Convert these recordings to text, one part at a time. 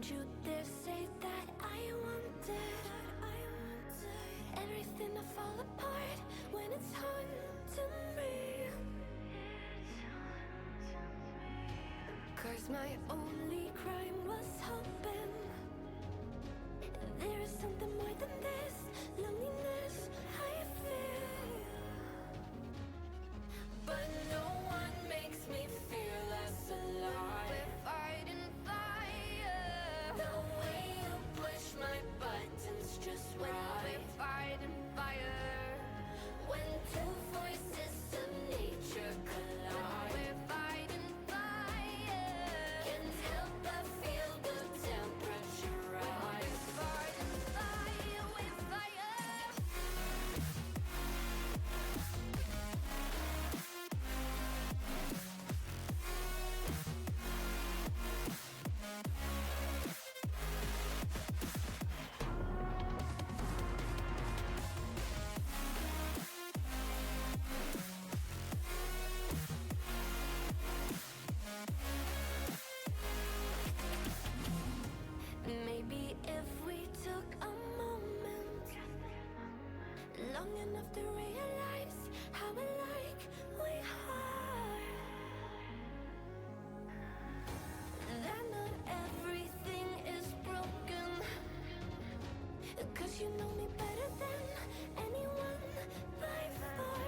Don't you dare say that I wanted everything to fall apart when it's haunting me. 'Cause my only crime was hoping there is something more than this loneliness I feel. But no one makes me feel less alive. We're fighting fire. The way you push my buttons just right. We're fighting fire. When two voices of nature collide. We're fighting fire. Can't help but feel the temperature rise. We're fighting fire with fire. Maybe if we took a moment long enough to realize how alike we are, that not everything is broken. 'Cause you know me better than anyone by far.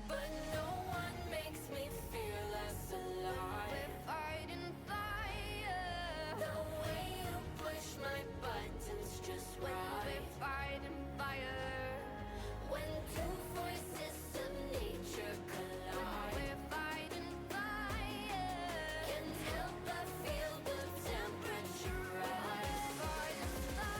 But no one makes me feel less alive. We're fighting fire. The way you push my buttons just right. We're fighting fire. When two voices of nature collide. We're fighting fire. Can't help but feel the temperature rise. We're fighting fire.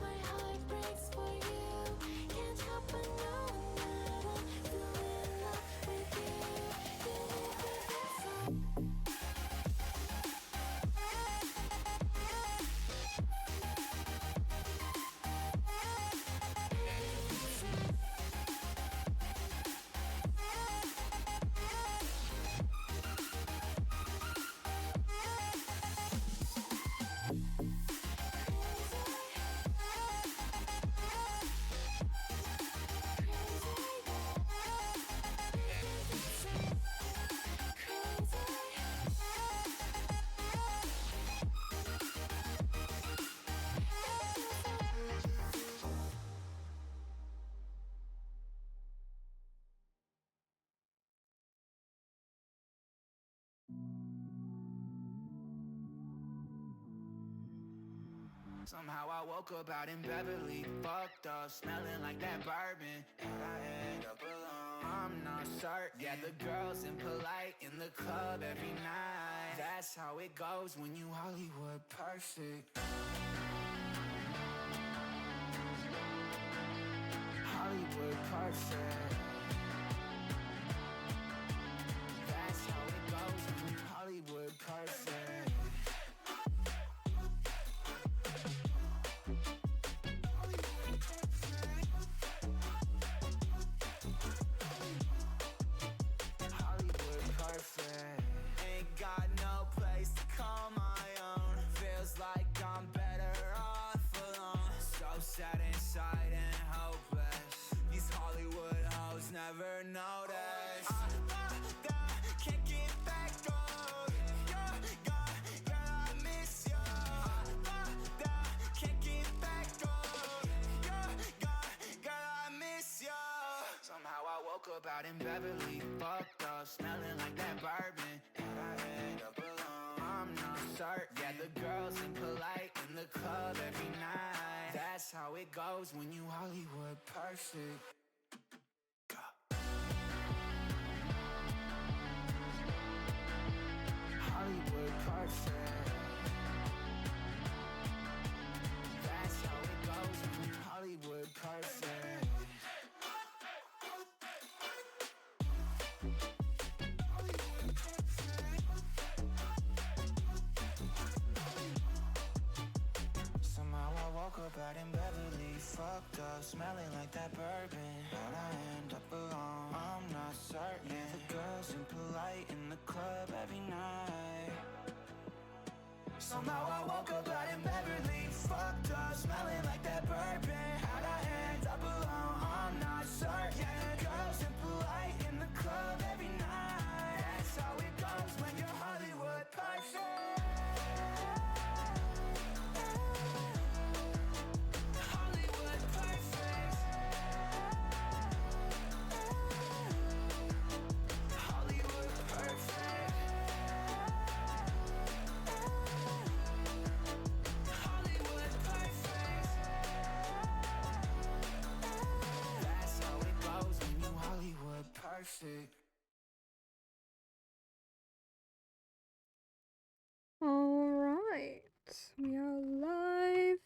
my heart breaks for you. Can't help but know that I'm still in love with you. Somehow I woke up out in Beverly, fucked up, smelling like that bourbon, and I end up alone. I'm not certain. Yeah, the girls impolite in the club every night. That's how it goes when you Hollywood perfect. Hollywood perfect. That's how it goes when you Hollywood perfect. Hollywood perfect. Ain't got no place to call my own. Feels like I'm better off alone. So sad inside and hopeless. These Hollywood hoes never notice. Can't get back on. You're gone, girl, I miss you. Can't get back on. You're gone, girl, I miss you. Somehow I woke up out in Beverly, fucked up, smelling like that bourbon, and I end up alone. I'm not certain. Yeah, the girls impolite in the club every night. That's how it goes when you Hollywood perfect. Hollywood perfect. That's how it goes when you Hollywood perfect. Somehow I woke up out in Beverly, fucked up, smelling like that bourbon, and I end up alone. I'm not certain. Yeah, the girls impolite in the club every night. Somehow I woke up out in Beverly, fucked up, smelling like that bourbon, and I end up alone. I'm not certain. Yeah, the girls impolite in the club every night. That's how it goes when you're Hollywood perfect. Hollywood perfect. Hollywood perfect. Hollywood perfect. That's how it goes when you Hollywood perfect. Alright, we are live.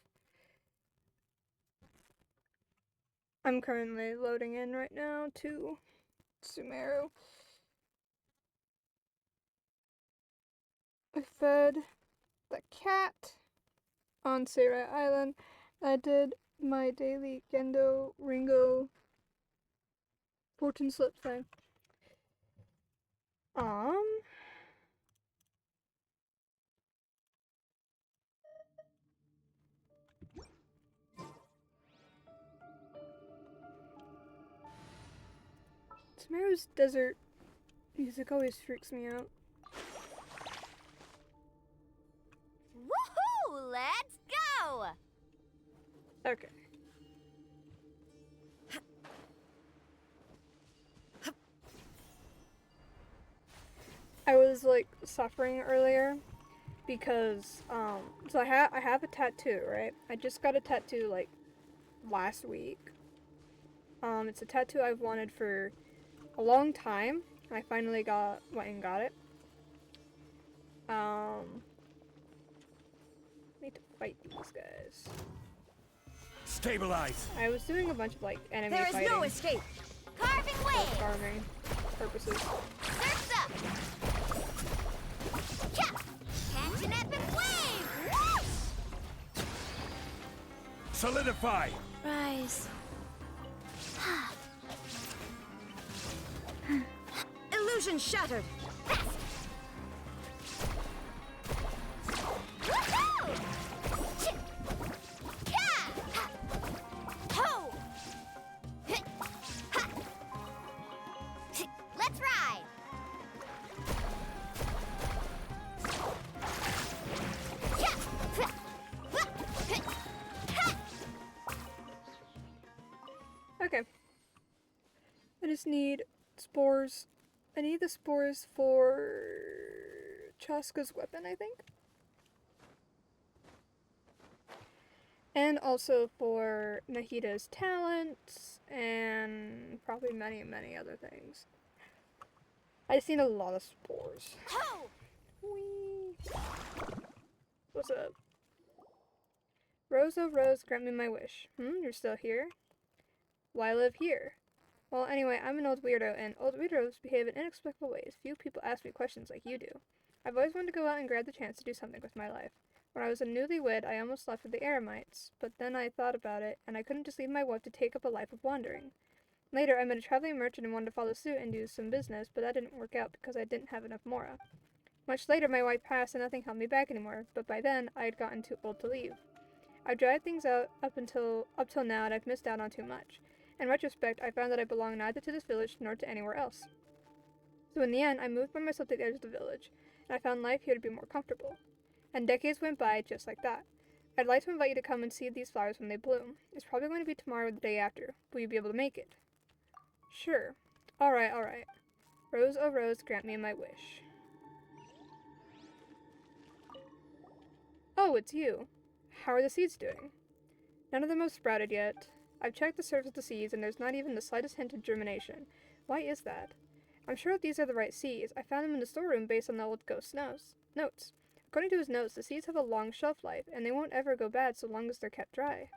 I'm currently loading in right now to Sumeru. I fed the cat on Seirai Island. I did my daily Gendo Ringo fortune slip thing. Sumeru's desert music always freaks me out. Woohoo! Let's go! Okay. I was like suffering earlier because so I have a tattoo, right? I just got a tattoo like last week. It's a tattoo I've wanted for a long time. I finally went and got it. Need to fight these guys. Stabilize. I was doing a bunch of like enemy There is fighting no escape. Carving for waves. farming purposes. Surf's up. Cha! Catch an epic wave. Whoosh! Solidify. Rise. Illusion shattered. Fast. Woohoo! Chip. Ka! Ha! Ho! Hit. Ha! Hit. Let's ride. Cha! Ha! Ha! Hit. Ha! Okay. I just need spores. I need the spores for Chaska's weapon, I think. And also for Nahida's talents, and probably many, many other things. I just need a lot of spores. Ho! Whee! What's up? Rose, oh Rose, grant me my wish. You're still here? Why live here? Well, anyway, I'm an old weirdo, and old weirdos behave in inexplicable ways. Few people ask me questions like you do. I've always wanted to go out and grab the chance to do something with my life. When I was a newlywed, I almost left with the Eremites, but then I thought about it, and I couldn't just leave my wife to take up a life of wandering. Later, I met a traveling merchant and wanted to follow suit and do some business, but that didn't work out because I didn't have enough mora. Much later, my wife passed and nothing held me back anymore, but by then, I had gotten too old to leave. I've dried things out up till now, and I've missed out on too much. In retrospect, I found that I belong neither to this village nor to anywhere else. So in the end, I moved by myself to the edge of the village, and I found life here to be more comfortable. And decades went by just like that. I'd like to invite you to come and see these flowers when they bloom. It's probably going to be tomorrow or the day after. Will you be able to make it? Sure. Alright, alright. Rose, oh Rose, grant me my wish. Oh, it's you. How are the seeds doing? None of them have sprouted yet. I've checked the surface of the seeds, and there's not even the slightest hint of germination. Why is that? I'm sure these are the right seeds. I found them in the storeroom based on the old ghost's notes. According to his notes, the seeds have a long shelf life, and they won't ever go bad so long as they're kept dry.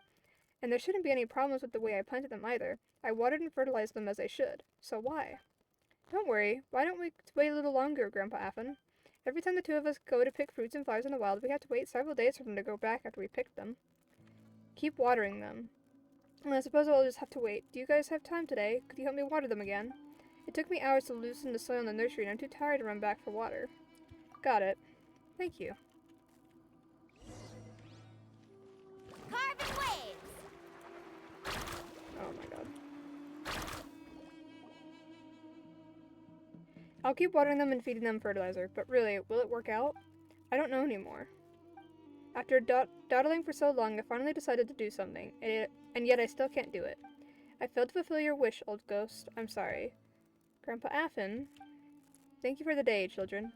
And there shouldn't be any problems with the way I planted them either. I watered and fertilized them as I should. So why? Don't worry. Why don't we wait a little longer, Grandpa Affin? Every time the two of us go to pick fruits and flowers in the wild, we have to wait several days for them to grow back after we picked them. Keep watering them. And I suppose I'll just have to wait. Do you guys have time today? Could you help me water them again? It took me hours to loosen the soil in the nursery, and I'm too tired to run back for water. Got it. Thank you. Carving waves. Oh my god. I'll keep watering them and feeding them fertilizer, but really, will it work out? I don't know anymore. After dawdling for so long, I finally decided to do something, and yet I still can't do it. I failed to fulfill your wish, old ghost. I'm sorry. Grandpa Affin, thank you for the day, children.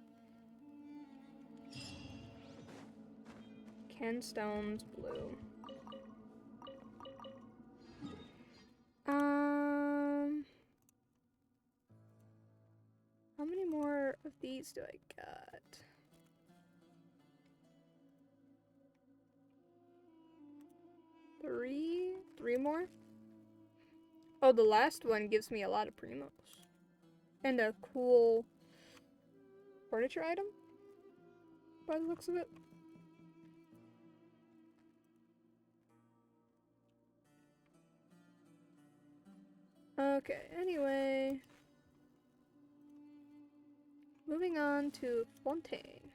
Ken Stone's blue. How many more of these do I got? Three more? Oh, the last one gives me a lot of primos. And a cool furniture item, by the looks of it. Okay, anyway. Moving on to Fontaine.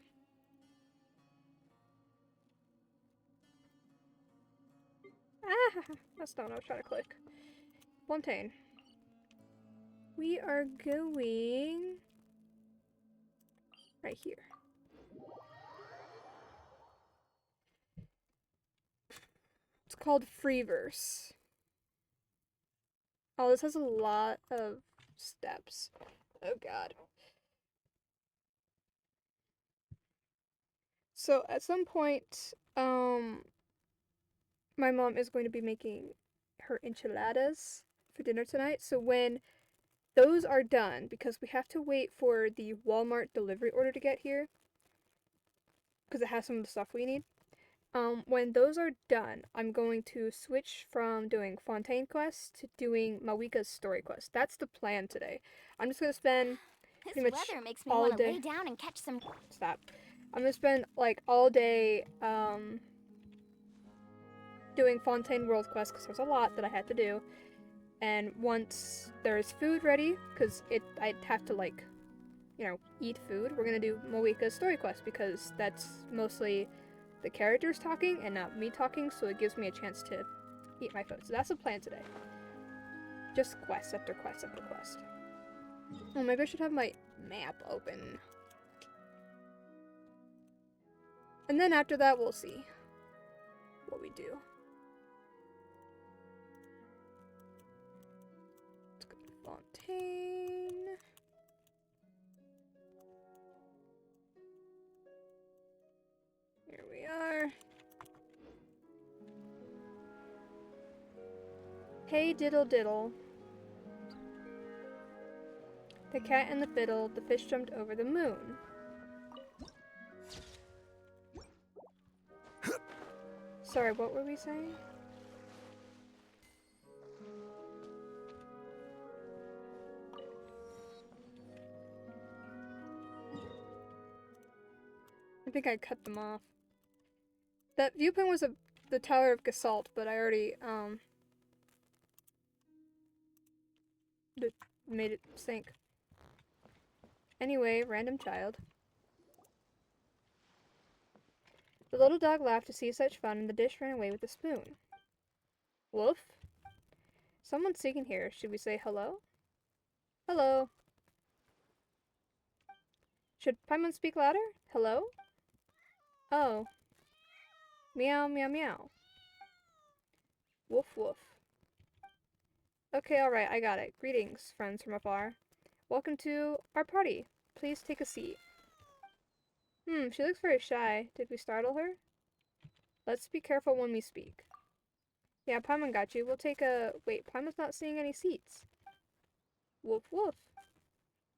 Ah, that's not what I was trying to click. Fontaine. We are going right here. It's called Freeverse. Oh, this has a lot of steps. Oh god. So at some point, my mom is going to be making her enchiladas for dinner tonight. So when those are done, because we have to wait for the Walmart delivery order to get here, because it has some of the stuff we need. When those are done, I'm going to switch from doing Fontaine quests to doing Mawika's story quest. That's the plan today. I'm just gonna spend This pretty much weather makes me all want to day. lay down and catch some. Stop. I'm gonna spend like all day doing Fontaine World quest because there's a lot that I had to do. And once there's food ready, because I'd have to like, eat food. We're gonna do Mawika's story quest because that's mostly the characters talking and not me talking, so it gives me a chance to eat my food. So that's the plan today. Just quest after quest after quest. Oh, maybe I should have my map open. And then after that, we'll see what we do. Let's go to Fontaine. Here we are. Hey diddle diddle. The cat and the fiddle, the fish jumped over the moon. Sorry, what were we saying? I think I cut them off. That viewpoint was the Tower of Gestalt, but I already made it sync. Anyway, random child. The little dog laughed to see such fun, and the dish ran away with the spoon. Woof? Someone's singing here. Should we say hello? Hello. Should Paimon speak louder? Hello? Oh. Meow, meow, meow. Woof, woof. Okay, alright, I got it. Greetings, friends from afar. Welcome to our party. Please take a seat. She looks very shy. Did we startle her? Let's be careful when we speak. Yeah, Paimon got you. We'll take a... Wait, Paimon's not seeing any seats. Woof, woof.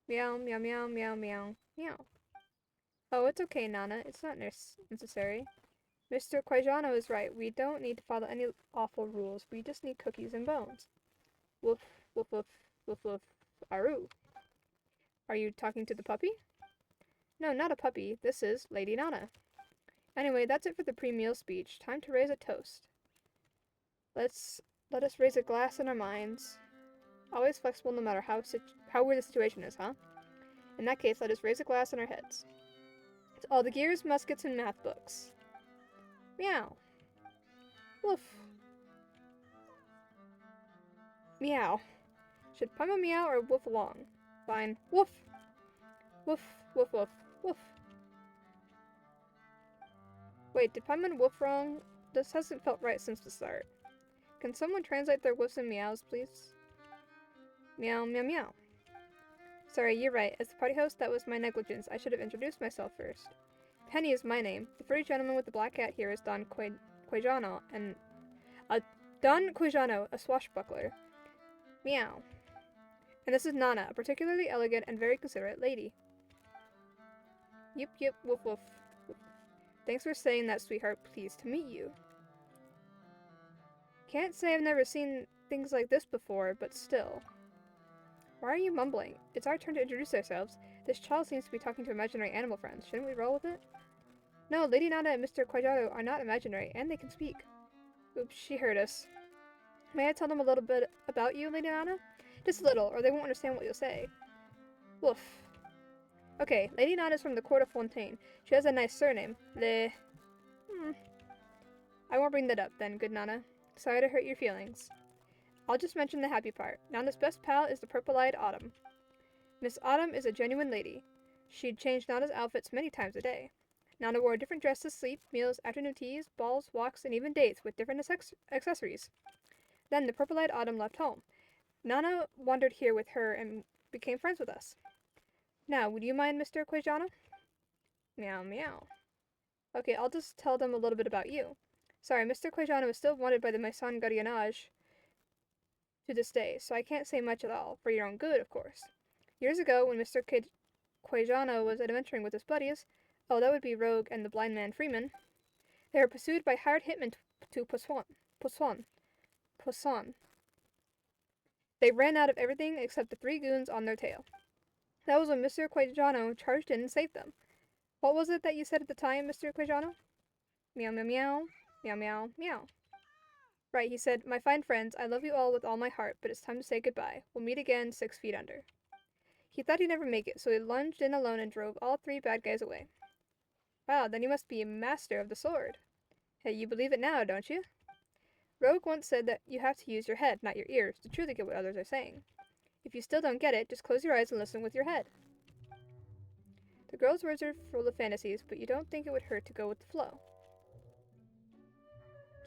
Meow, meow, meow, meow, meow, meow. Oh, it's okay, Nana. It's not necessary. Mr. Quaijano is right. We don't need to follow any awful rules. We just need cookies and bones. Woof, woof, woof, woof, woof. Aru. Are you talking to the puppy? No, not a puppy. This is Lady Nana. Anyway, that's it for the pre-meal speech. Time to raise a toast. Let us raise a glass in our minds. Always flexible no matter how weird the situation is, huh? In that case, let us raise a glass in our heads. To all the gears, muskets, and math books. Meow. Woof. Meow. Should Paimon meow or woof along? Fine. Woof. Woof, woof, woof, woof. Wait, did Paimon woof wrong? This hasn't felt right since the start. Can someone translate their woofs and meows, please? Meow, meow, meow. Sorry, you're right. As the party host, that was my negligence. I should have introduced myself first. Penny is my name. The furry gentleman with the black cat here is Don Quaijano, and... Don Quaijano, a swashbuckler. Meow. And this is Nana, a particularly elegant and very considerate lady. Yip yip, woof woof. Thanks for saying that, sweetheart. Pleased to meet you. Can't say I've never seen things like this before, but still. Why are you mumbling? It's our turn to introduce ourselves. This child seems to be talking to imaginary animal friends. Shouldn't we roll with it? No, Lady Nana and Mr. Quaijado are not imaginary, and they can speak. Oops, she heard us. May I tell them a little bit about you, Lady Nana? Just a little, or they won't understand what you'll say. Woof. Okay, Lady Nana is from the court of Fontaine. She has a nice surname. I won't bring that up then, good Nana. Sorry to hurt your feelings. I'll just mention the happy part. Nana's best pal is the purple-eyed Autumn. Miss Autumn is a genuine lady. She'd change Nana's outfits many times a day. Nana wore a different dress to sleep, meals, afternoon teas, balls, walks, and even dates with different accessories. Then the purple-eyed Autumn left home. Nana wandered here with her and became friends with us. Now, would you mind, Mr. Quaijano? Meow, meow. Okay, I'll just tell them a little bit about you. Sorry, Mr. Quaijano is still wanted by the Maison Gardiennage to this day, so I can't say much at all, for your own good, of course. Years ago, when Mr. Quaijano was adventuring with his buddies, oh, that would be Rogue and the blind man Freeman, They were pursued by hired hitmen to Poisson. They ran out of everything except the 3 goons on their tail. That was when Mr. Quijano charged in and saved them. What was it that you said at the time, Mr. Quijano? Meow, meow, meow. Meow, meow, meow. Right, he said, "My fine friends, I love you all with all my heart, but it's time to say goodbye. We'll meet again 6 feet under." He thought he'd never make it, so he lunged in alone and drove all 3 bad guys away. Wow, then you must be a master of the sword. Hey, you believe it now, don't you? Rogue once said that you have to use your head, not your ears, to truly get what others are saying. If you still don't get it, just close your eyes and listen with your head. The girl's words are full of fantasies, but you don't think it would hurt to go with the flow.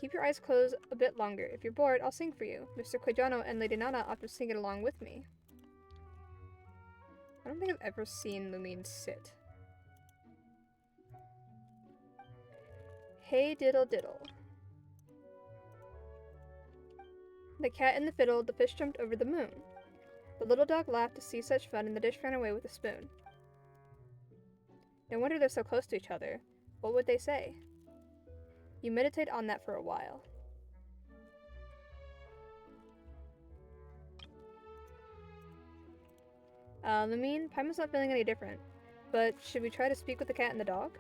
Keep your eyes closed a bit longer. If you're bored, I'll sing for you. Mr. Quijano and Lady Nana often sing it along with me. I don't think I've ever seen Lumine sit. Hey diddle diddle. The cat and the fiddle, the fish jumped over the moon. The little dog laughed to see such fun, and the dish ran away with a spoon. No wonder they're so close to each other. What would they say? You meditate on that for a while. Lumine, Paimon's not feeling any different, but should we try to speak with the cat and the dog?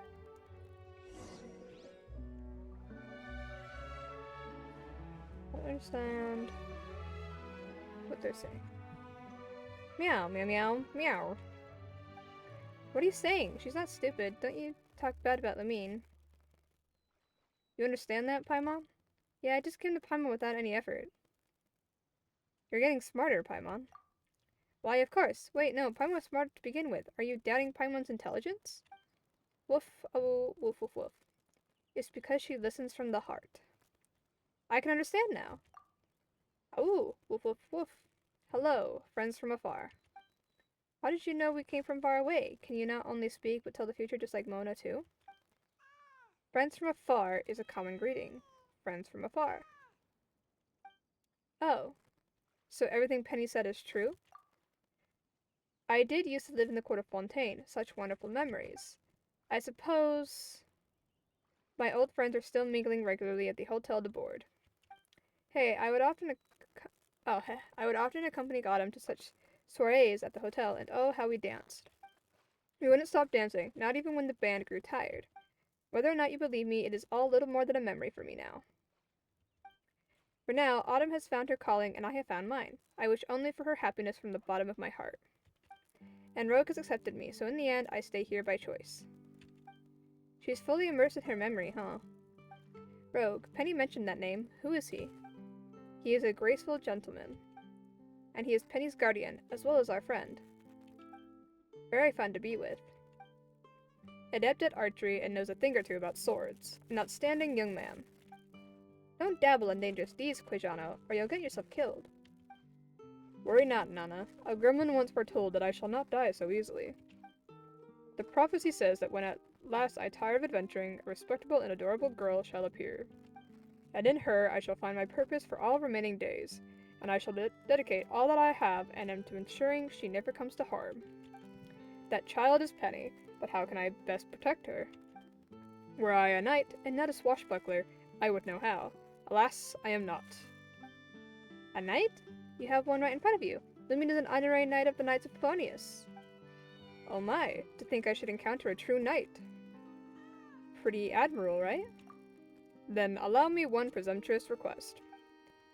I don't understand what they're saying. Meow, meow, meow, meow. What are you saying? She's not stupid. Don't you talk bad about Lumine. You understand that, Paimon? Yeah, I just came to Paimon without any effort. You're getting smarter, Paimon. Why, of course. Wait, no, Paimon was smart to begin with. Are you doubting Paimon's intelligence? Woof, oh, woof, woof, woof. It's because she listens from the heart. I can understand now. Oh, woof, woof, woof. Hello, friends from afar. How did you know we came from far away? Can you not only speak but tell the future just like Mona too? Friends from afar is a common greeting. Friends from afar. Oh, so everything Penny said is true? I did used to live in the court of Fontaine. Such wonderful memories. I suppose my old friends are still mingling regularly at the Hotel de Board. Hey, I would often accompany Autumn to such soirees at the hotel, and oh, how we danced. We wouldn't stop dancing, not even when the band grew tired. Whether or not you believe me, it is all little more than a memory for me now. For now, Autumn has found her calling, and I have found mine. I wish only for her happiness from the bottom of my heart. And Rogue has accepted me, so in the end, I stay here by choice. She's fully immersed in her memory, huh? Rogue, Penny mentioned that name. Who is he? He is a graceful gentleman. And he is Penny's guardian, as well as our friend. Very fun to be with. Adept at archery and knows a thing or two about swords. An outstanding young man. Don't dabble in dangerous deeds, Quijano, or you'll get yourself killed. Worry not, Nana. A gremlin once foretold that I shall not die so easily. The prophecy says that when at last I tire of adventuring, a respectable and adorable girl shall appear. And in her I shall find my purpose for all remaining days, and I shall dedicate all that I have and am to ensuring she never comes to harm. That child is Penny, but how can I best protect her? Were I a knight, and not a swashbuckler, I would know how. Alas, I am not. A knight? You have one right in front of you. Lumine is an honorary knight of the Knights of Polonius. Oh my, to think I should encounter a true knight. Pretty admirable, right? Then allow me one presumptuous request.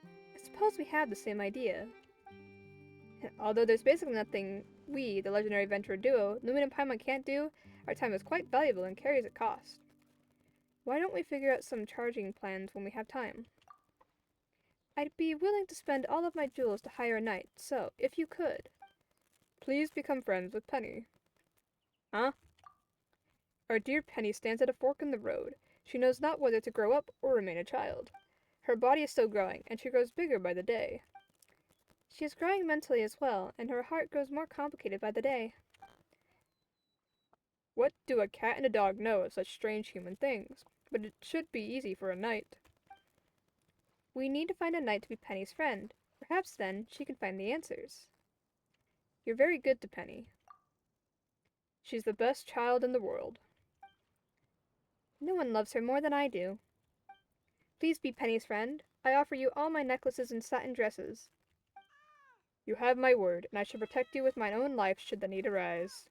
I suppose we have the same idea. Although there's basically nothing we, the legendary adventurer duo, Lumine and Paimon can't do, our time is quite valuable and carries a cost. Why don't we figure out some charging plans when we have time? I'd be willing to spend all of my jewels to hire a knight, so, if you could, please become friends with Penny. Huh? Our dear Penny stands at a fork in the road. She knows not whether to grow up or remain a child. Her body is still growing, and she grows bigger by the day. She is growing mentally as well, and her heart grows more complicated by the day. What do a cat and a dog know of such strange human things? But it should be easy for a knight. We need to find a knight to be Penny's friend. Perhaps then she can find the answers. You're very good to Penny. She's the best child in the world. No one loves her more than I do. Please be Penny's friend. I offer you all my necklaces and satin dresses. You have my word, and I shall protect you with mine own life should the need arise.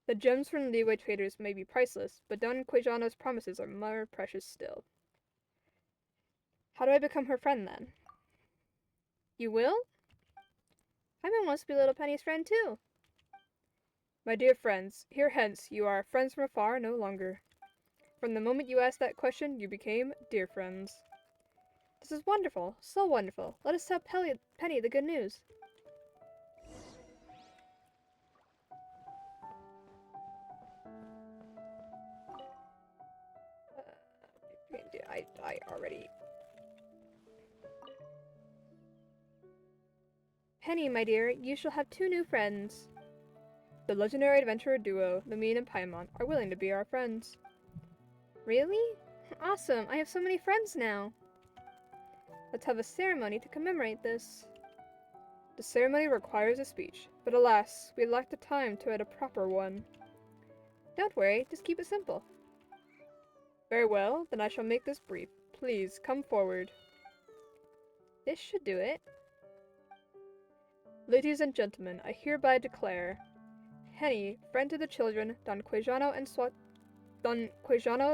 The gems from the Leeway traders may be priceless, but Don Quijano's promises are more precious still. How do I become her friend, then? You will? Paimon wants to be little Penny's friend, too. My dear friends, here hence you are friends from afar no longer. From the moment you asked that question, you became dear friends. This is wonderful, so wonderful. Let us tell Penny the good news. I already... Penny, my dear, you shall have 2 new friends. The legendary adventurer duo, Lumine and Paimon, are willing to be our friends. Really? Awesome, I have so many friends now. Let's have a ceremony to commemorate this. The ceremony requires a speech, but alas, we lack the time to add a proper one. Don't worry, just keep it simple. Very well, then I shall make this brief. Please, come forward. This should do it. Ladies and gentlemen, I hereby declare Penny, friend to the children, Don Quijano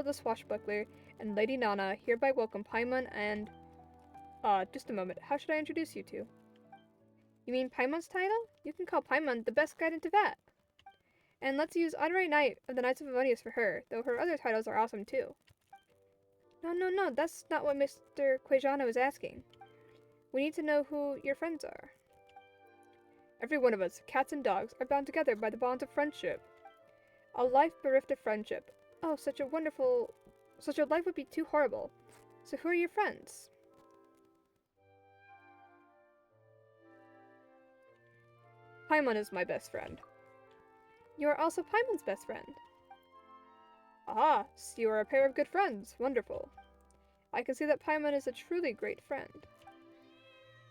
the Swashbuckler, and Lady Nana hereby welcome Paimon and... just a moment, how should I introduce you two? You mean Paimon's title? You can call Paimon the best guide into that. And let's use Honorary Knight of the Knights of Avonius for her, though her other titles are awesome too. No, that's not what Mr. Quijano is asking. We need to know who your friends are. Every one of us, cats and dogs, are bound together by the bonds of friendship. A life bereft of friendship. Oh, such a life would be too horrible. So who are your friends? Paimon is my best friend. You are also Paimon's best friend. Ah, so you are a pair of good friends. Wonderful. I can see that Paimon is a truly great friend.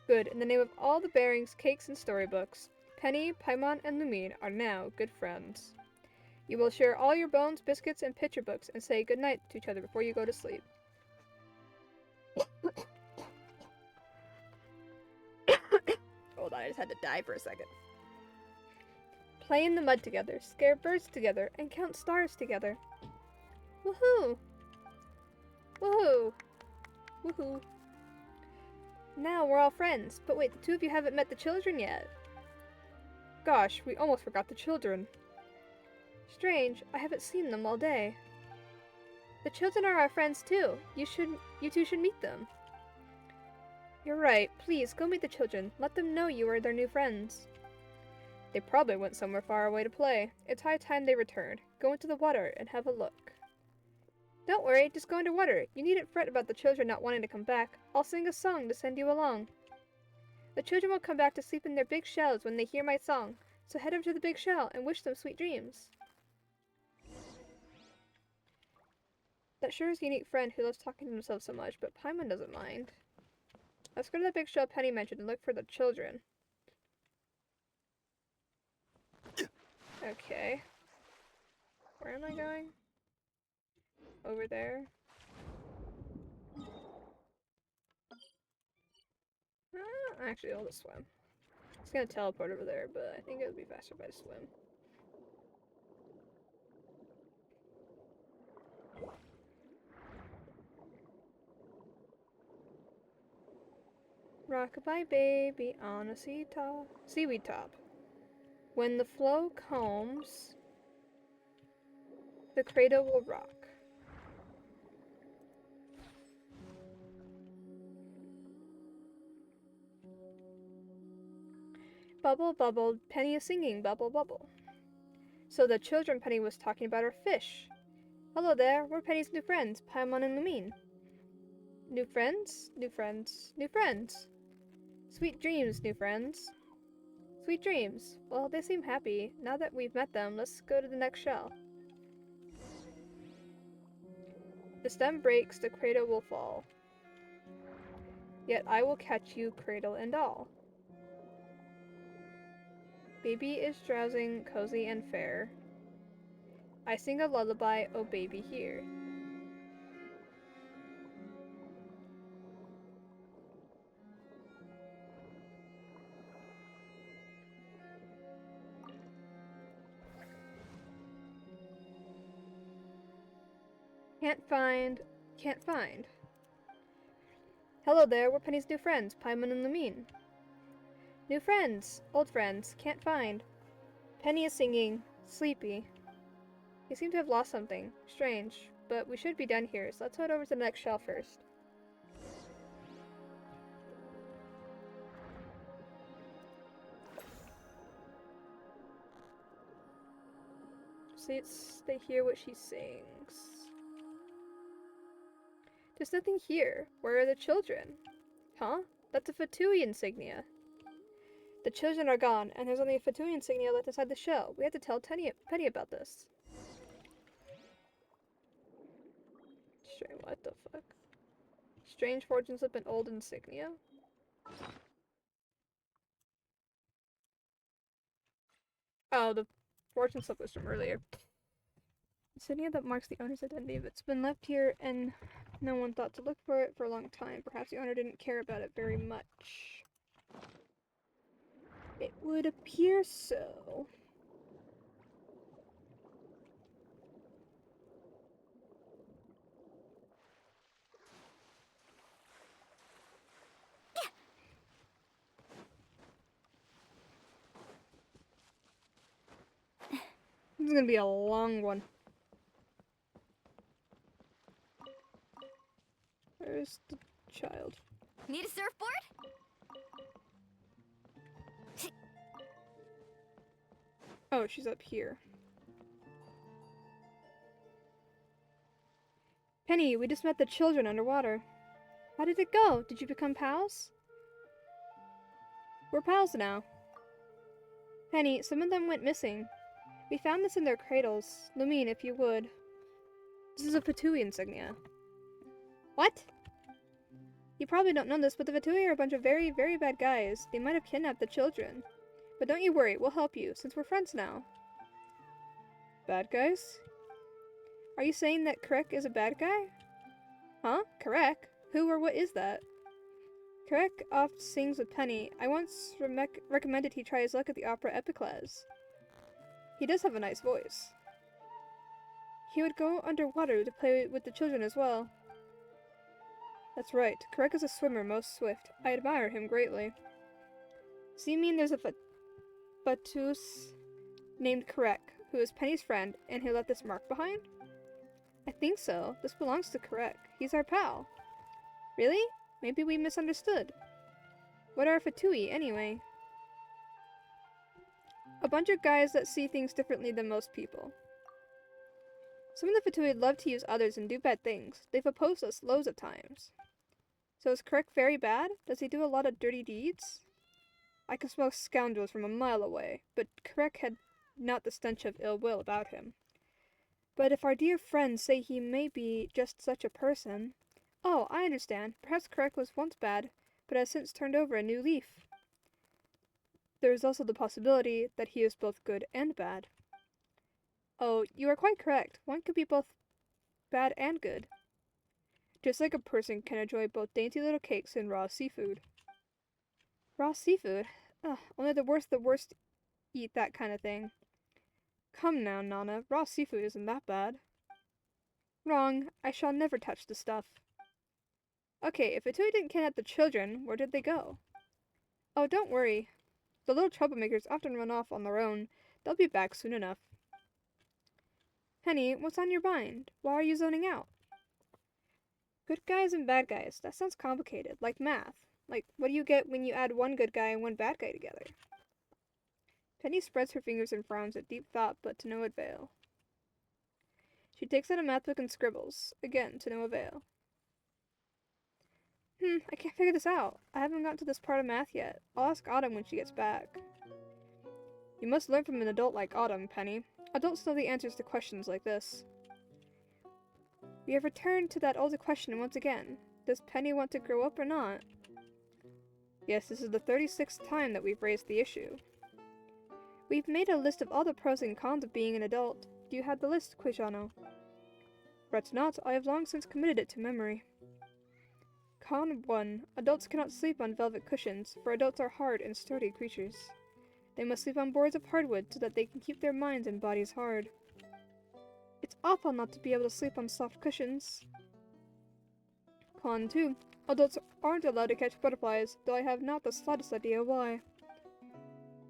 Good, in the name of all the bearings, cakes, and storybooks, Penny, Paimon, and Lumine are now good friends. You will share all your bones, biscuits, and picture books and say goodnight to each other before you go to sleep. Hold on, I just had to die for a second. Play in the mud together, scare birds together, and count stars together. Woohoo! Woohoo! Woohoo! Now we're all friends, but wait, the 2 of you haven't met the children yet. Gosh, we almost forgot the children. Strange, I haven't seen them all day. The children are our friends too. You two should meet them. You're right, please go meet the children. Let them know you are their new friends. They probably went somewhere far away to play. It's high time they returned. Go into the water and have a look. Don't worry, just go underwater. You needn't fret about the children not wanting to come back. I'll sing a song to send you along. The children will come back to sleep in their big shells when they hear my song, so head over to the big shell and wish them sweet dreams. That sure is a unique friend who loves talking to himself so much, but Paimon doesn't mind. Let's go to that big shell Penny mentioned and look for the children. Okay. Where am I going? Over there. Actually, I'll just swim. I was gonna teleport over there, but I think it would be faster if I swim. Rockabye baby on a seaweed top. When the flow combs, the cradle will rock. Bubble, bubble, Penny is singing, bubble, bubble. So the children Penny was talking about are fish. Hello there, we're Penny's new friends, Paimon and Lumine. New friends? New friends? New friends! Sweet dreams, new friends. Sweet dreams. Well, they seem happy. Now that we've met them, let's go to the next shell. The stem breaks, the cradle will fall. Yet I will catch you, cradle and all. Baby is drowsing, cozy and fair. I sing a lullaby, oh baby, here. Can't find. Hello there, we're Penny's new friends, Paimon and Lumine. New friends, old friends, can't find. Penny is singing, sleepy. You seem to have lost something. Strange, but we should be done here, so let's head over to the next shelf first. See, they hear what she sings. There's nothing here. Where are the children? Huh? That's a Fatui insignia. The children are gone, and there's only a Fatui insignia left inside the shell. We have to tell Penny about this. What the fuck? Strange fortune slip and old insignia? Oh, the fortune slip was from earlier. Insignia that marks the owner's identity. It's been left here and no one thought to look for it for a long time. Perhaps the owner didn't care about it very much. It would appear so. This is gonna be a long one. Where's the child? Need a surfboard? Oh, she's up here. Penny, we just met the children underwater. How did it go? Did you become pals? We're pals now. Penny, some of them went missing. We found this in their cradles. Lumine, if you would. This is a Fatui insignia. What? You probably don't know this, but the Fatui are a bunch of very, very bad guys. They might have kidnapped the children. But don't you worry, we'll help you, since we're friends now. Bad guys? Are you saying that Karek is a bad guy? Huh? Karek? Who or what is that? Karek oft sings with Penny. I once recommended he try his luck at the opera Epicles. He does have a nice voice. He would go underwater to play with the children as well. That's right. Karek is a swimmer, most swift. I admire him greatly. So you mean there's a Batus named Karek, who is Penny's friend, and who left this mark behind? I think so. This belongs to Karek. He's our pal. Really? Maybe we misunderstood. What are Fatui, anyway? A bunch of guys that see things differently than most people. Some of the Fatui love to use others and do bad things. They've opposed us loads of times. So is Karek very bad? Does he do a lot of dirty deeds? I can smell scoundrels from a mile away, but Karek had not the stench of ill will about him. But if our dear friends say he may be just such a person... Oh, I understand. Perhaps Karek was once bad, but has since turned over a new leaf. There is also the possibility that he is both good and bad. Oh, you are quite correct. One could be both bad and good. Just like a person can enjoy both dainty little cakes and raw seafood. Raw seafood? Ugh, only the worst eat that kind of thing. Come now, Nana, raw seafood isn't that bad. Wrong, I shall never touch the stuff. Okay, if Fatui didn't kidnap the children, where did they go? Oh, don't worry. The little troublemakers often run off on their own. They'll be back soon enough. Penny, what's on your mind? Why are you zoning out? Good guys and bad guys. That sounds complicated, like math. Like, what do you get when you add one good guy and one bad guy together? Penny spreads her fingers and frowns at deep thought, but to no avail. She takes out a math book and scribbles, again to no avail. I can't figure this out. I haven't gotten to this part of math yet. I'll ask Autumn when she gets back. You must learn from an adult like Autumn, Penny. Adults know the answers to questions like this. We have returned to that old question once again. Does Penny want to grow up or not? Yes, this is the 36th time that we've raised the issue. We've made a list of all the pros and cons of being an adult. Do you have the list, Quijano? Fret not, I have long since committed it to memory. Con 1. Adults cannot sleep on velvet cushions, for adults are hard and sturdy creatures. They must sleep on boards of hardwood so that they can keep their minds and bodies hard. It's awful not to be able to sleep on soft cushions. Con 2. Adults aren't allowed to catch butterflies, though I have not the slightest idea why.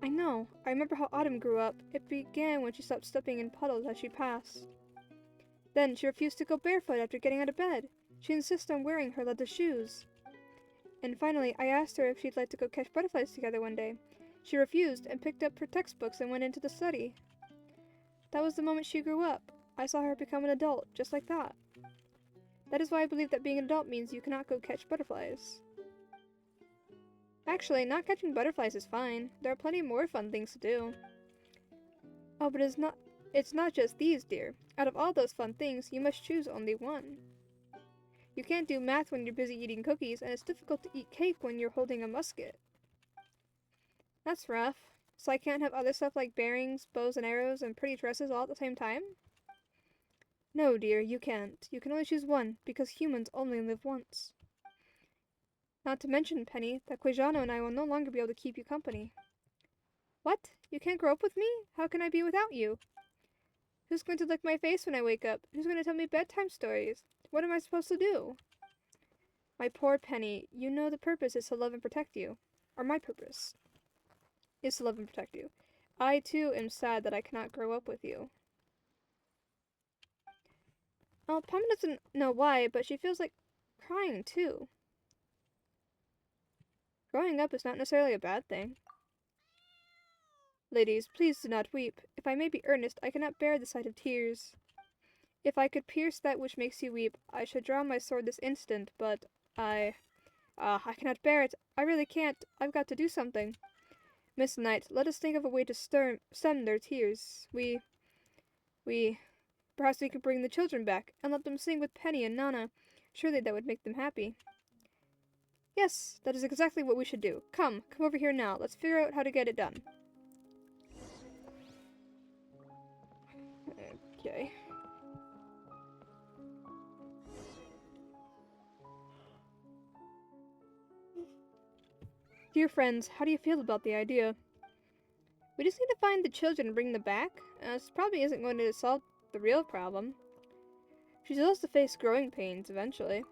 I know. I remember how Autumn grew up. It began when she stopped stepping in puddles as she passed. Then she refused to go barefoot after getting out of bed. She insists on wearing her leather shoes. And finally, I asked her if she'd like to go catch butterflies together one day. She refused and picked up her textbooks and went into the study. That was the moment she grew up. I saw her become an adult, just like that. That is why I believe that being an adult means you cannot go catch butterflies. Actually, not catching butterflies is fine. There are plenty more fun things to do. Oh, but it's not just these, dear. Out of all those fun things, you must choose only one. You can't do math when you're busy eating cookies, and it's difficult to eat cake when you're holding a musket. That's rough. So I can't have other stuff like bearings, bows and arrows, and pretty dresses all at the same time? No, dear, you can't. You can only choose one, because humans only live once. Not to mention, Penny, that Quijano and I will no longer be able to keep you company. What? You can't grow up with me? How can I be without you? Who's going to lick my face when I wake up? Who's going to tell me bedtime stories? What am I supposed to do? My poor Penny, you know the purpose is to love and protect you. Or my purpose is to love and protect you. I, too, am sad that I cannot grow up with you. Oh, Pam doesn't know why, but she feels like crying, too. Growing up is not necessarily a bad thing. Ladies, please do not weep. If I may be earnest, I cannot bear the sight of tears. If I could pierce that which makes you weep, I should draw my sword this instant, but I cannot bear it. I really can't. I've got to do something. Miss Knight, let us think of a way to stem their tears. Perhaps we could bring the children back, and let them sing with Penny and Nana. Surely that would make them happy. Yes, that is exactly what we should do. Come over here now. Let's figure out how to get it done. Okay. Dear friends, how do you feel about the idea? We just need to find the children and bring them back. This probably isn't going to solve the real problem. She still has to face growing pains eventually.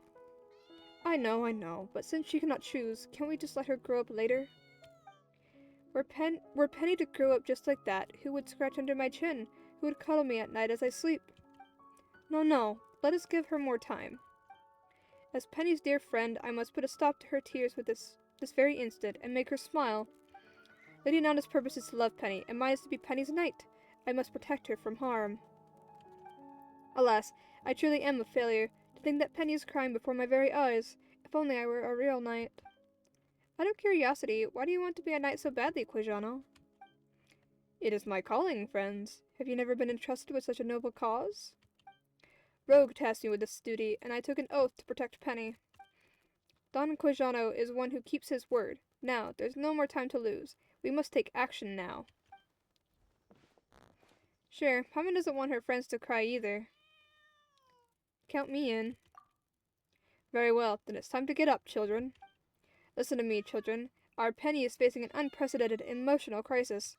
I know, but since she cannot choose, can't we just let her grow up later? Were Penny to grow up just like that, who would scratch under my chin? Who would cuddle me at night as I sleep? No, let us give her more time. As Penny's dear friend, I must put a stop to her tears with this very instant, and make her smile. Lady Nana's purpose is to love Penny, and mine is to be Penny's knight. I must protect her from harm. Alas, I truly am a failure. To think that Penny is crying before my very eyes. If only I were a real knight. Out of curiosity, why do you want to be a knight so badly, Quijano? It is my calling, friends. Have you never been entrusted with such a noble cause? Rogue tasked me with this duty, and I took an oath to protect Penny. Don Quijano is one who keeps his word. Now, there's no more time to lose. We must take action now. Sure, Mama doesn't want her friends to cry either. Count me in. Very well, then it's time to get up, children. Listen to me, children. Our Penny is facing an unprecedented emotional crisis.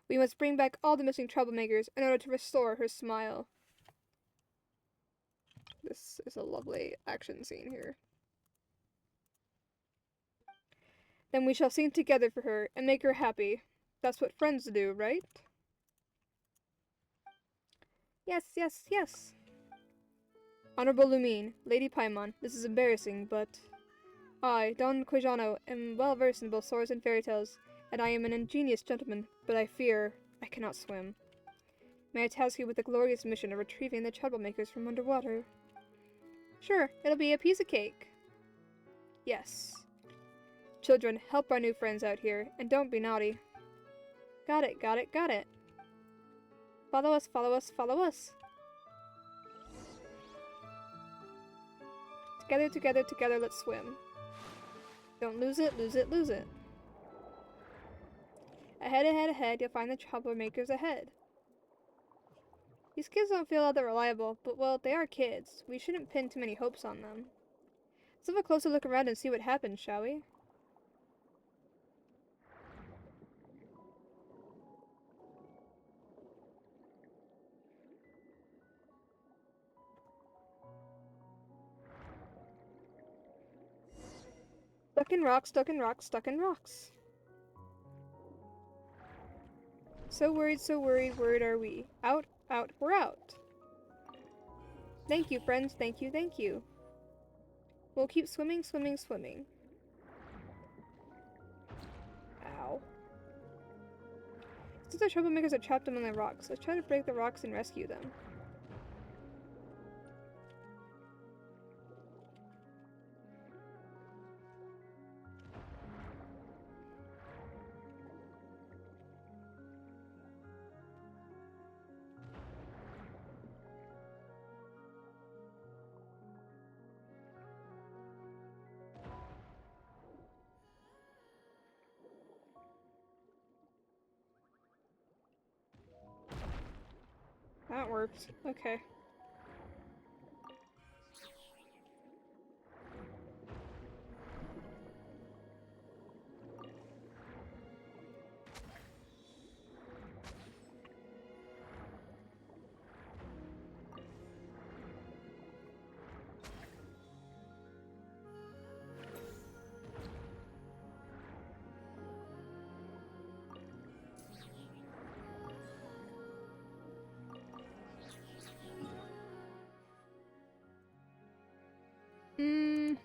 We must bring back all the missing troublemakers in order to restore her smile. This is a lovely action scene here. Then we shall sing together for her and make her happy. That's what friends do, right? Yes. Honorable Lumine, Lady Paimon, this is embarrassing, but I, Don Quijano, am well versed in both swords and fairy tales, and I am an ingenious gentleman, but I fear I cannot swim. May I task you with the glorious mission of retrieving the troublemakers from underwater? Sure, it'll be a piece of cake. Yes. Children, help our new friends out here, and don't be naughty. Got it. Follow us. Together, let's swim. Don't lose it. Ahead, you'll find the troublemakers ahead. These kids don't feel all that reliable, but well, they are kids. We shouldn't pin too many hopes on them. Let's have a closer look around and see what happens, shall we? Stuck in rocks, stuck in rocks, stuck in rocks. So worried, worried are we. Out, out, we're out. Thank you, friends, thank you, thank you. We'll keep swimming, swimming, swimming. Ow. Since the troublemakers are trapped among the rocks, let's try to break the rocks and rescue them. That worked. Okay. Hmm.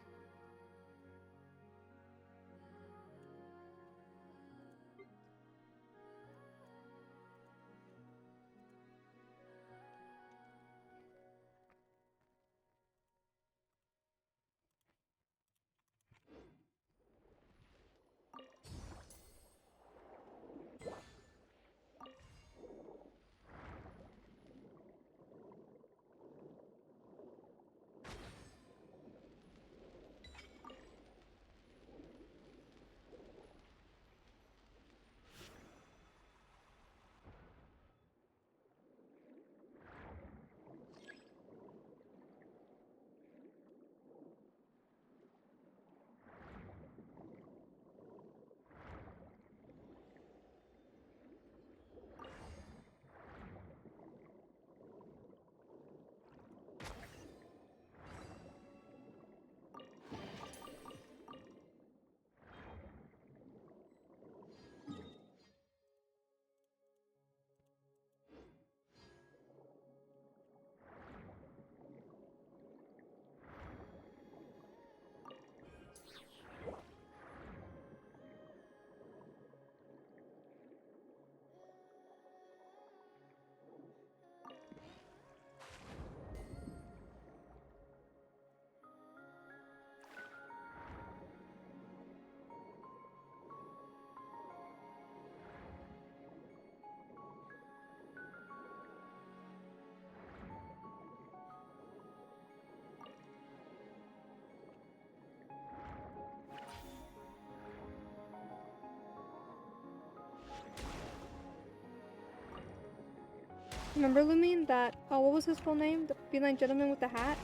Remember, Lumine, that, what was his full name? The feline gentleman with the hat?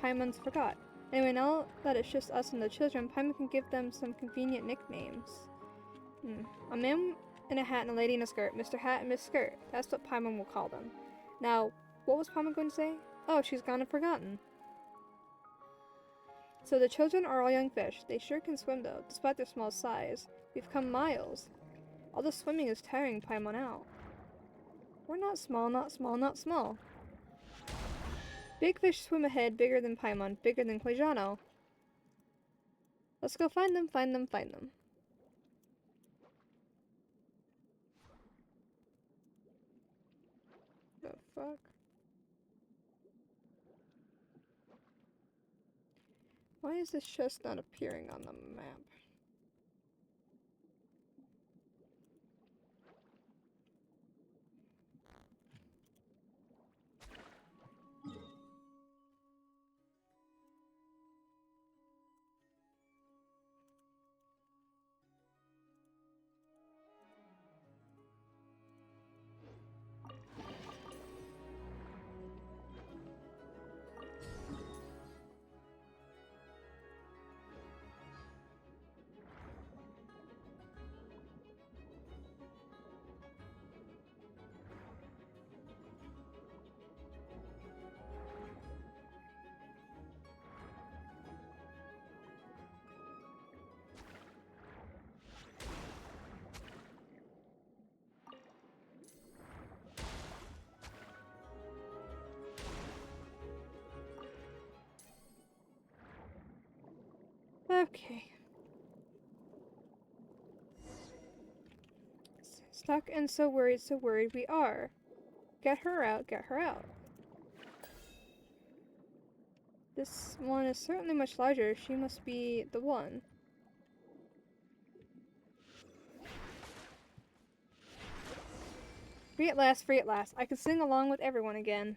Paimon's forgot. Anyway, now that it's just us and the children, Paimon can give them some convenient nicknames. A man in a hat and a lady in a skirt. Mr. Hat and Miss Skirt. That's what Paimon will call them. Now, what was Paimon going to say? Oh, she's gone and forgotten. So the children are all young fish. They sure can swim though, despite their small size. We've come miles. All the swimming is tiring Paimon out. We're not small, not small, not small. Big fish swim ahead, bigger than Paimon, bigger than Quijano. Let's go find them, find them, find them. The fuck? Why is this just not appearing on the map? Okay. Stuck and so worried we are. Get her out, get her out. This one is certainly much larger. She must be the one. Free at last, free at last. I can sing along with everyone again.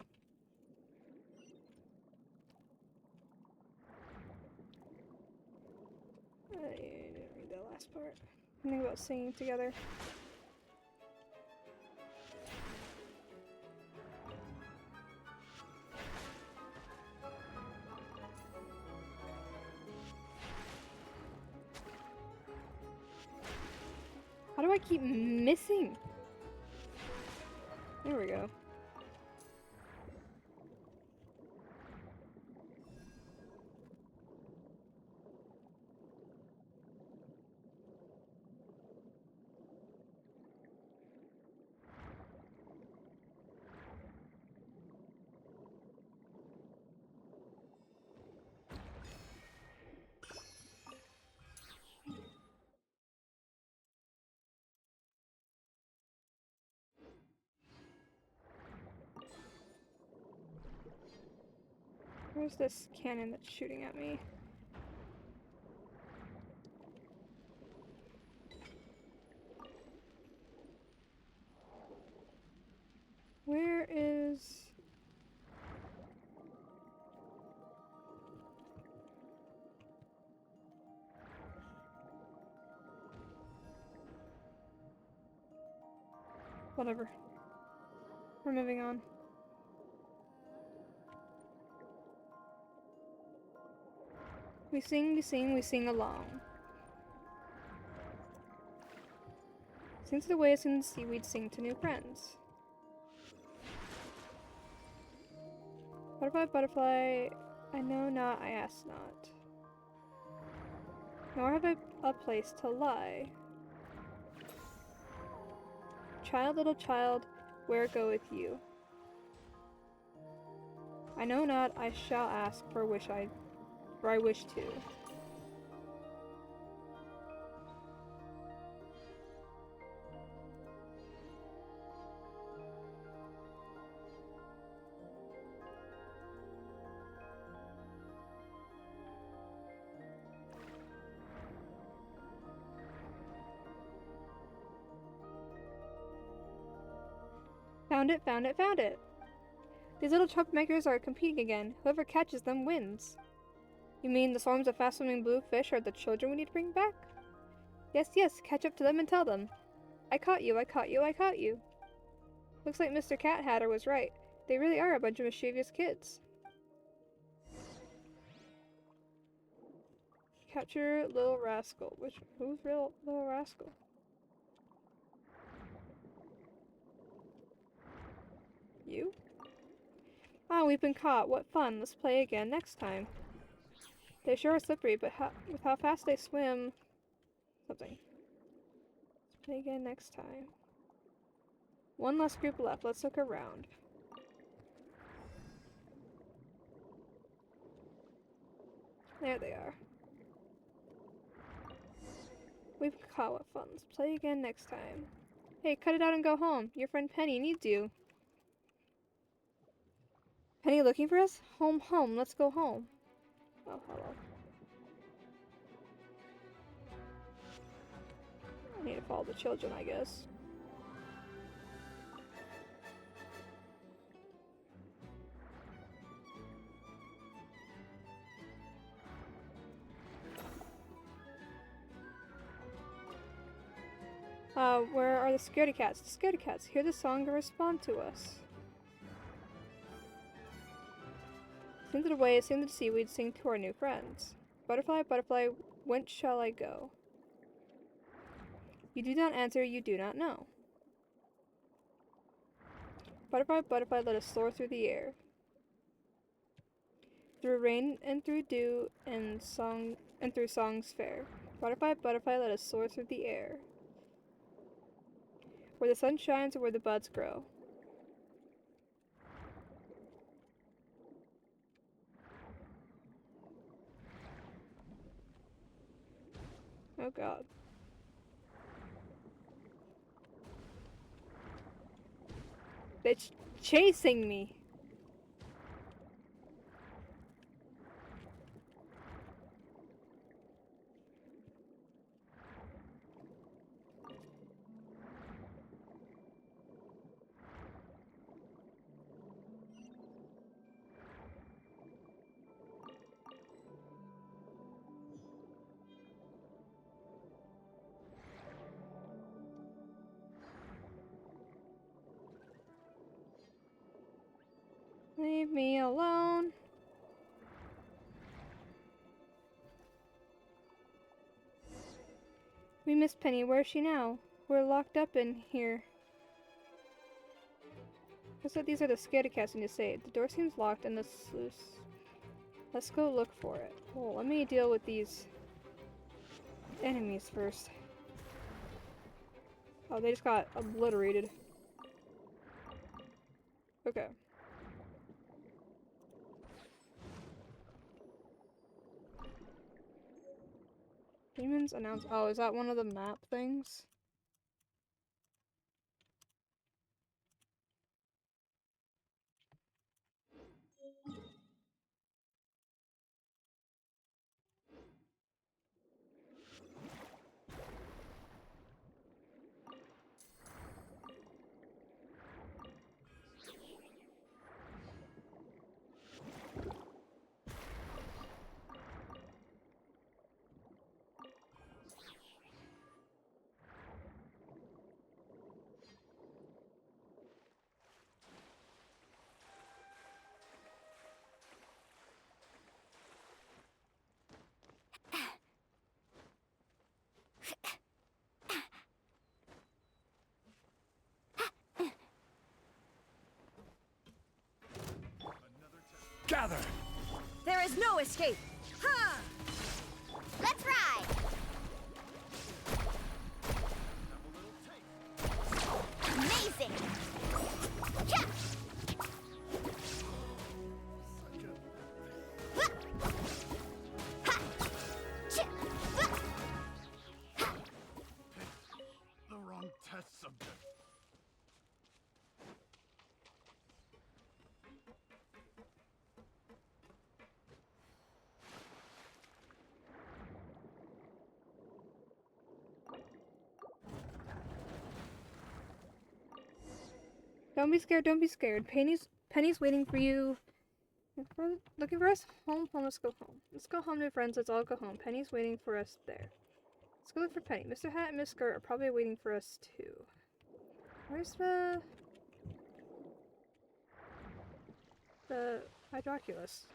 I didn't read that last part. Something about singing together. How do I keep missing? There we go. Where's this cannon that's shooting at me? Where is... Whatever. We're moving on. We sing along. Sing to the waves and the seaweed, sing to new friends. Butterfly, butterfly, I know not, I ask not. Nor have I a place to lie. Child, little child, where goeth you? I know not, I shall ask, for I wish to. Found it, found it, found it! These little troublemakers are competing again. Whoever catches them wins. You mean the swarms of fast-swimming blue fish are the children we need to bring back? Yes, yes, catch up to them and tell them. I caught you, I caught you, I caught you. Looks like Mr. Cat Hatter was right. They really are a bunch of mischievous kids. Capture Little Rascal. Who's Little Rascal? You? Ah, we've been caught. What fun. Let's play again next time. They sure are slippery, but with how fast they swim... Something. Let's play again next time. One less group left. Let's look around. There they are. We've caught. What fun. Let's play again next time. Hey, cut it out and go home. Your friend Penny needs you. Penny looking for us? Home, home. Let's go home. Oh, hello. I need to follow the children, I guess. Where are the scaredy cats? The scaredy cats, hear the song and respond to us. Sing to the waves, sing to the seaweed, sing to our new friends. Butterfly, butterfly, whence shall I go? You do not answer, you do not know. Butterfly, butterfly, let us soar through the air. Through rain and through dew and through songs fair. Butterfly, butterfly, let us soar through the air. Where the sun shines or where the buds grow. Oh god. It's chasing me. Leave me alone. We miss Penny. Where is she now? We're locked up in here. Looks like these are the scaredy cats we need to save. The door seems locked and let's go look for it. Well, let me deal with these enemies first. Oh, they just got obliterated. Okay. Demons announce. Oh, is that one of the map things? Gather! There is no escape. Huh. Let's ride. Amazing. Yeah. The wrong test subject. Don't be scared, don't be scared. Penny's waiting for you. Looking for us? Home, let's go home. Let's go home, my friends, let's all go home. Penny's waiting for us there. Let's go look for Penny. Mr. Hat and Miss Skirt are probably waiting for us too. Where's the Hydroculus?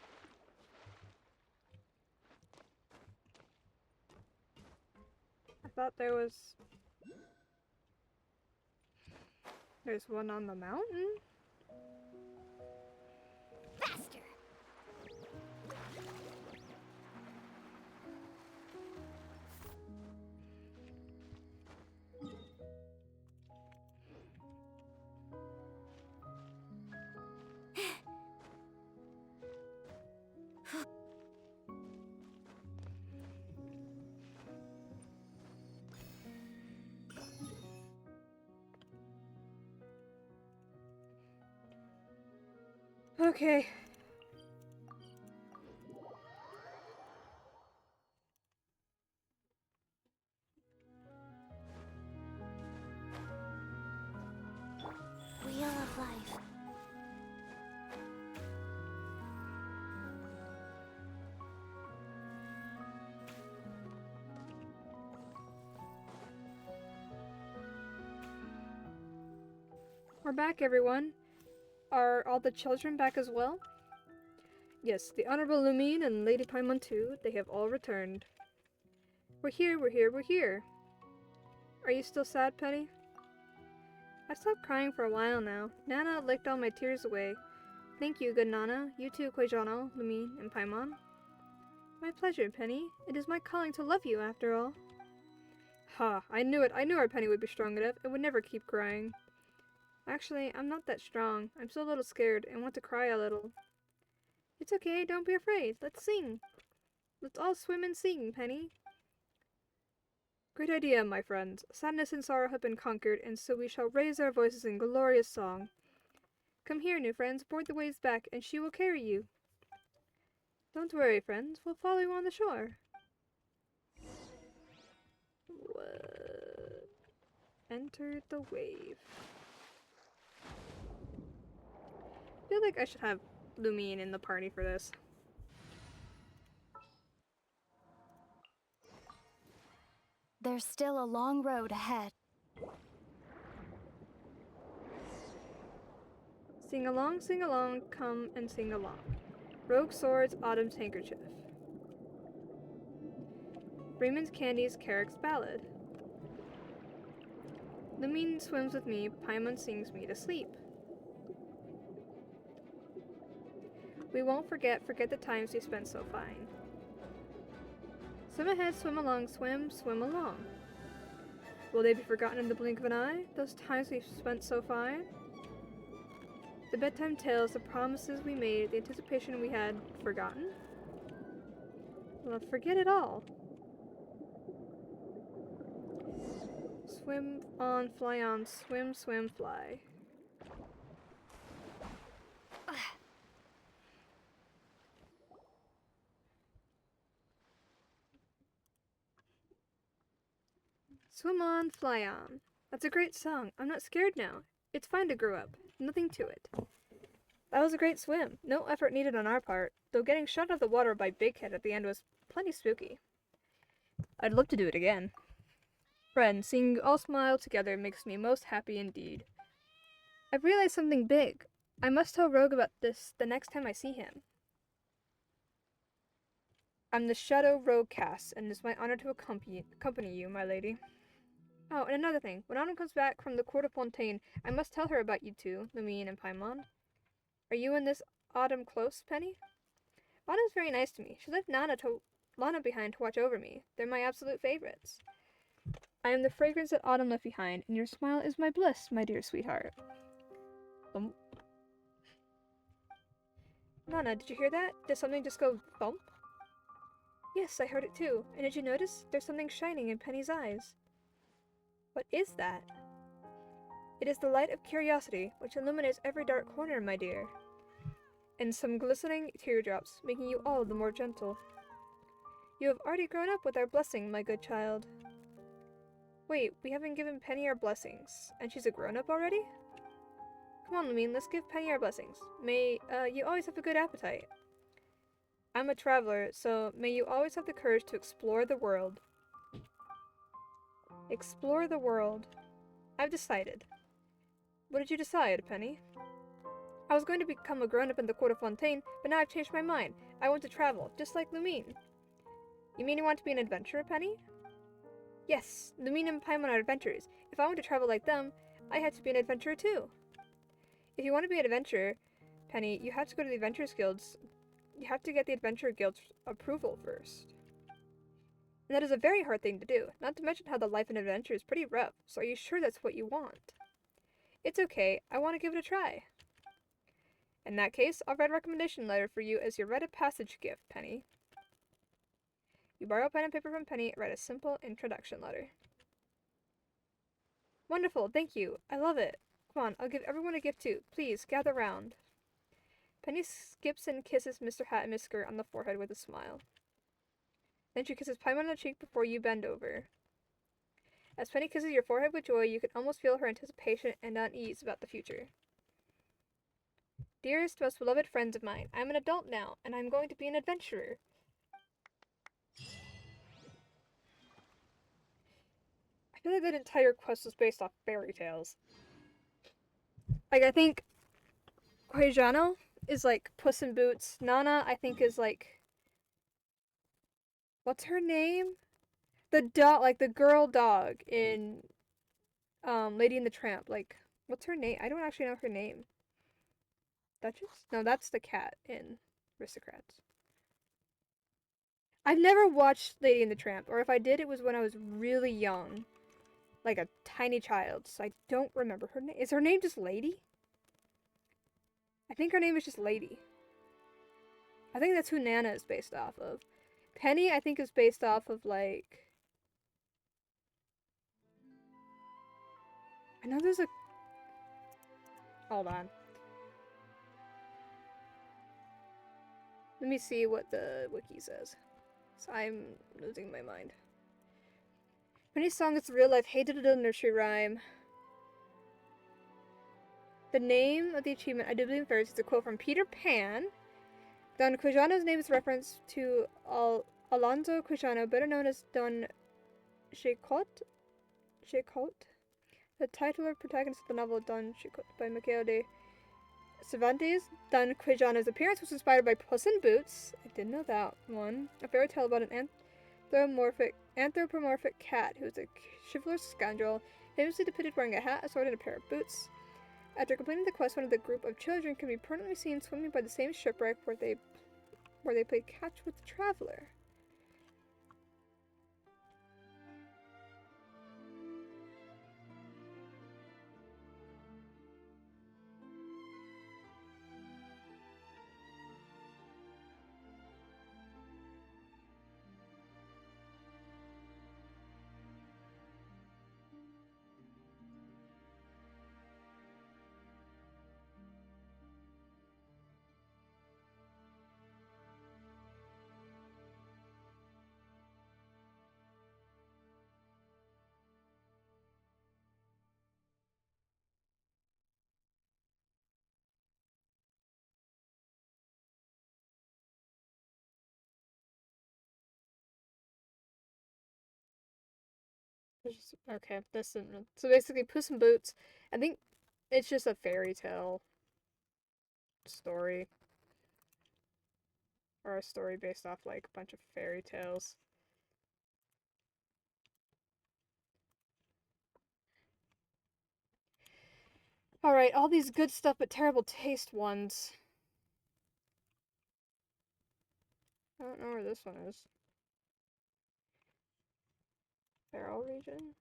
I thought there's one on the mountain? Faster. Okay. Wheel of life. We're back, everyone. Are all the children back as well? Yes, the Honorable Lumine and Lady Paimon too. They have all returned. We're here, we're here, we're here. Are you still sad, Penny? I stopped crying for a while now. Nana licked all my tears away. Thank you, good Nana. You too, Quijano, Lumine, and Paimon. My pleasure, Penny. It is my calling to love you, after all. Ha, I knew it. I knew our Penny would be strong enough and would never keep crying. Actually, I'm not that strong. I'm still a little scared and want to cry a little. It's okay, don't be afraid. Let's sing. Let's all swim and sing, Penny. Great idea, my friends. Sadness and sorrow have been conquered, and so we shall raise our voices in glorious song. Come here, new friends, board the waves back, and she will carry you. Don't worry, friends, we'll follow you on the shore. What? Enter the wave. I feel like I should have Lumine in the party for this. There's still a long road ahead. Sing along, come and sing along. Rogue Swords, Autumn's Handkerchief. Raymond's Candy's Carrick's Ballad. Lumine swims with me, Paimon sings me to sleep. We won't forget the times we spent so fine. Swim ahead, swim along, swim, swim along. Will they be forgotten in the blink of an eye, those times we spent so fine? The bedtime tales, the promises we made, the anticipation we had forgotten? Well, forget it all. Swim on, swim, swim, fly. Swim on, fly on. That's a great song. I'm not scared now. It's fine to grow up. Nothing to it. That was a great swim. No effort needed on our part, though getting shot out of the water by Big Head at the end was plenty spooky. I'd love to do it again. Friend, seeing you all smile together makes me most happy indeed. I've realized something big. I must tell Rogue about this the next time I see him. I'm the Shadow Rogue Cass, and it's my honor to accompany you, my lady. Oh, and another thing. When Autumn comes back from the Court of Fontaine, I must tell her about you two, Lumine and Paimon. Are you and this Autumn close, Penny? Autumn's very nice to me. She left Lana behind to watch over me. They're my absolute favorites. I am the fragrance that Autumn left behind, and your smile is my bliss, my dear sweetheart. Lana, did you hear that? Did something just go bump? Yes, I heard it too. And did you notice? There's something shining in Penny's eyes. What is that? It is the light of curiosity, which illuminates every dark corner, my dear. And some glistening teardrops, making you all the more gentle. You have already grown up with our blessing, my good child. Wait, we haven't given Penny our blessings, and she's a grown-up already? Come on, Lumine, let's give Penny our blessings. May, you always have a good appetite. I'm a traveler, so may you always have the courage to explore the world. Explore the world. I've decided. What did you decide, Penny? I was going to become a grown-up in the Court of Fontaine, but now I've changed my mind. I want to travel, just like Lumine. You mean you want to be an adventurer, Penny? Yes, Lumine and Paimon are adventurers. If I want to travel like them, I have to be an adventurer too. If you want to be an adventurer, Penny, you have to go to the Adventurers Guilds. You have to get the Adventurer Guild's approval first. And that is a very hard thing to do, not to mention how the life in adventure is pretty rough, so are you sure that's what you want? It's okay, I want to give it a try. In that case, I'll write a recommendation letter for you as your rite of passage gift, Penny. You borrow pen and paper from Penny, write a simple introduction letter. Wonderful, thank you. I love it. Come on, I'll give everyone a gift too. Please, gather round. Penny skips and kisses Mr. Hat and Miss Skirt on the forehead with a smile. Then she kisses Paimon on the cheek before you bend over. As Penny kisses your forehead with joy, you can almost feel her anticipation and unease about the future. Dearest, most beloved friends of mine, I'm an adult now, and I'm going to be an adventurer. I feel like that entire quest was based off fairy tales. Like, I think Quajano is like Puss in Boots. Nana, I think, is like... What's her name? The dog, like the girl dog in Lady and the Tramp. Like, what's her name? I don't actually know her name. Duchess? No, that's the cat in Aristocrats. I've never watched Lady and the Tramp, or if I did, it was when I was really young. Like a tiny child, so I don't remember her name. Is her name just Lady? I think her name is just Lady. I think that's who Nana is based off of. Penny, I think, is based off of, like... I know there's a... Hold on. Let me see what the wiki says. So I'm losing my mind. Many songs is real life hated a nursery rhyme. The name of the achievement, I do believe first, is a quote from Peter Pan. Don Quijano's name is a reference to Alonso Quijano, better known as Don Quixote, the title or protagonist of the novel Don Quixote by Miguel de Cervantes. Don Quijano's appearance was inspired by Puss in Boots. I didn't know that one. A fairy tale about an anthropomorphic cat who is a chivalrous scoundrel, famously depicted wearing a hat, a sword, and a pair of boots. After completing the quest, one of the group of children can be permanently seen swimming by the same shipwreck where they played catch with the traveler. Okay, this isn't. So basically, Puss in Boots, I think it's just a fairy tale story. Or a story based off like a bunch of fairy tales. Alright, all these good stuff but terrible taste ones. I don't know where this one is. Barrel region?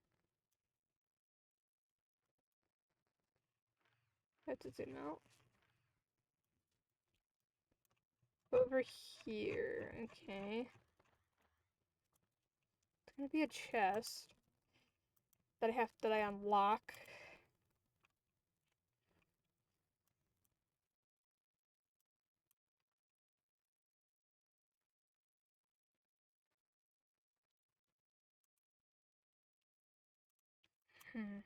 I have to zoom out. Over here, okay. It's gonna be a chest that I unlock. Hmm.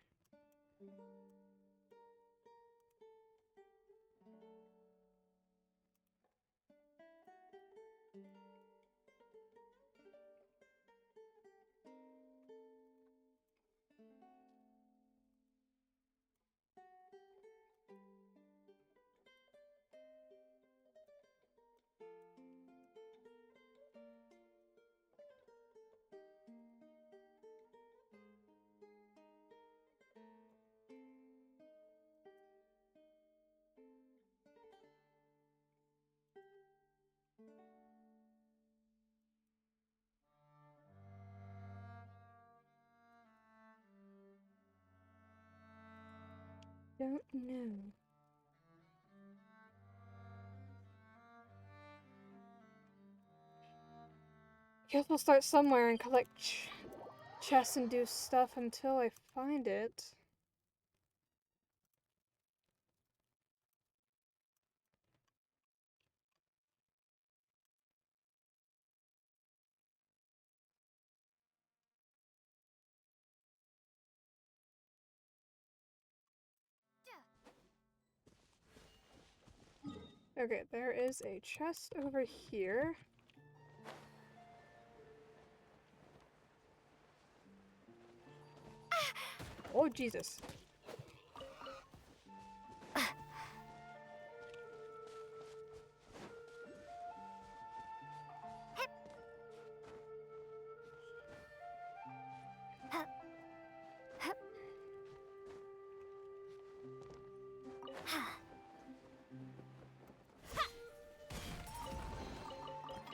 Don't know. Guess we'll start somewhere and collect chests and do stuff until I find it. Okay, there is a chest over here. Oh, Jesus.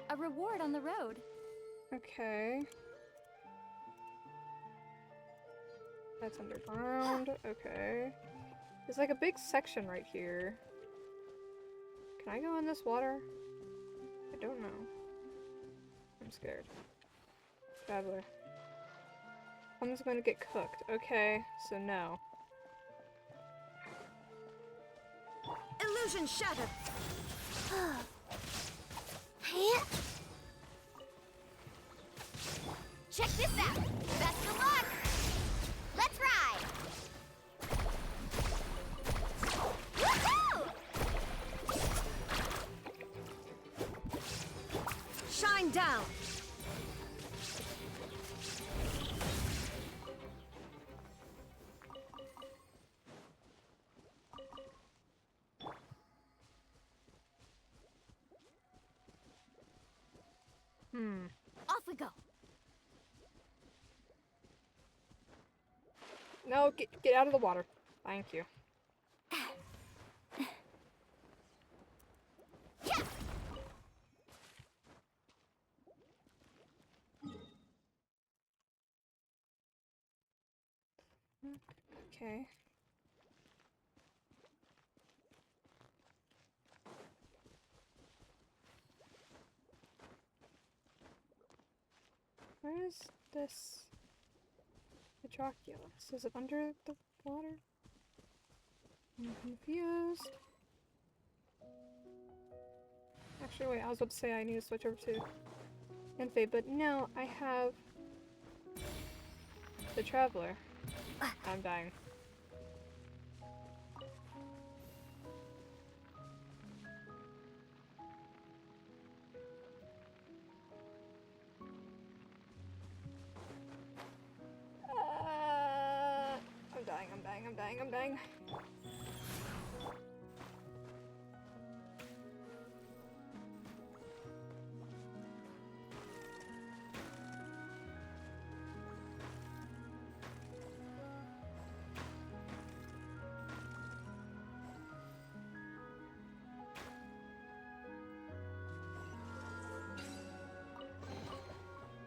A reward on the road. Okay. That's underground. Okay. There's like a big section right here. Can I go in this water? I don't know. I'm scared. Traveler. I'm just going to get cooked. Okay, so no. Illusion shattered. Check this out. Best of luck. Let's ride. Woohoo! Shine down. Off we go. No, get out of the water. Thank you. Okay. Where is this Petroculus? Is it under the water? I'm confused. Actually, wait, I was about to say I need to switch over to Enfei, but no, I have the Traveler. I'm dying. I'm dying.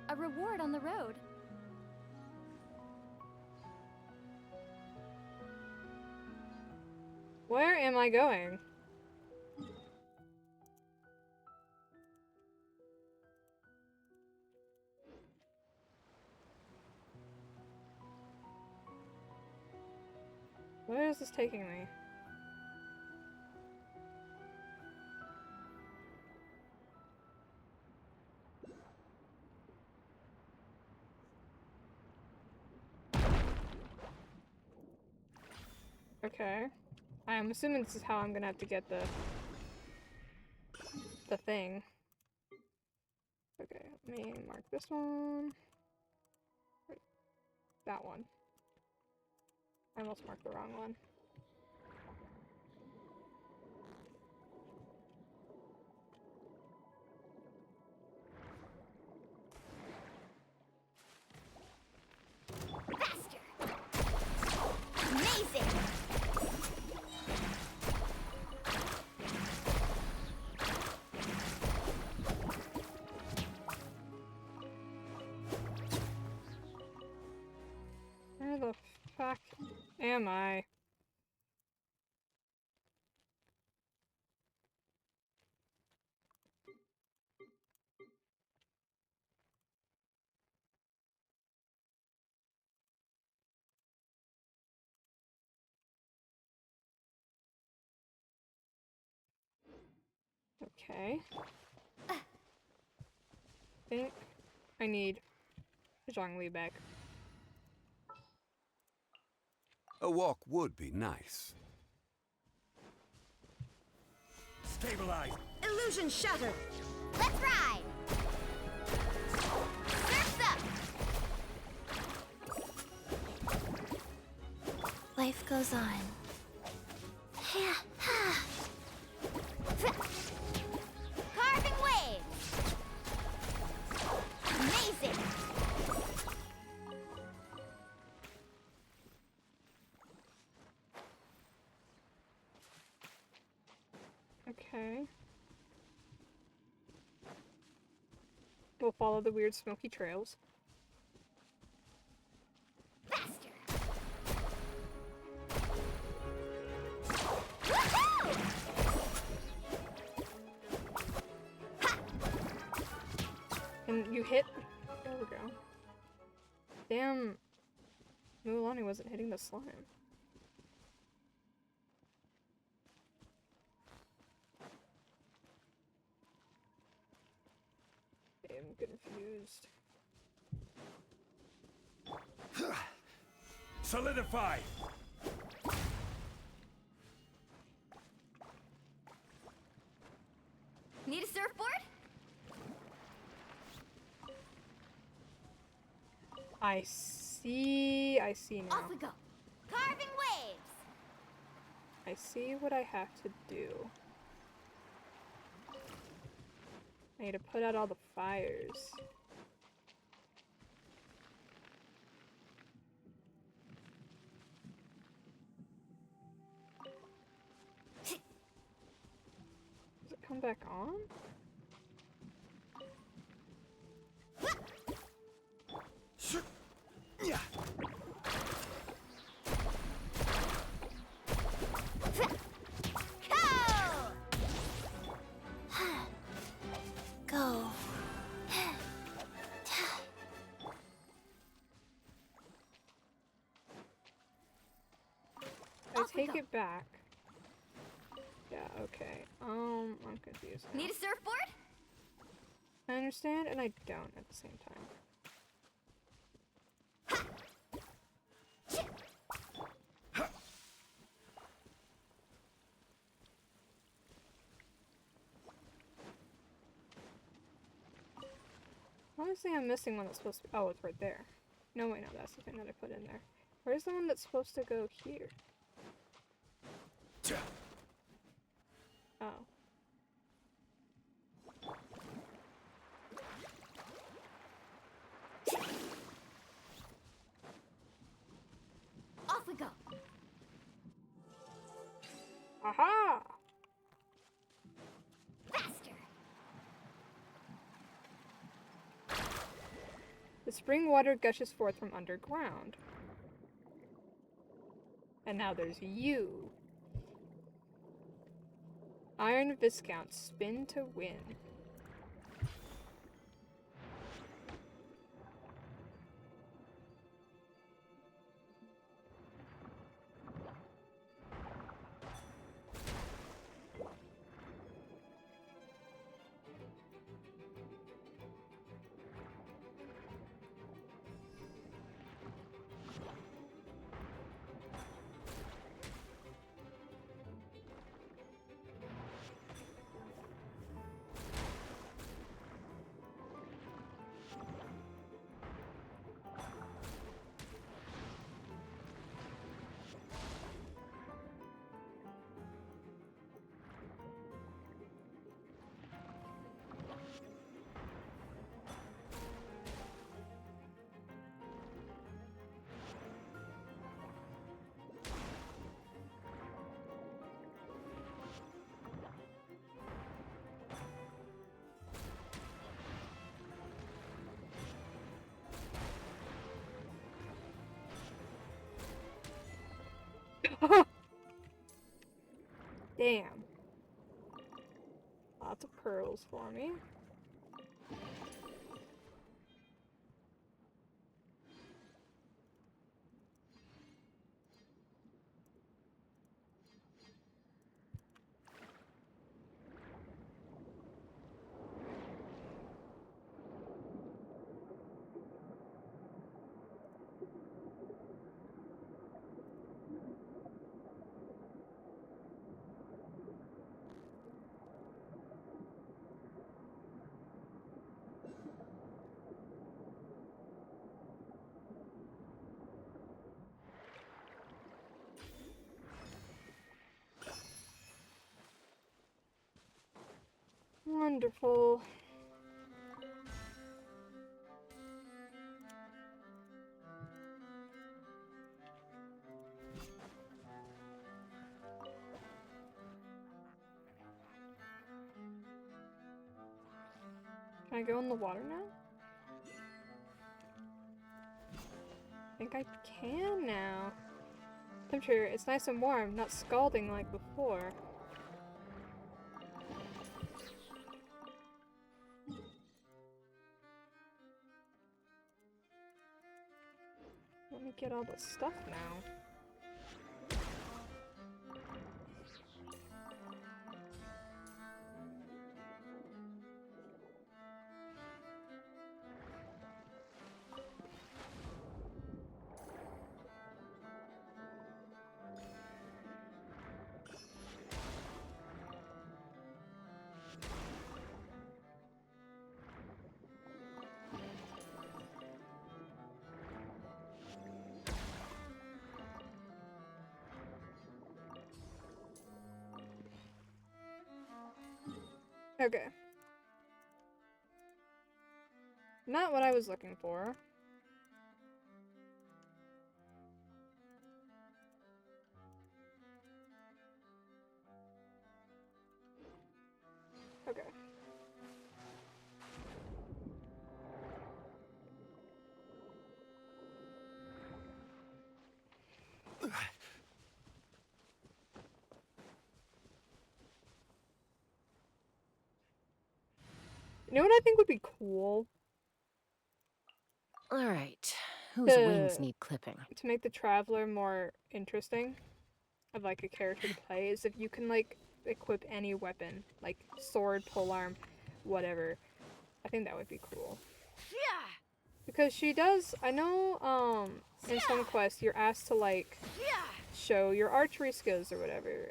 A reward on the road. Where am I going? Where is this taking me? Okay. I'm assuming this is how I'm gonna have to get the thing. Okay, let me mark this one. Wait, that one. I almost marked the wrong one. Faster. Amazing. Where the fuck am I? Okay. I think I need Zhongli back. A walk would be nice. Stabilize. Illusion shattered. Let's ride. Surf's up. Life goes on. Carving waves. Amazing. Okay. We'll follow the weird smoky trails. Faster. Woohoo! And you hit. There we go. Damn. Mulan wasn't hitting the slime. Solidify! Need a surfboard? I see now. Off we go. Carving waves. I see what I have to do. I need to put out all the fires. Does it come back on? Yeah. Go. I Off we take go. it back. Yeah, okay. I'm confused now. Need a surfboard? I understand and I don't at the same time. Honestly, I'm missing one that's supposed to. Oh, it's right there. No, wait, no, that's the thing that I put in there. Where's the one that's supposed to go here? Oh. Off we go. Aha! Faster. The spring water gushes forth from underground. And now there's you. Iron Viscount, spin to win. Damn. Lots of pearls for me. Wonderful. Can I go in the water now? I think I can now. Temperature, it's nice and warm, not scalding like before. Let me get all the stuff now. Okay. Not what I was looking for. Okay. You know what I think would be cool? All right. Whose To- wings need clipping? To make the Traveler more interesting of like a character to play is if you can like equip any weapon, like sword, polearm, whatever. I think that would be cool. Because she does, I know, in some quests you're asked to like show your archery skills or whatever.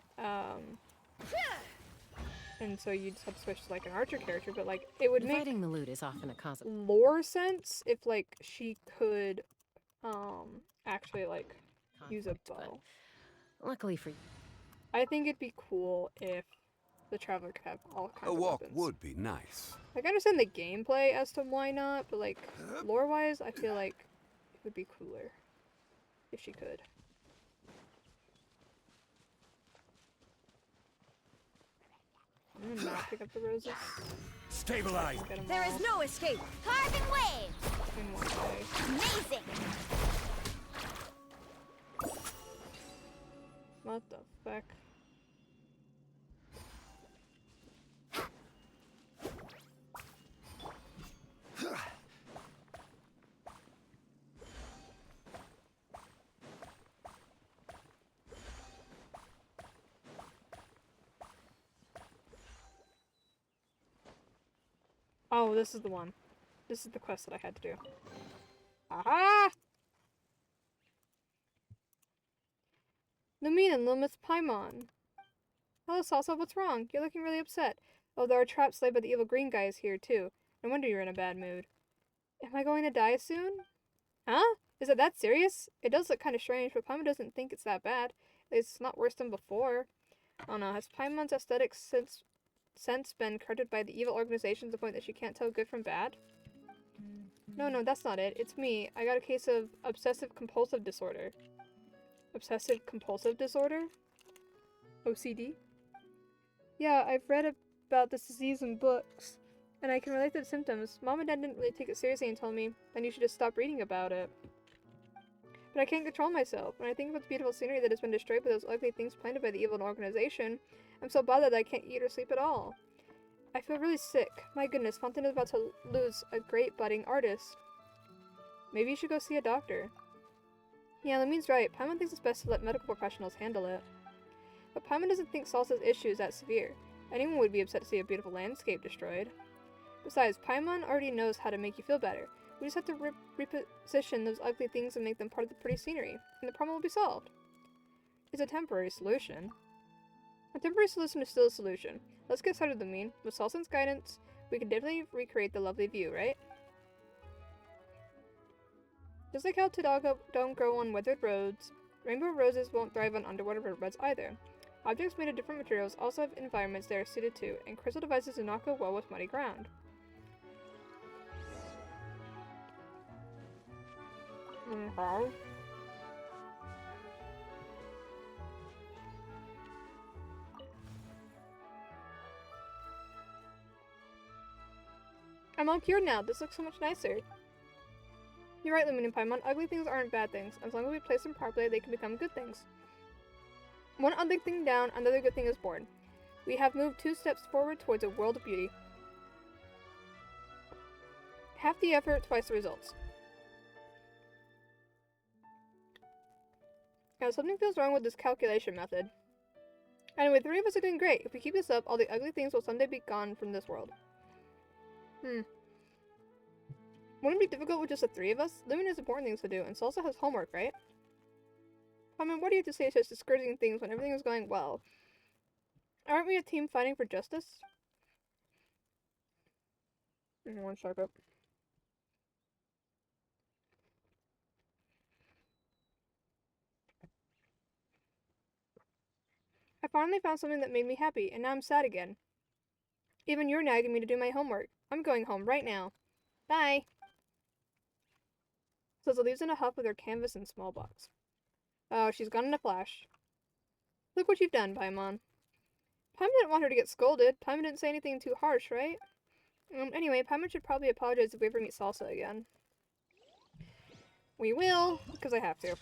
And so you just have to switch to like an archer character, but like it would make Dividing the loot is often a cause of lore sense if like she could actually like use a conflict, bow. but luckily for you. I think it'd be cool if the Traveler could have all kinds A of walk weapons. would be nice. Like, I understand the gameplay as to why not, but like lore-wise, I feel like it would be cooler if she could. I'm gonna not pick up the roses. Stabilize. Get 'em There all is no escape. Carving waves. in one day. Amazing. What the fuck? Oh, this is the one. This is the quest that I had to do. Aha! Lumine and Lilith Paimon. Hello, Salsa, what's wrong? You're looking really upset. Oh, there are traps laid by the evil green guys here, too. No wonder you're in a bad mood. Am I going to die soon? Huh? Is it that serious? It does look kind of strange, but Paimon doesn't think it's that bad. It's not worse than before. Oh no, has Paimon's aesthetic sense been corrupted by the evil organization to the point that she can't tell good from bad? No, that's not it. It's me. I got a case of obsessive-compulsive disorder. Obsessive-compulsive disorder? OCD? Yeah, I've read about this disease in books, and I can relate to the symptoms. Mom and Dad didn't really take it seriously and told me, then you should just stop reading about it. But I can't control myself. When I think about the beautiful scenery that has been destroyed by those ugly things planted by the evil organization, I'm so bothered that I can't eat or sleep at all. I feel really sick. My goodness, Fontaine is about to lose a great budding artist. Maybe you should go see a doctor. Yeah, Lamine's right. Paimon thinks it's best to let medical professionals handle it. But Paimon doesn't think Salsa's issue is that severe. Anyone would be upset to see a beautiful landscape destroyed. Besides, Paimon already knows how to make you feel better. We just have to reposition those ugly things and make them part of the pretty scenery, and the problem will be solved. It's a temporary solution. A temporary solution is still a solution. Let's get started, Lumine. With Salsa's guidance, we can definitely recreate the lovely view, right? Just like how Tadaga don't grow on weathered roads, rainbow roses won't thrive on underwater riverbeds either. Objects made of different materials also have environments they are suited to, and crystal devices do not go well with muddy ground. Okay. I'm all cured now. This looks so much nicer. You're right, Lumine and Paimon. Ugly things aren't bad things. As long as we place them properly, they can become good things. One ugly thing down, another good thing is born. We have moved 2 steps forward towards a world of beauty. Half the effort, twice the results. Now, something feels wrong with this calculation method. Anyway, 3 of us are doing great. If we keep this up, all the ugly things will someday be gone from this world. Wouldn't it be difficult with just the 3 of us? Living has important things to do, and Salsa has homework, right? I mean, what do you have to say to such discouraging things when everything is going well? Aren't we a team fighting for justice? One second. I finally found something that made me happy, and now I'm sad again. Even you're nagging me to do my homework. I'm going home right now. Bye. Says leaves in a huff with her canvas and small box. Oh, she's gone in a flash. Look what you've done, Paimon. Paimon didn't want her to get scolded. Paimon didn't say anything too harsh, right? Anyway, Paimon should probably apologize if we ever meet Salsa again. We will, because I have to.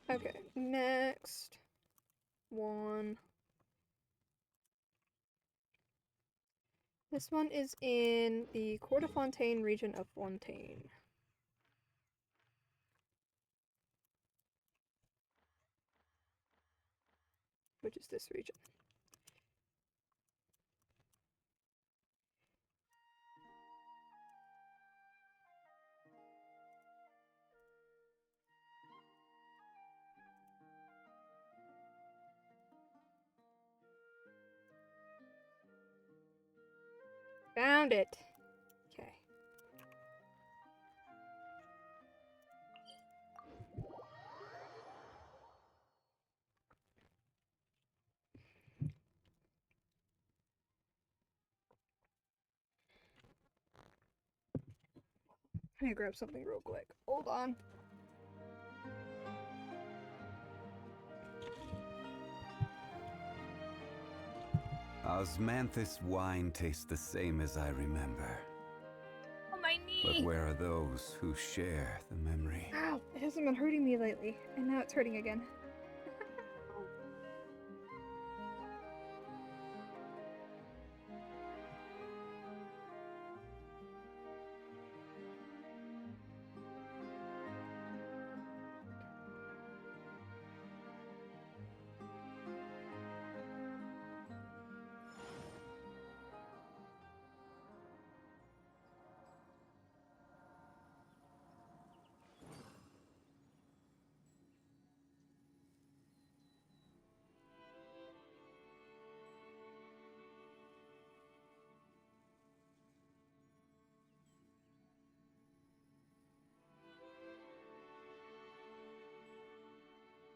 Okay, next one. This one is in the Court of Fontaine region of Fontaine. Which is this region. Found it. Okay. I need to grab something real quick. Hold on. Osmanthus wine tastes the same as I remember. Oh, my But knee! where are those who share the memory? Ow! It hasn't been hurting me lately, and now it's hurting again.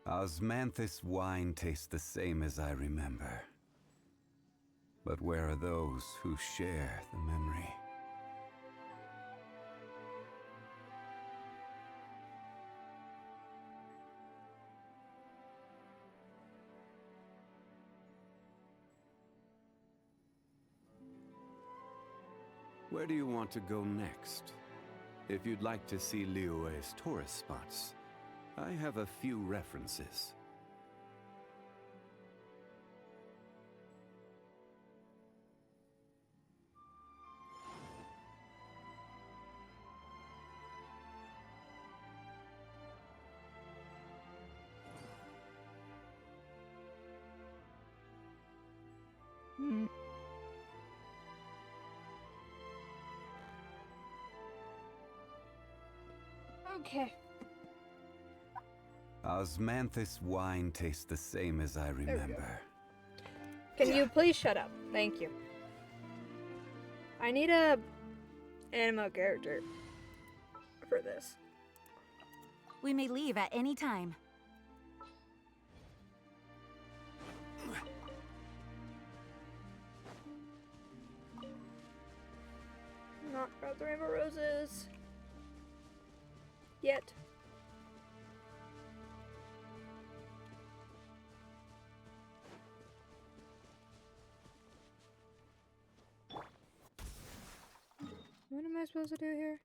Osmanthus wine tastes the same as I remember. But where are those who share the memory? Where do you want to go next? If you'd like to see Liyue's tourist spots, I have a few references. Hmm. Okay. Osmanthus wine tastes the same as I we go. remember. Can you please shut up? Thank you. I need a anime character for this. We may leave at any time. Not about the Rainbow Roses. Yet. What am I supposed to do here?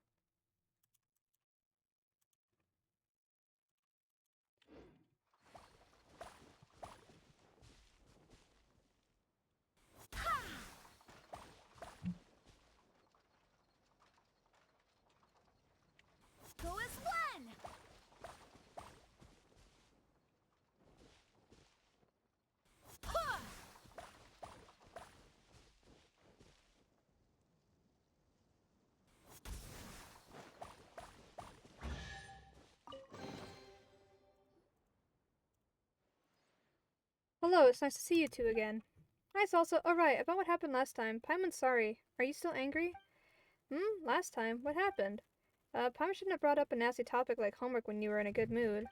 Go as one! Hello, it's nice to see you two again. Nice also. Oh right, about what happened last time. Paimon's sorry. Are you still angry? Last time? What happened? Paimon shouldn't have brought up a nasty topic like homework when you were in a good mood.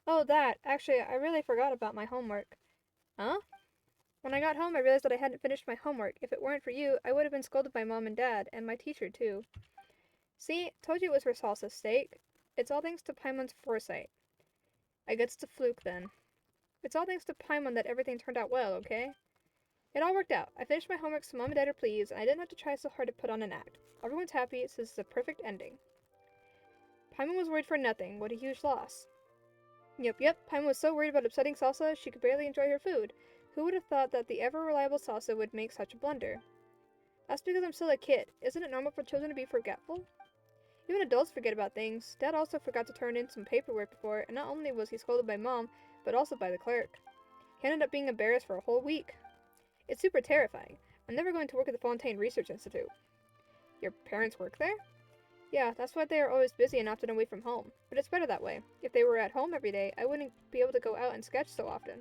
Oh, that. Actually, I really forgot about my homework. Huh? When I got home, I realized that I hadn't finished my homework. If it weren't for you, I would have been scolded by Mom and Dad, and my teacher, too. See? Told you it was for Salsa's sake. It's all thanks to Paimon's foresight. I guess it's a fluke, then. It's all thanks to Paimon that everything turned out well, okay? It all worked out. I finished my homework so Mom and Dad are pleased, and I didn't have to try so hard to put on an act. Everyone's happy, so this is a perfect ending. Paimon was worried for nothing. What a huge loss. Yep. Paimon was so worried about upsetting Salsa, she could barely enjoy her food. Who would have thought that the ever-reliable Salsa would make such a blunder? That's because I'm still a kid. Isn't it normal for children to be forgetful? Even adults forget about things. Dad also forgot to turn in some paperwork before, and not only was he scolded by Mom, but also by the clerk. He ended up being embarrassed for a whole week. It's super terrifying. I'm never going to work at the Fontaine Research Institute. Your parents work there? Yeah, that's why they are always busy and often away from home. But it's better that way. If they were at home every day, I wouldn't be able to go out and sketch so often.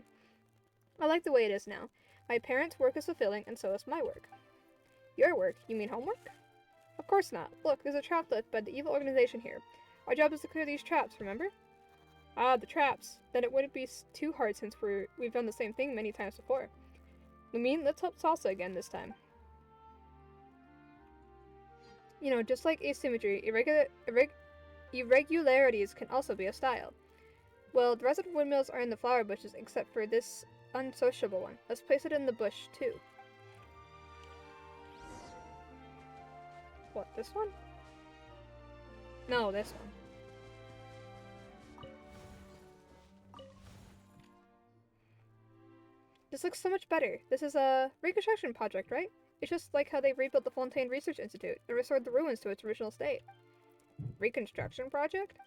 I like the way it is now. My parents' work is fulfilling, and so is my work. Your work? You mean homework? Of course not. Look, there's a trap left by the evil organization here. Our job is to clear these traps, remember? Ah, the traps. Then it wouldn't be too hard since we've done the same thing many times before. I mean, let's help Salsa again this time. You know, just like asymmetry, irregularities can also be a style. Well, the rest of the windmills are in the flower bushes except for this unsociable one. Let's place it in the bush, too. What, this one? No, this one. This looks so much better. This is a reconstruction project, right? It's just like how they rebuilt the Fontaine Research Institute and restored the ruins to its original state. Reconstruction project?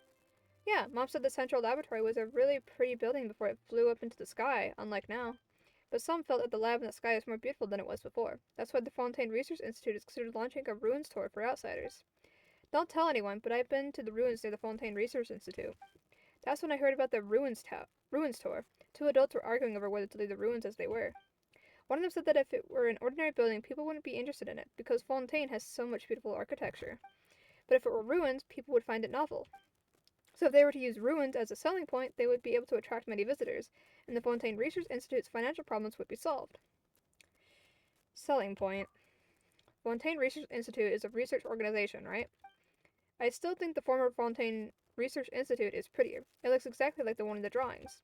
Yeah, Mom said the central laboratory was a really pretty building before it flew up into the sky, unlike now. But some felt that the lab in the sky is more beautiful than it was before. That's why the Fontaine Research Institute is considered launching a ruins tour for outsiders. Don't tell anyone, but I've been to the ruins near the Fontaine Research Institute. That's when I heard about the ruins tour. Two adults were arguing over whether to leave the ruins as they were. One of them said that if it were an ordinary building, people wouldn't be interested in it, because Fontaine has so much beautiful architecture. But if it were ruins, people would find it novel. So if they were to use ruins as a selling point, they would be able to attract many visitors, and the Fontaine Research Institute's financial problems would be solved. Selling point. Fontaine Research Institute is a research organization, right? I still think the former Fontaine Research Institute is prettier. It looks exactly like the one in the drawings.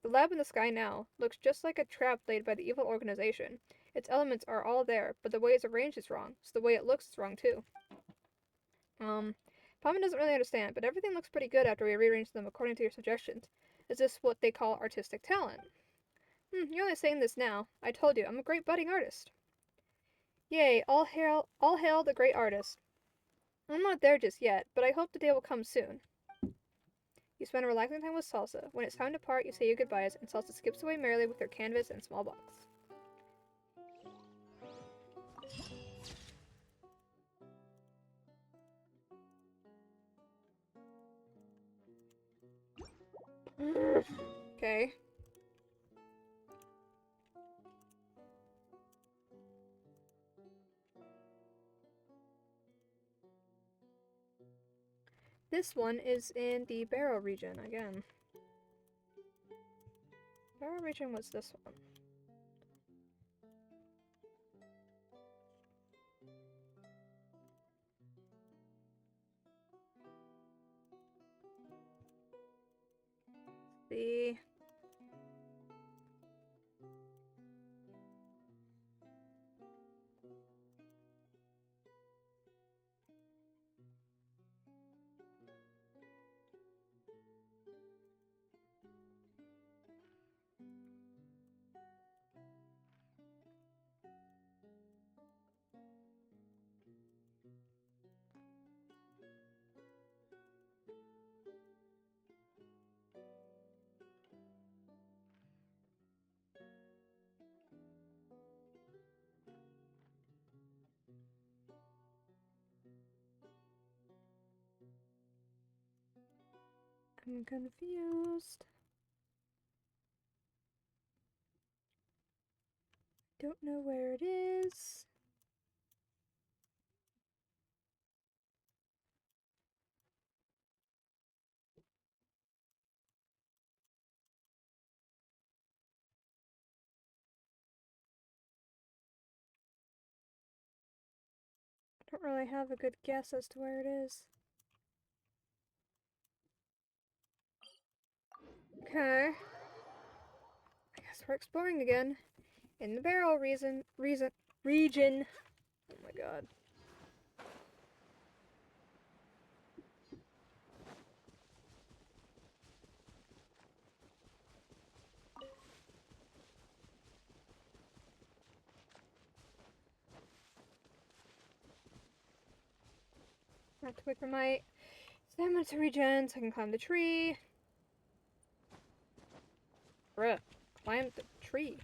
The lab in the sky now looks just like a trap laid by the evil organization. Its elements are all there, but the way it's arranged is wrong, so the way it looks is wrong too. Paimon doesn't really understand, but everything looks pretty good after we rearrange them according to your suggestions. Is this what they call artistic talent? You're only saying this now. I told you, I'm a great budding artist. Yay, all hail the great artist. I'm not there just yet, but I hope the day will come soon. You spend a relaxing time with Salsa. When it's time to part, you say your goodbyes, and Salsa skips away merrily with her canvas and small box. Okay. This one is in the Barrow region again. Barrow region was this one. See. I'm confused. Don't know where it is. don't really have a good guess as to where it is. Okay. I guess we're exploring again. In the barrel region. Oh my god. I have to wait for my stamina to regen so I can climb the tree. Bruh, climb the tree.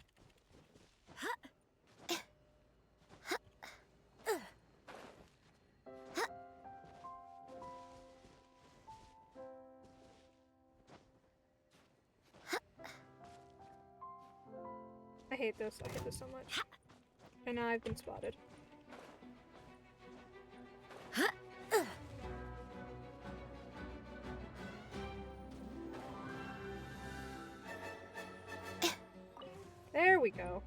I hate this. I hate this so much. And now I've been spotted. There we go.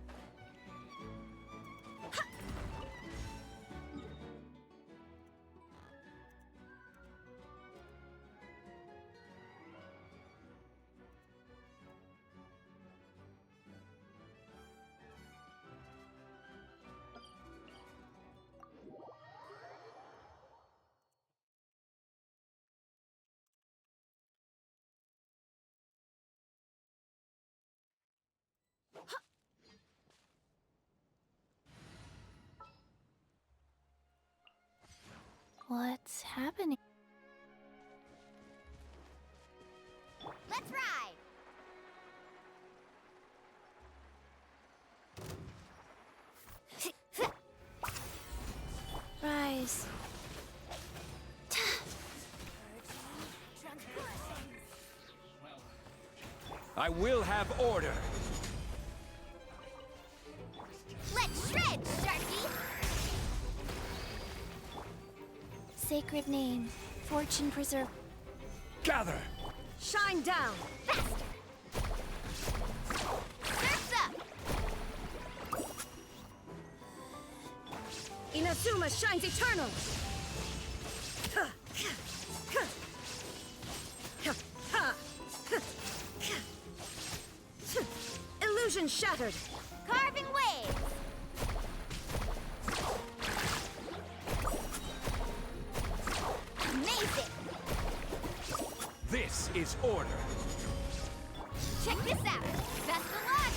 What's happening? Let's ride! Rise. I will have order. Let's shred, Sharky! Sacred name, fortune preserve. Gather. Shine down! Faster! Surf's up! Inazuma shines eternal! Illusion shattered! Carving waves! Amazing! This is order. Check this out! Best of luck!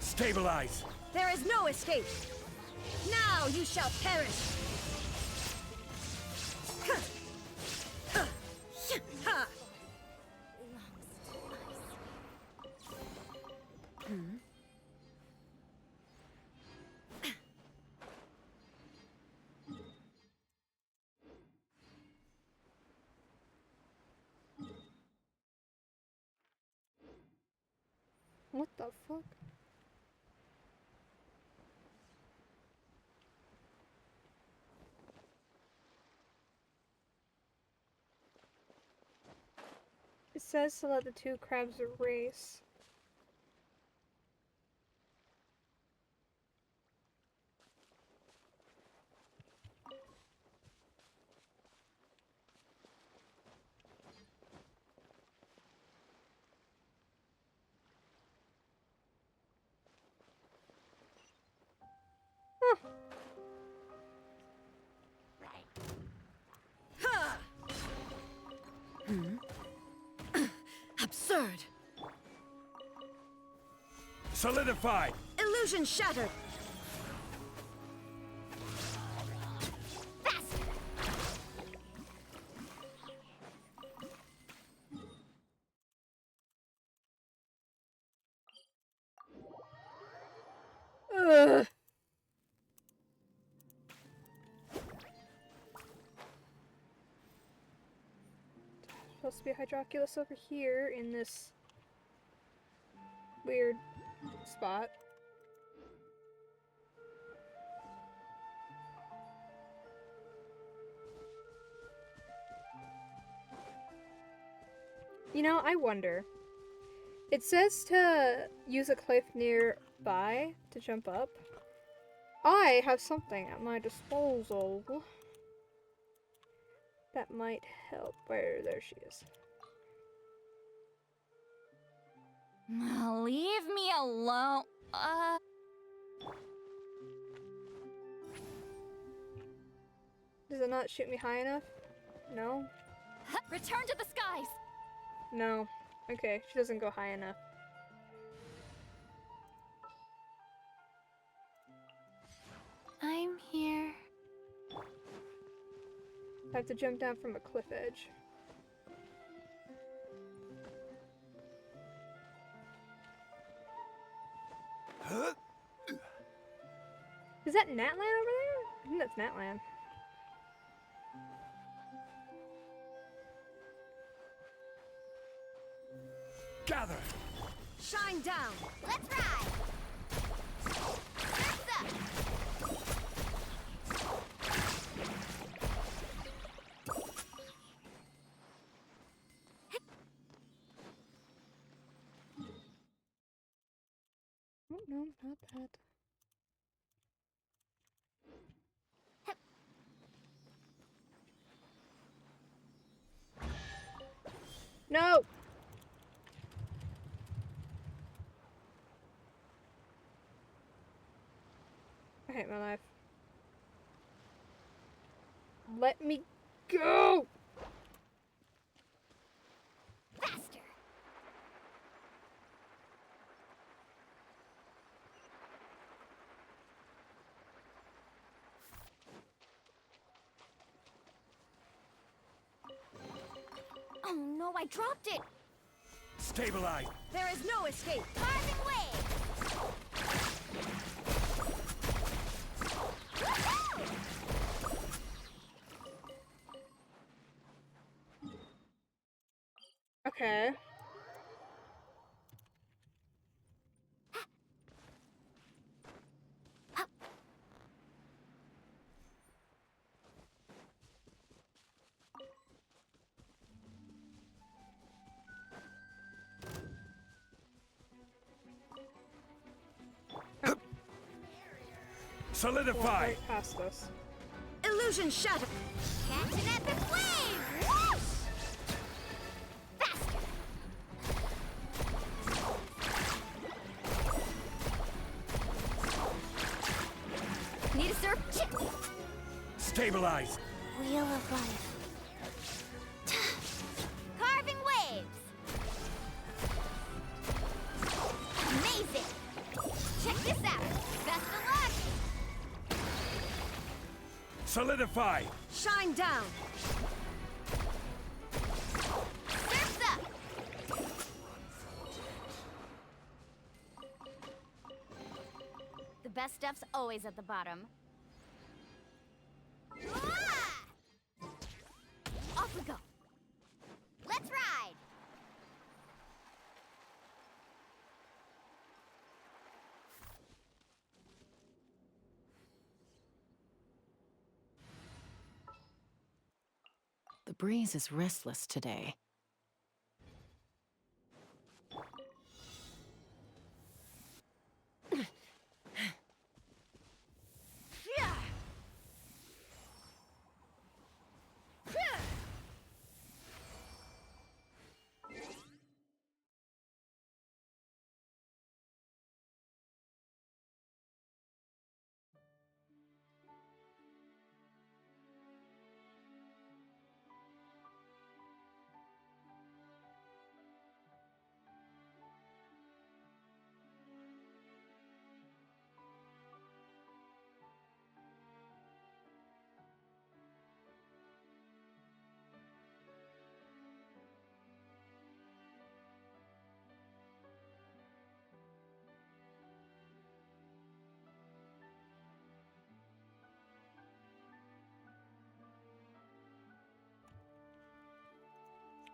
Stabilize. There is no escape! Now you shall perish! What the fuck? It says to let the two crabs race. Absurd! Solidified. Illusion shattered! Faster! Ugh. Supposed to be a Hydroculus over here in this weird spot. You know, I wonder. It says to use a cliff near by to jump up. I have something at my disposal that might help. There she is. Leave me alone. Does it not shoot me high enough? No? Return to the skies. No. Okay, she doesn't go high enough. I'm here. I have to jump down from a cliff edge. Is that Natlan over there? I think that's Natlan. Gather! Shine down. Let's ride. Surf's up. Oh, no, not that. No! I hate my life. Let me go! Faster. Oh no, I dropped it. Stabilize! There is no escape. Carving waves. Woohoo! Okay. Solidify! Right past us. Illusion shattered. Catch an epic wave. Whoosh! Faster. Need a surf? Chip. Stabilize! Wheel of life. Carving waves. Amazing. Check this out. Best of luck. Solidify! Shine down. Surf's up. The best stuff's always at the bottom. Ah! Off we go. Let's ride. The breeze is restless today.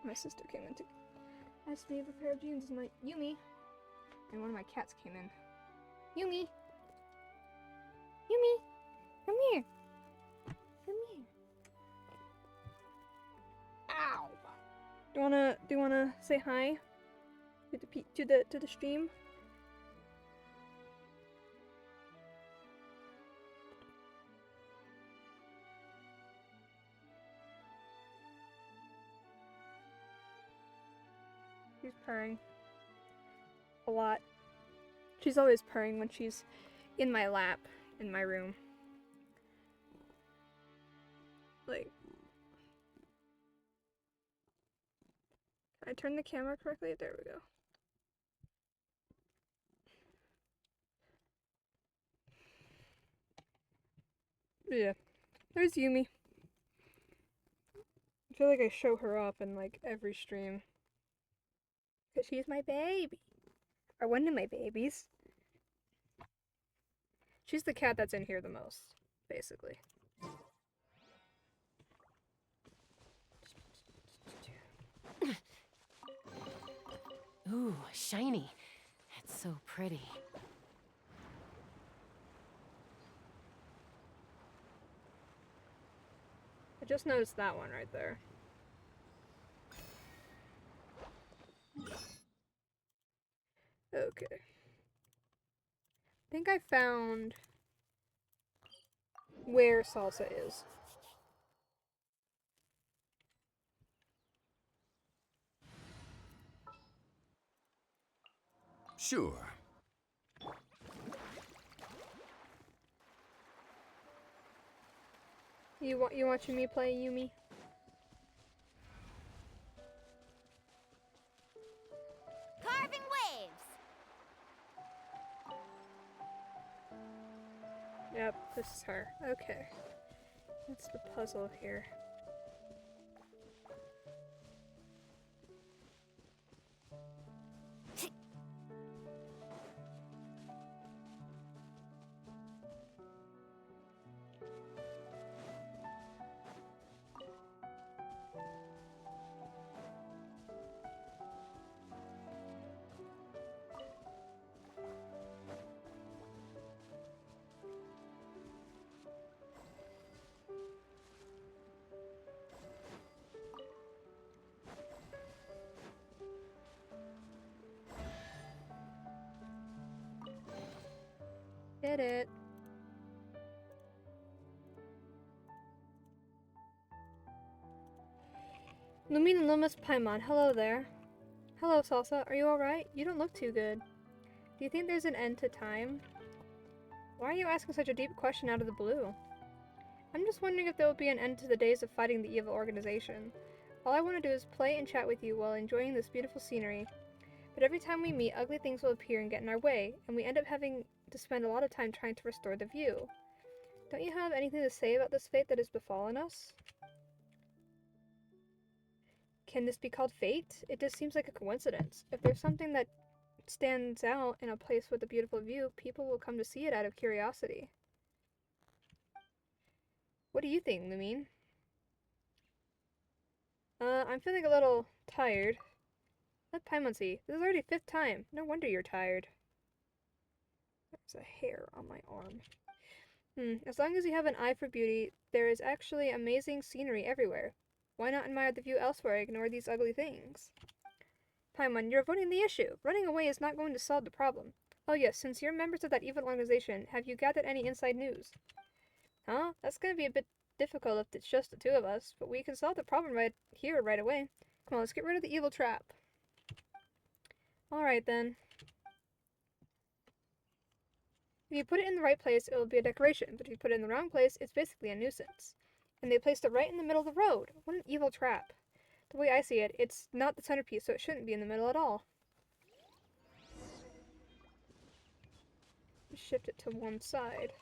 My sister came in to ask me if a pair of jeans is my Yumi. And one of my cats came in. Yumi! Yumi! Come here! Come here! Ow! Do you wanna say hi to the stream? purring. A lot. She's always purring when she's in my lap in my room. Like, can I turn the camera correctly? There we go. Yeah, there's Yumi. I feel like I show her up in like every stream. Because she's my baby. Or one of my babies. She's the cat that's in here the most, basically. Ooh, shiny. It's so pretty. I just noticed that one right there. Okay. I think I found where Salsa is. Sure. You watching me play Yumi? Carving waves. Yep, this is her. Okay. What's the puzzle here? Did it. Lumina Lumis Paimon, hello there. Hello, Salsa. Are you alright? You don't look too good. Do you think there's an end to time? Why are you asking such a deep question out of the blue? I'm just wondering if there will be an end to the days of fighting the evil organization. All I want to do is play and chat with you while enjoying this beautiful scenery. But every time we meet, ugly things will appear and get in our way, and we end up having to spend a lot of time trying to restore the view. Don't you have anything to say about this fate that has befallen us? Can this be called fate? It just seems like a coincidence. If there's something that stands out in a place with a beautiful view, people will come to see it out of curiosity. What do you think, Lumine? I'm feeling a little tired. Let Paimon see. This is already 5th time. No wonder you're tired. There's a hair on my arm. As long as you have an eye for beauty, there is actually amazing scenery everywhere. Why not admire the view elsewhere and ignore these ugly things? Paimon, you're avoiding the issue. Running away is not going to solve the problem. Oh yes, since you're members of that evil organization, have you gathered any inside news? Huh? That's gonna be a bit difficult if it's just the two of us, but we can solve the problem right here, right away. Come on, let's get rid of the evil trap. Alright then. If you put it in the right place, it will be a decoration, but if you put it in the wrong place, it's basically a nuisance. And they placed it right in the middle of the road. What an evil trap. The way I see it, it's not the centerpiece, so it shouldn't be in the middle at all. Shift it to one side.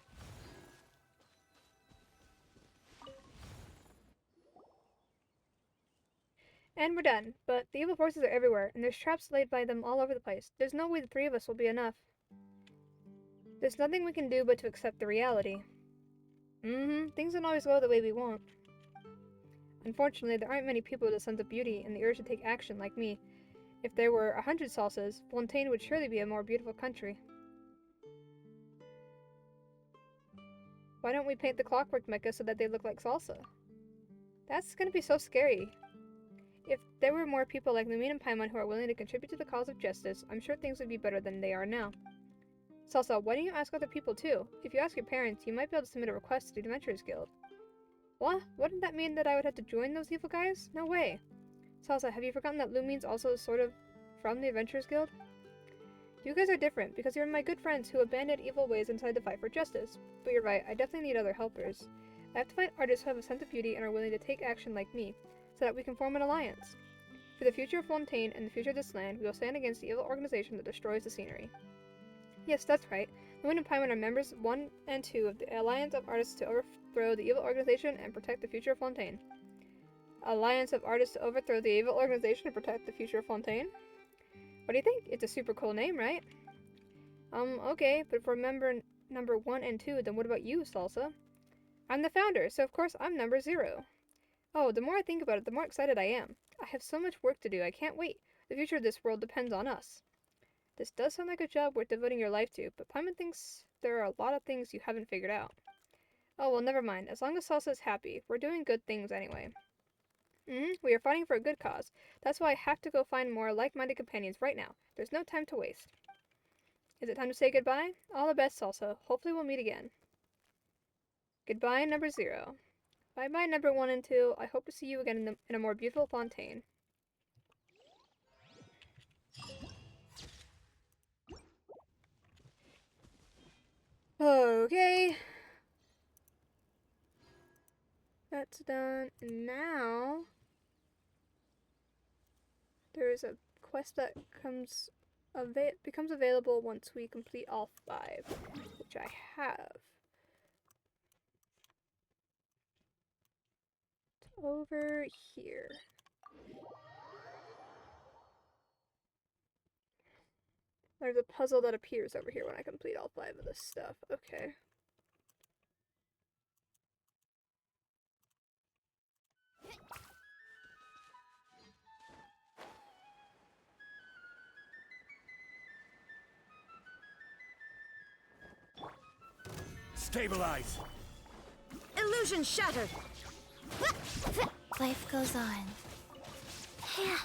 And we're done, but the evil forces are everywhere, and there's traps laid by them all over the place. There's no way the 3 of us will be enough. There's nothing we can do but to accept the reality. Things don't always go the way we want. Unfortunately, there aren't many people with a sense of beauty and the urge to take action like me. If there were 100 Salsas, Fontaine would surely be a more beautiful country. Why don't we paint the clockwork mecha so that they look like Salsa? That's gonna be so scary. If there were more people like Lumine and Paimon who are willing to contribute to the cause of justice, I'm sure things would be better than they are now. Salsa, why don't you ask other people too? If you ask your parents, you might be able to submit a request to the Adventurers Guild. What? Wouldn't that mean that I would have to join those evil guys? No way. Salsa, have you forgotten that Lumine's also sort of from the Adventurers Guild? You guys are different because you're my good friends who abandoned evil ways and decided to fight for justice. But you're right, I definitely need other helpers. I have to find artists who have a sense of beauty and are willing to take action like me, so that we can form an alliance. For the future of Fontaine and the future of this land, we will stand against the evil organization that destroys the scenery. Yes, that's right. Moon and Paimon are members 1 and 2 of the Alliance of Artists to overthrow the evil organization and protect the future of Fontaine. Alliance of Artists to overthrow the evil organization and protect the future of Fontaine? What do you think? It's a super cool name, right? Okay, but if we're number 1 and 2, then what about you, Salsa? I'm the founder, so of course I'm number 0. Oh, the more I think about it, the more excited I am. I have so much work to do, I can't wait. The future of this world depends on us. This does sound like a job worth devoting your life to, but Paimon thinks there are a lot of things you haven't figured out. Oh, well, never mind. As long as Salsa is happy, we're doing good things anyway. We are fighting for a good cause. That's why I have to go find more like-minded companions right now. There's no time to waste. Is it time to say goodbye? All the best, Salsa. Hopefully we'll meet again. Goodbye, number 0. Bye-bye, number 1 and 2. I hope to see you again in a more beautiful Fontaine. Okay. That's done. Now, there's a quest that becomes available once we complete all 5, which I have. It's over here. There's a puzzle that appears over here when I complete all 5 of this stuff. Okay. Stabilize! Illusion shattered! Life goes on. Yeah.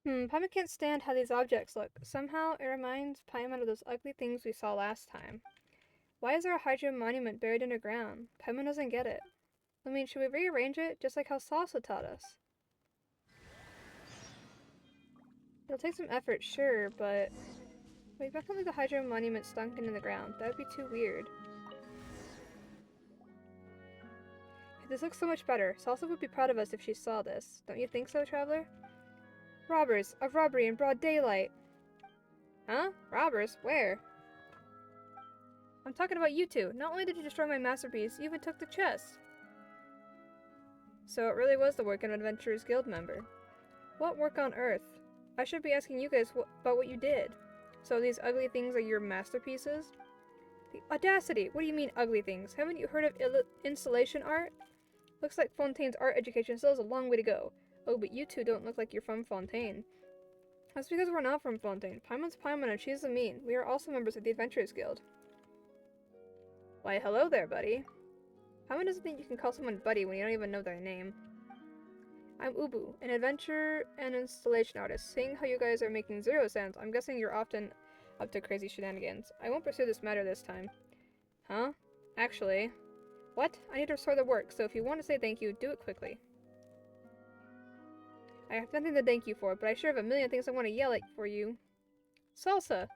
Paimon can't stand how these objects look. Somehow, it reminds Paimon of those ugly things we saw last time. Why is there a Hydra monument buried underground? Paimon doesn't get it. I mean, should we rearrange it, just like how Salsa taught us? It'll take some effort, sure, but... Wait, definitely the Hydra monument sunk into the ground. That would be too weird. This looks so much better. Salsa would be proud of us if she saw this. Don't you think so, Traveler? Robbers! A robbery in broad daylight! Huh? Robbers? Where? I'm talking about you two. Not only did you destroy my masterpiece, you even took the chest. So it really was the work of an Adventurers Guild member. What work on earth? I should be asking you guys about what you did. So these ugly things are your masterpieces? The audacity! What do you mean ugly things? Haven't you heard of installation art? Looks like Fontaine's art education still has a long way to go. Oh, but you two don't look like you're from Fontaine. That's because we're not from Fontaine. Paimon's Paimon and she's Amine. We are also members of the Adventurers Guild. Why, hello there, buddy. Paimon doesn't think you can call someone buddy when you don't even know their name. I'm Ubu, an adventure and installation artist. Seeing how you guys are making 0 cents, I'm guessing you're often up to crazy shenanigans. I won't pursue this matter this time. Huh? Actually... What? I need to restore the work, so if you want to say thank you, do it quickly. I have nothing to thank you for, but I sure have a million things I want to yell at for you. Salsa!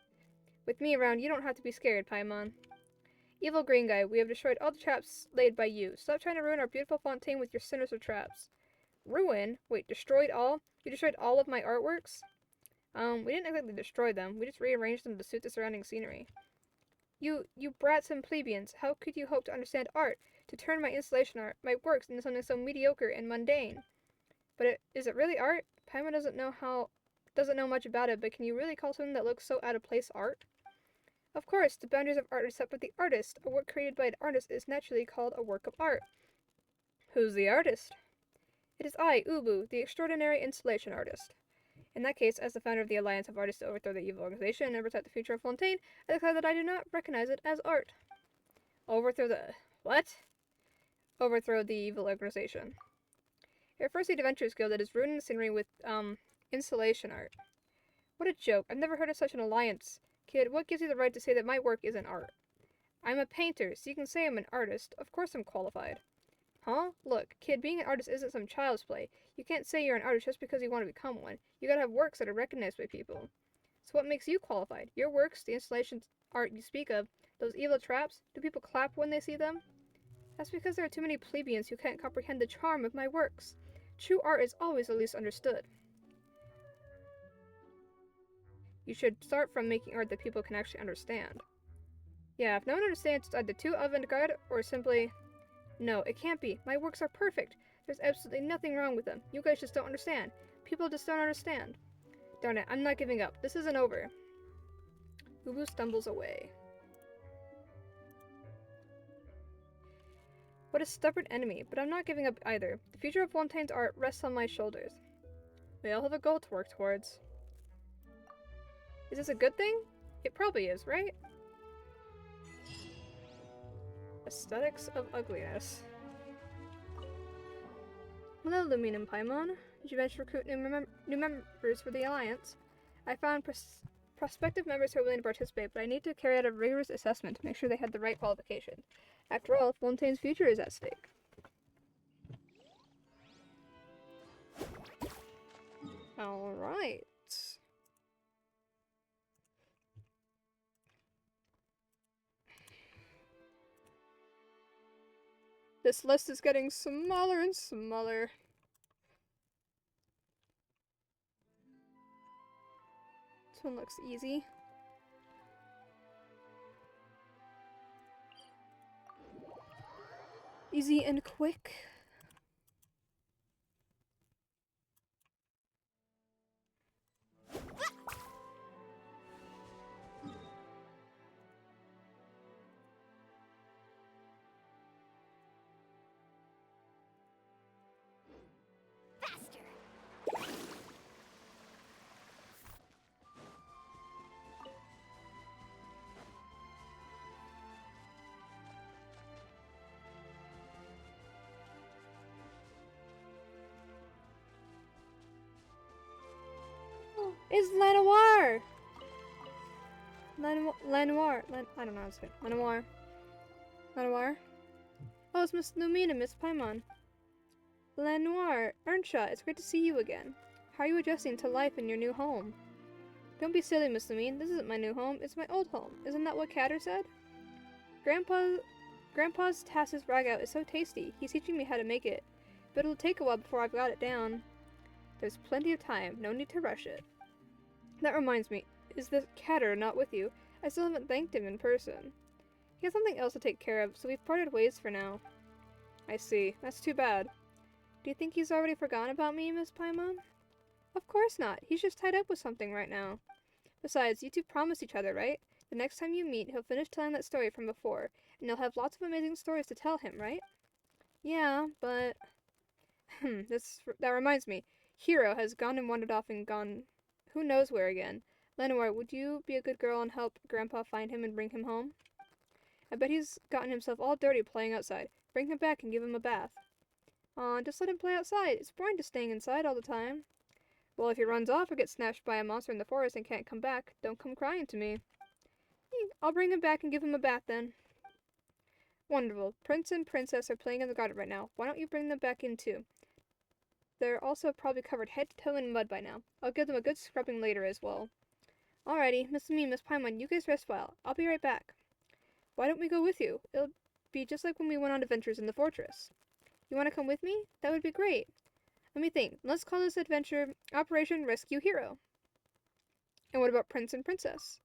With me around, you don't have to be scared, Paimon. Evil green guy, we have destroyed all the traps laid by you. Stop trying to ruin our beautiful Fontaine with your sinister traps. Ruin? Wait, destroyed all? You destroyed all of my artworks? We didn't exactly destroy them. We just rearranged them to suit the surrounding scenery. You brats and plebeians, how could you hope to understand art? To turn my installation art, my works, into something so mediocre and mundane? But is it really art? Paimon doesn't know much about it, but can you really call something that looks so out of place art? Of course, the boundaries of art are set by the artist. A work created by an artist is naturally called a work of art. Who's the artist? It is I, Ubu, the extraordinary installation artist. In that case, as the founder of the Alliance of Artists to Overthrow the Evil Organization and protect the future of Fontaine, I declare that I do not recognize it as art. Overthrow the... what? Overthrow the evil organization. It refers to the Adventurers Guild that is ruining the scenery with, installation art. What a joke. I've never heard of such an alliance. Kid, what gives you the right to say that my work isn't art? I'm a painter, so you can say I'm an artist. Of course I'm qualified. Huh? Look, kid, being an artist isn't some child's play. You can't say you're an artist just because you want to become one. You gotta have works that are recognized by people. So what makes you qualified? Your works, the installation art you speak of, those evil traps, do people clap when they see them? That's because there are too many plebeians who can't comprehend the charm of my works. True art is always the least understood. You should start from making art that people can actually understand. Yeah, if no one understands, it's either too avant-garde or simply... No, it can't be. My works are perfect. There's absolutely nothing wrong with them. You guys just don't understand. People just don't understand. Darn it, I'm not giving up. This isn't over. Ubu stumbles away. What a stubborn enemy, but I'm not giving up either. The future of Fontaine's art rests on my shoulders. We all have a goal to work towards. Is this a good thing? It probably is, right? Aesthetics of ugliness. Hello, Lumine and Paimon. Did you manage to recruit new members for the Alliance? I found prospective members who are willing to participate, but I need to carry out a rigorous assessment to make sure they had the right qualifications. After all, Fontaine's future is at stake. Alright. This list is getting smaller and smaller. This one looks easy. Easy and quick. It's Lenoir! Lenoir. I don't know how to say it. Lenoir. Lenoir? Oh, it's Miss Lumina, Miss Paimon. Lenoir. Earnshaw, it's great to see you again. How are you adjusting to life in your new home? Don't be silly, Miss Lumine. This isn't my new home. It's my old home. Isn't that what Catter said? Grandpa's Tass's ragout is so tasty. He's teaching me how to make it. But it'll take a while before I've got it down. There's plenty of time. No need to rush it. That reminds me, is the Catter not with you? I still haven't thanked him in person. He has something else to take care of, so we've parted ways for now. I see. That's too bad. Do you think he's already forgotten about me, Miss Paimon? Of course not. He's just tied up with something right now. Besides, you two promised each other, right? The next time you meet, he'll finish telling that story from before, and you'll have lots of amazing stories to tell him, right? Yeah, but... that reminds me. Hero has gone and wandered off and gone... who knows where again. Lenoir, would you be a good girl and help Grandpa find him and bring him home? I bet he's gotten himself all dirty playing outside. Bring him back and give him a bath. Aw, just let him play outside. It's boring just staying inside all the time. Well, if he runs off or gets snatched by a monster in the forest and can't come back, don't come crying to me. I'll bring him back and give him a bath then. Wonderful. Prince and Princess are playing in the garden right now. Why don't you bring them back in too? They're also probably covered head to toe in mud by now. I'll give them a good scrubbing later as well. Alrighty, Miss Paimon, you guys rest well. I'll be right back. Why don't we go with you? It'll be just like when we went on adventures in the fortress. You want to come with me? That would be great. Let me think. Let's call this adventure Operation Rescue Hero. And what about Prince and Princess?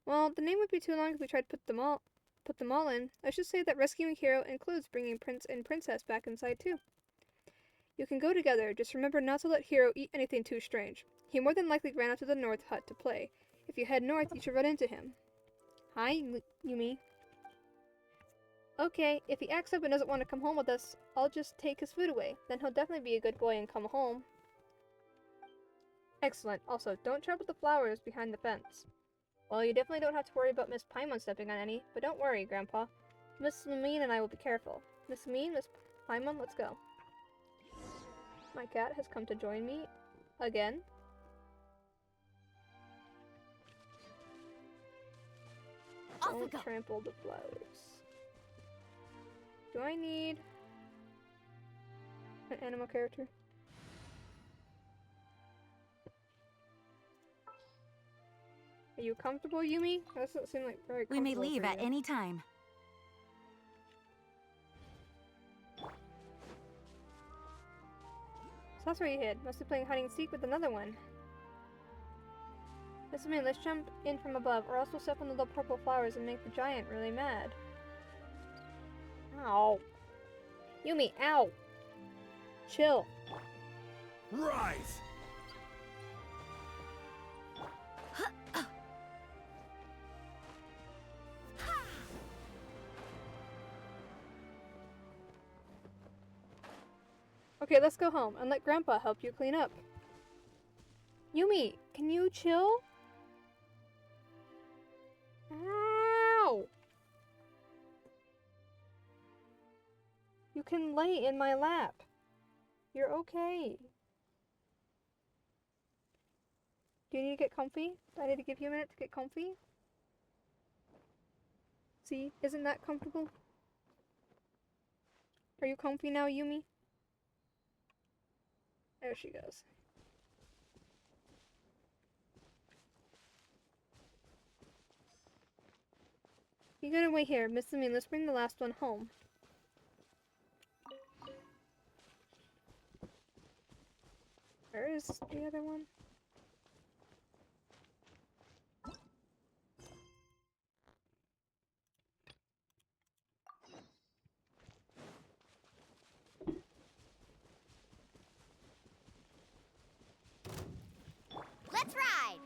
Well, the name would be too long if we tried to put them all in. I should say that rescuing Hero includes bringing Prince and Princess back inside too. You can go together. Just remember not to let Hero eat anything too strange. He more than likely ran out to the north hut to play. If you head north, you should run into him. Hi, Yumi. Okay, if he acts up and doesn't want to come home with us, I'll just take his food away. Then he'll definitely be a good boy and come home. Excellent. Also, don't trouble the flowers behind the fence. Well, you definitely don't have to worry about Miss Paimon stepping on any, but don't worry, Grandpa. Miss Lamine and I will be careful. Miss Lamine, Miss Paimon, let's go. My cat has come to join me again. Off we Don't go. trample the flowers. Do I need an animal character? Are you comfortable, Yumi? That doesn't seem like very We may comfortable leave for at you. any time. So that's where you hid. Must be playing hide and seek with another one. This man, let's jump in from above, or else we'll step on the little purple flowers and make the giant really mad. Ow. Yumi, ow! Chill. Rise! Okay, let's go home and let Grandpa help you clean up. Yumi, can you chill? Ow! You can lay in my lap. You're okay. Do you need to get comfy? Do I need to give you a minute to get comfy? See, isn't that comfortable? Are you comfy now, Yumi? There she goes. You gotta wait here, Miss Lamine. Let's bring the last one home. Where is the other one? Let's ride!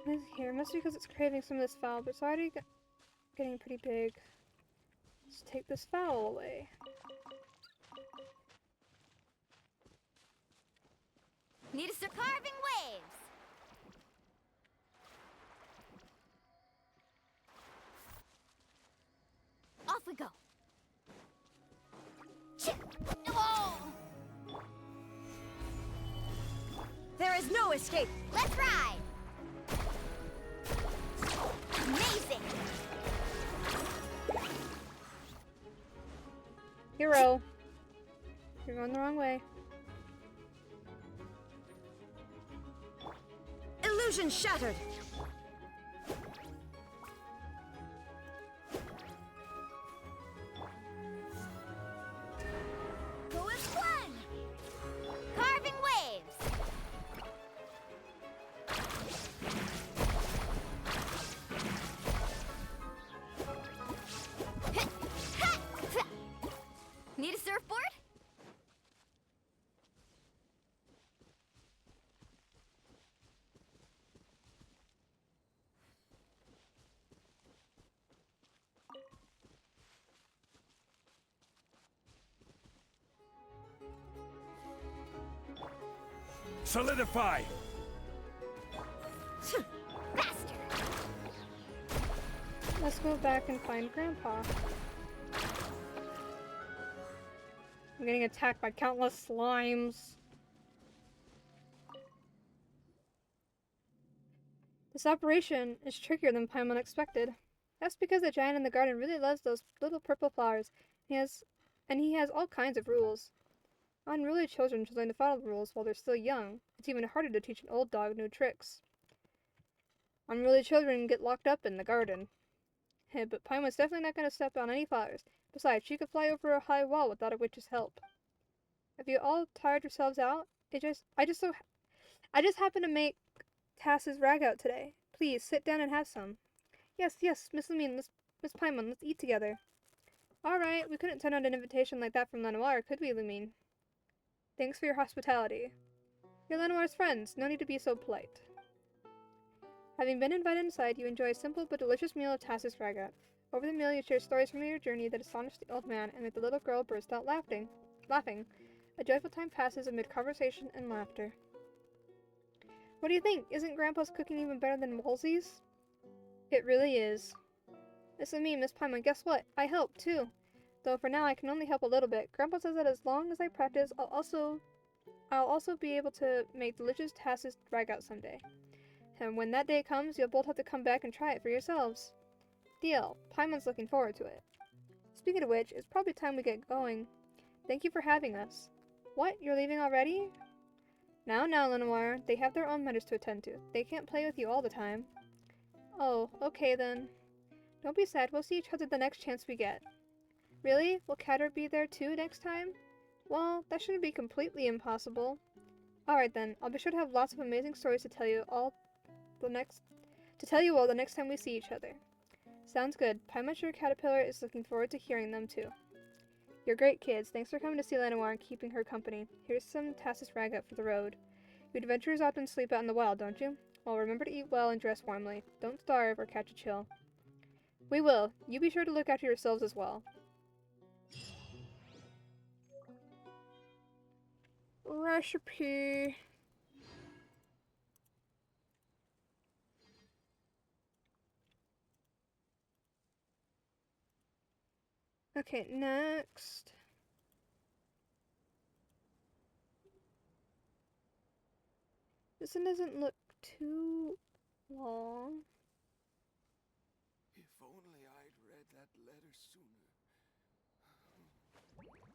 It's here. Must be because it's craving some of this fowl, but it's already getting pretty big. Let's take this fowl away. Need us to carving waves! Off we go! Oh! There is no escape. Let's ride! Amazing! Hero! You're going the wrong way. Illusion shattered. Go as one! Carving waves! Need a surfboard? Solidify! Faster! Let's go back and find Grandpa. I'm getting attacked by countless slimes. This operation is trickier than Paimon expected. That's because the giant in the garden really loves those little purple flowers. He has all kinds of rules. Unruly children should learn to follow the rules while they're still young. It's even harder to teach an old dog new tricks. Unruly children get locked up in the garden. Hey, but Paimon's definitely not going to step on any flowers. Besides, she could fly over a high wall without a witch's help. Have you all tired yourselves out? I just happened to make Tass's rag out today. Please, sit down and have some. Yes, Miss Lamine, Miss Paimon, let's eat together. Alright, we couldn't turn out an invitation like that from Lenoir, could we, Lumine? Thanks for your hospitality. You're Lenoir's friends, no need to be so polite. Having been invited inside, you enjoy a simple but delicious meal of Tassus ragout. Over the meal, you share stories from your journey that astonish the old man and make the little girl burst out laughing. A joyful time passes amid conversation and laughter. What do you think? Isn't Grandpa's cooking even better than Wolsey's? It really is. Listen to me, Miss Paimon. Guess what? I help, too. Though for now I can only help a little bit. Grandpa says that as long as I practice, I'll also be able to make delicious Tassus ragout someday. And when that day comes, you'll both have to come back and try it for yourselves. Deal. Paimon's looking forward to it. Speaking of which, it's probably time we get going. Thank you for having us. What? You're leaving already? Now, Lenoir. They have their own matters to attend to. They can't play with you all the time. Oh, okay then. Don't be sad. We'll see each other the next chance we get. Really? Will Catter be there too next time? Well, that shouldn't be completely impossible. Alright then. I'll be sure to have lots of amazing stories to tell you all the next time we see each other. Sounds good. Paimon Sugar Caterpillar is looking forward to hearing them too. You're great kids. Thanks for coming to see Lenoir and keeping her company. Here's some Tassus ragout for the road. You adventurers often sleep out in the wild, don't you? Well, remember to eat well and dress warmly. Don't starve or catch a chill. We will. You be sure to look after yourselves as well. Recipe. Okay, next. This one doesn't look too long. If only I'd read that letter sooner.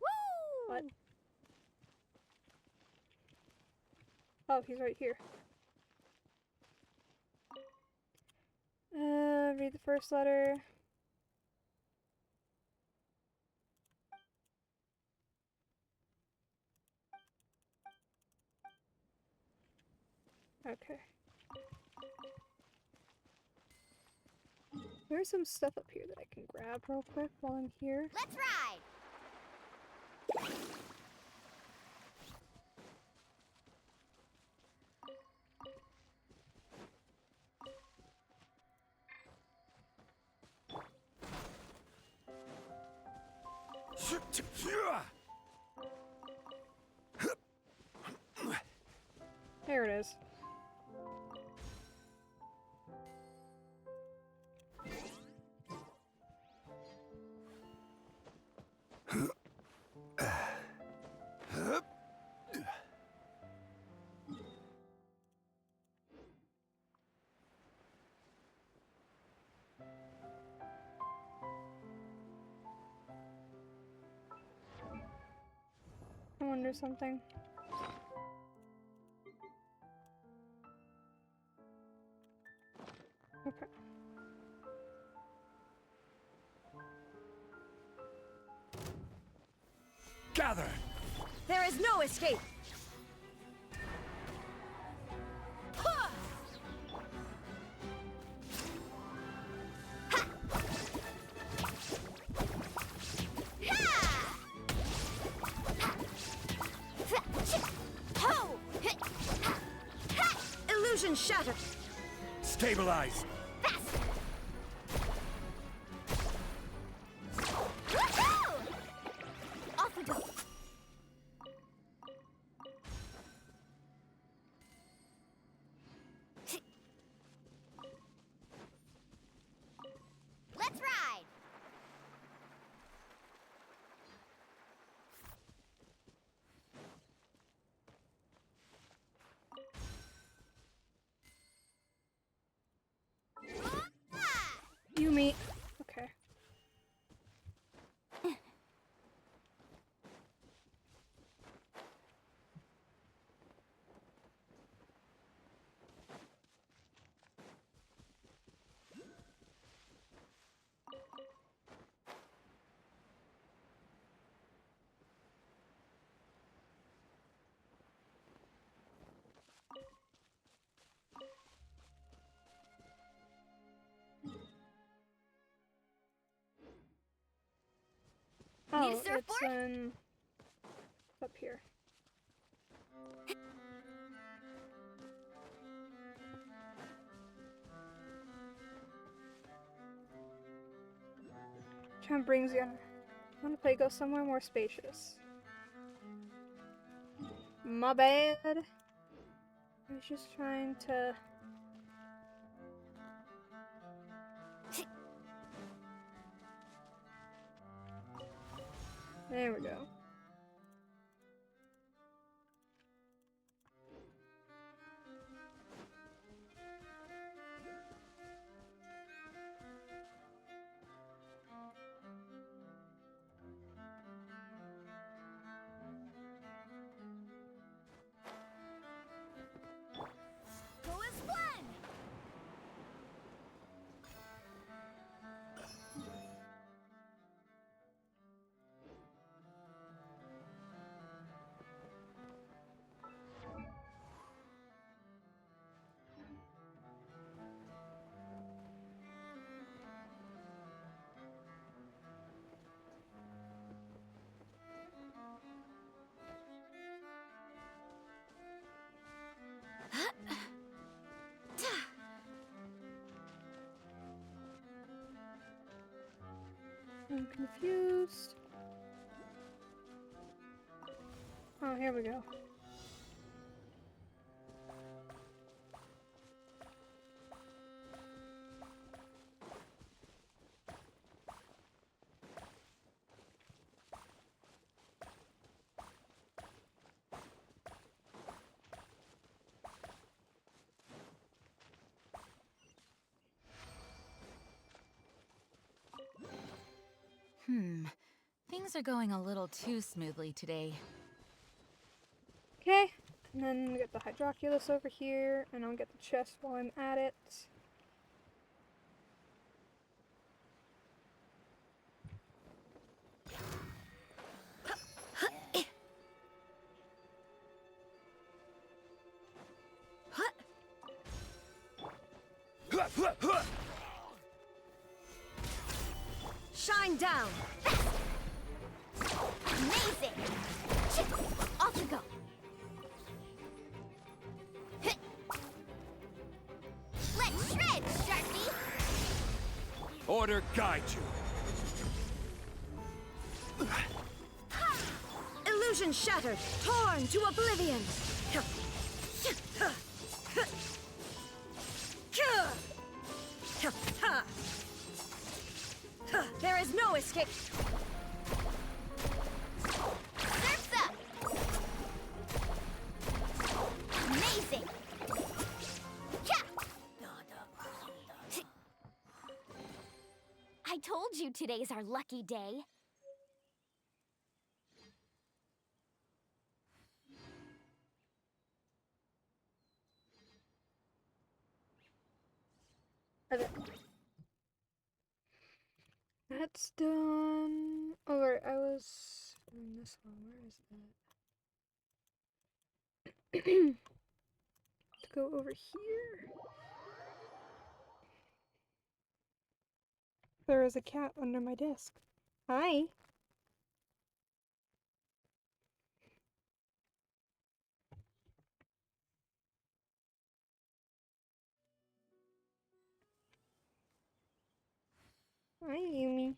Woo! What? Oh, he's right here. Read the first letter. Okay. There's some stuff up here that I can grab real quick while I'm here. Let's ride! There it is. I wonder something. Okay. Gather! There is no escape! Ha! Ha! Ho! Ha! Illusion shattered! Stabilize! Fast! Woohoo! Off we go! Let's ride! Ah! Yumi. Okay. Need a Oh, surfboard? it's up here. one brings you on? I want to play go somewhere more spacious. My bad. I was just trying to... There we go. Who is Glenn? I'm confused. Oh, here we go. Things are going a little too smoothly today. Okay, and then we get the Hydroculus over here, and I'll get the chest while I'm at it. Shine down! Amazing! Off you go. Let's shred, Sharky! Order guide you. Illusion shattered, torn to oblivion! There is no escape! Surf's up! Amazing! I told you today's our lucky day. Okay. That's done. Oh, right, I was doing this one. Where is that? Let's go over here. There is a cat under my desk. Hi. Hi, Yumi.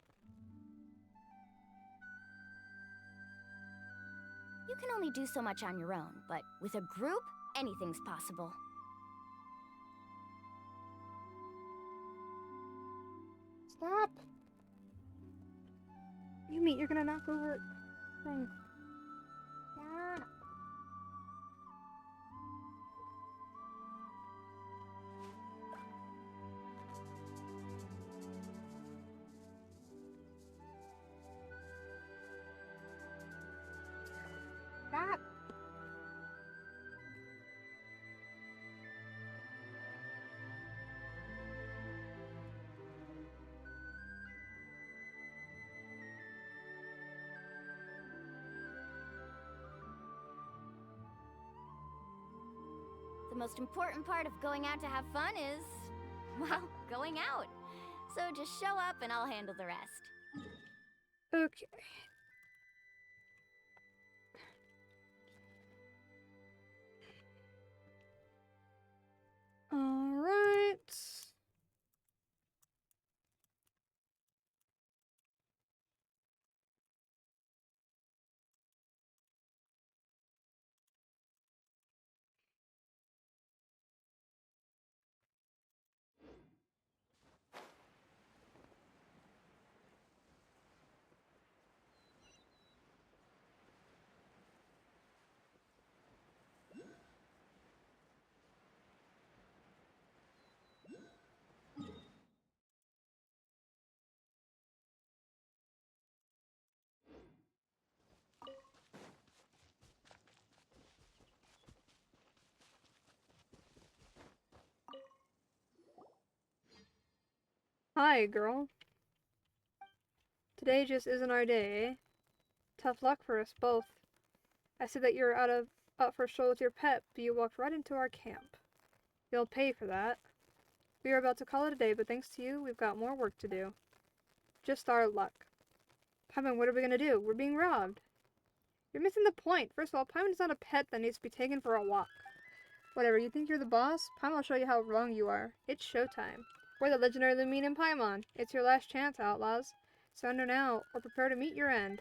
You can only do so much on your own, but with a group, anything's possible. Stop. Yumi, you're gonna knock over thing. Yeah. Stop. The most important part of going out to have fun is, well, going out. So just show up and I'll handle the rest. Okay. All right. Hi, girl. Today just isn't our day, eh? Tough luck for us both. I see that you're out for a stroll with your pet, but you walked right into our camp. You'll pay for that. We are about to call it a day, but thanks to you, we've got more work to do. Just our luck. Paimon, what are we gonna do? We're being robbed. You're missing the point. First of all, Paimon's not a pet that needs to be taken for a walk. Whatever, you think you're the boss? Paimon will show you how wrong you are. It's showtime. We're the legendary Lumine and Paimon. It's your last chance, outlaws. Surrender now, or prepare to meet your end.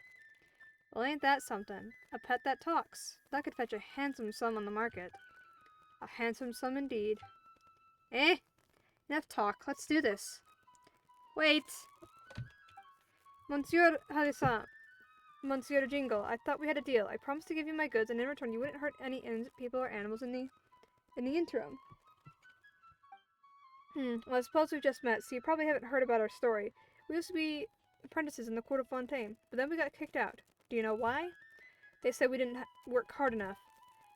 Well, ain't that something? A pet that talks. That could fetch a handsome sum on the market. A handsome sum indeed. Eh? Enough talk. Let's do this. Wait! Monsieur Halisan. Monsieur Jingle, I thought we had a deal. I promised to give you my goods, and in return you wouldn't hurt any people or animals in the interim. Well, I suppose we've just met, so you probably haven't heard about our story. We used to be apprentices in the court of Fontaine, but then we got kicked out. Do you know why? They said we didn't work hard enough.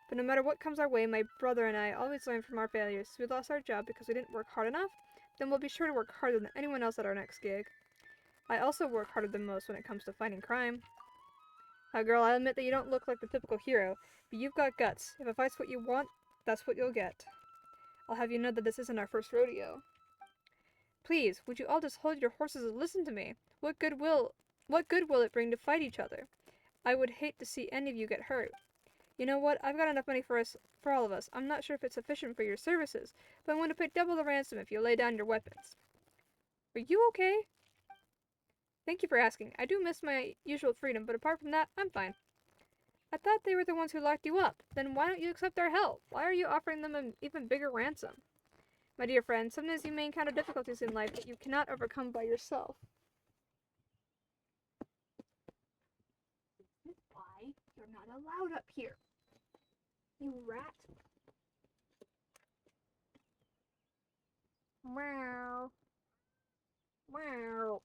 But no matter what comes our way, my brother and I always learn from our failures. If we lost our job because we didn't work hard enough, then we'll be sure to work harder than anyone else at our next gig. I also work harder than most when it comes to fighting crime. Girl, I'll admit that you don't look like the typical hero, but you've got guts. If a fight's what you want, that's what you'll get. I'll have you know that this isn't our first rodeo. Please, would you all just hold your horses and listen to me? What good will it bring to fight each other? I would hate to see any of you get hurt. You know what? I've got enough money for all of us. I'm not sure if it's sufficient for your services, but I'm going to pay double the ransom if you lay down your weapons. Are you okay? Thank you for asking. I do miss my usual freedom, but apart from that, I'm fine. I thought they were the ones who locked you up. Then why don't you accept their help? Why are you offering them an even bigger ransom? My dear friend, sometimes you may encounter difficulties in life that you cannot overcome by yourself. Why? You're not allowed up here. You rat. Meow. Meow.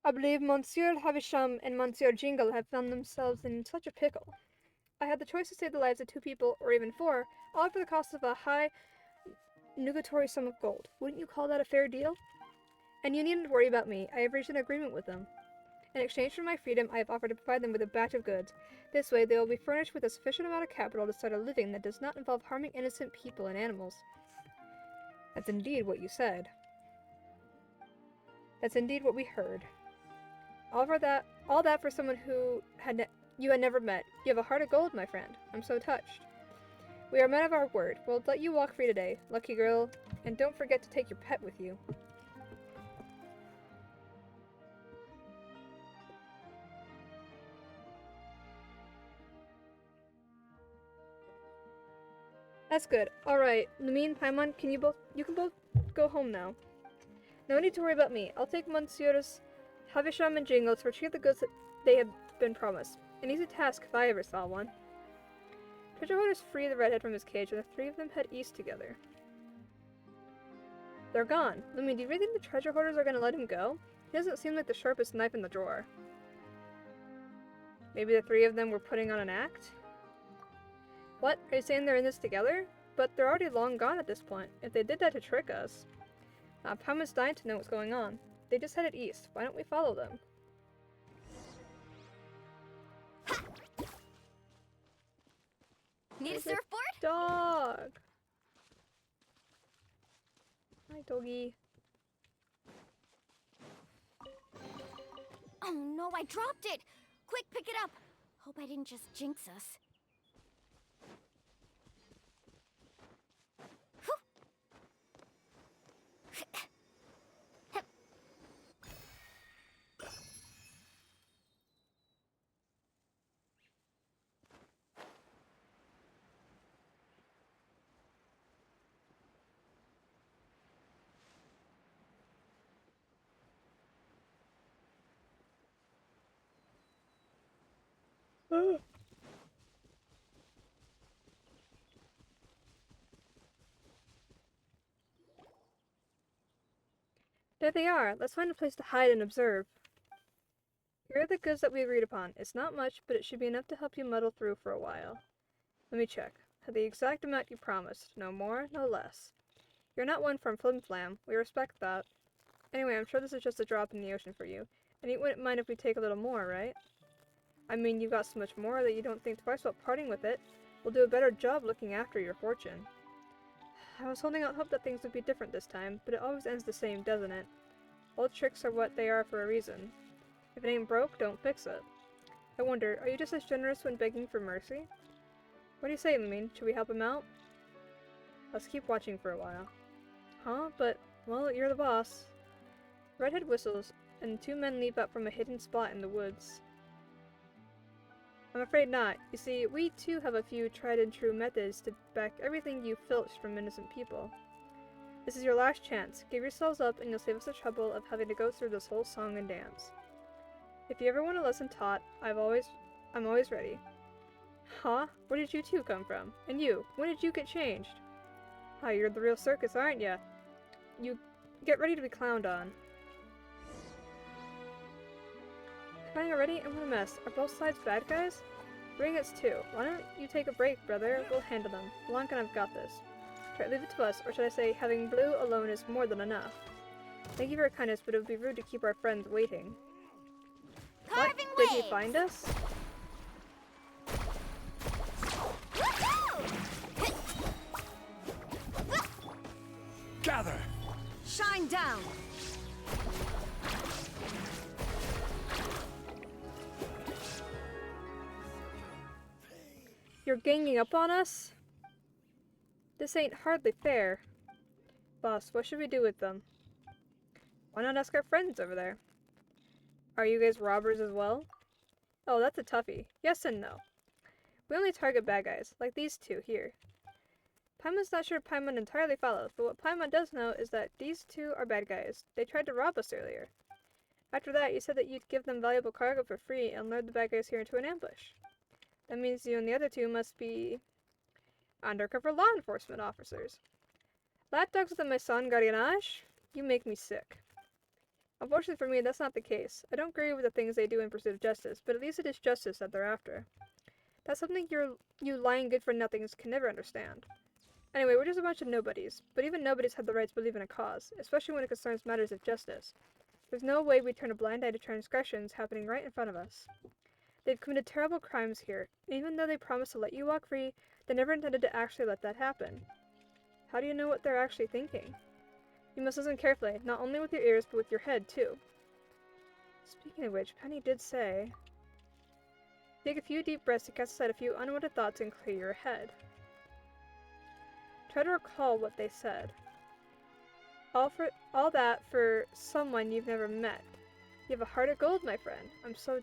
I believe Monsieur Havisham and Monsieur Jingle have found themselves in such a pickle. I had the choice to save the lives of 2 people, or even 4, all for the cost of a high, nugatory sum of gold. Wouldn't you call that a fair deal? And you needn't worry about me. I have reached an agreement with them. In exchange for my freedom, I have offered to provide them with a batch of goods. This way, they will be furnished with a sufficient amount of capital to start a living that does not involve harming innocent people and animals. That's indeed what you said. That's indeed what we heard. All that for someone who you had never met. You have a heart of gold, my friend. I'm so touched. We are men of our word. We'll let you walk free today, lucky girl, and don't forget to take your pet with you. That's good. Alright, Lumine, Paimon, you can both go home now. No need to worry about me. I'll take Monsieurs Havisham and Jingle to retrieve the goods that they have been promised. An easy task if I ever saw one. Treasure holders free the redhead from his cage, and the 3 of them head east together. They're gone. Lumine, do you really think the treasure hoarders are going to let him go? He doesn't seem like the sharpest knife in the drawer. Maybe the 3 of them were putting on an act? What? Are you saying they're in this together? But they're already long gone at this point. If they did that to trick us. Paimon's dying to know what's going on. They just headed east. Why don't we follow them? Need a surfboard? Dog! Hi, doggy. Oh no, I dropped it! Quick, pick it up! Hope I didn't just jinx us. There they are. Let's find a place to hide and observe. Here are the goods that we agreed upon. It's not much, but it should be enough to help you muddle through for a while. Let me check. The exact amount you promised. No more, no less. You're not one from flim-flam. We respect that. Anyway, I'm sure this is just a drop in the ocean for you. And you wouldn't mind if we take a little more, right? I mean, you've got so much more that you don't think twice about parting with it. We'll do a better job looking after your fortune. I was holding out hope that things would be different this time, but it always ends the same, doesn't it? Old tricks are what they are for a reason. If it ain't broke, don't fix it. I wonder, are you just as generous when begging for mercy? What do you say, Lamine? Should we help him out? Let's keep watching for a while. Huh? But, well, you're the boss. Redhead whistles, and two men leap up from a hidden spot in the woods. I'm afraid not. You see, we too have a few tried and true methods to back everything you filched from innocent people. This is your last chance. Give yourselves up and you'll save us the trouble of having to go through this whole song and dance. If you ever want a lesson taught, I'm always ready. Huh? Where did you two come from? And you, when did you get changed? Ah, you're the real circus, aren't ya? You get ready to be clowned on. Crying already? I'm in a mess. Are both sides bad guys? Bring us two. Why don't you take a break, brother? We'll handle them. Blanca and I've got this. Try to leave it to us, or should I say, having Blue alone is more than enough. Thank you for your kindness, but it would be rude to keep our friends waiting. Carving what? Did waves. he find us? Gather! Shine down! You're ganging up on us? This ain't hardly fair. Boss, what should we do with them? Why not ask our friends over there? Are you guys robbers as well? Oh, that's a toughie. Yes and no. We only target bad guys, like these two here. Paimon's not sure Paimon entirely follows, but what Paimon does know is that these two are bad guys. They tried to rob us earlier. After that, you said that you'd give them valuable cargo for free and lured the bad guys here into an ambush. That means you and the other two must be undercover law enforcement officers. Lapdogs with the Maison Gardiennage? You make me sick. Unfortunately for me, that's not the case. I don't agree with the things they do in pursuit of justice, but at least it is justice that they're after. That's something you lying good-for-nothings can never understand. Anyway, we're just a bunch of nobodies, but even nobodies have the right to believe in a cause, especially when it concerns matters of justice. There's no way we turn a blind eye to transgressions happening right in front of us. They've committed terrible crimes here, and even though they promised to let you walk free, they never intended to actually let that happen. How do you know what they're actually thinking? You must listen carefully, not only with your ears, but with your head, too. Speaking of which, Penny did say, take a few deep breaths to cast aside a few unwanted thoughts and clear your head. Try to recall what they said. All that for someone you've never met. You have a heart of gold, my friend. I'm so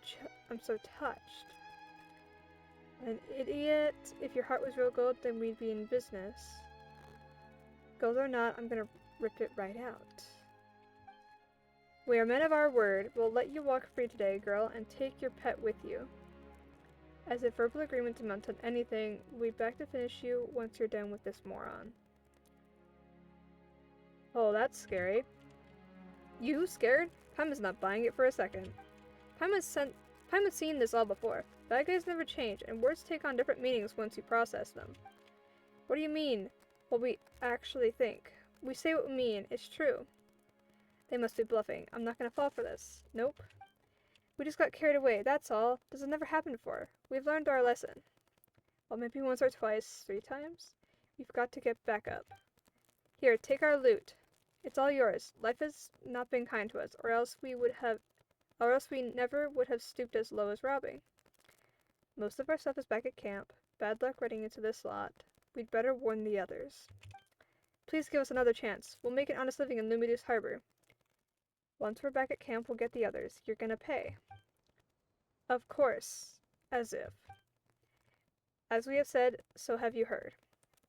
touched. An idiot. If your heart was real gold, then we'd be in business. Gold or not, I'm gonna rip it right out. We are men of our word. We'll let you walk free today, girl, and take your pet with you. As if verbal agreement amounts on anything, we'll be back to finish you once you're done with this moron. Oh, that's scary. You scared? Paimon's not buying it for a second. Paimon's seen this all before. Bad guys never change, and words take on different meanings once you process them. What do you mean? What we actually think. We say what we mean. It's true. They must be bluffing. I'm not gonna fall for this. Nope. We just got carried away, that's all. This has never happened before. We've learned our lesson. Well, maybe once or twice, 3 times? We've got to get back up. Here, take our loot. It's all yours. Life has not been kind to us, or else we never would have stooped as low as robbing. Most of our stuff is back at camp. Bad luck running into this lot. We'd better warn the others. Please give us another chance. We'll make an honest living in Lumideus Harbor. Once we're back at camp, we'll get the others. You're gonna pay. Of course. As if. As we have said, so have you heard.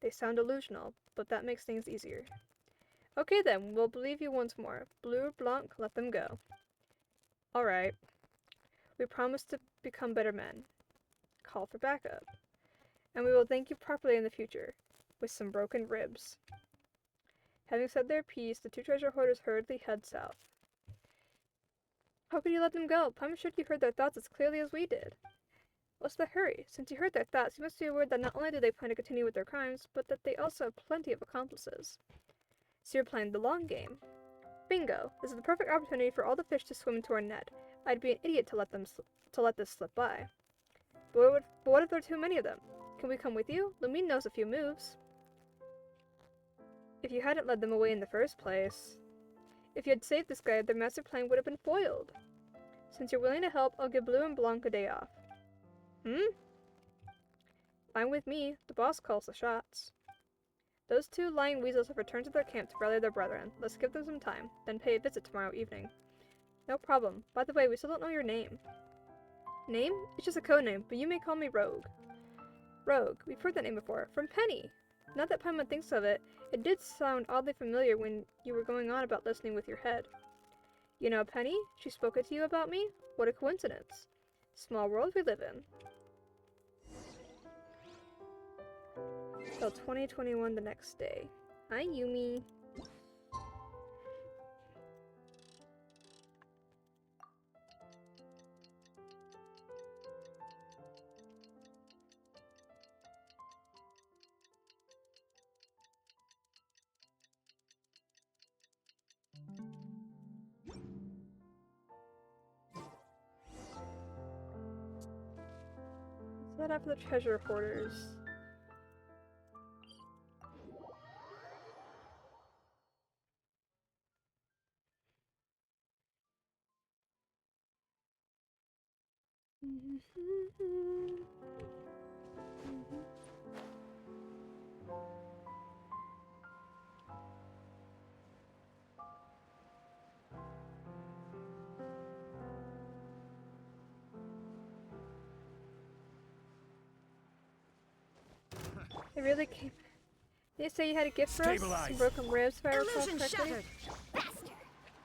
They sound delusional, but that makes things easier. Okay then, we'll believe you once more. Blue, Blanc, let them go. Alright. We promise to become better men. Call for backup. And we will thank you properly in the future, with some broken ribs. Having said their piece, the two treasure hoarders hurriedly head south. How could you let them go? I'm sure you heard their thoughts as clearly as we did. What's the hurry? Since you heard their thoughts, you must be aware that not only do they plan to continue with their crimes, but that they also have plenty of accomplices. So you're playing the long game. Bingo! This is the perfect opportunity for all the fish to swim into our net. I'd be an idiot to let this slip by. But what if there are too many of them? Can we come with you? Lumine knows a few moves. If you hadn't led them away in the first place. If you had saved this guy, their master plan would have been foiled. Since you're willing to help, I'll give Blue and Blanc a day off. Fine with me. The boss calls the shots. Those two lying weasels have returned to their camp to rally their brethren. Let's give them some time, then pay a visit tomorrow evening. No problem. By the way, we still don't know your name. Name? It's just a code name, but you may call me Rogue. Rogue. We've heard that name before. From Penny. Now that Paimon thinks of it, it did sound oddly familiar when you were going on about listening with your head. You know Penny? She spoke to you about me? What a coincidence. Small world we live in. Till 2021 the next day. Hi, Yumi. Let's head after the treasure hoarders. They really came. They say you had a gift for us? Some broken ribs, if I recall Illusion correctly? shattered!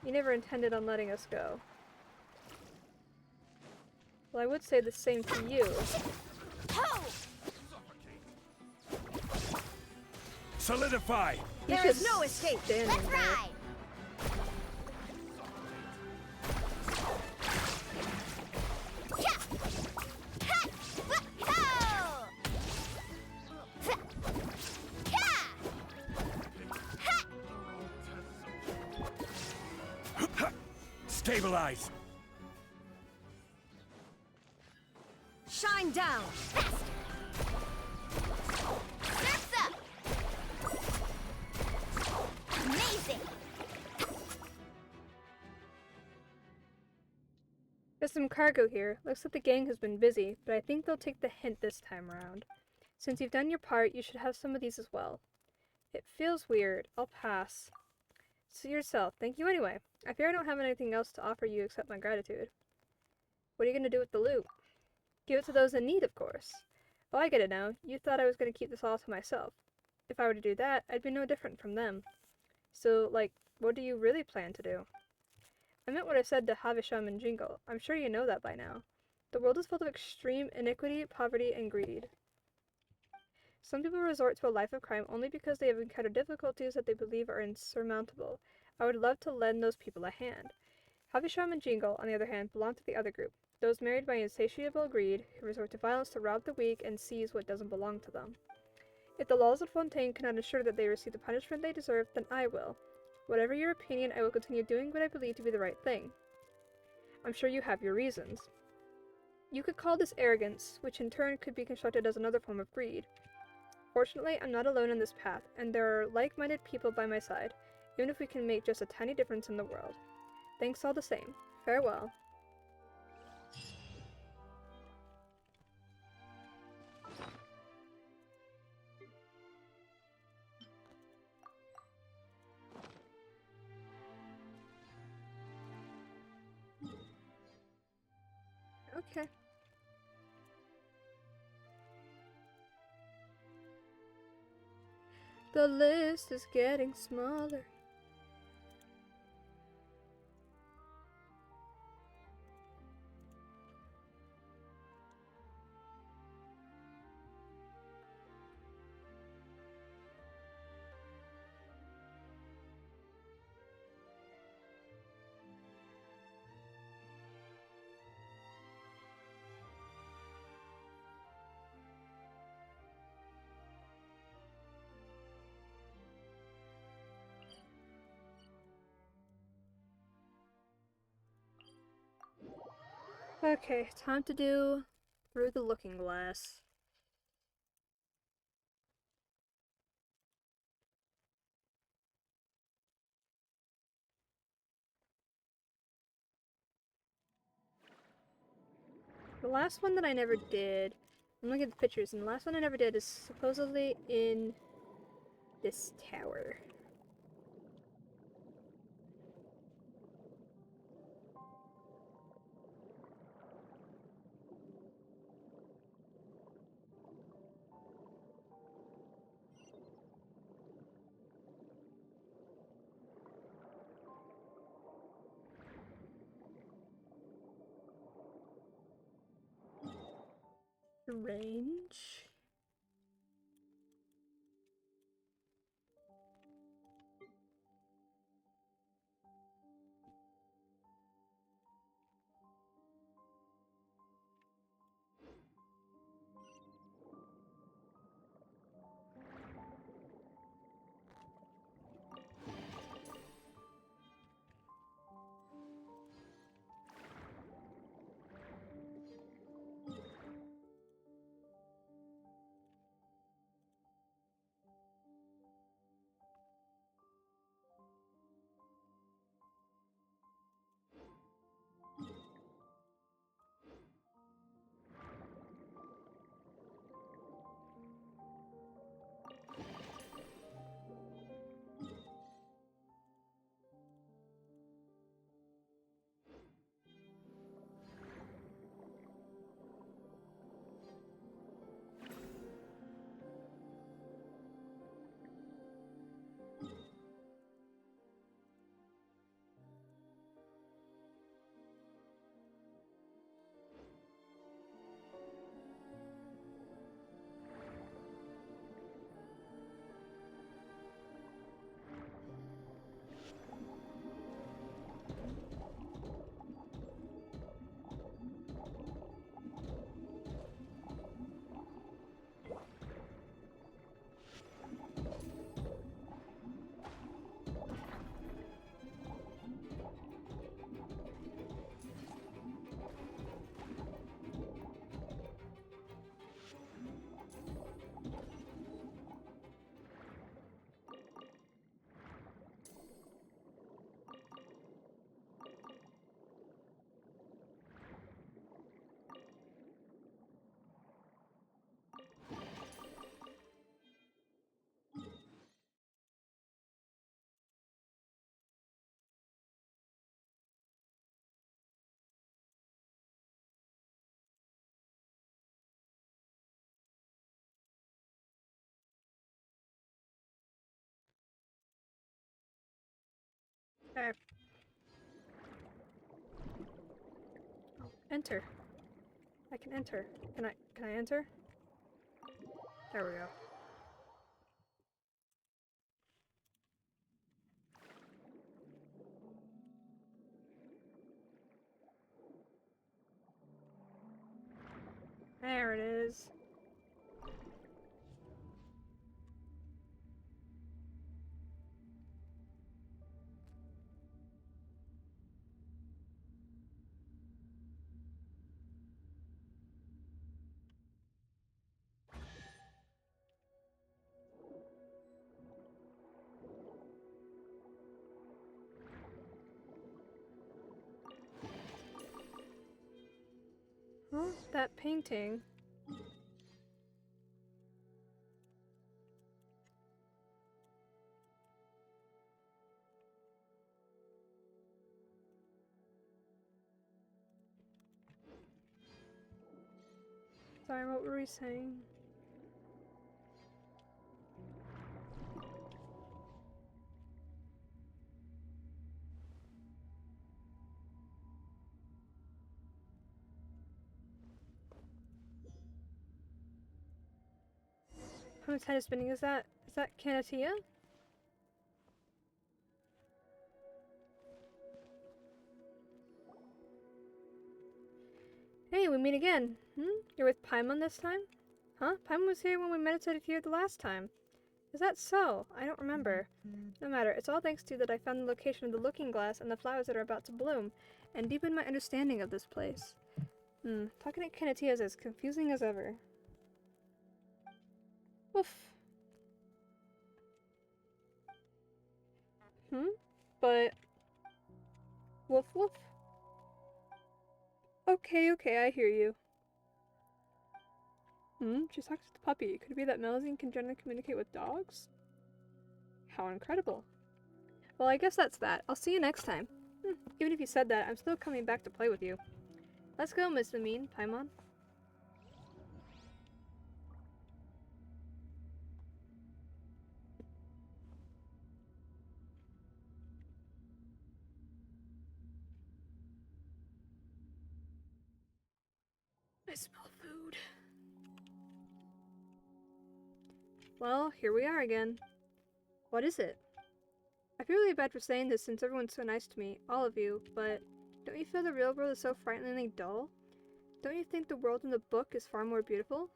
You never intended on letting us go. Well, I would say the same to you. Solidify! You There should is no escape! stand Let's in there. ride! Stabilize! Shine down! Surf's up! Amazing! There's some cargo here. Looks like the gang has been busy, but I think they'll take the hint this time around. Since you've done your part, you should have some of these as well. It feels weird. I'll pass. Suit yourself. Thank you anyway. I fear I don't have anything else to offer you except my gratitude. What are you going to do with the loot? Give it to those in need, of course. Oh, I get it now. You thought I was going to keep this all to myself. If I were to do that, I'd be no different from them. So, like, what do you really plan to do? I meant what I said to Havisham and Jingle. I'm sure you know that by now. The world is full of extreme iniquity, poverty, and greed. Some people resort to a life of crime only because they have encountered difficulties that they believe are insurmountable. I would love to lend those people a hand. Havisham and Jingle, on the other hand, belong to the other group, those married by insatiable greed who resort to violence to rob the weak and seize what doesn't belong to them. If the laws of Fontaine cannot ensure that they receive the punishment they deserve, then I will. Whatever your opinion, I will continue doing what I believe to be the right thing. I'm sure you have your reasons. You could call this arrogance, which in turn could be constructed as another form of greed. Fortunately, I'm not alone on this path, and there are like-minded people by my side, even if we can make just a tiny difference in the world. Thanks all the same. Farewell. Okay. The list is getting smaller. Okay, time to do Through the Looking Glass. The last one that I never did, I'm looking at the pictures, and the last one I never did is supposedly in this tower. Range. Okay. Oh, enter. I can enter. Can I enter? There we go. There it is. Oh, that painting. Sorry, what were we saying? How much time is spinning? Is that Canatia? Hey, we meet again. You're with Paimon this time? Huh? Paimon was here when we meditated here the last time. Is that so? I don't remember. No matter, it's all thanks to you that I found the location of the looking glass and the flowers that are about to bloom, and deepened my understanding of this place. Talking to Kanatia is as confusing as ever. Woof. But... Woof woof. Okay, I hear you. She talks to the puppy. Could it be that Melusine can generally communicate with dogs? How incredible. Well, I guess that's that. I'll see you next time. Even if you said that, I'm still coming back to play with you. Let's go, Miss Amine, Paimon. I smell food. Well, here we are again. What is it? I feel really bad for saying this since everyone's so nice to me, all of you, but don't you feel the real world is so frighteningly dull? Don't you think the world in the book is far more beautiful?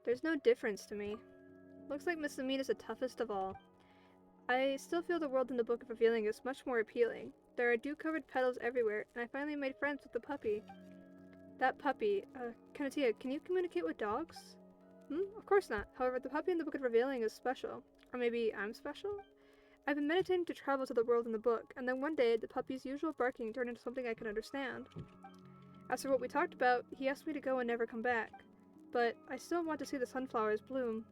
There's no difference to me. Looks like Miss Amine is the toughest of all. I still feel the world in the Book of Revealing is much more appealing. There are dew-covered petals everywhere, and I finally made friends with the puppy. That puppy, Kanatia, can you communicate with dogs? Of course not. However, the puppy in the Book of Revealing is special. Or maybe I'm special? I've been meditating to travel to the world in the book, and then one day, the puppy's usual barking turned into something I can understand. As for what we talked about, he asked me to go and never come back. But I still want to see the sunflowers bloom.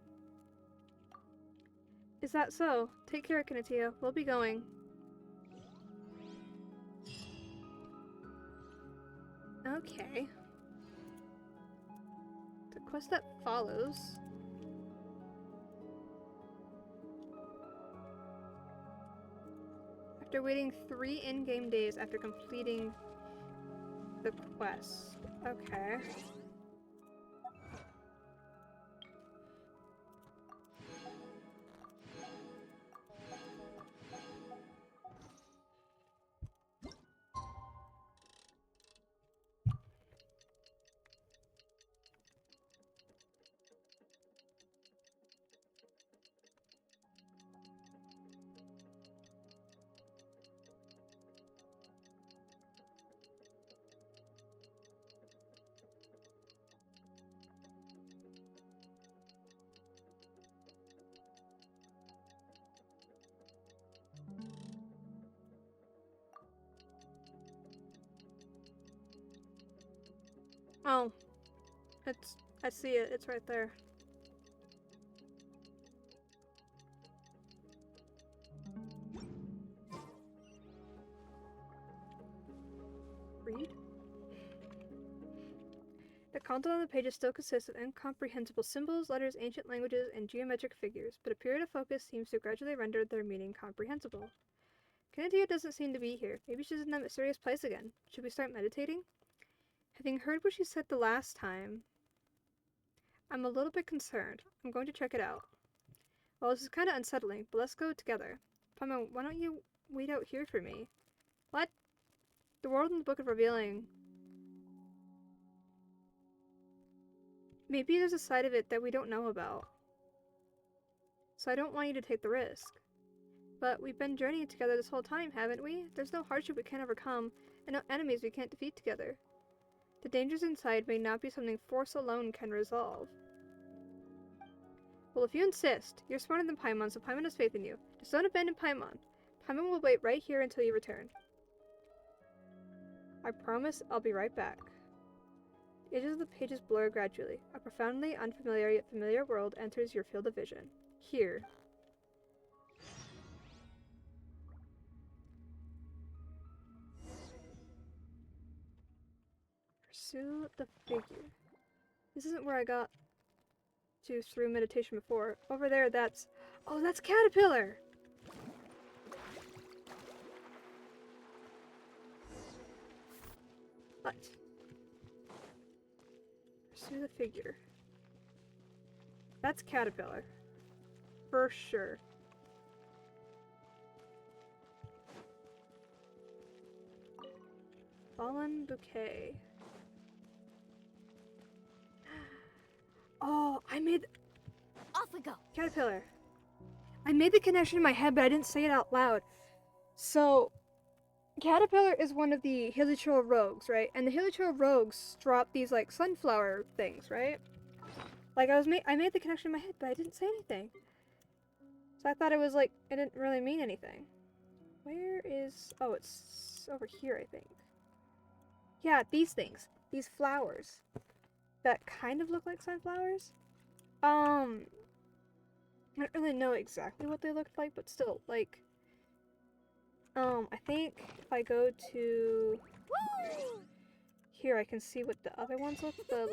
Is that so? Take care, Kanatia. We'll be going. Okay. The quest that follows... After waiting 3 in-game days after completing the quest. Okay. Oh. I see it. It's right there. Read? The content on the pages still consists of incomprehensible symbols, letters, ancient languages, and geometric figures, but a period of focus seems to gradually render their meaning comprehensible. Kanatia doesn't seem to be here. Maybe she's in that mysterious place again. Should we start meditating? Having heard what she said the last time, I'm a little bit concerned. I'm going to check it out. Well, this is kind of unsettling, but let's go together. Paimon, why don't you wait out here for me? What? The world in the Book of Revealing. Maybe there's a side of it that we don't know about. So I don't want you to take the risk. But we've been journeying together this whole time, haven't we? There's no hardship we can't overcome, and no enemies we can't defeat together. The dangers inside may not be something force alone can resolve. Well, if you insist, you're smarter than Paimon, so Paimon has faith in you. Just don't abandon Paimon. Paimon will wait right here until you return. I promise I'll be right back. The edges of the pages blur gradually. A profoundly unfamiliar yet familiar world enters your field of vision. Here. Pursue the figure. This isn't where I got to through meditation before. Over there, that's... Oh, that's Caterpillar! What? Pursue the figure. That's Caterpillar. For sure. Fallen Bouquet. Oh, I made... Off we go. Caterpillar. I made the connection in my head, but I didn't say it out loud. So, Caterpillar is one of the Hilichurl rogues, right? And the Hilichurl rogues drop these like sunflower things, right? Like I made the connection in my head, but I didn't say anything. So I thought it was like it didn't really mean anything. Where is? Oh, it's over here, I think. Yeah, these things, these flowers that kind of look like sunflowers. I don't really know exactly what they looked like, but still, like, I think if I go to here, I can see what the other ones look, the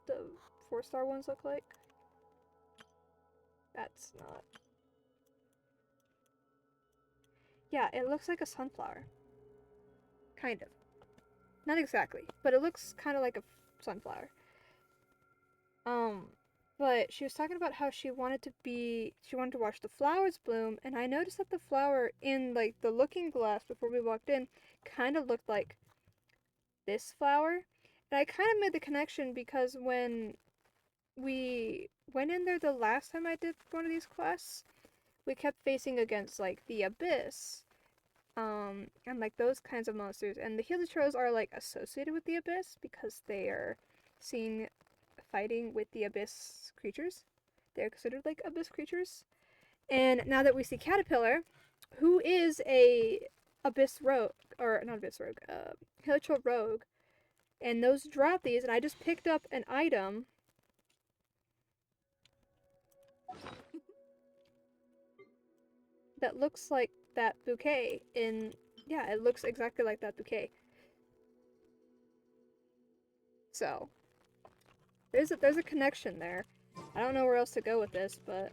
the 4-star ones look like. That's not. Yeah, it looks like a sunflower. Kind of. Not exactly, but it looks kind of like a sunflower. But she was talking about how she wanted to watch the flowers bloom, and I noticed that the flower in like the looking glass before we walked in kind of looked like this flower. And I kind of made the connection because when we went in there the last time I did one of these quests, we kept facing against like the abyss, and like those kinds of monsters, and the Hilichurls are like associated with the abyss because they are seen fighting with the abyss creatures. They're considered like abyss creatures. And now that we see Caterpillar, who is a abyss rogue, or not abyss rogue, Hilichurl rogue, and those drop these, and I just picked up an item that looks like that bouquet in, yeah, it looks exactly like that bouquet. So there's a connection there. I don't know where else to go with this, but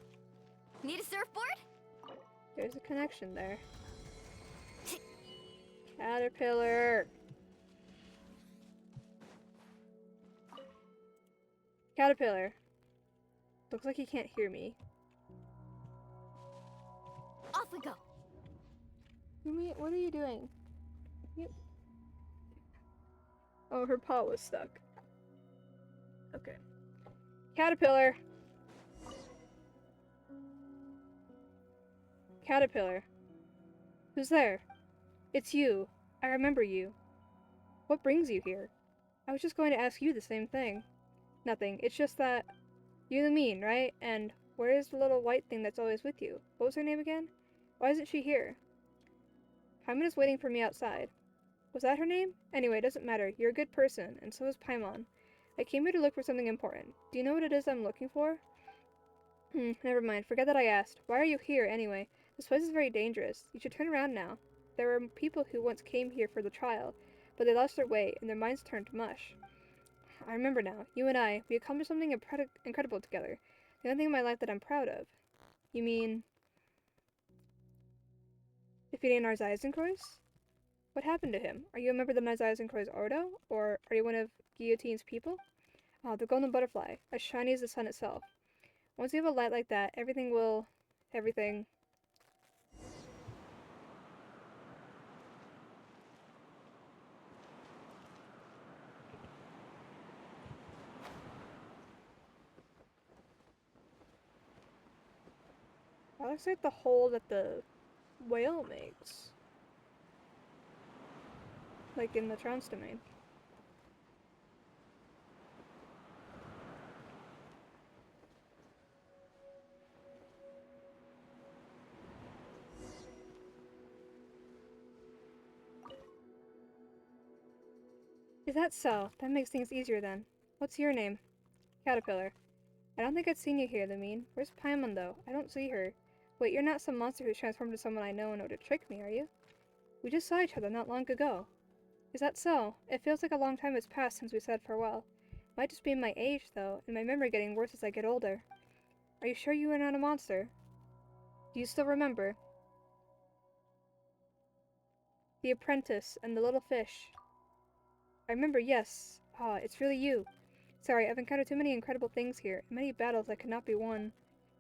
Need a surfboard? there's a connection there. Caterpillar. Caterpillar. Looks like he can't hear me. Off we go. What are you doing? Oh, her paw was stuck. Okay. Caterpillar. Caterpillar. Who's there? It's you. I remember you. What brings you here? I was just going to ask you the same thing. Nothing. It's just that you're the mean, right? And where is the little white thing that's always with you? What was her name again? Why isn't she here? Paimon is waiting for me outside. Was that her name? Anyway, it doesn't matter. You're a good person, and so is Paimon. I came here to look for something important. Do you know what it is I'm looking for? Never mind. Forget that I asked. Why are you here, anyway? This place is very dangerous. You should turn around now. There were people who once came here for the trial, but they lost their way, and their minds turned to mush. I remember now. You and I, we accomplished something incredible together. The only thing in my life that I'm proud of. You mean defeating Narzizenkreuz? What happened to him? Are you a member of the Narzizenkreuz Ordo? Or are you one of Guillotine's people? Oh, the golden butterfly, as shiny as the sun itself. Once you have a light like that, everything. That looks like the hole that the whale makes. Like in the trance domain. Is that so? That makes things easier then. What's your name? Caterpillar. I don't think I've seen you here, Lumine. Where's Paimon, though? I don't see her. Wait, you're not some monster who's transformed into someone I know in order to trick me, are you? We just saw each other not long ago. Is that so? It feels like a long time has passed since we said farewell. Might just be my age, though, and my memory getting worse as I get older. Are you sure you are not a monster? Do you still remember? The apprentice and the little fish. I remember, yes. Ah, it's really you. Sorry, I've encountered too many incredible things here, and many battles that could not be won.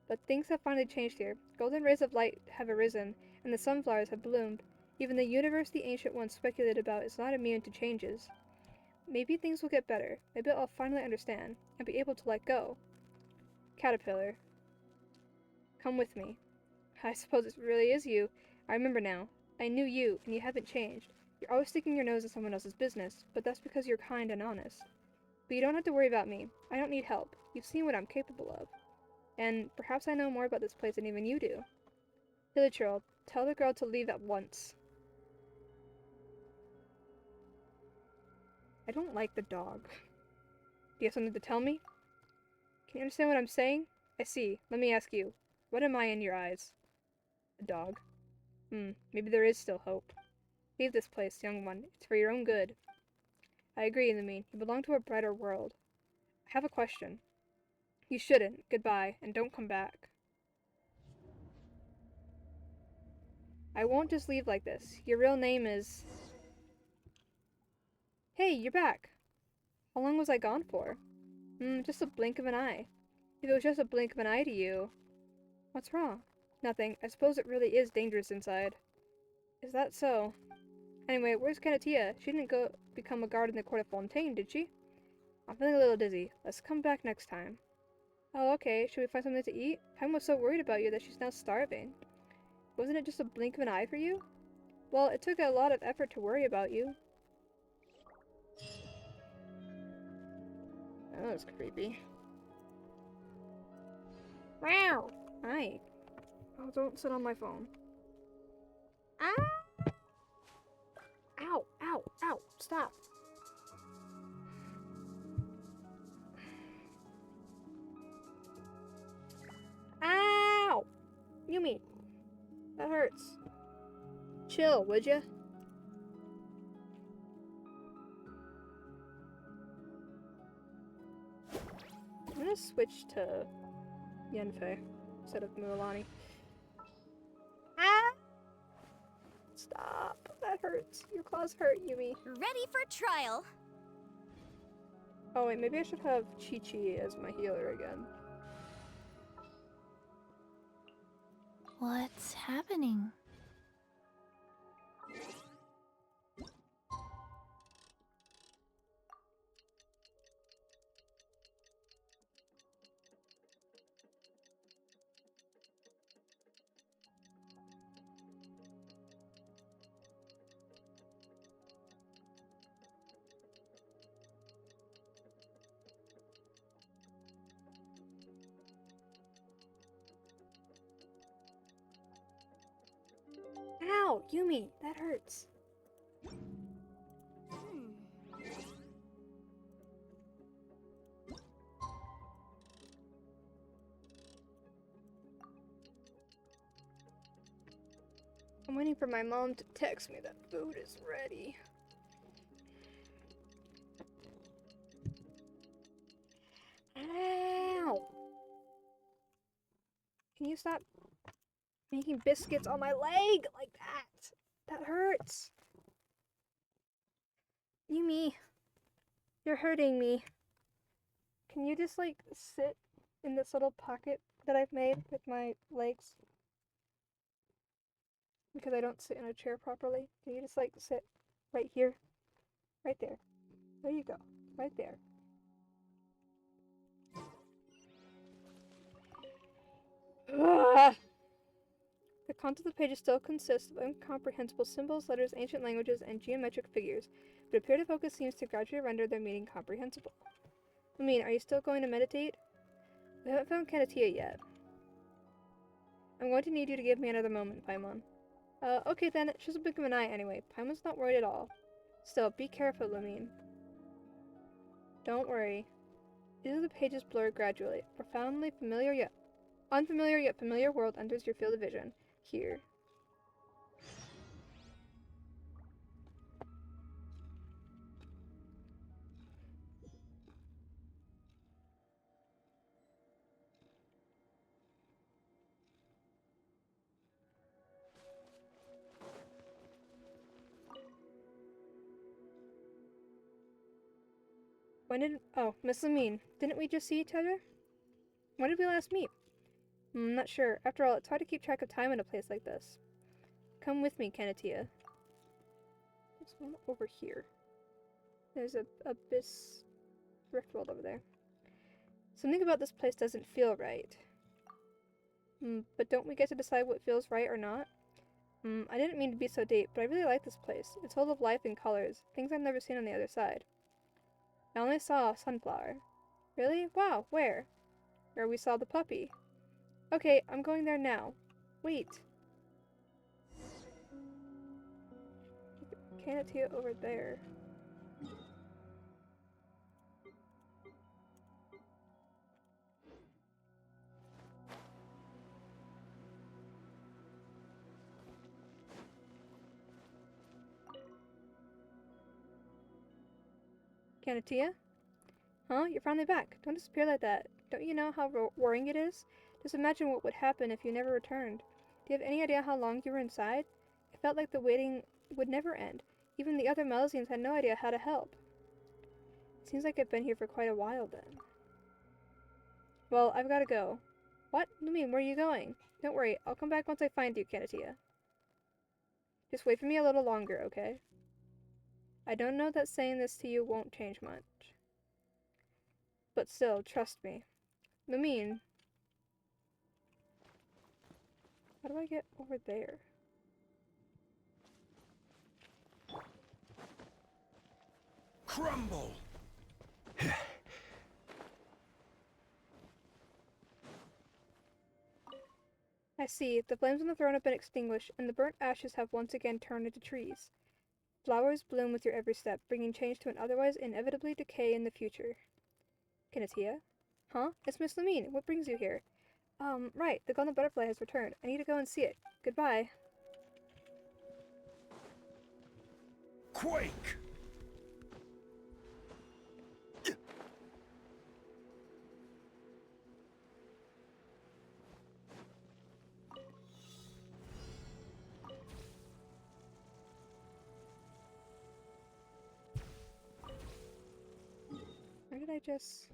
But things have finally changed here. Golden rays of light have arisen, and the sunflowers have bloomed. Even the universe the Ancient Ones speculated about is not immune to changes. Maybe things will get better. Maybe I'll finally understand, and be able to let go. Caterpillar. Come with me. I suppose it really is you. I remember now. I knew you, and you haven't changed. You're always sticking your nose in someone else's business, but that's because you're kind and honest. But you don't have to worry about me. I don't need help. You've seen what I'm capable of. And perhaps I know more about this place than even you do. Hilichurl, tell the girl to leave at once. I don't like the dog. Do you have something to tell me? Can you understand what I'm saying? I see. Let me ask you. What am I in your eyes? A dog. Maybe there is still hope. Leave this place, young one. It's for your own good. I agree, Lumine. You belong to a brighter world. I have a question. You shouldn't. Goodbye, and don't come back. I won't just leave like this. Your real name is... Hey, you're back. How long was I gone for? Just a blink of an eye. If it was just a blink of an eye to you... What's wrong? Nothing. I suppose it really is dangerous inside. Is that so? Anyway, where's Canatia? She didn't go become a guard in the court of Fontaine, did she? I'm feeling a little dizzy. Let's come back next time. Oh, okay. Should we find something to eat? Pam was so worried about you that she's now starving. Wasn't it just a blink of an eye for you? Well, it took a lot of effort to worry about you. That was creepy. Wow! Hi. Oh, don't sit on my phone. Ah! Ow! Ow! Ow! Stop! Ow! Yumi! That hurts. Chill, would ya? I'm gonna switch to Yenfei instead of Mualani. Ah! Stop. That hurts. Your claws hurt, Yumi. Ready for trial. Oh wait, maybe I should have Chi-Chi as my healer again. What's happening? Ow! Yumi! That hurts. I'm waiting for my mom to text me that food is ready. Ow! Can you stop making biscuits on my leg like that? That hurts. Yumi, you're hurting me. Can you just like sit in this little pocket that I've made with my legs? Because I don't sit in a chair properly. Can you just like sit right here? Right there. There you go. Right there. Ugh. The content of the pages still consists of incomprehensible symbols, letters, ancient languages, and geometric figures, but a period of focus seems to gradually render their meaning comprehensible. I mean, are you still going to meditate? We haven't found Canatia yet. I'm going to need you to give me another moment, Paimon. Okay then, it's just a blink of an eye anyway. Paimon's not worried at all. Still, be careful, Lumine. Don't worry. These are the pages blurred gradually. Profoundly familiar yet unfamiliar yet familiar world enters your field of vision. Here. Oh, Miss Lamine, didn't we just see each other? When did we last meet? I'm not sure. After all, it's hard to keep track of time in a place like this. Come with me, Canatia. There's one over here. There's a Abyss Rift World over there. Something about this place doesn't feel right. But don't we get to decide what feels right or not? I didn't mean to be so deep, but I really like this place. It's full of life and colors, things I've never seen on the other side. I only saw a sunflower. Really? Wow, where? Where we saw the puppy. Okay, I'm going there now. Wait. Canatia over there. Canatia? Huh? You're finally back. Don't disappear like that. Don't you know how worrying it is? Just imagine what would happen if you never returned. Do you have any idea how long you were inside? It felt like the waiting would never end. Even the other Melosians had no idea how to help. Seems like I've been here for quite a while then. Well, I've gotta go. What? Lumine, where are you going? Don't worry, I'll come back once I find you, Canatia. Just wait for me a little longer, okay? I don't know that saying this to you won't change much. But still, trust me. Lumine. How do I get over there? Crumble! I see. The flames on the throne have been extinguished, and the burnt ashes have once again turned into trees. Flowers bloom with your every step, bringing change to an otherwise inevitably decay in the future. Canatia? Huh? It's Miss Lumine. What brings you here? Right. The golden butterfly has returned. I need to go and see it. Goodbye. Quake! Where did I just...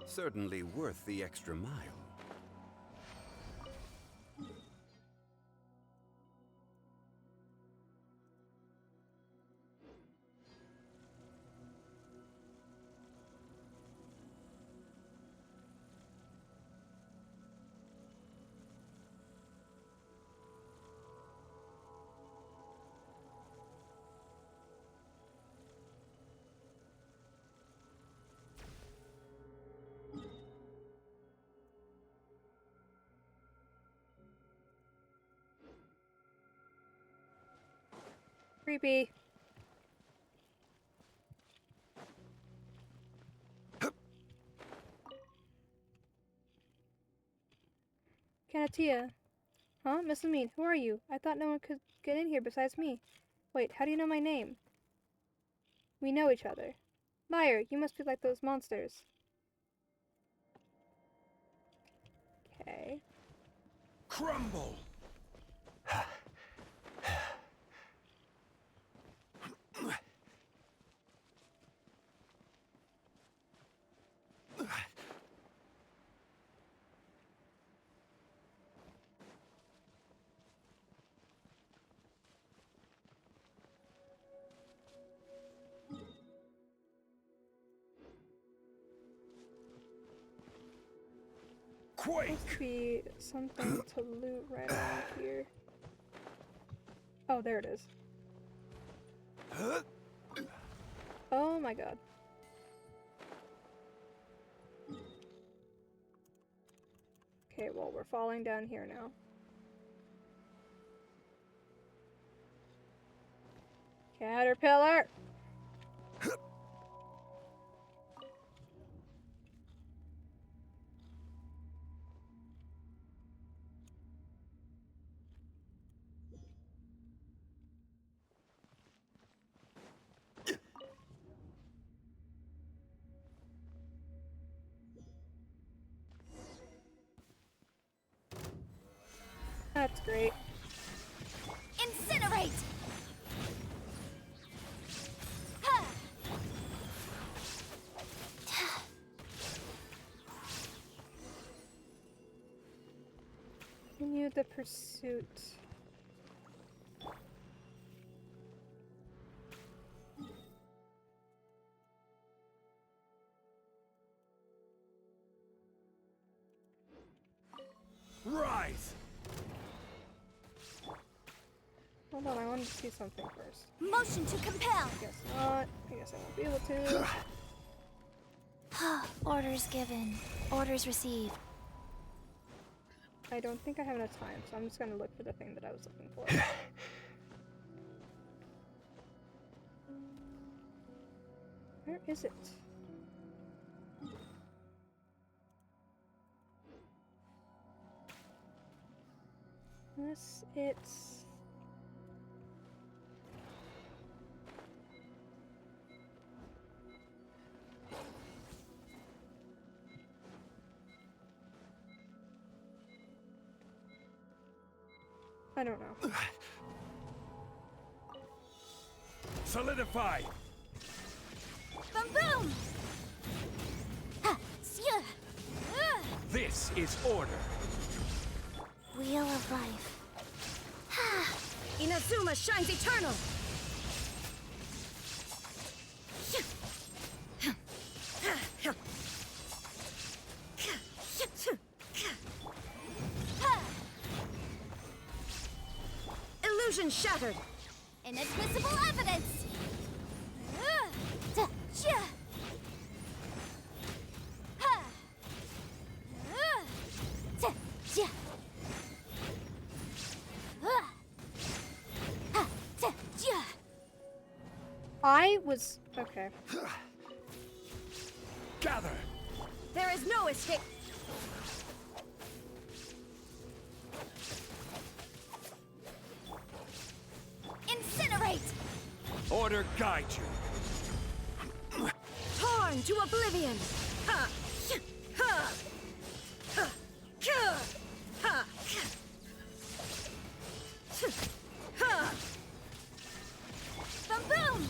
Certainly worth the extra mile. Creepy. Canatia. Huh? Miss Lumine, who are you? I thought no one could get in here besides me. Wait, how do you know my name? We know each other. Liar, you must be like those monsters. Okay. Crumble! Quake! Must be something to loot right around here. Oh, there it is. Oh my god. Okay, well, we're falling down here now. Caterpillar! That's great. Incinerate! Continue the pursuit. Rise! Hold on, I wanted to see something first. Motion to compel. Guess not. I guess I won't be able to. Orders given. Orders received. I don't think I have enough time, so I'm just gonna look for the thing that I was looking for. Where is it? Unless it's... I don't know. Solidify! Boom boom! Ha! Sia! This is order. Wheel of life. Inazuma shines eternal! Illusion shattered! Inadmissible evidence! I was... okay. Gather! There is no escape! Incinerate! Order guide you. Torn to oblivion! Ha! Ha! Ha! Ha! Ha! Ha! Boom boom!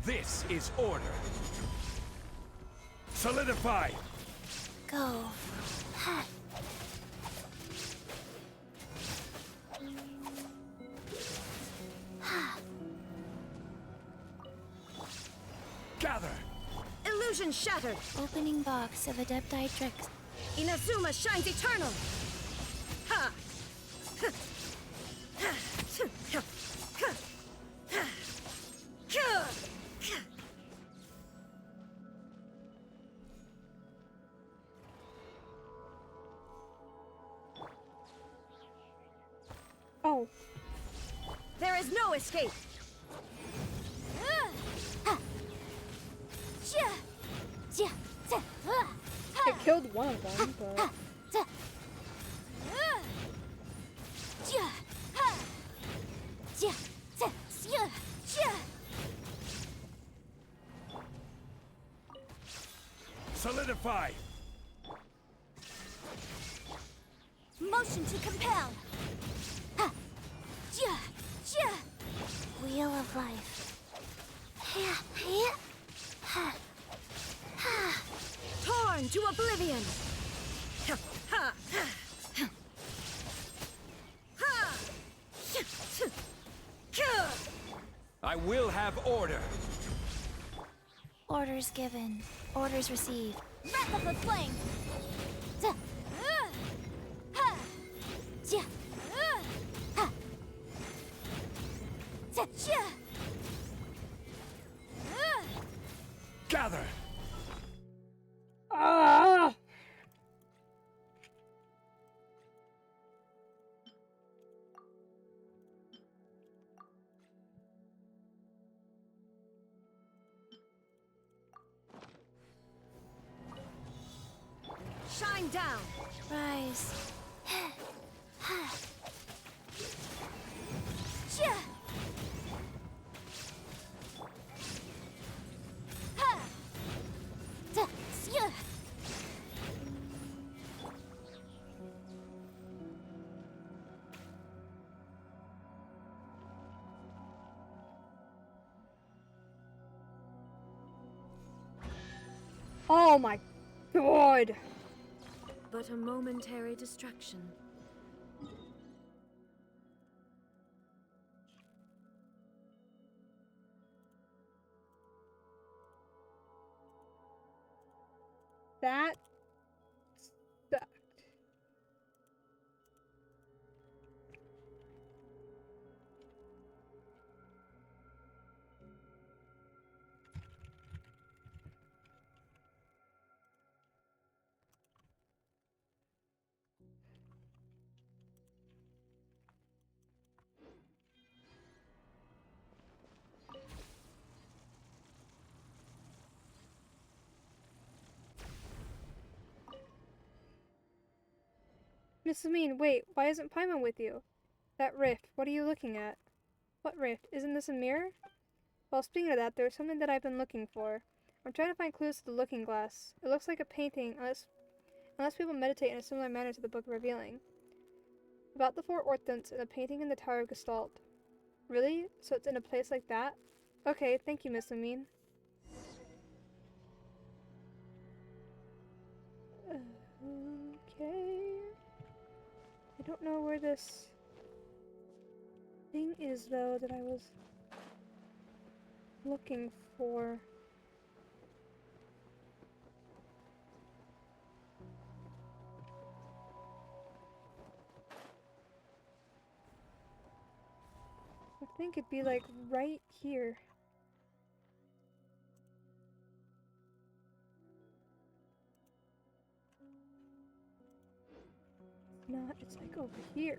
This is order. Solidify! Go. Ha. Gather! Illusion shattered! Opening box of Adepti Tricks. Inazuma shines eternal! Ha! Oh. There is no escape! I killed one of them, but... Solidify! Motion to compel. Wheel of life. Torn to oblivion! Ha! I will have order. Orders given. Orders received. Wrap up the flame. Gather! Ah! Shine down! Rise. Oh my God! But a momentary distraction. That sucked. Mrs. Mean, wait, why isn't Paimon with you? That rift, what are you looking at? What rift? Isn't this a mirror? Well, speaking of that, there's something that I've been looking for. I'm trying to find clues to the looking glass. It looks like a painting, unless people meditate in a similar manner to the Book of Revealing. About the four Orthents and a painting in the Tower of Gestalt. Really? So it's in a place like that? Okay, thank you, Miss Amin. Okay. I don't know where this thing is, though, that I was looking for. I think it'd be like right here. Not, it's like over here.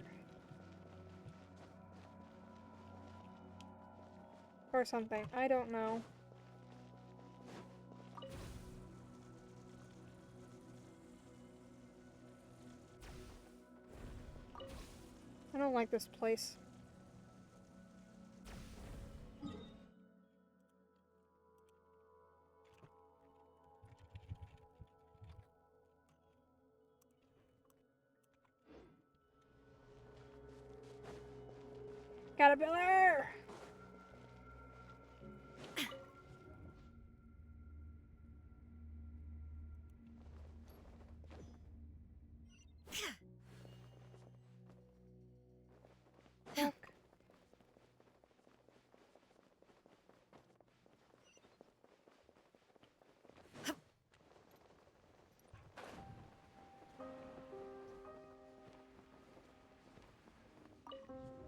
Or something. I don't know. I don't like this place. Caterpillar! Fuck.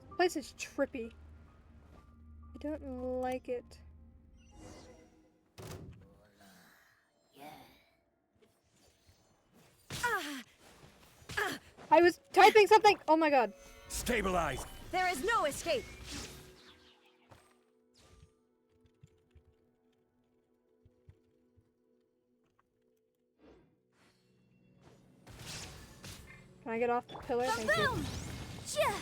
This place is trippy. I don't like it. I was typing something! Oh my god. Stabilize! There is no escape! Can I get off the pillar? Thank you. Boom! Yeah.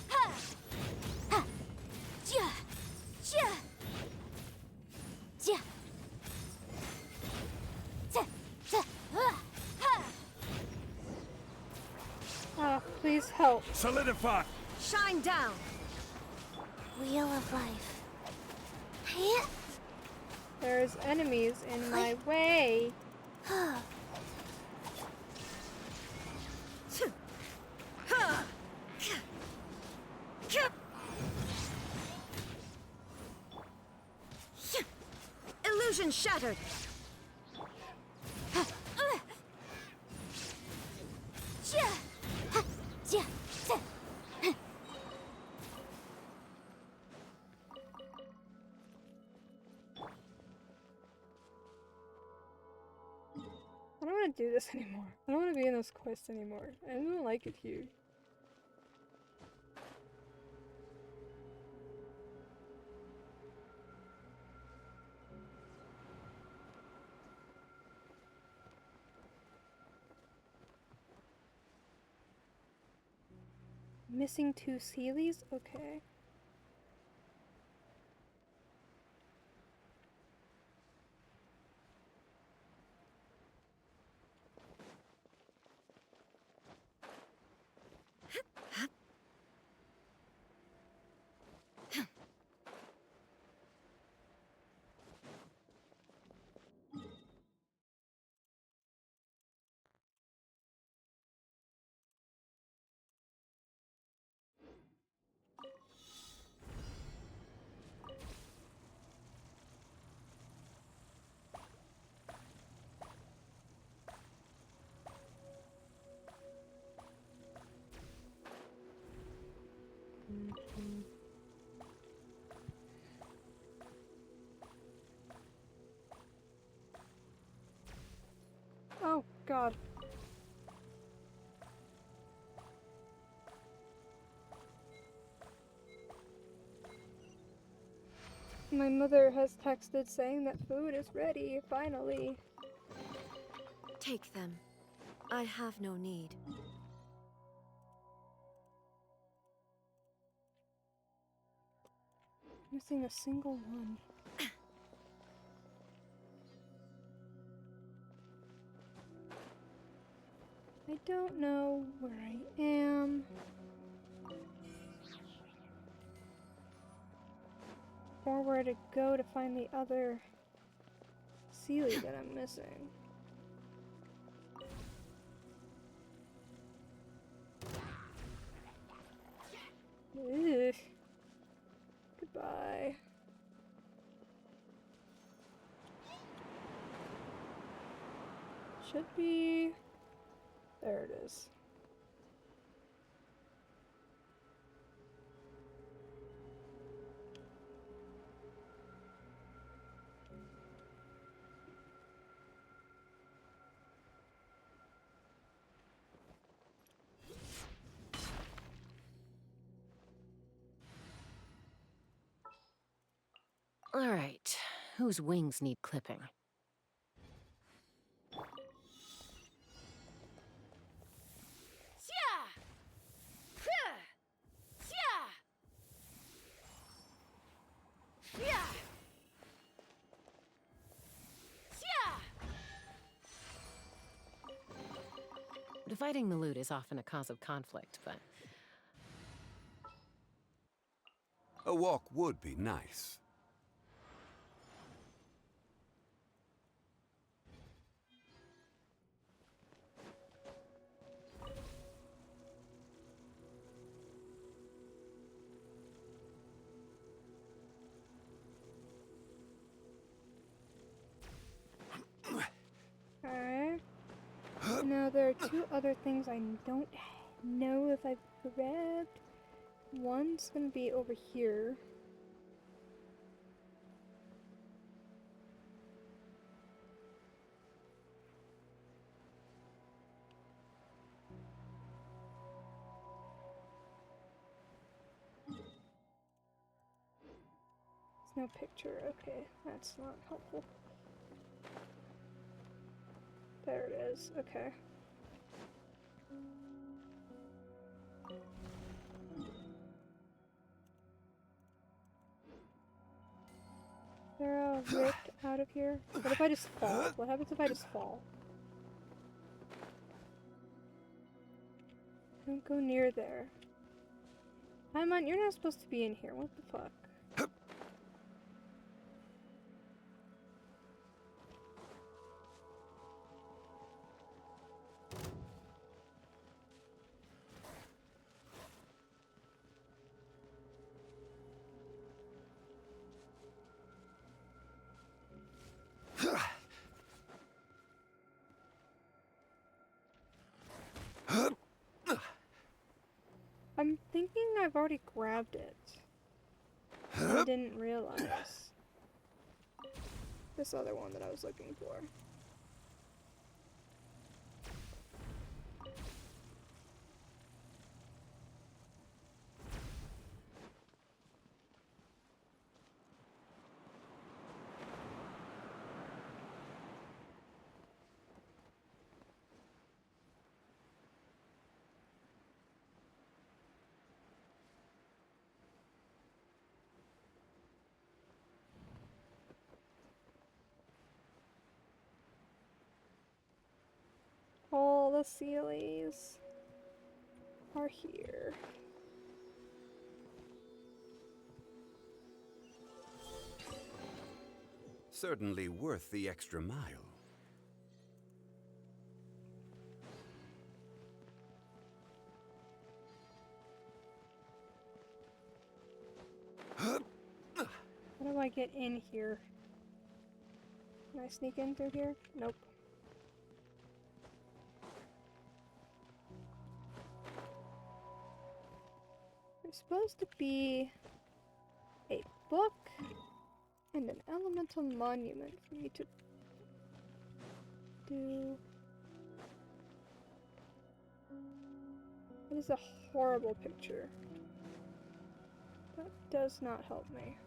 Ha! Ha! Yeah. Yeah. Yeah. Ta- ta- ah! Ha! Ah, please help. Solidify! Shine down! Wheel of life. Hey. There's enemies in my way. Illusion shattered! Yeah. Ha! Yeah. Ta- I don't want to do this anymore. I don't want to be in those quests anymore. I don't like it here. Missing 2 Sealies? Okay. God. My mother has texted saying that food is ready, finally. Take them. I have no need. Missing a single one. I don't know where I am. Or where to go to find the other Sealy that I'm missing. Ugh. Goodbye. Should be... There it is. All right. Whose wings need clipping? Dividing the loot is often a cause of conflict, but... A walk would be nice. Alright. Now there are two other things I don't know if I've grabbed. One's gonna be over here. There's no picture. Okay, that's not helpful. There it is. Okay. They're all ripped out of here. What if I just fall? What happens if I just fall? Don't go near there. Paimon, you're not supposed to be in here. What the fuck? I'm thinking I've already grabbed it. I didn't realize. This other one that I was looking for. All the Sealies are here. Certainly worth the extra mile. How do I get in here? Can I sneak in through here? Nope. There's supposed to be a book and an elemental monument for me to do. This is a horrible picture. That does not help me.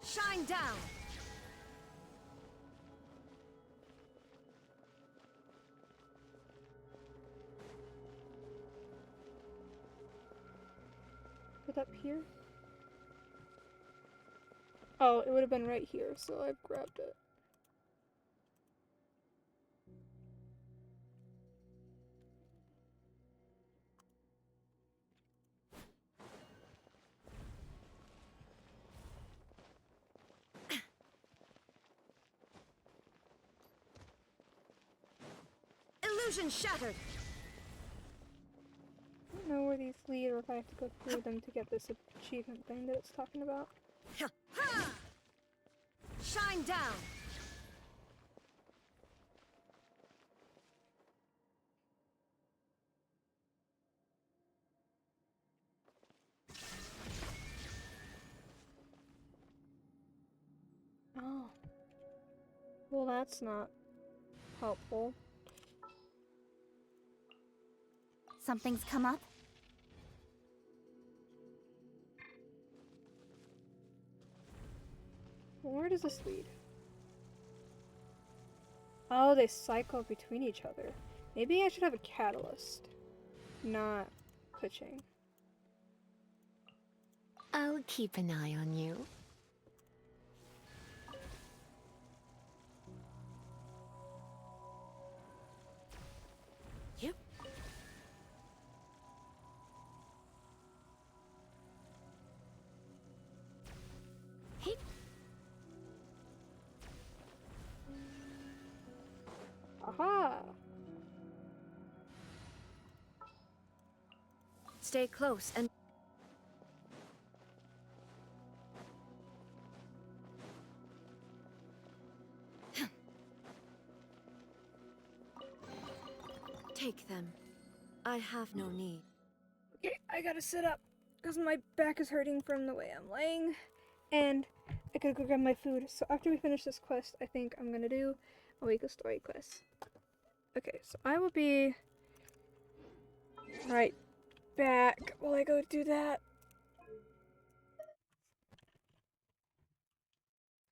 Shine down! Is it up here? Oh, it would have been right here, so I've grabbed it. Illusion shattered! I don't know where these lead or if I have to go through them to get this achievement thing that it's talking about. Ha! Shine down! Oh. Well, that's not helpful. Something's come up? Where does this lead? Oh, they cycle between each other. Maybe I should have a catalyst. Not glitching. I'll keep an eye on you. Yep. Hey. Aha! Stay close and... Take them. I have no need. Okay, I gotta sit up because my back is hurting from the way I'm laying, and I gotta go grab my food. So after we finish this quest, I think I'm gonna do a weekly story quest. Okay, so I will be right back while I go do that.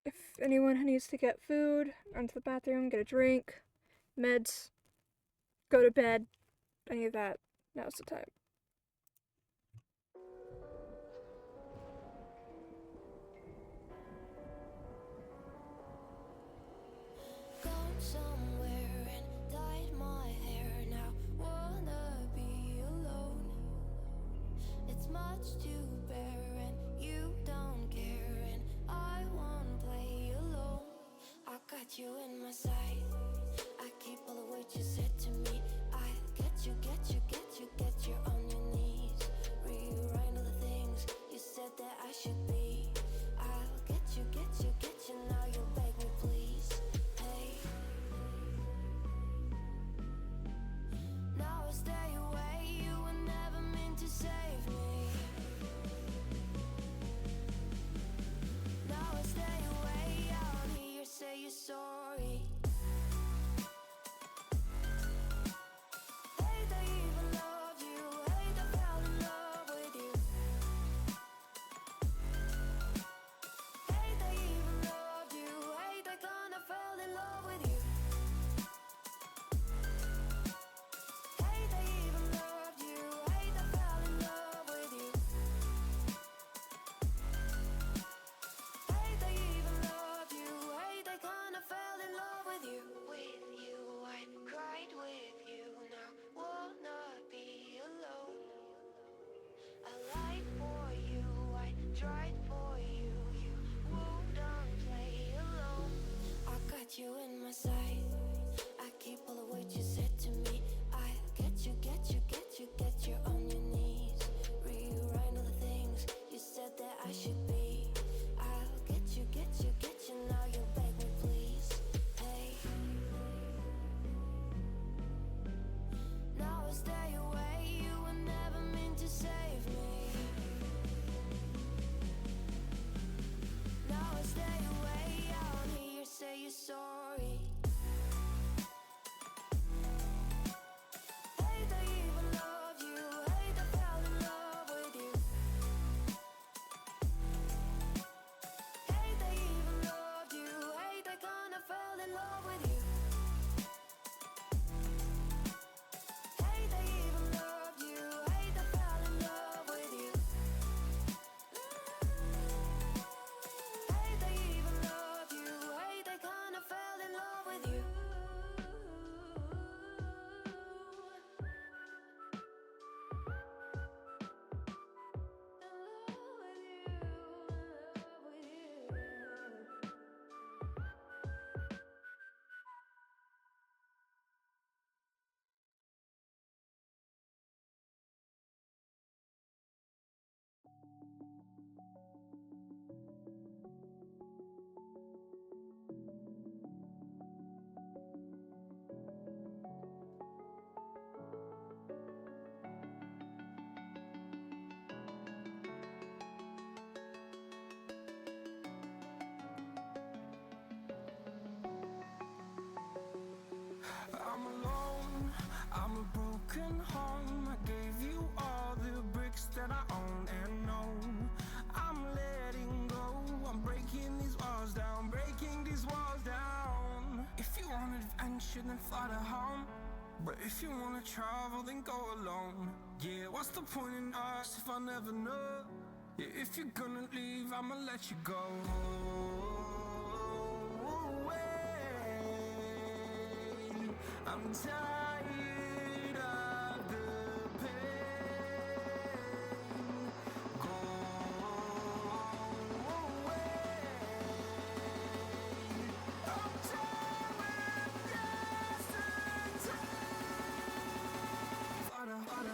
If anyone needs to get food, run to the bathroom, get a drink, meds, go to bed, any of that, now's the time. Gone somewhere and dyed my hair now. Wanna be alone. It's much to bear and you don't care, and I won't play alone. I got you in my sight. I keep all the words you said to me. I get you, get you, get you, get you on your knees. Rewrite all the things you said that I should be. I'll get you, get you, get you. Now you'll beg me, please. Hey. Now I stay away. You were never meant to save me. Now I stay away. I'll hear you say you're sorry. broken home. I gave you all the bricks that I own and know. I'm letting go. I'm breaking these walls down, breaking these walls down. If you want adventure, then fly to home. But if you wanna travel, then go alone. Yeah, what's the point in us if I never know? Yeah, if you're gonna leave, I'ma let you go. I'm tired of the pain. Go away. I'm tired with yesterday. Fada, fada.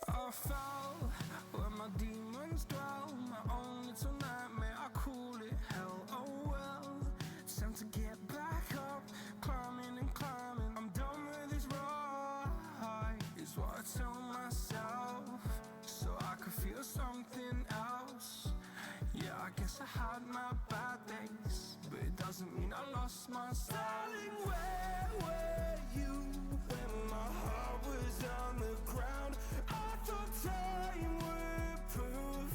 I fell where my demons dwell. My own little nightmare, I call it hell. Oh well, it's time to get back up. Climbing and climbing, I'm done with this ride, is what I tell myself, so I could feel something else. Yeah, I guess I had my bad days, but it doesn't mean I lost my style. Darling, where were you when my heart was on the ground? I thought time would prove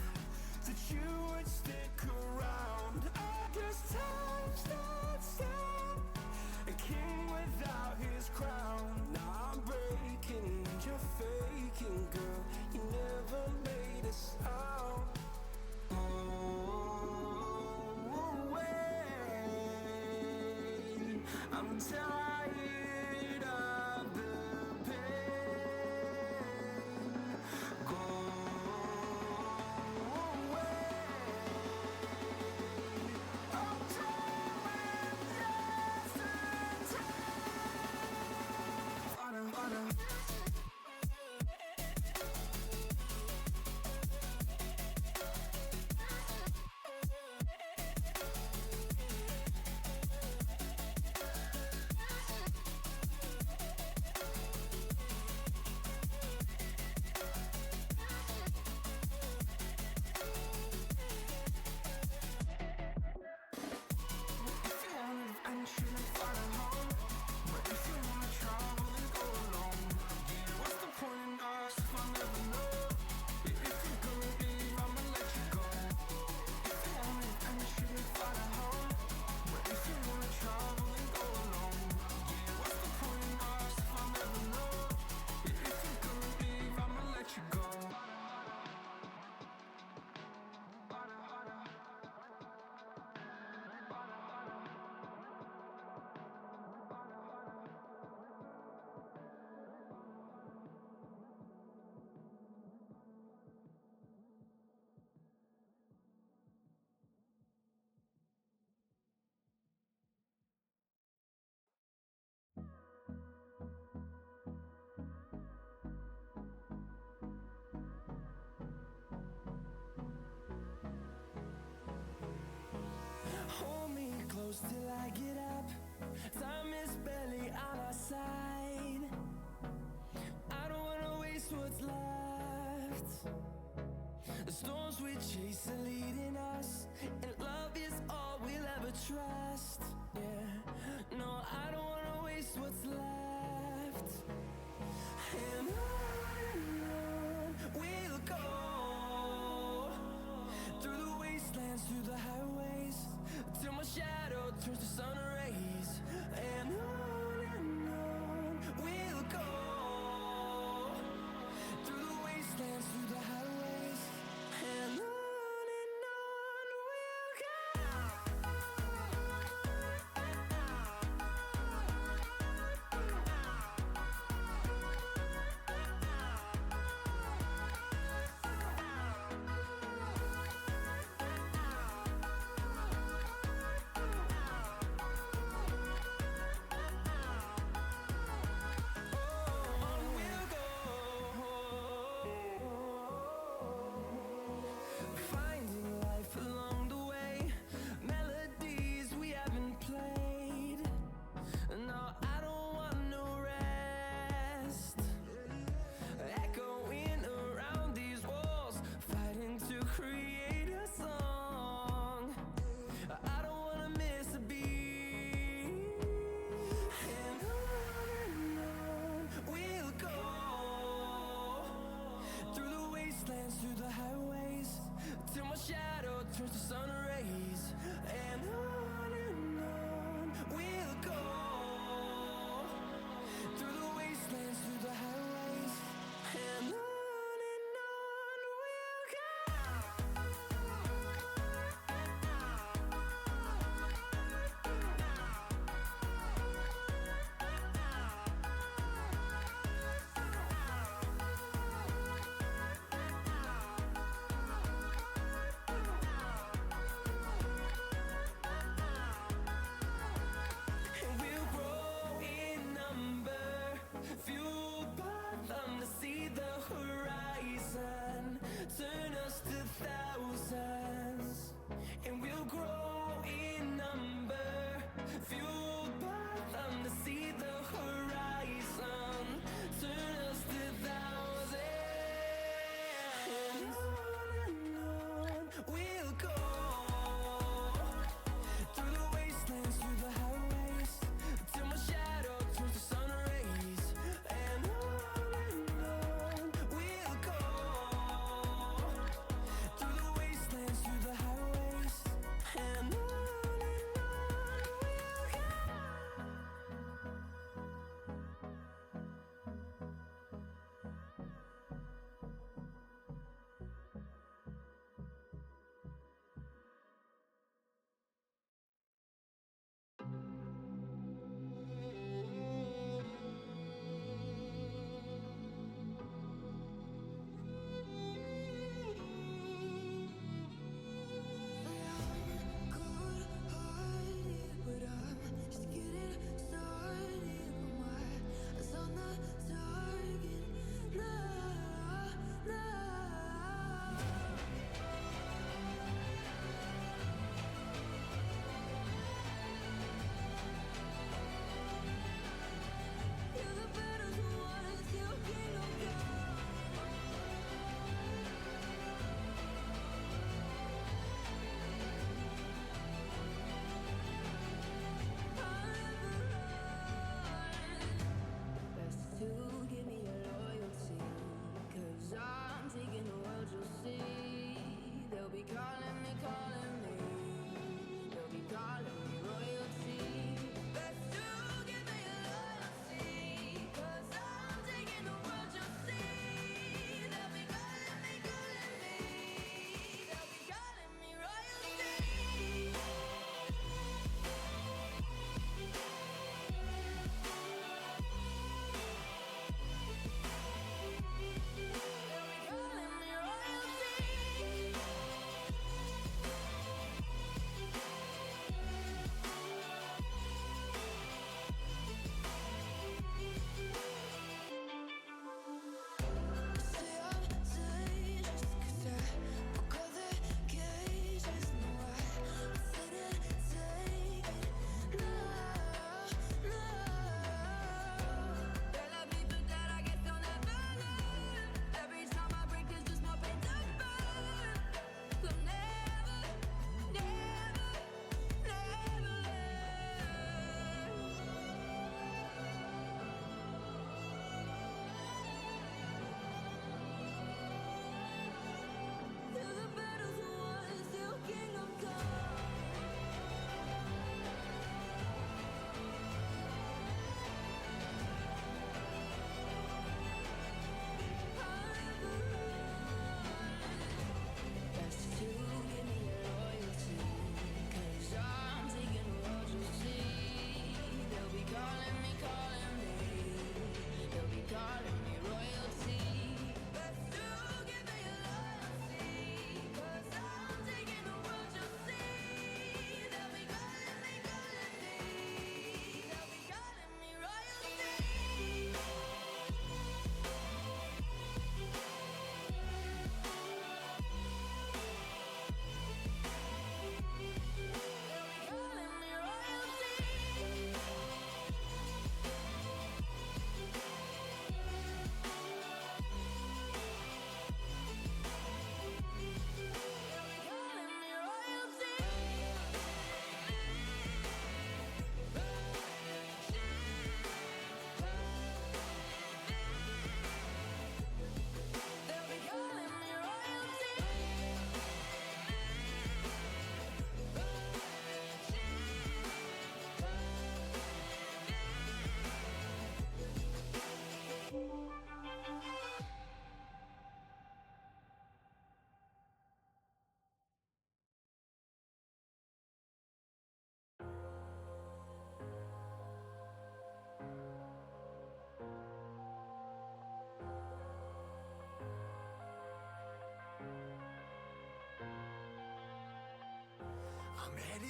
that you would stick around. I guess time stands still, a king without his crown. Now I'm breaking and you're faking, girl. You never made a sound. I'm tired of the pain. Go away. I'm tired with yesterday. Fada, fada. Hold me close till I get up. Time is barely on our side. I don't wanna waste what's left. The storms we chase are leading us, and love is all we'll ever trust. Yeah, no, I don't wanna waste what's left. And on we'll go, through the wastelands, through the highways, till my shadow turns to sun rays. And on we'll go, through the wastelands, through the highways. And on we'll go.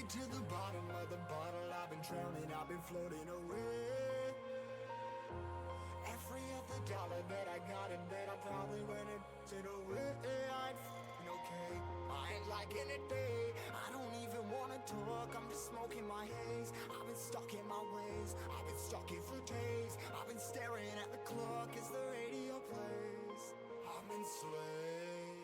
to the bottom of the bottle, I've been drowning, I've been floating away. Every other dollar that I got in bed, I probably went and it away. I ain't f***ing okay, I ain't liking it, day. I don't even wanna talk, I'm just smoking my haze. I've been stuck in my ways, I've been stuck in for days. I've been staring at the clock as the radio plays. I'm enslaved.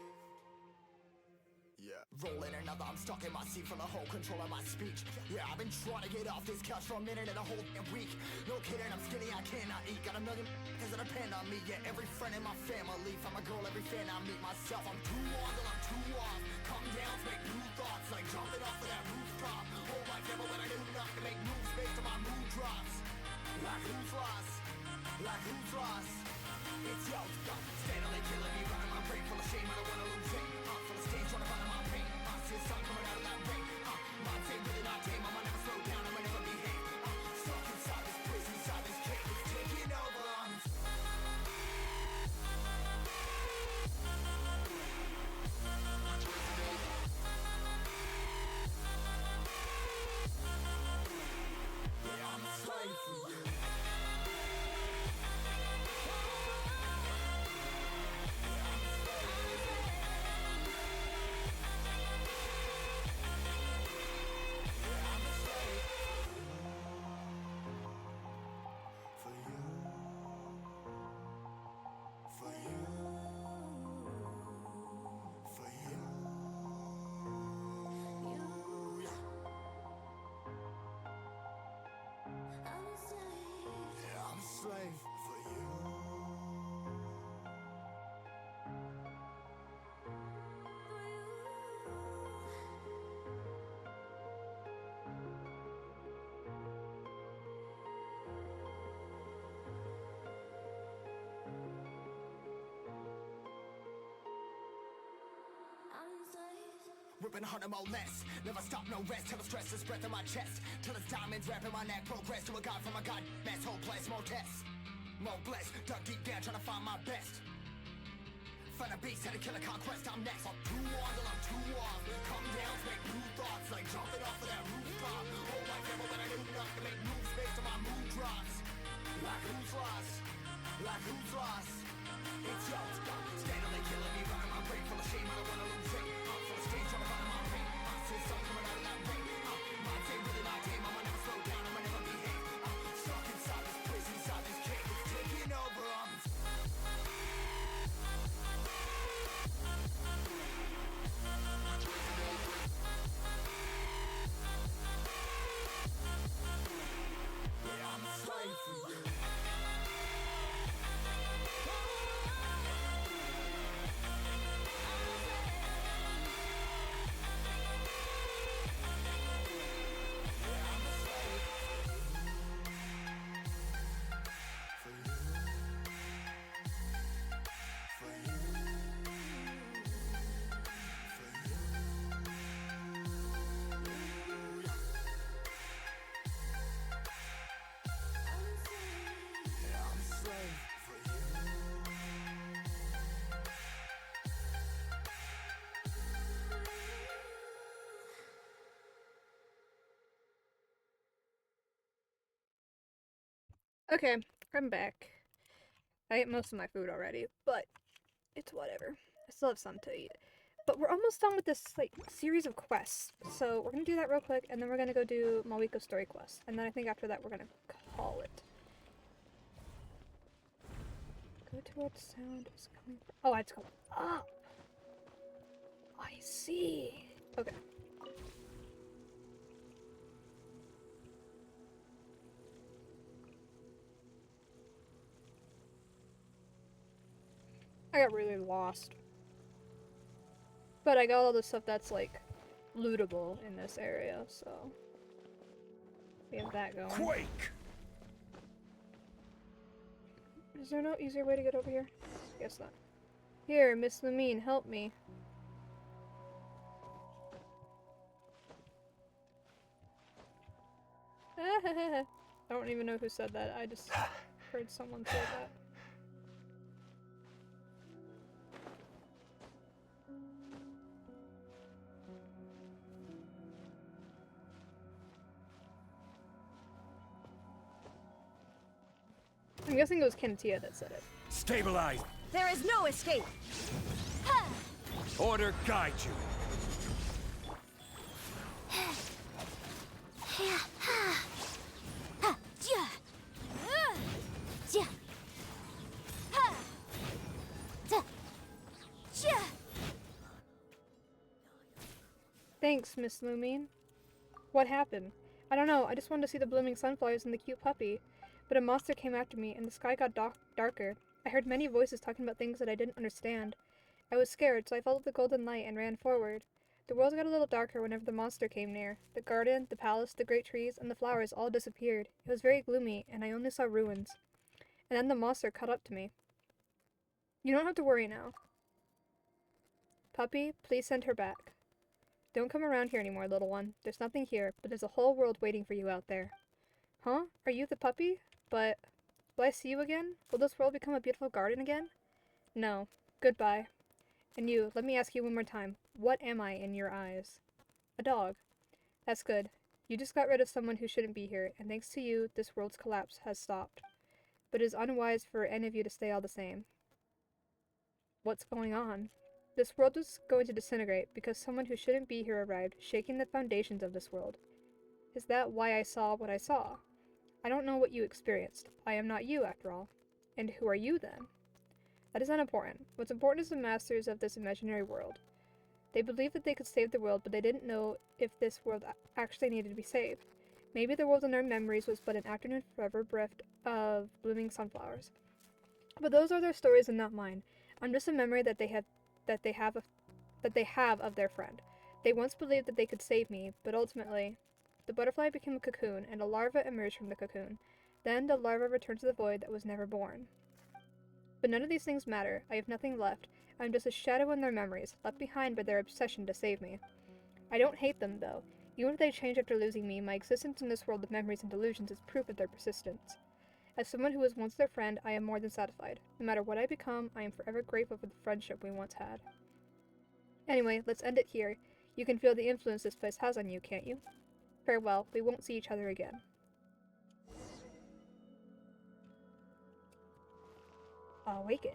Yeah, rolling another, I'm stuck in my seat for the whole control of my speech. Yeah, I've been trying to get off this couch for a minute and a whole damn week. No kidding, I'm skinny, I cannot eat. Got a million that depend on me. Yeah, every friend in my family. From a girl, every fan I meet myself. I'm too on till I'm too off. Come down to make new thoughts, like jumping off of that rooftop. Whole life never when I do nothing to make moves based on my mood drops. Like who's lost? Like who's lost? It's yo, steadily killing me, running my brain full of shame. I don't wanna lose it. Full of stage, trying to find my pain. See the sun coming out of that rain. My day really not tame. I'ma never slow down. I'ma never behave. Stuck inside this prison, inside this cage. It's taking over. Yeah, I'm a slave for you. Slave for you. Ripping harder, more less. Never stop, no rest. Till the stress is breath in my chest. Till it's diamonds wrapping my neck. Progress to a god from a god. Mess, hopeless, more tests. More blessed. Dug deep down, trying to find my best. Find a beast, had to kill a conquest. I'm next. I'm too on till I'm too off. Come down, make new thoughts. Like jumping off of that rooftop. Whole life never when I do nothing to make moves based on my mood drops. Like who's lost? Like who's lost? It's yo, steadily killing me, running my brain full of shame. I don't wanna lose it. Full of stage, trying to find my pain. See the sun coming out of that rain. My day really not tame. I'ma never slow down. I'ma never behave. Stuck inside this prison, inside this cage. It's taking over. Yeah, I'm a slave for you. Okay, I'm back. I ate most of my food already, but it's whatever. I still have some to eat. But we're almost done with this, like, series of quests. So we're gonna do that real quick, and then we're gonna go do Mawiko story quest. And then I think after that we're gonna call it. Go to what sound is coming from. Oh, I have to go up! I see! Okay. I got really lost. But I got all the stuff that's, like, lootable in this area, so... we have that going. Quake! Is there no easier way to get over here? Guess not. Here, Miss Lamine, help me. I don't even know who said that. I just heard someone say that. I'm guessing it was Kanatia that said it. Stabilize. There is no escape! Order guide you. Thanks, Miss Lumine. What happened? I don't know, I just wanted to see the blooming sunflowers and the cute puppy. But a monster came after me, and the sky got darker. I heard many voices talking about things that I didn't understand. I was scared, so I followed the golden light and ran forward. The world got a little darker whenever the monster came near. The garden, the palace, the great trees, and the flowers all disappeared. It was very gloomy, and I only saw ruins. And then the monster caught up to me. You don't have to worry now. Puppy, please send her back. Don't come around here anymore, little one. There's nothing here, but there's a whole world waiting for you out there. Huh? Are you the puppy? But will I see you again? Will this world become a beautiful garden again? No. Goodbye. And you, let me ask you one more time. What am I in your eyes? A dog. That's good. You just got rid of someone who shouldn't be here, and thanks to you, this world's collapse has stopped. But it is unwise for any of you to stay all the same. What's going on? This world was going to disintegrate because someone who shouldn't be here arrived, shaking the foundations of this world. Is that why I saw what I saw? I don't know what you experienced. I am not you, after all. And who are you, then? That is unimportant. What's important is the masters of this imaginary world. They believed that they could save the world, but they didn't know if this world actually needed to be saved. Maybe the world in their memories was but an afternoon forever bereft of blooming sunflowers. But those are their stories and not mine. I'm just a memory that they have of their friend. They once believed that they could save me, but ultimately, the butterfly became a cocoon, and a larva emerged from the cocoon. Then the larva returned to the void that was never born. But none of these things matter. I have nothing left. I am just a shadow in their memories, left behind by their obsession to save me. I don't hate them, though. Even if they change after losing me, my existence in this world of memories and delusions is proof of their persistence. As someone who was once their friend, I am more than satisfied. No matter what I become, I am forever grateful for the friendship we once had. Anyway, let's end it here. You can feel the influence this place has on you, can't you? Farewell, we won't see each other again. Awaken.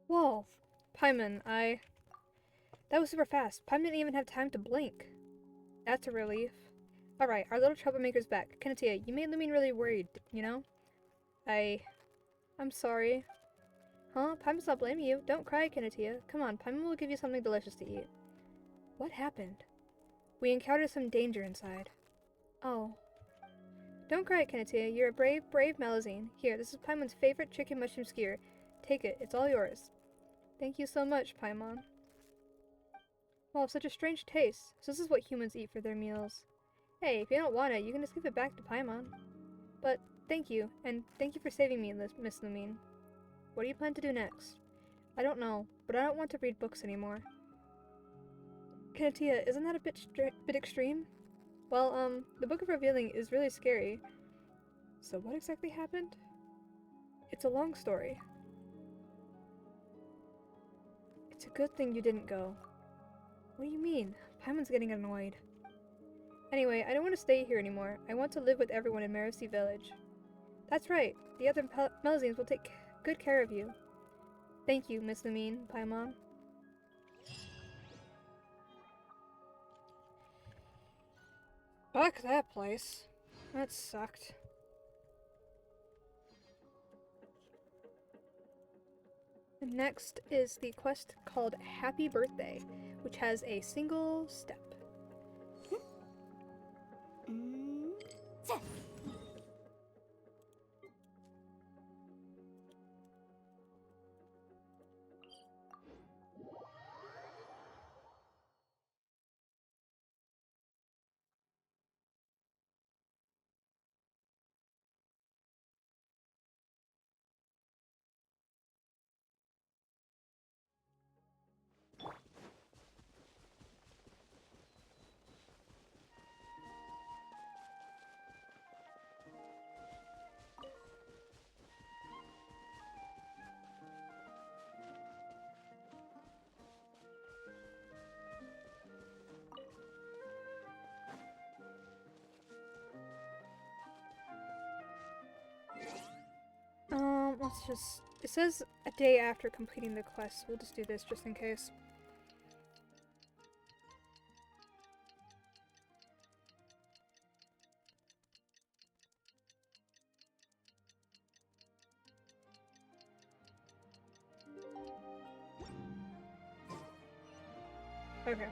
Whoa, Paimon, that was super fast. Paimon didn't even have time to blink. That's a relief. Alright, our little troublemaker's back. Kanatia, you made Lumine really worried, you know? I'm sorry. Huh? Paimon's not blaming you. Don't cry, Kanatia. Come on, Paimon will give you something delicious to eat. What happened? We encountered some danger inside. Oh. Don't cry, Kanatia. You're a brave, brave Malazine. Here, this is Paimon's favorite chicken mushroom skewer. Take it. It's all yours. Thank you so much, Paimon. Wow, such a strange taste. So this is what humans eat for their meals. Hey, if you don't want it, you can just give it back to Paimon. But thank you, and thank you for saving me, Miss Lumine. What do you plan to do next? I don't know, but I don't want to read books anymore. Kanatia, isn't that a bit extreme? Well, the Book of Revealing is really scary. So what exactly happened? It's a long story. It's a good thing you didn't go. What do you mean? Paimon's getting annoyed. Anyway, I don't want to stay here anymore. I want to live with everyone in Mercy Village. That's right. The other Melazines will take good care of you. Thank you, Miss Lumine, Paimon. Fuck that place. That sucked. Next is the quest called Happy Birthday, which has a single step. let's just... It says a day after completing the quest. We'll just do this just in case. Okay.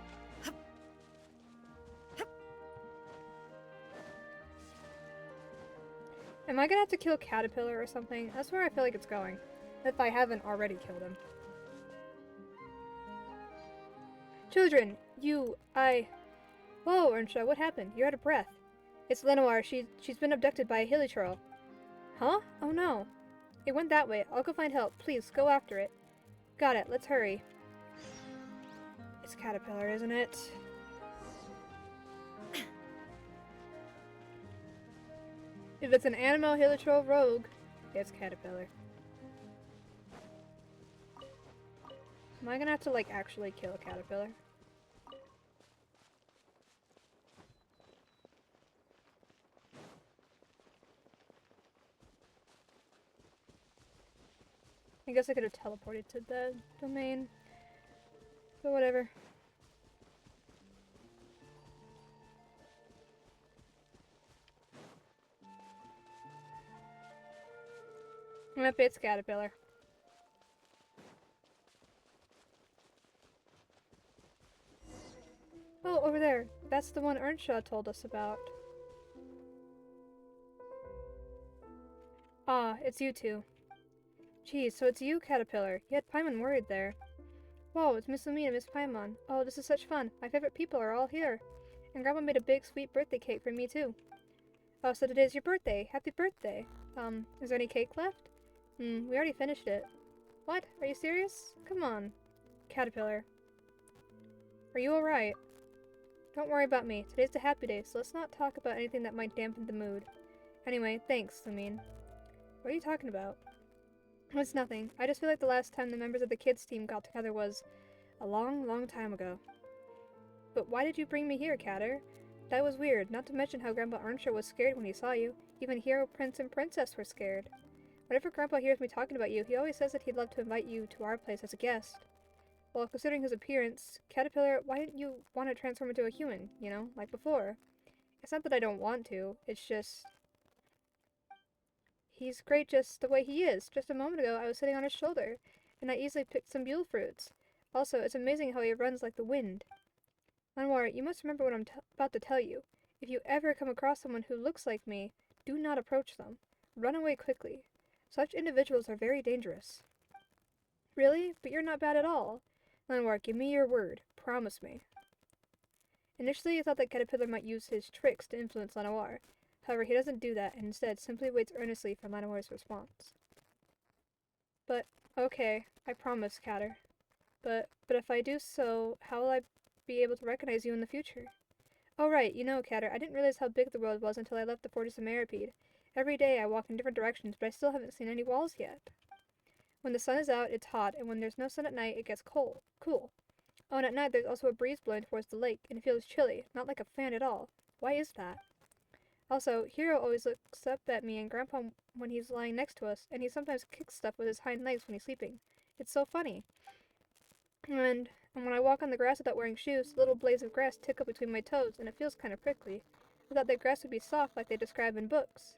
Am I gonna have to kill Caterpillar or something? That's where I feel like it's going. If I haven't already killed him. Children, Whoa, Earnshaw, what happened? You're out of breath. It's Lenoir. She's been abducted by a hilichurl. Huh? Oh no. It went that way. I'll go find help. Please, go after it. Got it. Let's hurry. It's Caterpillar, isn't it? If it's an animal hilichurl rogue, it's Caterpillar. Am I gonna have to, like, actually kill a Caterpillar? I guess I could have teleported to the domain. But whatever. Yep, it's Caterpillar. Oh, over there. That's the one Earnshaw told us about. Ah, it's you two. Geez, so it's you, Caterpillar. You had Paimon worried there. Whoa, it's Miss Lumine and Miss Paimon. Oh, this is such fun. My favorite people are all here. And Grandma made a big, sweet birthday cake for me, too. Oh, so today's your birthday. Happy birthday. Is there any cake left? We already finished it. What? Are you serious? Come on. Caterpillar. Are you alright? Don't worry about me. Today's a happy day, so let's not talk about anything that might dampen the mood. Anyway, thanks, Lumine. What are you talking about? It's nothing. I just feel like the last time the members of the kids team got together was a long, long time ago. But why did you bring me here, Catter? That was weird, not to mention how Grandpa Earnshaw was scared when he saw you. Even Hero Prince and Princess were scared. Whenever Grandpa hears me talking about you, he always says that he'd love to invite you to our place as a guest. Well, considering his appearance, Caterpillar, why didn't you want to transform into a human, you know, like before? It's not that I don't want to, it's just... He's great just the way he is. Just a moment ago, I was sitting on his shoulder, and I easily picked some Buell fruits. Also, it's amazing how he runs like the wind. Lenoir, you must remember what I'm about to tell you. If you ever come across someone who looks like me, do not approach them. Run away quickly. Such individuals are very dangerous. Really? But you're not bad at all. Lenoir, give me your word. Promise me. Initially, I thought that Caterpillar might use his tricks to influence Lenoir. However, he doesn't do that, and instead simply waits earnestly for Lenoir's response. But, okay, I promise, Catter. But if I do so, how will I be able to recognize you in the future? Oh right, you know, Catter, I didn't realize how big the world was until I left the Fortress of Meripede. Every day I walk in different directions, but I still haven't seen any walls yet. When the sun is out, it's hot, and when there's no sun at night, it gets cool. Oh, and at night there's also a breeze blowing towards the lake, and it feels chilly, not like a fan at all. Why is that? Also, Hero always looks up at me and Grandpa when he's lying next to us, and he sometimes kicks stuff with his hind legs when he's sleeping. It's so funny. And when I walk on the grass without wearing shoes, little blades of grass tickle between my toes, and it feels kind of prickly. I thought that grass would be soft like they describe in books.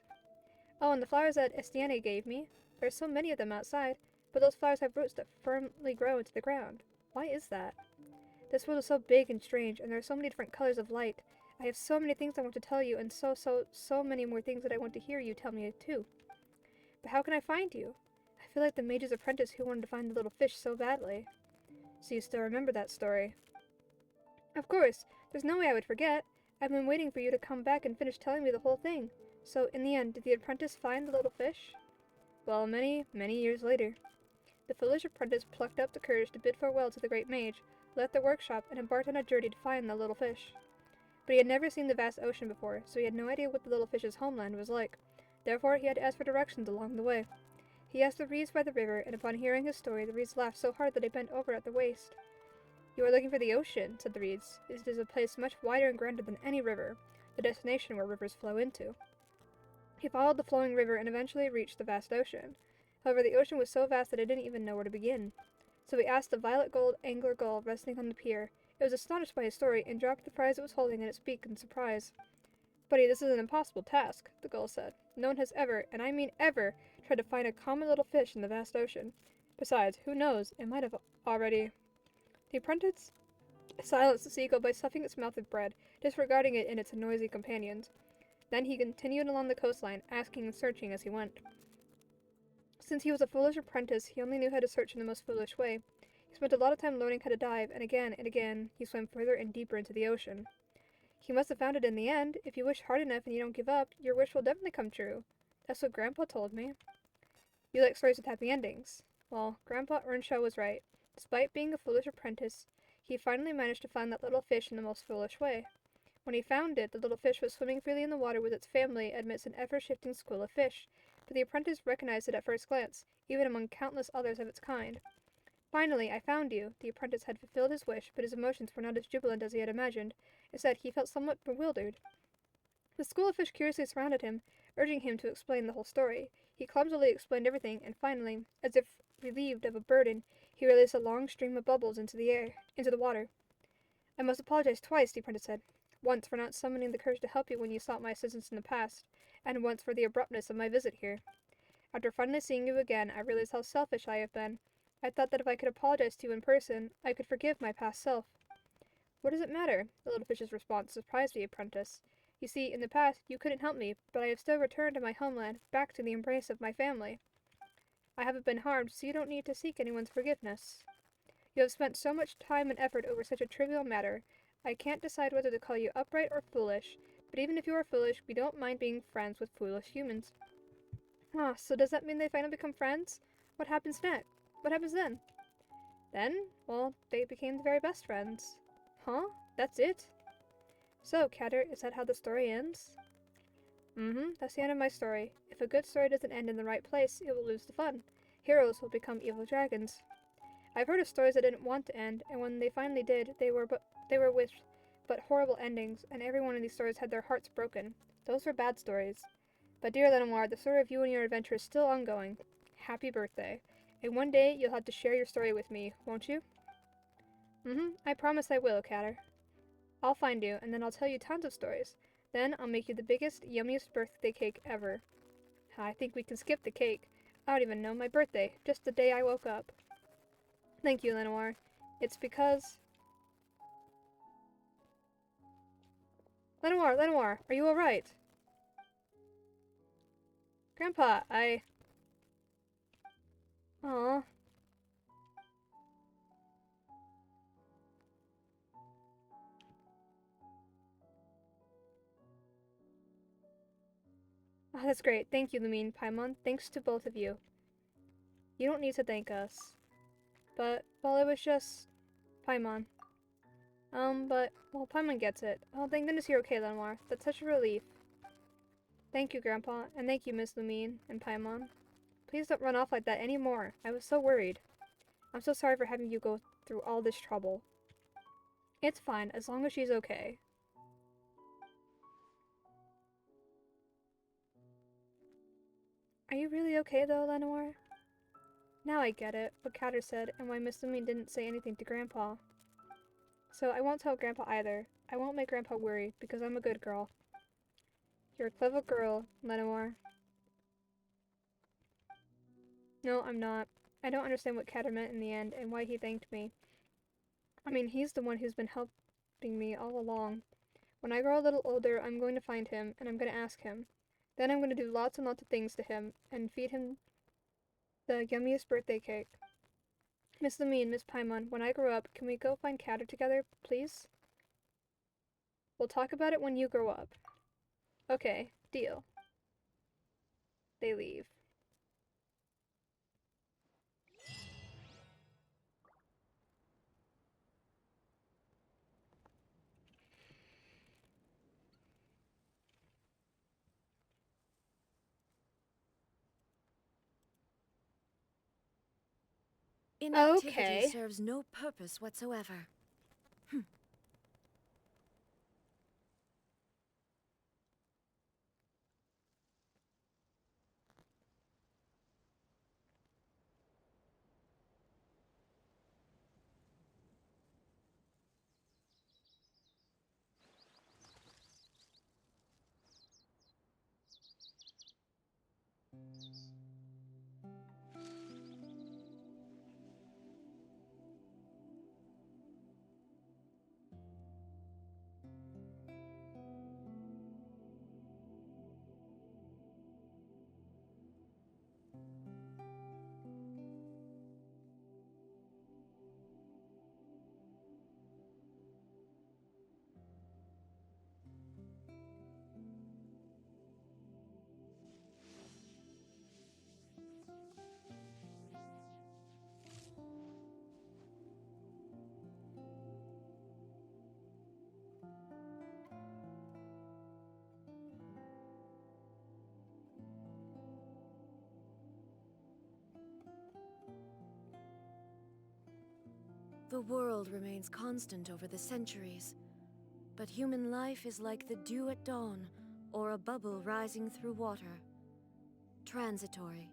Oh, and the flowers that Estienne gave me. There are so many of them outside, but those flowers have roots that firmly grow into the ground. Why is that? This world is so big and strange, and there are so many different colors of light. I have so many things I want to tell you, and so many more things that I want to hear you tell me too. But how can I find you? I feel like the mage's apprentice who wanted to find the little fish so badly. So you still remember that story? Of course! There's no way I would forget. I've been waiting for you to come back and finish telling me the whole thing. So, in the end, did the apprentice find the little fish? Well, many, many years later. The foolish apprentice plucked up the courage to bid farewell to the great mage, left the workshop, and embarked on a journey to find the little fish. But he had never seen the vast ocean before, so he had no idea what the little fish's homeland was like. Therefore, he had to ask for directions along the way. He asked the reeds by the river, and upon hearing his story, the reeds laughed so hard that they bent over at the waist. You are looking for the ocean, said the reeds. It is a place much wider and grander than any river, the destination where rivers flow into. He followed the flowing river and eventually reached the vast ocean. However, the ocean was so vast that I didn't even know where to begin. So we asked the violet gold angler gull resting on the pier. It was astonished by his story and dropped the prize it was holding in its beak in surprise. Buddy, this is an impossible task, the gull said. No one has ever, and I mean ever, tried to find a common little fish in the vast ocean. Besides, who knows, it might have already. The apprentice silenced the seagull by stuffing its mouth with bread, disregarding it and its noisy companions. Then he continued along the coastline, asking and searching as he went. Since he was a foolish apprentice, he only knew how to search in the most foolish way. He spent a lot of time learning how to dive, and again, he swam further and deeper into the ocean. He must have found it in the end. If you wish hard enough and you don't give up, your wish will definitely come true. That's what Grandpa told me. You like stories with happy endings. Well, Grandpa Earnshaw was right. Despite being a foolish apprentice, he finally managed to find that little fish in the most foolish way. When he found it, the little fish was swimming freely in the water with its family amidst an ever-shifting school of fish, but the apprentice recognized it at first glance, even among countless others of its kind. Finally, I found you. The apprentice had fulfilled his wish, but his emotions were not as jubilant as he had imagined. Instead, he felt somewhat bewildered. The school of fish curiously surrounded him, urging him to explain the whole story. He clumsily explained everything, and finally, as if relieved of a burden, he released a long stream of bubbles into the water. I must apologize twice, the apprentice said. Once for not summoning the courage to help you when you sought my assistance in the past, and once for the abruptness of my visit here. After finally seeing you again, I realized how selfish I have been. I thought that if I could apologize to you in person, I could forgive my past self. What does it matter? The little fish's response surprised the apprentice. You see, in the past, you couldn't help me, but I have still returned to my homeland, back to the embrace of my family. I haven't been harmed, so you don't need to seek anyone's forgiveness. You have spent so much time and effort over such a trivial matter. I can't decide whether to call you upright or foolish, but even if you are foolish, we don't mind being friends with foolish humans. Ah, so does that mean they finally become friends? What happens next? What happens then? Then, well, they became the very best friends. Huh? That's it? So, Catter, is that how the story ends? That's the end of my story. If a good story doesn't end in the right place, it will lose the fun. Heroes will become evil dragons. I've heard of stories that didn't want to end, and when they finally did, they were with but horrible endings, and every one of these stories had their hearts broken. Those were bad stories. But dear Lenoir, the story of you and your adventure is still ongoing. Happy birthday. And one day you'll have to share your story with me, won't you? I promise I will, Catter. I'll find you, and then I'll tell you tons of stories. Then I'll make you the biggest, yummiest birthday cake ever. I think we can skip the cake. I don't even know my birthday, just the day I woke up. Thank you, Lenoir. It's because... Lenoir, are you alright? Grandpa, Aww. Oh, that's great. Thank you, Lumine, Paimon. Thanks to both of you. You don't need to thank us. But, well, it was just... Paimon. Well, Paimon gets it. Oh, thank goodness you're okay, Lenoir. That's such a relief. Thank you, Grandpa, and thank you, Miss Lumine and Paimon. Please don't run off like that anymore. I was so worried. I'm so sorry for having you go through all this trouble. It's fine, as long as she's okay. Are you really okay, though, Lenoir? Now I get it, what Catter said, and why Miss Lumine didn't say anything to Grandpa. So I won't tell Grandpa either. I won't make Grandpa worry, because I'm a good girl. You're a clever girl, Lenoir. No, I'm not. I don't understand what Catter meant in the end, and why he thanked me. I mean, he's the one who's been helping me all along. When I grow a little older, I'm going to find him, and I'm going to ask him. Then I'm going to do lots and lots of things to him, and feed him the yummiest birthday cake. Miss Lumine, Miss Paimon, when I grow up, can we go find Catter together, please? We'll talk about it when you grow up. Okay, deal. They leave. Inactivity serves no purpose whatsoever. The world remains constant over the centuries, but human life is like the dew at dawn, or a bubble rising through water. Transitory.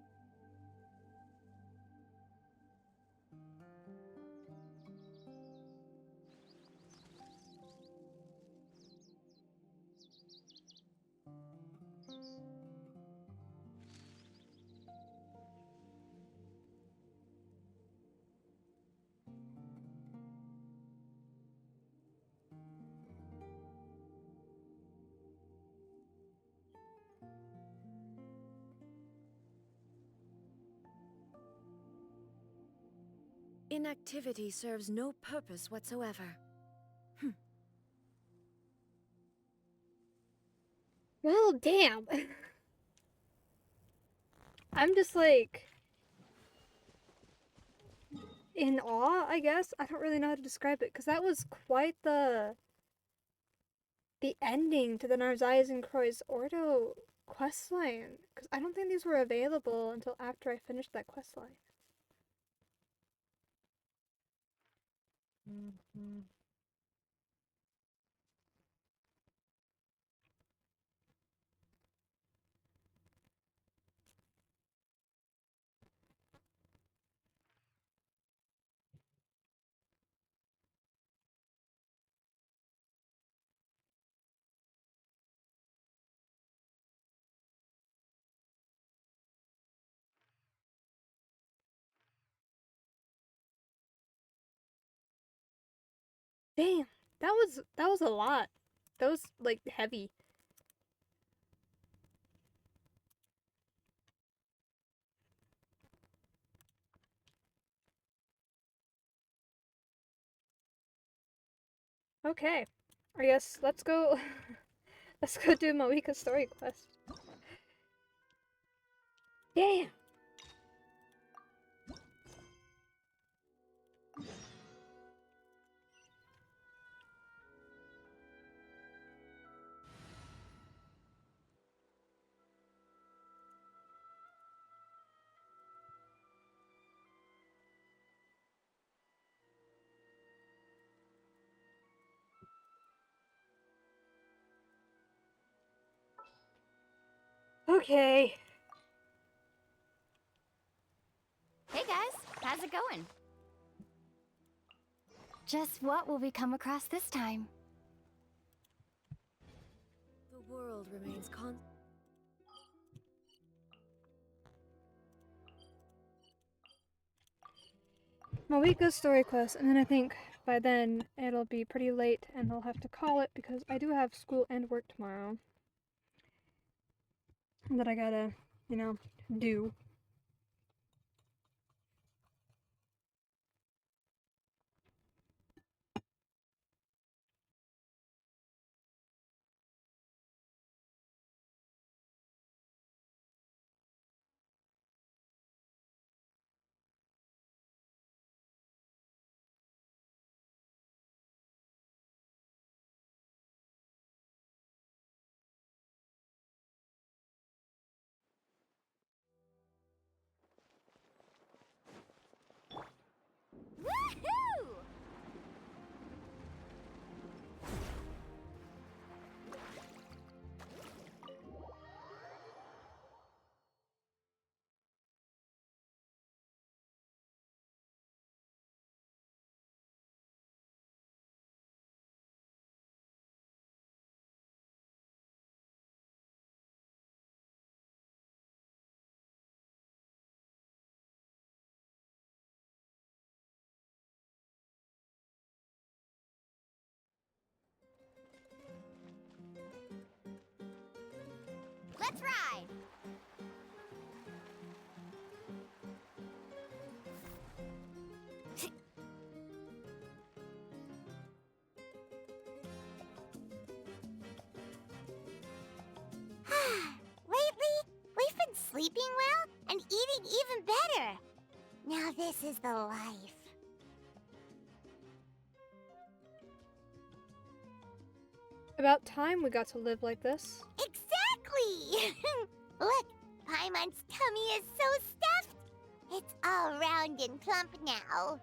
Inactivity serves no purpose whatsoever. Well, damn. I'm just like in awe, I guess. I don't really know how to describe it because that was quite the ending to the Narzias and Croy's Ordo questline. Because I don't think these were available until after I finished that questline. Damn, that was a lot. That was like heavy. Okay, I guess let's go. Let's go do Moika's story quest. Damn. Okay. Hey guys, how's it going? Just what will we come across this time? The world remains constant. Moika's story quest, and then I think by then it'll be pretty late and I'll have to call it because I do have school and work tomorrow. That I gotta, you know, do. Woohoo! Let's ride! Lately, we've been sleeping well and eating even better. Now this is the life. About time we got to live like this. Exactly! Look, Paimon's tummy is so stuffed. It's all round and plump now.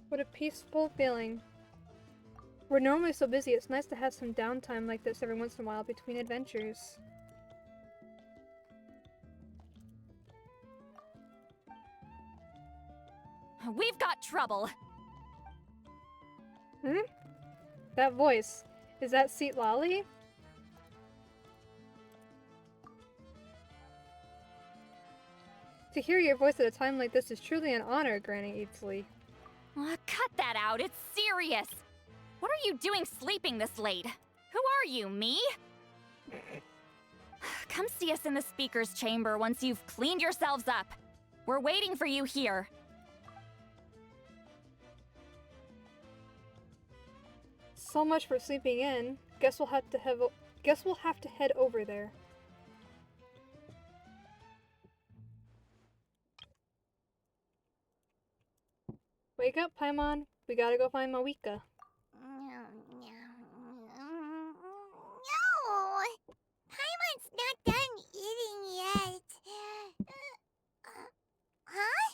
What a peaceful feeling. We're normally so busy, it's nice to have some downtime like this every once in a while between adventures. We've got trouble. Hmm? That voice. Is that Seat Lolly? To hear your voice at a time like this is truly an honor, Granny Eatsley. Cut that out, it's serious. What are you doing sleeping this late? Who are you, me? Come see us in the speaker's chamber once you've cleaned yourselves up. We're waiting for you here. So much for sleeping in. Guess we'll have to head over there. Wake up, Paimon. We gotta go find Mawika. No! Paimon's not done eating yet. Huh?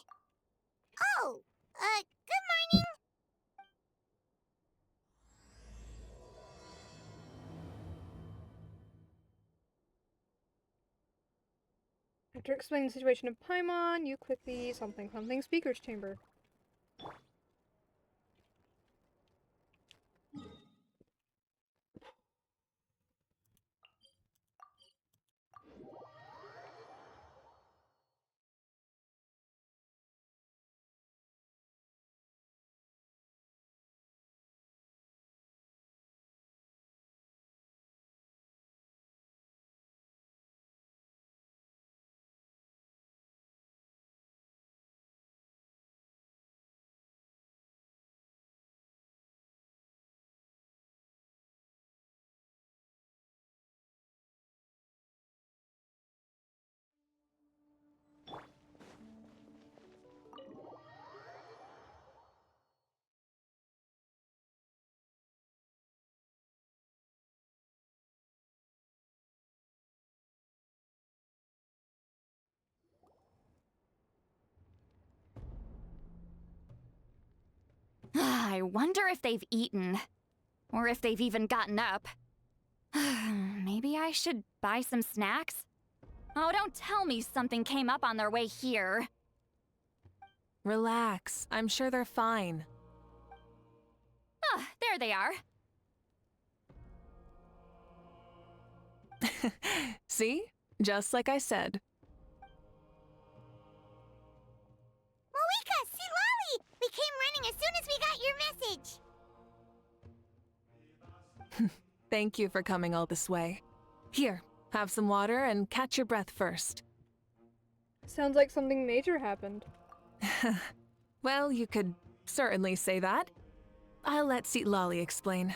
Oh, good morning. After explaining the situation of Paimon, you click the something speaker's chamber. I wonder if they've eaten. Or if they've even gotten up. Maybe I should buy some snacks? Oh, don't tell me something came up on their way here. Relax. I'm sure they're fine. Ah, there they are. See? Just like I said. Mawika, see Lolly! We came running as soon as we got your message. Thank you for coming all this way. Here, have some water and catch your breath first. Sounds like something major happened. Well, you could certainly say that. I'll let Seat Lolly explain.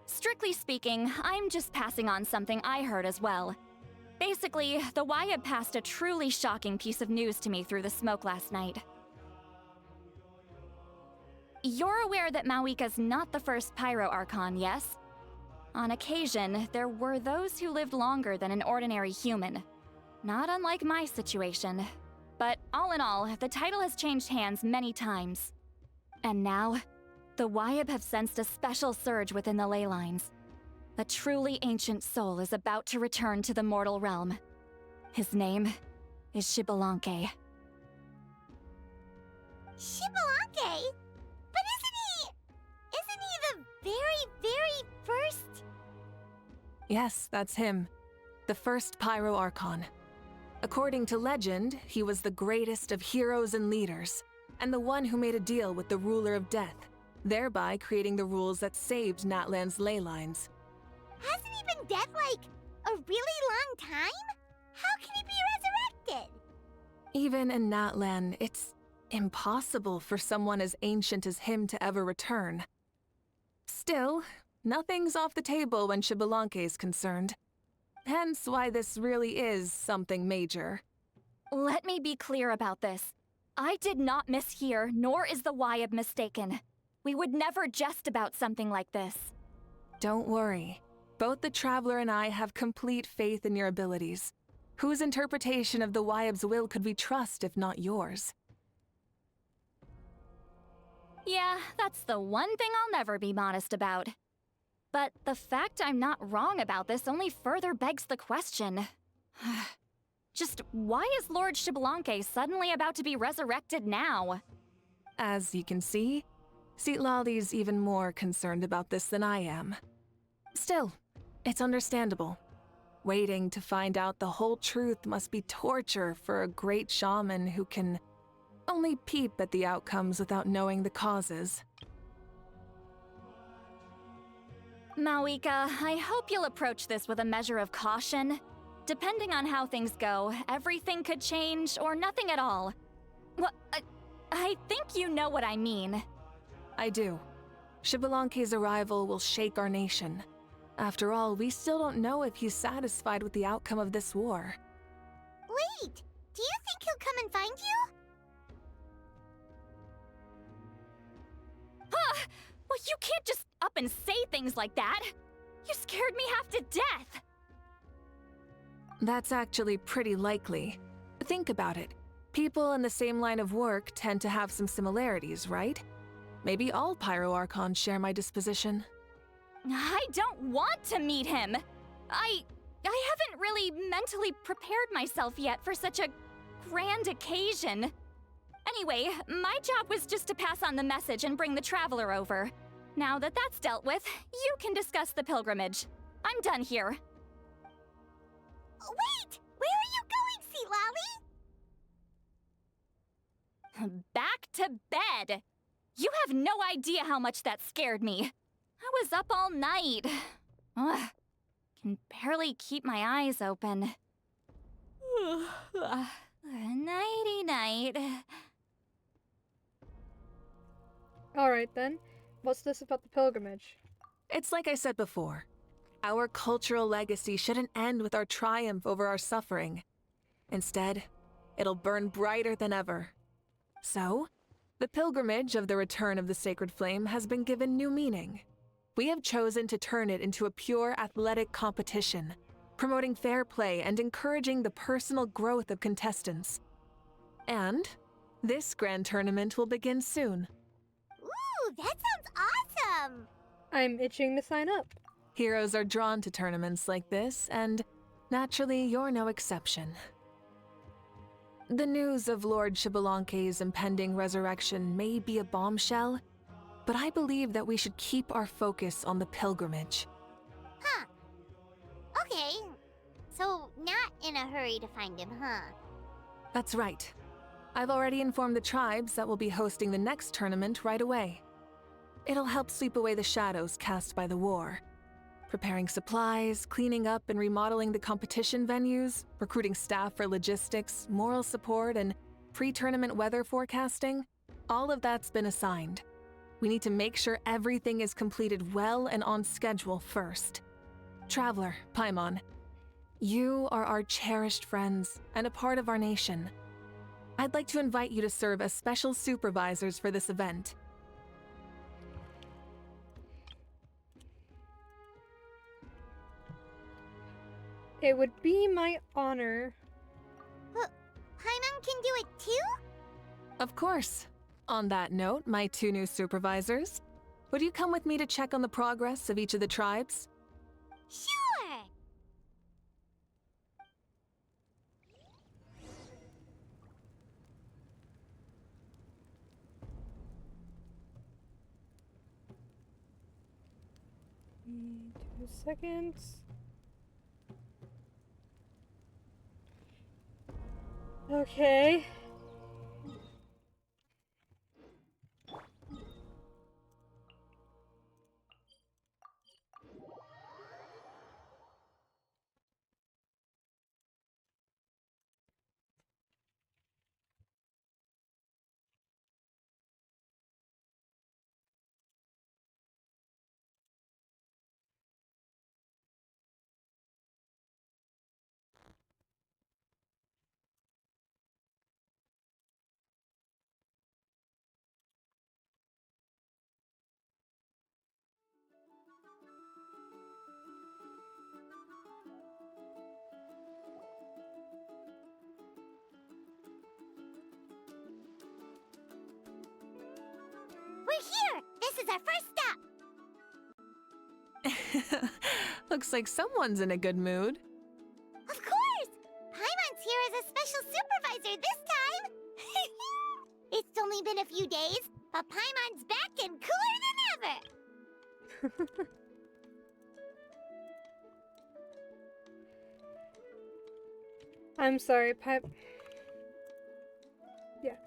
Strictly speaking, I'm just passing on something I heard as well. Basically, the Wyab passed a truly shocking piece of news to me through the smoke last night. You're aware that Mawika's not the first Pyro Archon, yes? On occasion, there were those who lived longer than an ordinary human. Not unlike my situation. But all in all, the title has changed hands many times. And now, the Wyab have sensed a special surge within the ley lines. A truly ancient soul is about to return to the mortal realm. His name is Xbalanque. Xbalanque? But isn't he the very first? Yes, that's him. The first Pyro Archon. According to legend, he was the greatest of heroes and leaders, and the one who made a deal with the ruler of death, thereby creating the rules that saved Natlan's ley lines. Hasn't he been dead like a really long time? How can he be resurrected? Even in Natlan, it's impossible for someone as ancient as him to ever return. Still, nothing's off the table when Xbalanque is concerned. Hence why this really is something major. Let me be clear about this. I did not mishear, nor is the Wyab mistaken. We would never jest about something like this. Don't worry. Both the Traveler and I have complete faith in your abilities. Whose interpretation of the Wyab's will could we trust if not yours? Yeah, that's the one thing I'll never be modest about. But the fact I'm not wrong about this only further begs the question. Just why is Lord Xbalanque suddenly about to be resurrected now? As you can see, Citlali's even more concerned about this than I am. Still, it's understandable. Waiting to find out the whole truth must be torture for a great shaman who can only peep at the outcomes without knowing the causes. Mawika, I hope you'll approach this with a measure of caution. Depending on how things go, everything could change or nothing at all. Well, I think you know what I mean. I do. Xbalanque's arrival will shake our nation. After all, we still don't know if he's satisfied with the outcome of this war. Wait! Do you think he'll come and find you? Well, you can't just up and say things like that. You scared me half to death. That's actually pretty likely. Think about it. People in the same line of work tend to have some similarities, right? Maybe all Pyro Archons share my disposition. I don't want to meet him. I haven't really mentally prepared myself yet for such a grand occasion. Anyway, my job was just to pass on the message and bring the Traveler over. Now that that's dealt with, you can discuss the pilgrimage. I'm done here. Wait! Where are you going, Citlali? Back to bed! You have no idea how much that scared me. I was up all night. Ugh. Can barely keep my eyes open. Nighty-night. Alright then, what's this about the pilgrimage? It's like I said before. Our cultural legacy shouldn't end with our triumph over our suffering. Instead, it'll burn brighter than ever. So, the pilgrimage of the return of the sacred flame has been given new meaning. We have chosen to turn it into a pure athletic competition, promoting fair play and encouraging the personal growth of contestants. And this grand tournament will begin soon. Ooh, that sounds awesome! I'm itching to sign up. Heroes are drawn to tournaments like this, and naturally, you're no exception. The news of Lord Xbalanque's impending resurrection may be a bombshell, but I believe that we should keep our focus on the pilgrimage. Huh. Okay. So, not in a hurry to find him, huh? That's right. I've already informed the tribes that we'll be hosting the next tournament right away. It'll help sweep away the shadows cast by the war. Preparing supplies, cleaning up and remodeling the competition venues, recruiting staff for logistics, moral support, and pre-tournament weather forecasting, all of that's been assigned. We need to make sure everything is completed well and on schedule first. Traveler, Paimon, you are our cherished friends and a part of our nation. I'd like to invite you to serve as special supervisors for this event. It would be my honor. Paimon can do it too? Of course. On that note, my two new supervisors, would you come with me to check on the progress of each of the tribes? Sure! Mm, 2 seconds. Okay. This is our first stop. Looks like someone's in a good mood. Of course! Paimon's here as a special supervisor this time. It's only been a few days, but Paimon's back and cooler than ever. I'm sorry,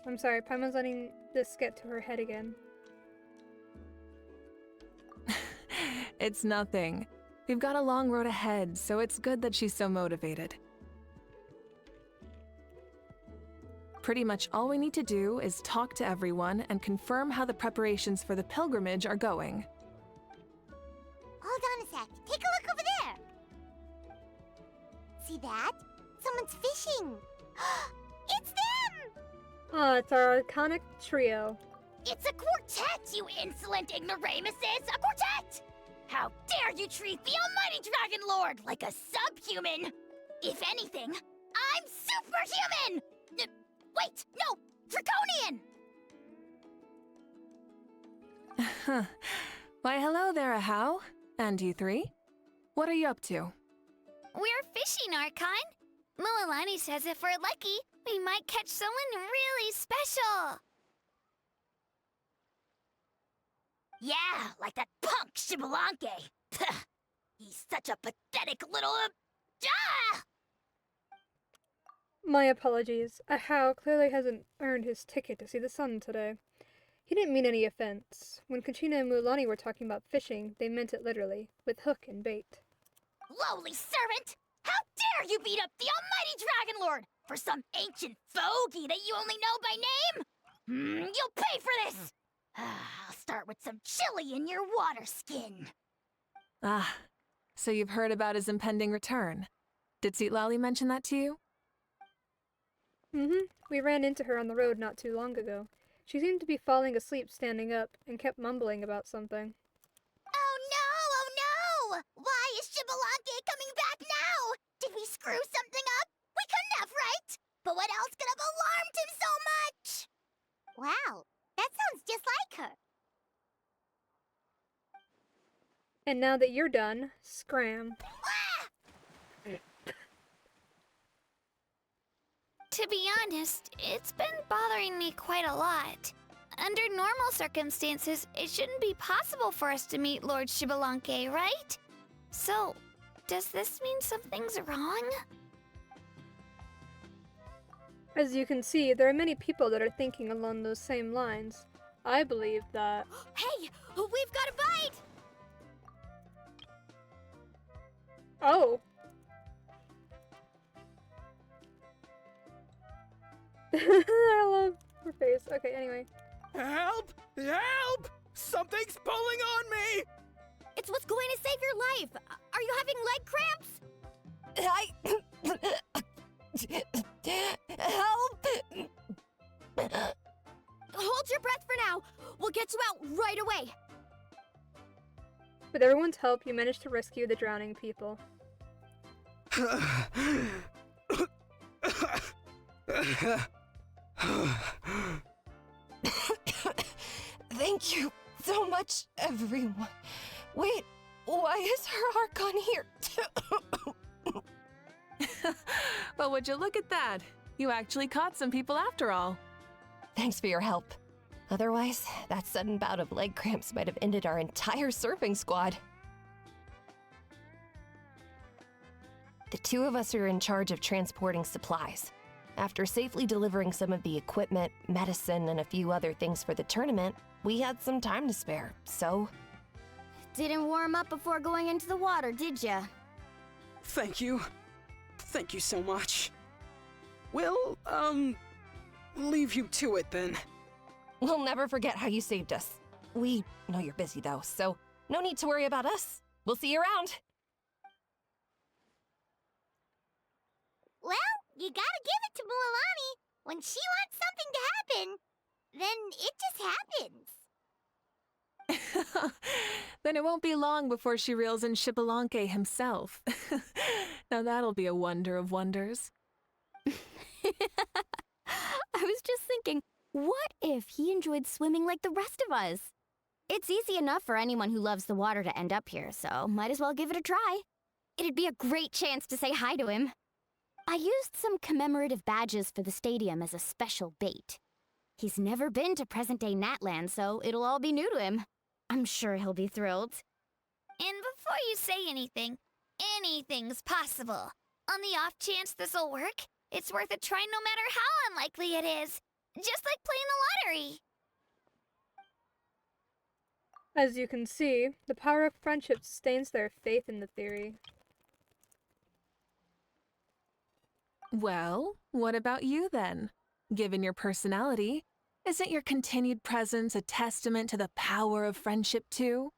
I'm sorry. Paimon's letting this get to her head again. It's nothing. We've got a long road ahead, so it's good that she's so motivated. Pretty much all we need to do is talk to everyone and confirm how the preparations for the pilgrimage are going. Hold on a sec. Take a look over there. See that? Someone's fishing. It's them! Ah, it's our iconic trio. It's a quartet, you insolent ignoramuses! A quartet! How dare you treat the almighty Dragon Lord like a subhuman! If anything, I'm superhuman! Wait, no! Draconian! Why, hello there, Ahau. And you three? What are you up to? We're fishing, Archon. Mualani says if we're lucky, we might catch someone really special. Yeah, like that punk Shibalanke. He's such a pathetic little... My apologies. Ahau clearly hasn't earned his ticket to see the sun today. He didn't mean any offense. When Kachina and Mualani were talking about fishing, they meant it literally, with hook and bait. Lowly servant! How dare you beat up the almighty Dragon Lord for some ancient fogey that you only know by name? You'll pay for this! I'll start with some chili in your water skin. Ah, so you've heard about his impending return. Did Citlali mention that to you? We ran into her on the road not too long ago. She seemed to be falling asleep standing up and kept mumbling about something. Oh no! Why is Shibalanke coming back now? Did we screw something up? We couldn't have, right? But what else could have alarmed him so much? Wow, that sounds just like her. And now that you're done, scram. To be honest, it's been bothering me quite a lot. Under normal circumstances, it shouldn't be possible for us to meet Lord Shibalanke, right? So, does this mean something's wrong? As you can see, there are many people that are thinking along those same lines. I believe that... Hey! We've got a bite! Oh! I love her face. Okay, anyway. Help! Help! Something's pulling on me! It's what's going to save your life! Are you having leg cramps? Help! Hold your breath for now! We'll get you out right away! With everyone's help, you managed to rescue the drowning people. Thank you so much, everyone. Wait, why is her Archon here too? But would you look at that? You actually caught some people after all. Thanks for your help. Otherwise, that sudden bout of leg cramps might have ended our entire surfing squad. The two of us are in charge of transporting supplies. After safely delivering some of the equipment, medicine, and a few other things for the tournament, we had some time to spare, so... Didn't warm up before going into the water, did ya? Thank you. Thank you so much. We'll, leave you to it then. We'll never forget how you saved us. We know you're busy though, so no need to worry about us. We'll see you around. Well, you gotta give it to Mualani. When she wants something to happen, then it just happens. Then it won't be long before she reels in Shibalanke himself. Now that'll be a wonder of wonders. I was just thinking, what if he enjoyed swimming like the rest of us? It's easy enough for anyone who loves the water to end up here, so might as well give it a try. It'd be a great chance to say hi to him. I used some commemorative badges for the stadium as a special bait. He's never been to present-day Natland, so it'll all be new to him. I'm sure he'll be thrilled. And before you say anything, anything's possible. On the off chance this'll work, it's worth a try no matter how unlikely it is. Just like playing the lottery. As you can see, the power of friendship sustains their faith in the theory. Well, what about you then? Given your personality, isn't your continued presence a testament to the power of friendship too?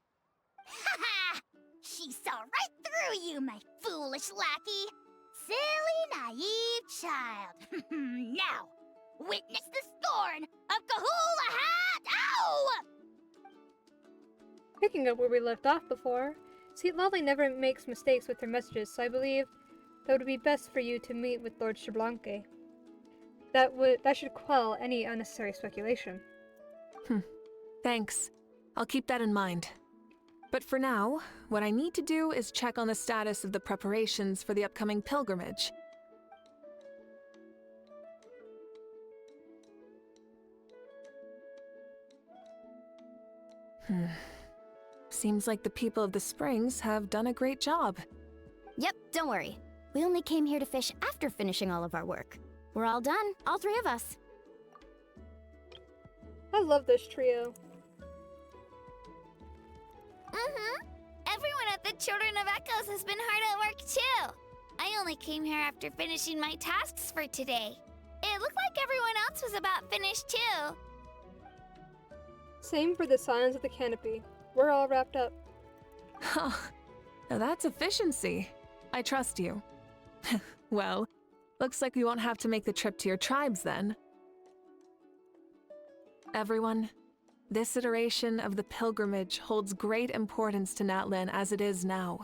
Ha ha! She saw right through you, my foolish lackey. Silly, naive child. Now, witness the scorn of Kahula Hat! Ow! Picking up where we left off before, Sweet Lolly never makes mistakes with her messages, so I believe that it would be best for you to meet with Lord Xbalanque. That should quell any unnecessary speculation. Thanks. I'll keep that in mind. But for now, what I need to do is check on the status of the preparations for the upcoming pilgrimage. Seems like the people of the Springs have done a great job. Yep, don't worry. We only came here to fish after finishing all of our work. We're all done, all three of us. I love this trio. Everyone at the Children of Echoes has been hard at work too. I only came here after finishing my tasks for today. It looked like everyone else was about finished too. Same for the Scions of the Canopy. We're all wrapped up. Huh. Now that's efficiency. I trust you. Well, looks like we won't have to make the trip to your tribes then. Everyone, this iteration of the pilgrimage holds great importance to Natlan as it is now.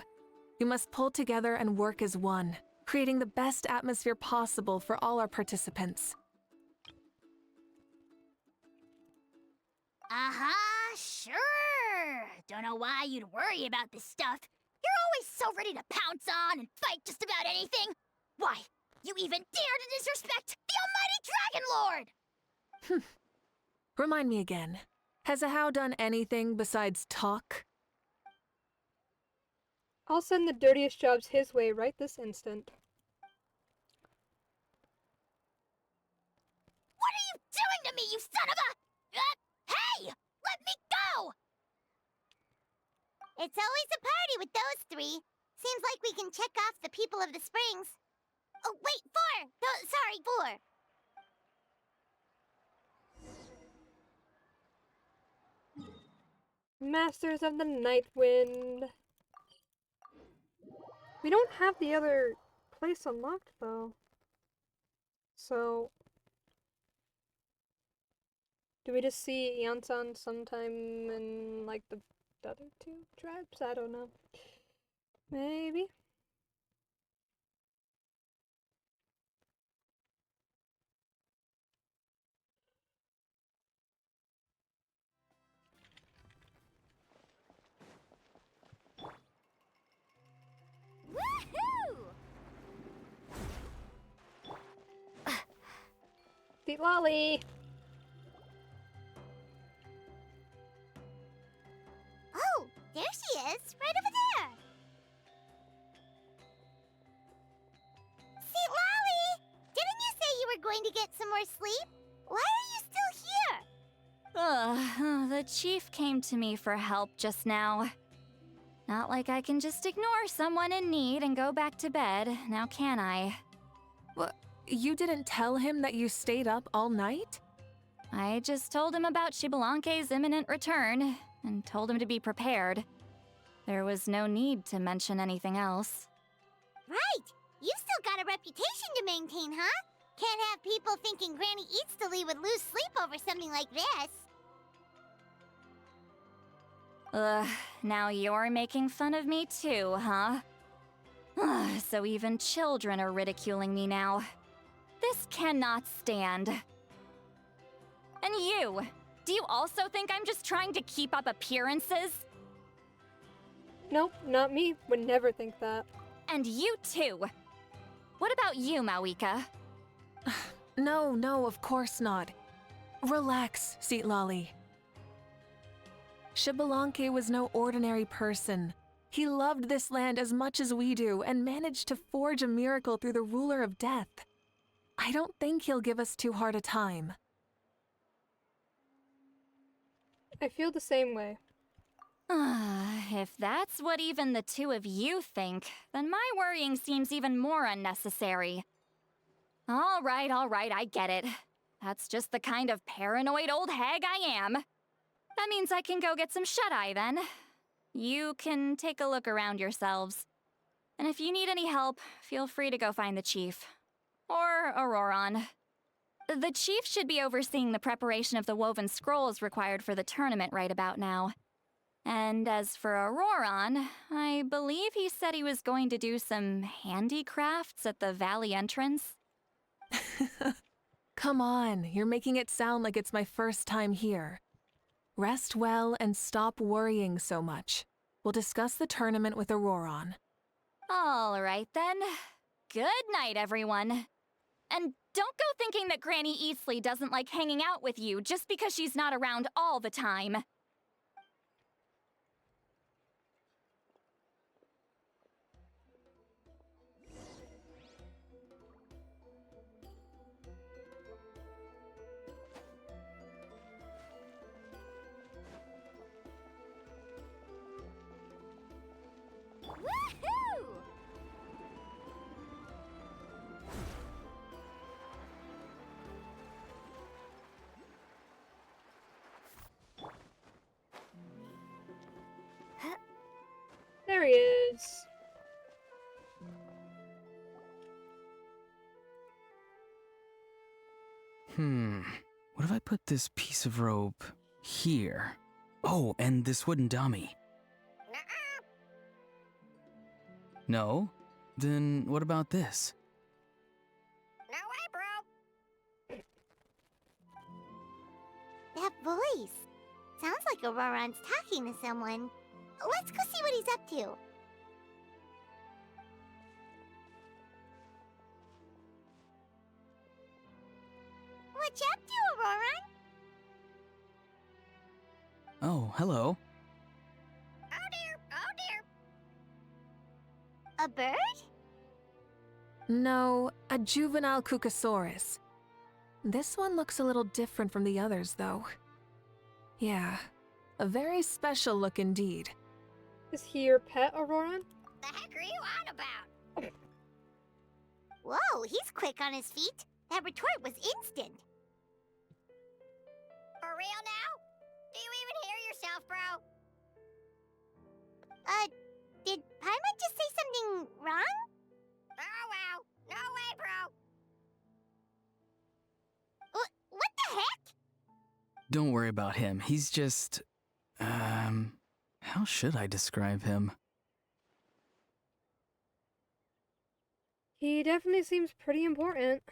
We must pull together and work as one, creating the best atmosphere possible for all our participants. Sure. Don't know why you'd worry about this stuff. You're always so ready to pounce on and fight just about anything. Why, you even dare to disrespect the almighty Dragon Lord! Remind me again, has Ahau done anything besides talk? I'll send the dirtiest jobs his way right this instant. What are you doing to me, you son of a... hey! Let me go! It's always a party with those three. Seems like we can check off the people of the Springs. Oh, wait, 4! Sorry, 4. Masters of the Night Wind. We don't have the other place unlocked though. So do we just see Yansan sometime in like the other two tribes? I don't know. Maybe. Woohoo! Sweet Lolly! Oh, there she is, right over there. See, Lolly, didn't you say you were going to get some more sleep? Why are you still here? The chief came to me for help just now. Not like I can just ignore someone in need and go back to bed, now can I? What? You didn't tell him that you stayed up all night? I just told him about Xbalanque's imminent return, and told him to be prepared. There was no need to mention anything else. Right! You still got a reputation to maintain, huh? Can't have people thinking Granny Eatstily would lose sleep over something like this. Ugh, now you're making fun of me too, huh? Ugh, so even children are ridiculing me now. This cannot stand. And you! Do you also think I'm just trying to keep up appearances? Nope, not me. Would never think that. And you too. What about you, Mawika? No, of course not. Relax, Seat Lolly. Xbalanque was no ordinary person. He loved this land as much as we do and managed to forge a miracle through the ruler of death. I don't think he'll give us too hard a time. I feel the same way. If that's what even the two of you think, then my worrying seems even more unnecessary. All right, I get it. That's just the kind of paranoid old hag I am. That means I can go get some shut-eye then. You can take a look around yourselves. And if you need any help, feel free to go find the chief. Or Auroron. The chief should be overseeing the preparation of the woven scrolls required for the tournament right about now. And as for Auroron, I believe he said he was going to do some handicrafts at the valley entrance. Come on, you're making it sound like it's my first time here. Rest well and stop worrying so much. We'll discuss the tournament with Auroron. All right then. Good night, everyone. And don't go thinking that Granny Eastley doesn't like hanging out with you just because she's not around all the time. Woohoo! There he is. What if I put this piece of rope here? Oh, and this wooden dummy. No? Then what about this? No way, bro. That voice. Sounds like Auroron's talking to someone. Let's go see what he's up to. What you up to, Auroron? Oh, hello. Oh dear, oh dear. A bird? No, a juvenile Cucasaurus. This one looks a little different from the others, though. Yeah, a very special look indeed. Is he your pet, Auroron? The heck are you on about? Whoa, he's quick on his feet. That retort was instant. For real now? Do you even hear yourself, bro? Did Paimon just say something wrong? Oh wow. No way, bro. What the heck? Don't worry about him. He's just... how should I describe him? He definitely seems pretty important.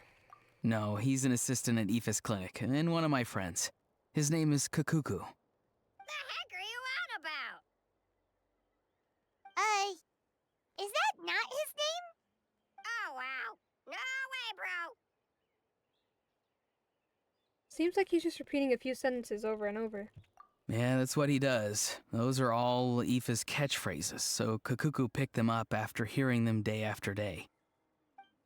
No, he's an assistant at Aoife's clinic, and one of my friends. His name is Kakuku. The heck are you on about? Is that not his name? Oh wow. No way, bro. Seems like he's just repeating a few sentences over and over. Yeah, that's what he does. Those are all Aoife's catchphrases, so Kakuku picked them up after hearing them day after day.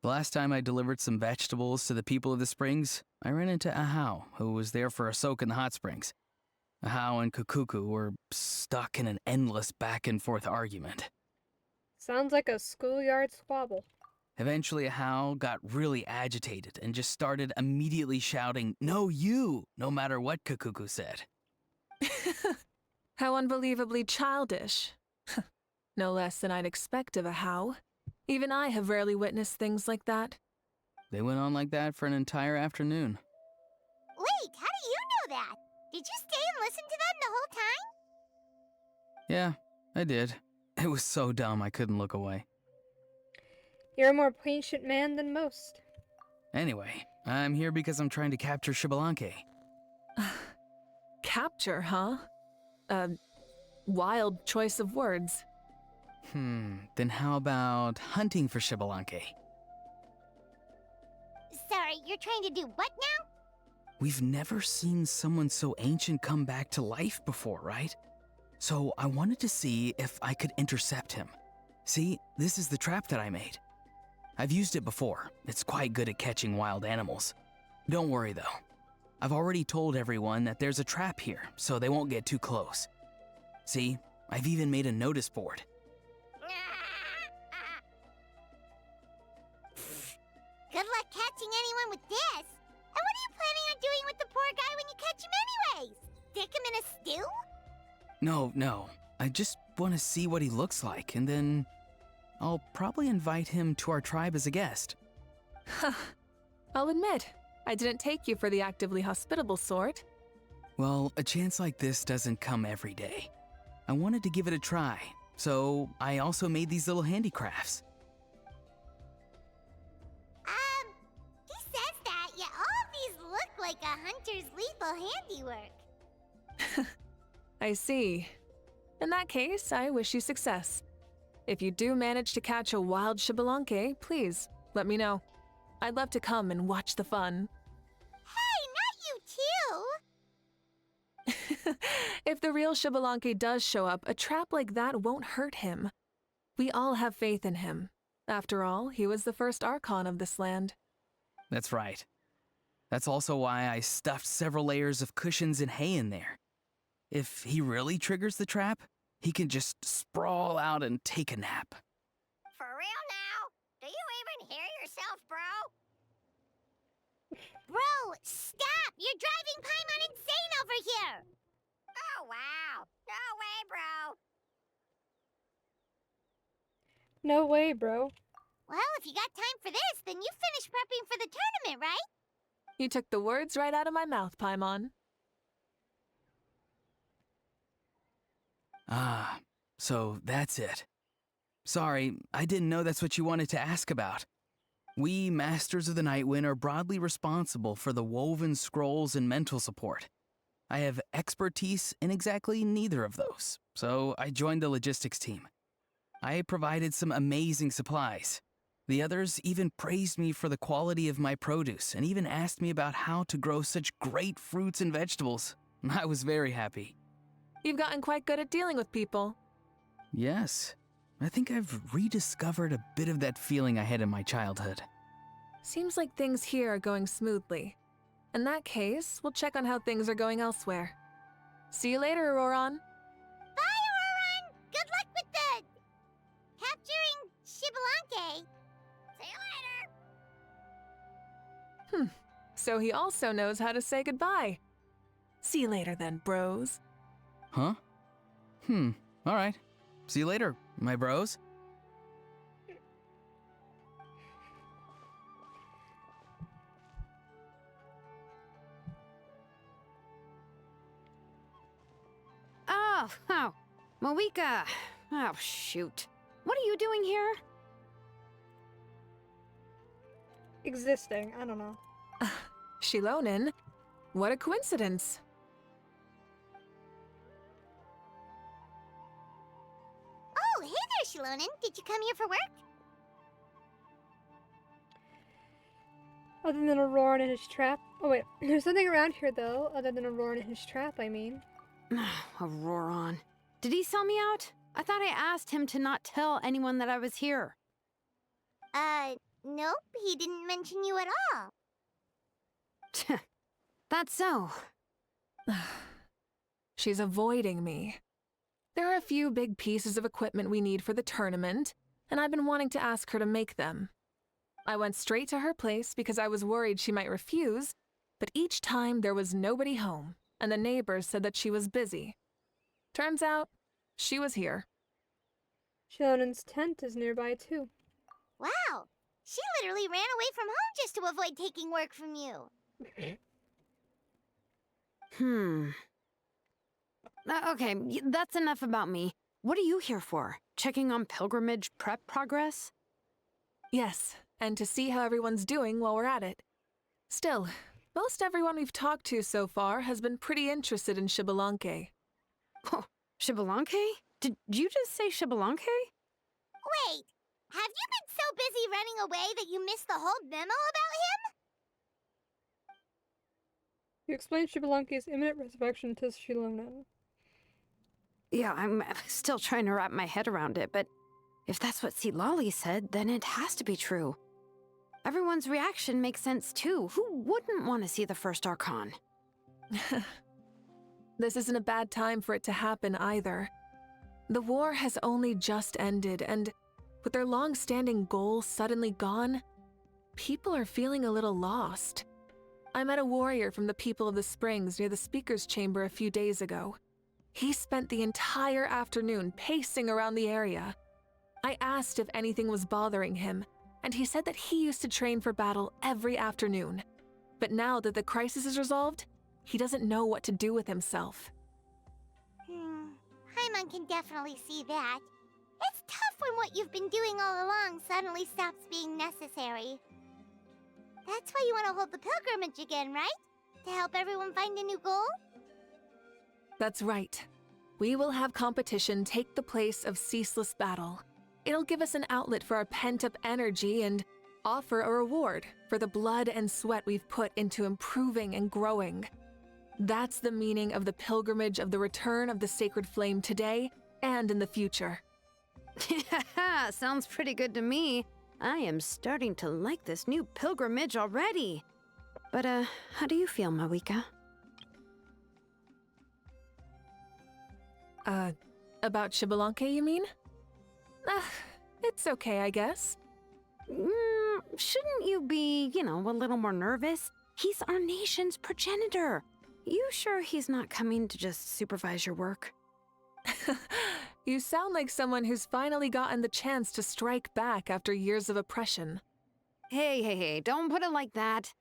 The last time I delivered some vegetables to the people of the springs, I ran into Ahau, who was there for a soak in the hot springs. Ahau and Kakuku were stuck in an endless back-and-forth argument. Sounds like a schoolyard squabble. Eventually, Ahau got really agitated and just started immediately shouting, "No, you!" no matter what Kakuku said. How unbelievably childish. No less than I'd expect of Ahau. Even I have rarely witnessed things like that. They went on like that for an entire afternoon. Wait, how do you know that? Did you stay and listen to them the whole time? Yeah, I did. It was so dumb I couldn't look away. You're a more patient man than most. Anyway, I'm here because I'm trying to capture Xbalanque. Capture, huh? A wild choice of words. Then how about hunting for Xbalanque? Sorry, you're trying to do what now? We've never seen someone so ancient come back to life before, right? So I wanted to see if I could intercept him. See, this is the trap that I made. I've used it before. It's quite good at catching wild animals. Don't worry though. I've already told everyone that there's a trap here, so they won't get too close. See, I've even made a notice board. Good luck catching anyone with this. And what are you planning on doing with the poor guy when you catch him anyways? Stick him in a stew? No. I just want to see what he looks like, and then I'll probably invite him to our tribe as a guest. I'll admit, I didn't take you for the actively hospitable sort. Well, a chance like this doesn't come every day. I wanted to give it a try, so I also made these little handicrafts. He says that, yet all of these look like a hunter's lethal handiwork. I see. In that case, I wish you success. If you do manage to catch a wild Xbalanque, please let me know. I'd love to come and watch the fun. Hey, not you too! If the real Xbalanque does show up, a trap like that won't hurt him. We all have faith in him. After all, he was the first Archon of this land. That's right. That's also why I stuffed several layers of cushions and hay in there. If he really triggers the trap, he can just sprawl out and take a nap. For real now? Do you even hear yourself, bro? Bro, stop! You're driving Paimon insane over here! Oh, wow. No way, bro. No way, bro. Well, if you got time for this, then you finished prepping for the tournament, right? You took the words right out of my mouth, Paimon. Ah, so that's it. Sorry, I didn't know that's what you wanted to ask about. We, Masters of the Nightwind, are broadly responsible for the woven scrolls and mental support. I have expertise in exactly neither of those, so I joined the logistics team. I provided some amazing supplies. The others even praised me for the quality of my produce and even asked me about how to grow such great fruits and vegetables. I was very happy. You've gotten quite good at dealing with people. Yes, I think I've rediscovered a bit of that feeling I had in my childhood. Seems like things here are going smoothly. In that case, we'll check on how things are going elsewhere. See you later, Auroron. Bye, Auroron! Good luck with the... capturing Xbalanque. See you later! So he also knows how to say goodbye. See you later then, bros. Huh? Alright. See you later, my bros. Oh, Moika. Oh, shoot. What are you doing here? Existing, I don't know. Shilonin? What a coincidence. Oh, hey there, Shilonin. Did you come here for work? Other than Auroran and his trap. Oh wait, there's nothing around here though, other than Auroran and his trap, I mean. Auroran. Did he sell me out? I thought I asked him to not tell anyone that I was here. Nope, he didn't mention you at all. That's so. She's avoiding me. There are a few big pieces of equipment we need for the tournament, and I've been wanting to ask her to make them. I went straight to her place because I was worried she might refuse, but each time there was nobody home, and the neighbors said that she was busy. Turns out, she was here. Shilonin's tent is nearby too. Wow, she literally ran away from home just to avoid taking work from you. Okay, that's enough about me. What are you here for? Checking on pilgrimage prep progress? Yes, and to see how everyone's doing while we're at it. Still, Most everyone we've talked to so far has been pretty interested in Xbalanque. Oh, Xbalanque? Did you just say Xbalanque? Wait, have you been so busy running away that you missed the whole memo about him? You explained Shibalanki's imminent resurrection to Shilonen. Yeah, I'm still trying to wrap my head around it, but if that's what Lolly said, then it has to be true. Everyone's reaction makes sense too. Who wouldn't want to see the first Archon? This isn't a bad time for it to happen either. The war has only just ended, and with their long-standing goal suddenly gone, people are feeling a little lost. I met a warrior from the People of the Springs near the Speaker's Chamber a few days ago. He spent the entire afternoon pacing around the area. I asked if anything was bothering him, and he said that he used to train for battle every afternoon. But now that the crisis is resolved, he doesn't know what to do with himself. Paimon can definitely see that. It's tough when what you've been doing all along suddenly stops being necessary. That's why you want to hold the pilgrimage again, right? To help everyone find a new goal? That's right. We will have competition take the place of ceaseless battle. It'll give us an outlet for our pent-up energy and offer a reward for the blood and sweat we've put into improving and growing. That's the meaning of the pilgrimage of the return of the sacred flame today and in the future. Sounds pretty good to me. I am starting to like this new pilgrimage already. But, how do you feel, Mawika? About Xbalanque, you mean? It's okay, I guess. Shouldn't you be, a little more nervous? He's our nation's progenitor. You sure he's not coming to just supervise your work? You sound like someone who's finally gotten the chance to strike back after years of oppression. Hey, don't put it like that.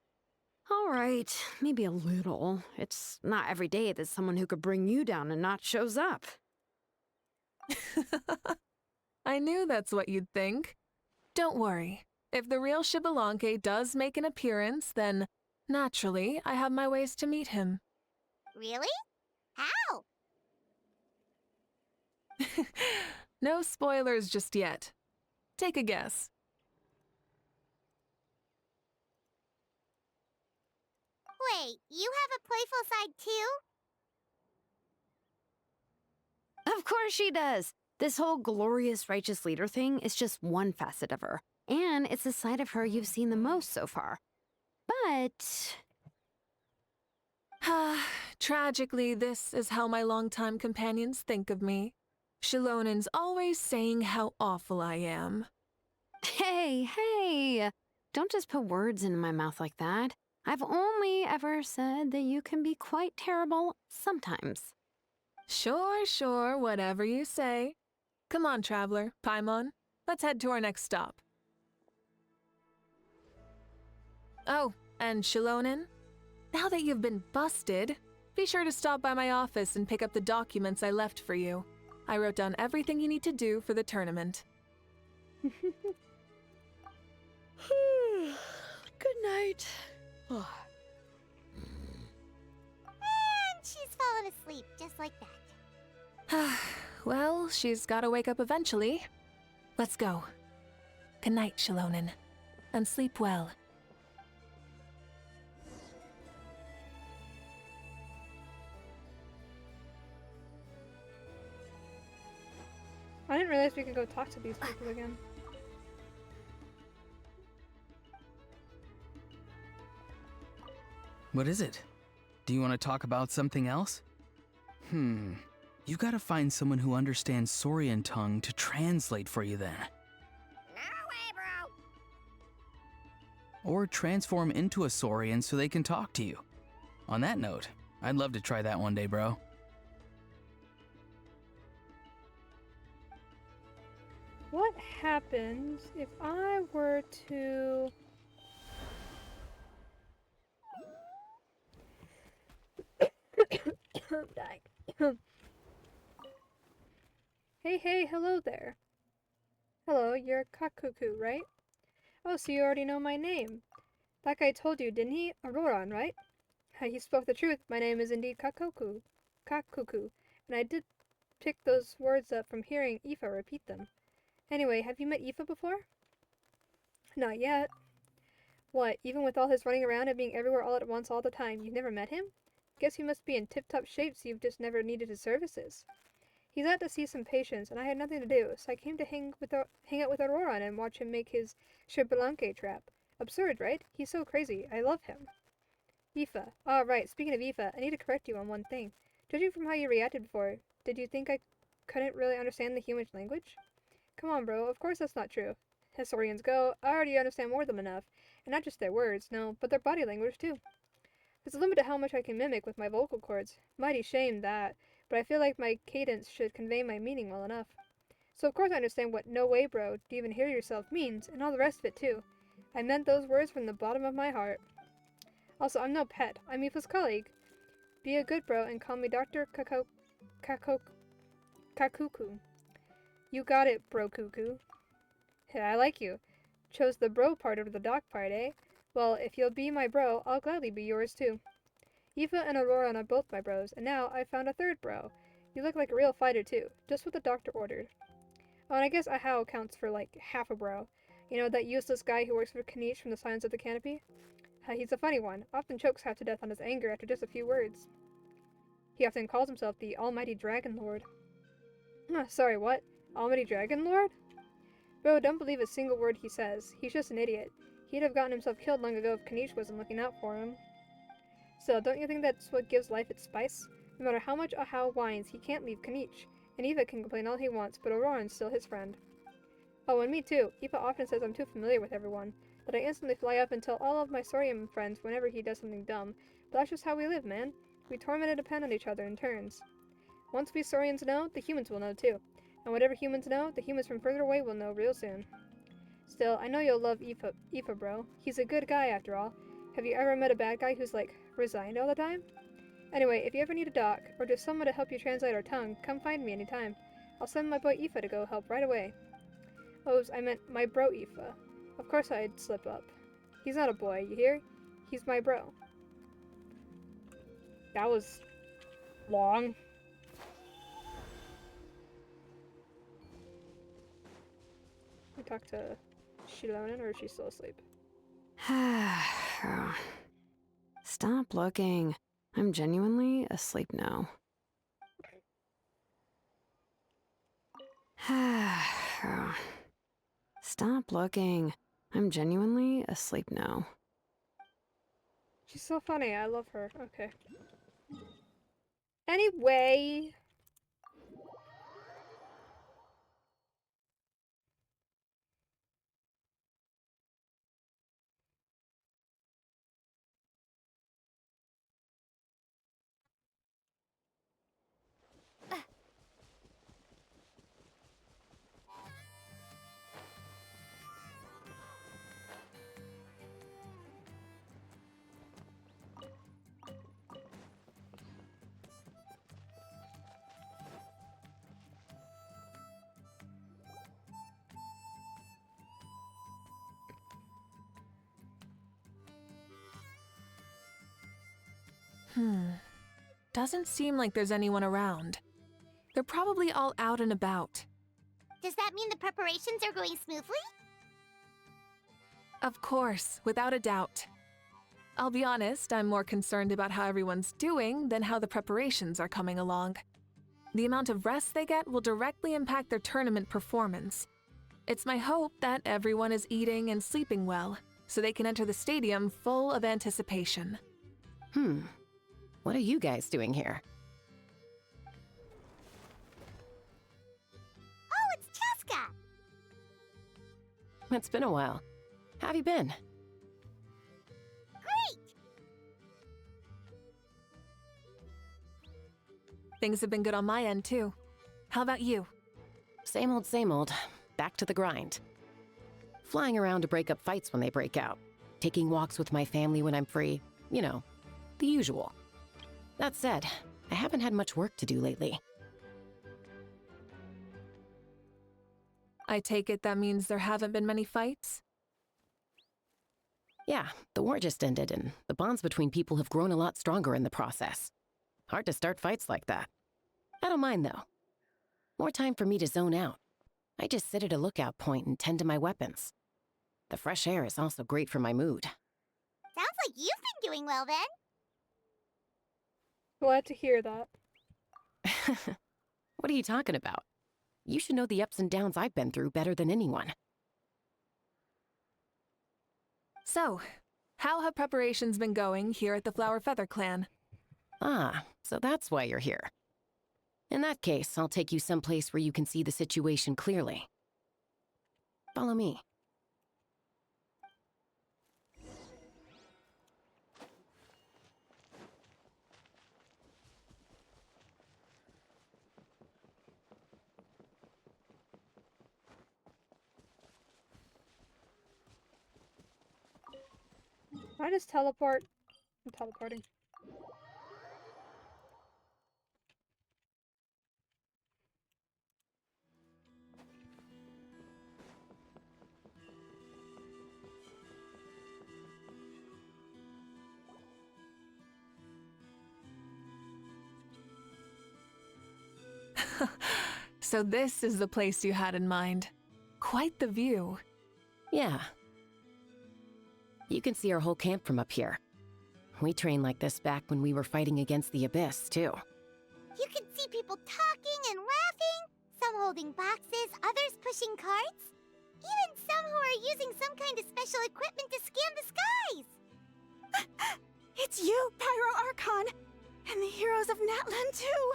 All right, maybe a little. It's not every day that someone who could bring you down a notch shows up. I knew that's what you'd think. Don't worry. If the real Xbalanque does make an appearance, then, naturally, I have my ways to meet him. Really? How? No spoilers just yet. Take a guess. Wait, you have a playful side too? Of course she does. This whole glorious righteous leader thing is just one facet of her. And it's the side of her you've seen the most so far. But... Tragically, this is how my longtime companions think of me. Shilonen's always saying how awful I am. Hey! Don't just put words into my mouth like that. I've only ever said that you can be quite terrible sometimes. Sure, whatever you say. Come on, Traveler, Paimon. Let's head to our next stop. Oh, and Shilonen, now that you've been busted, be sure to stop by my office and pick up the documents I left for you. I wrote down everything you need to do for the tournament. Good night. And she's fallen asleep just like that. Well, she's gotta wake up eventually. Let's go. Good night, Shilonen. And sleep well. I didn't realize we could go talk to these people again. What is it? Do you want to talk about something else? You gotta find someone who understands Saurian tongue to translate for you then. No way, bro. Or transform into a Saurian so they can talk to you. On that note, I'd love to try that one day, bro. What happens if I were to... I'm dying. Hey, hello there. Hello, you're Kakuku, right? Oh, so you already know my name. That guy told you, didn't he? Auroran, right? He spoke the truth. My name is indeed Kakuku, and I did pick those words up from hearing Aoife repeat them. Anyway, have you met Aoife before? Not yet. What, even with all his running around and being everywhere all at once all the time, you've never met him? Guess he must be in tip-top shape, so you've just never needed his services. He's out to see some patients, and I had nothing to do, so I came to hang out with Auroran and watch him make his Shibalanke trap. Absurd, right? He's so crazy. I love him. Aoife. Ah, right. Speaking of Aoife, I need to correct you on one thing. Judging from how you reacted before, did you think I couldn't really understand the human language? Come on, bro. Of course that's not true. As Saurians go, I already understand more than enough. And not just their words, no, but their body language, too. There's a limit to how much I can mimic with my vocal cords. Mighty shame that, but I feel like my cadence should convey my meaning well enough. So of course I understand what "no way, bro, do you even hear yourself" means, and all the rest of it, too. I meant those words from the bottom of my heart. Also, I'm no pet. I'm Aoife's colleague. Be a good bro and call me Dr. Kakuku. You got it, bro cuckoo. Hey, I like you. Chose the bro part over the doc part, eh? Well, if you'll be my bro, I'll gladly be yours too. Aoife and Auroran are both my bros, and now I've found a third bro. You look like a real fighter too, just what the doctor ordered. Oh, and I guess Ahau counts for like half a bro. You know, that useless guy who works for Kanish from the Silence of the Canopy? He's a funny one, often chokes half to death on his anger after just a few words. He often calls himself the Almighty Dragon Lord. Sorry, what? Almighty Dragon Lord? Bro, don't believe a single word he says. He's just an idiot. He'd have gotten himself killed long ago if Kanish wasn't looking out for him. Still, don't you think that's what gives life its spice? No matter how much Ahau whines, he can't leave Kanish, and Aoife can complain all he wants, but Auroran's still his friend. Oh, and me too. Aoife often says I'm too familiar with everyone, that I instantly fly up and tell all of my Saurian friends whenever he does something dumb, but that's just how we live, man. We torment and depend on each other in turns. Once we Saurians know, the humans will know too. And whatever humans know, the humans from further away will know real soon. Still, I know you'll love Aoife, bro. He's a good guy, after all. Have you ever met a bad guy who's, like, resigned all the time? Anyway, if you ever need a doc, or just someone to help you translate our tongue, come find me anytime. I'll send my boy Aoife to go help right away. Oh, I meant my bro Aoife. Of course I'd slip up. He's not a boy, you hear? He's my bro. That was long. We talk to Shilonen, or is she still asleep? Stop looking. I'm genuinely asleep now. Stop looking. I'm genuinely asleep now. She's so funny. I love her. Okay. Anyway. Doesn't seem like there's anyone around. They're probably all out and about. Does that mean the preparations are going smoothly? Of course, without a doubt. I'll be honest, I'm more concerned about how everyone's doing than how the preparations are coming along. The amount of rest they get will directly impact their tournament performance. It's my hope that everyone is eating and sleeping well, so they can enter the stadium full of anticipation. What are you guys doing here? Oh, it's Cheska! It's been a while. How have you been? Great! Things have been good on my end, too. How about you? Same old, same old. Back to the grind. Flying around to break up fights when they break out. Taking walks with my family when I'm free. You know, the usual. That said, I haven't had much work to do lately. I take it that means there haven't been many fights? Yeah, the war just ended, and the bonds between people have grown a lot stronger in the process. Hard to start fights like that. I don't mind, though. More time for me to zone out. I just sit at a lookout point and tend to my weapons. The fresh air is also great for my mood. Sounds like you've been doing well then. Glad to hear that. What are you talking about? You should know the ups and downs I've been through better than anyone. So, how have preparations been going here at the Flower Feather Clan? Ah, so that's why you're here. In that case, I'll take you someplace where you can see the situation clearly. Follow me. Can I just teleport? I'm teleporting. So this is the place you had in mind. Quite the view. Yeah. You can see our whole camp from up here. We trained like this back when we were fighting against the Abyss, too. You can see people talking and laughing, some holding boxes, others pushing carts. Even some who are using some kind of special equipment to scan the skies. It's you, Pyro Archon! And the heroes of Natlan, too!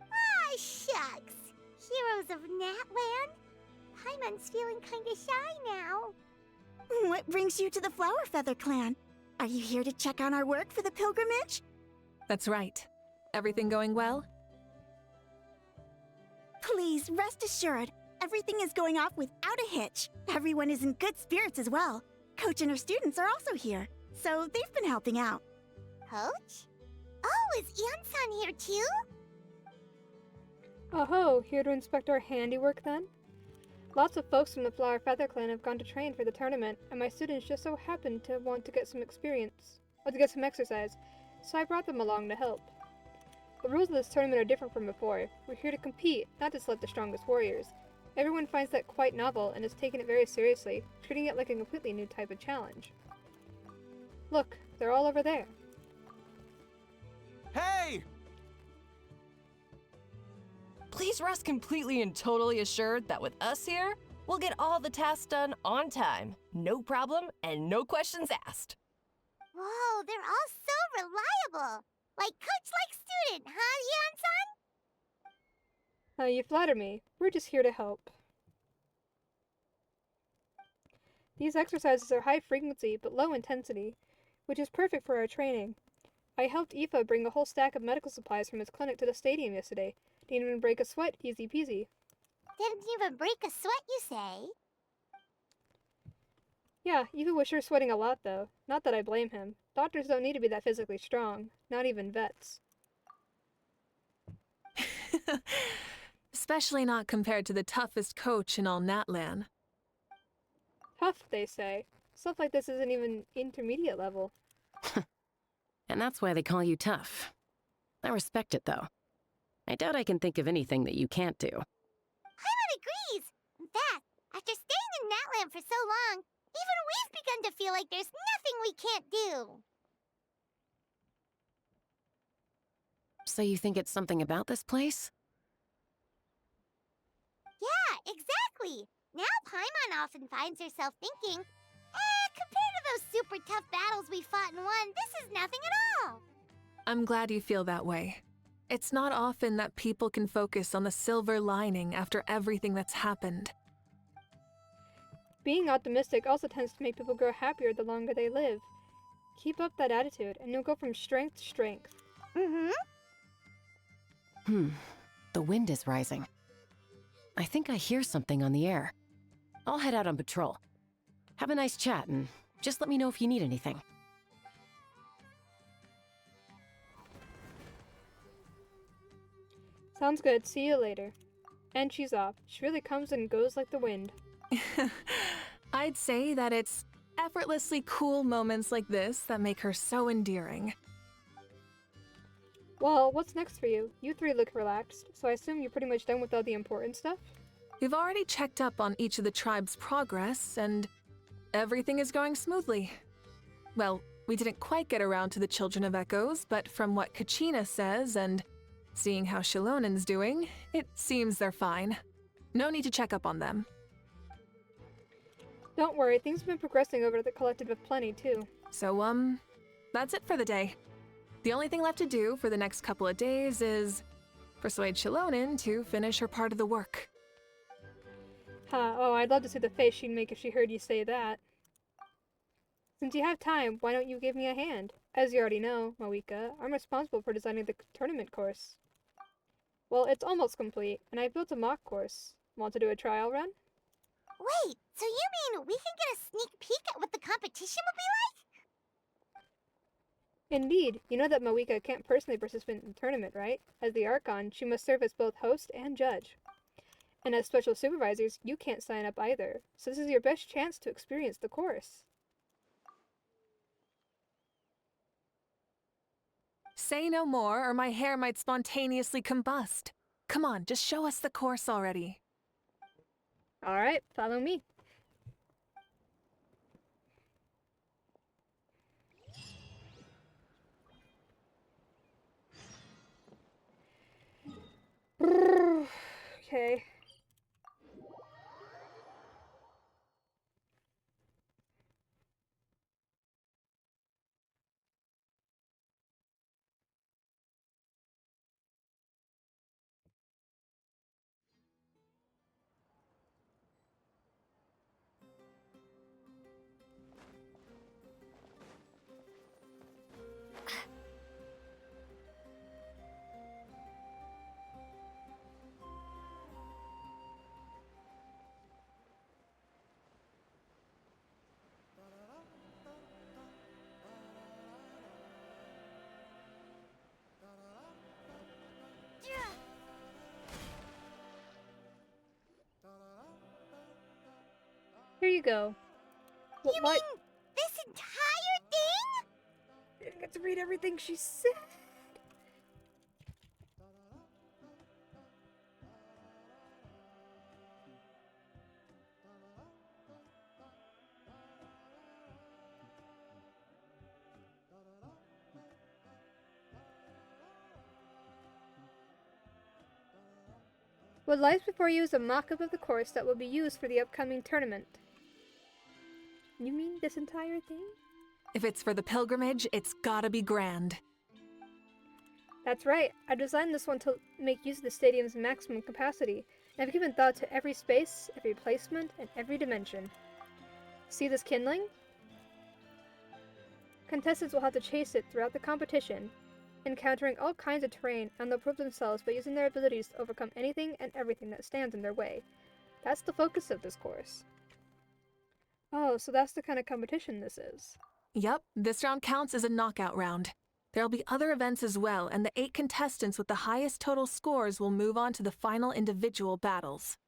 Ah, shucks. Heroes of Natlan? Paimon's feeling kinda shy now. What brings you to the Flower Feather Clan? Are you here to check on our work for the pilgrimage? That's right. Everything going well? Please, rest assured, everything is going off without a hitch. Everyone is in good spirits as well. Coach and her students are also here, so they've been helping out. Coach? Oh, is Ian-san here too? Oh-ho, here to inspect our handiwork then? Lots of folks from the Flower Feather Clan have gone to train for the tournament, and my students just so happened to want to get some exercise, so I brought them along to help. The rules of this tournament are different from before. We're here to compete, not to select the strongest warriors. Everyone finds that quite novel and has taken it very seriously, treating it like a completely new type of challenge. Look, they're all over there. Hey! Please rest completely and totally assured that with us here, we'll get all the tasks done on time, no problem, and no questions asked. Whoa, they're all so reliable. Like coach-like student, huh, Ian-san? You flatter me. We're just here to help. These exercises are high frequency but low intensity, which is perfect for our training. I helped Aoife bring a whole stack of medical supplies from his clinic to the stadium yesterday. Didn't even break a sweat, easy peasy. Didn't even break a sweat, you say? Yeah, Aoife was sure sweating a lot though. Not that I blame him. Doctors don't need to be that physically strong. Not even vets. Especially not compared to the toughest coach in all Natlan. Tough, they say. Stuff like this isn't even intermediate level. And that's why they call you tough. I respect it, though. I doubt I can think of anything that you can't do. Paimon agrees! In fact, after staying in Natlan for so long, even we've begun to feel like there's nothing we can't do. So you think it's something about this place? Yeah, exactly! Now Paimon often finds herself thinking, compared to those super tough battles we fought and won, this is nothing at all! I'm glad you feel that way. It's not often that people can focus on the silver lining after everything that's happened. Being optimistic also tends to make people grow happier the longer they live. Keep up that attitude, and you'll go from strength to strength. The wind is rising. I think I hear something on the air. I'll head out on patrol. Have a nice chat, and just let me know if you need anything. Sounds good. See you later. And she's off. She really comes and goes like the wind. I'd say that it's effortlessly cool moments like this that make her so endearing. Well, what's next for you? You three look relaxed, so I assume you're pretty much done with all the important stuff? We've already checked up on each of the tribe's progress, and everything is going smoothly. Well, we didn't quite get around to the Children of Echoes, but from what Kachina says and seeing how Shilonen's doing, it seems they're fine. No need to check up on them. Don't worry, things have been progressing over at the Collective of Plenty, too. So, that's it for the day. The only thing left to do for the next couple of days is persuade Shilonen to finish her part of the work. Huh, oh, I'd love to see the face she'd make if she heard you say that. Since you have time, why don't you give me a hand? As you already know, Moika, I'm responsible for designing the tournament course. Well, it's almost complete, and I built a mock course. Want to do a trial run? Wait, so you mean we can get a sneak peek at what the competition will be like? Indeed. You know that Moika can't personally participate in the tournament, right? As the Archon, she must serve as both host and judge. And as special supervisors, you can't sign up either, so this is your best chance to experience the course. Say no more, or my hair might spontaneously combust. Come on, just show us the course already. Alright, follow me. Okay. Here you go. You mean this entire thing? I didn't get to read everything she said. What lies before you is a mock-up of the course that will be used for the upcoming tournament. You mean this entire thing? If it's for the pilgrimage, it's gotta be grand. That's right. I designed this one to make use of the stadium's maximum capacity, and I've given thought to every space, every placement, and every dimension. See this kindling? Contestants will have to chase it throughout the competition, encountering all kinds of terrain, and they'll prove themselves by using their abilities to overcome anything and everything that stands in their way. That's the focus of this course. Oh, so that's the kind of competition this is. Yup, this round counts as a knockout round. There'll be other events as well, and the 8 contestants with the highest total scores will move on to the final individual battles.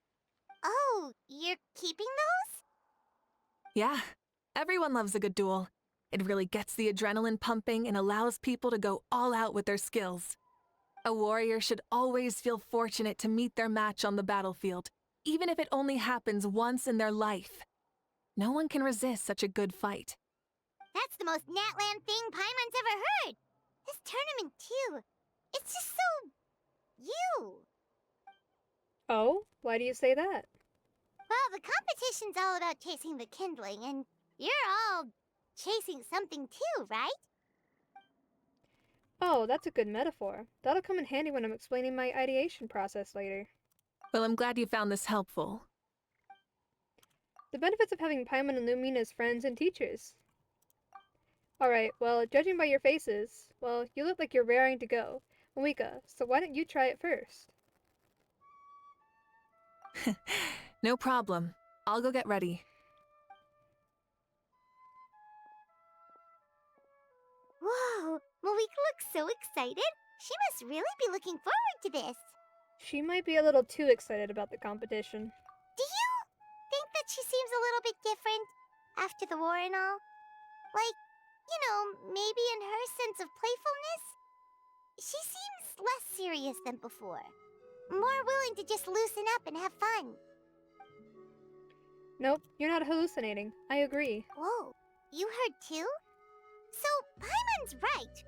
Oh, you're keeping those? Yeah, everyone loves a good duel. It really gets the adrenaline pumping and allows people to go all out with their skills. A warrior should always feel fortunate to meet their match on the battlefield, even if it only happens once in their life. No one can resist such a good fight. That's the most Natland thing Paimon's ever heard. This tournament, too. It's just so... you. Oh? Why do you say that? Well, the competition's all about chasing the kindling, and you're all chasing something too, right? Oh, that's a good metaphor. That'll come in handy when I'm explaining my ideation process later. Well, I'm glad you found this helpful. The benefits of having Paimon and Lumina as friends and teachers. Alright, well, judging by your faces, well, you look like you're raring to go. Moika, so why don't you try it first? No problem. I'll go get ready. Whoa, Moika looks so excited. She must really be looking forward to this. She might be a little too excited about the competition. Do you think that she seems a little bit different? after the war and all. Like, you know, maybe in her sense of playfulness, she seems less serious than before. More willing to just loosen up and have fun. Nope, you're not hallucinating. I agree. Whoa, you heard too? So, Paimon's right?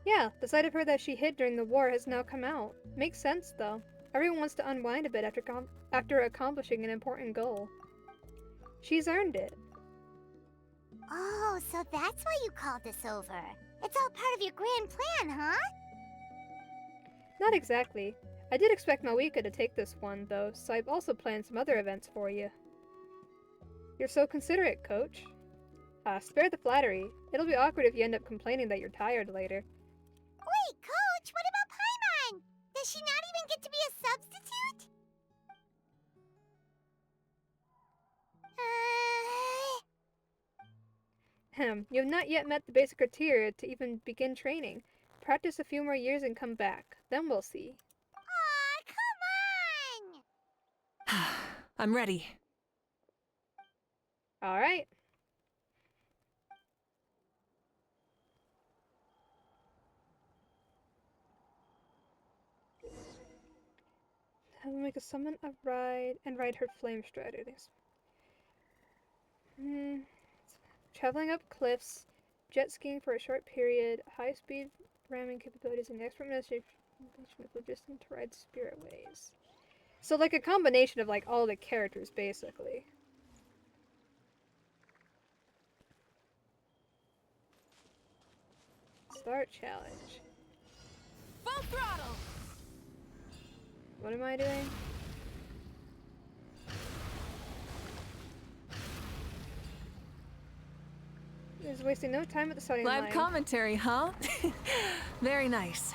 Yeah, the side of her that she hid during the war has now come out. Makes sense, though. Everyone wants to unwind a bit after accomplishing an important goal. She's earned it. Oh, so that's why you called us over. It's all part of your grand plan, huh? Not exactly. I did expect Mawika to take this one, though, so I've also planned some other events for you. You're so considerate, Coach. Spare the flattery. It'll be awkward if you end up complaining that you're tired later. Wait, Coach, what about Paimon? Does she not even get to be a substitute? You have not yet met the basic criteria to even begin training. Practice a few more years and come back. Then we'll see. Aw, come on! I'm ready. Alright. Have them make a summon, a ride, and ride her flame strategies. Traveling up cliffs, jet skiing for a short period, high-speed ramming capabilities, and expert manipulation of logistics to ride spirit ways. So like a combination of like all the characters, basically. Start challenge. Full throttle! What am I doing? Is wasting no time at the starting line. Live commentary, huh? Very nice.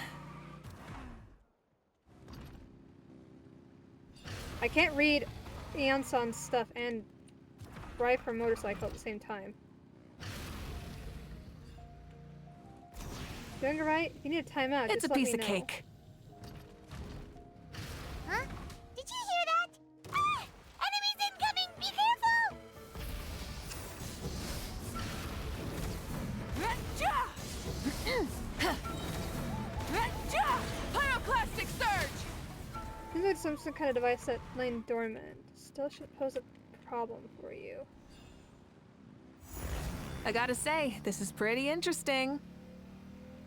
I can't read Eonsan's stuff and ride her motorcycle at the same time. Doing it right? You need a timeout. It's just a let piece me of know. cake. Huh? Did you hear that? Ah! Enemies incoming! Be careful! Pyroclastic surge! Seems like some kind of device that laying dormant. Still should pose a problem for you. I gotta say, this is pretty interesting.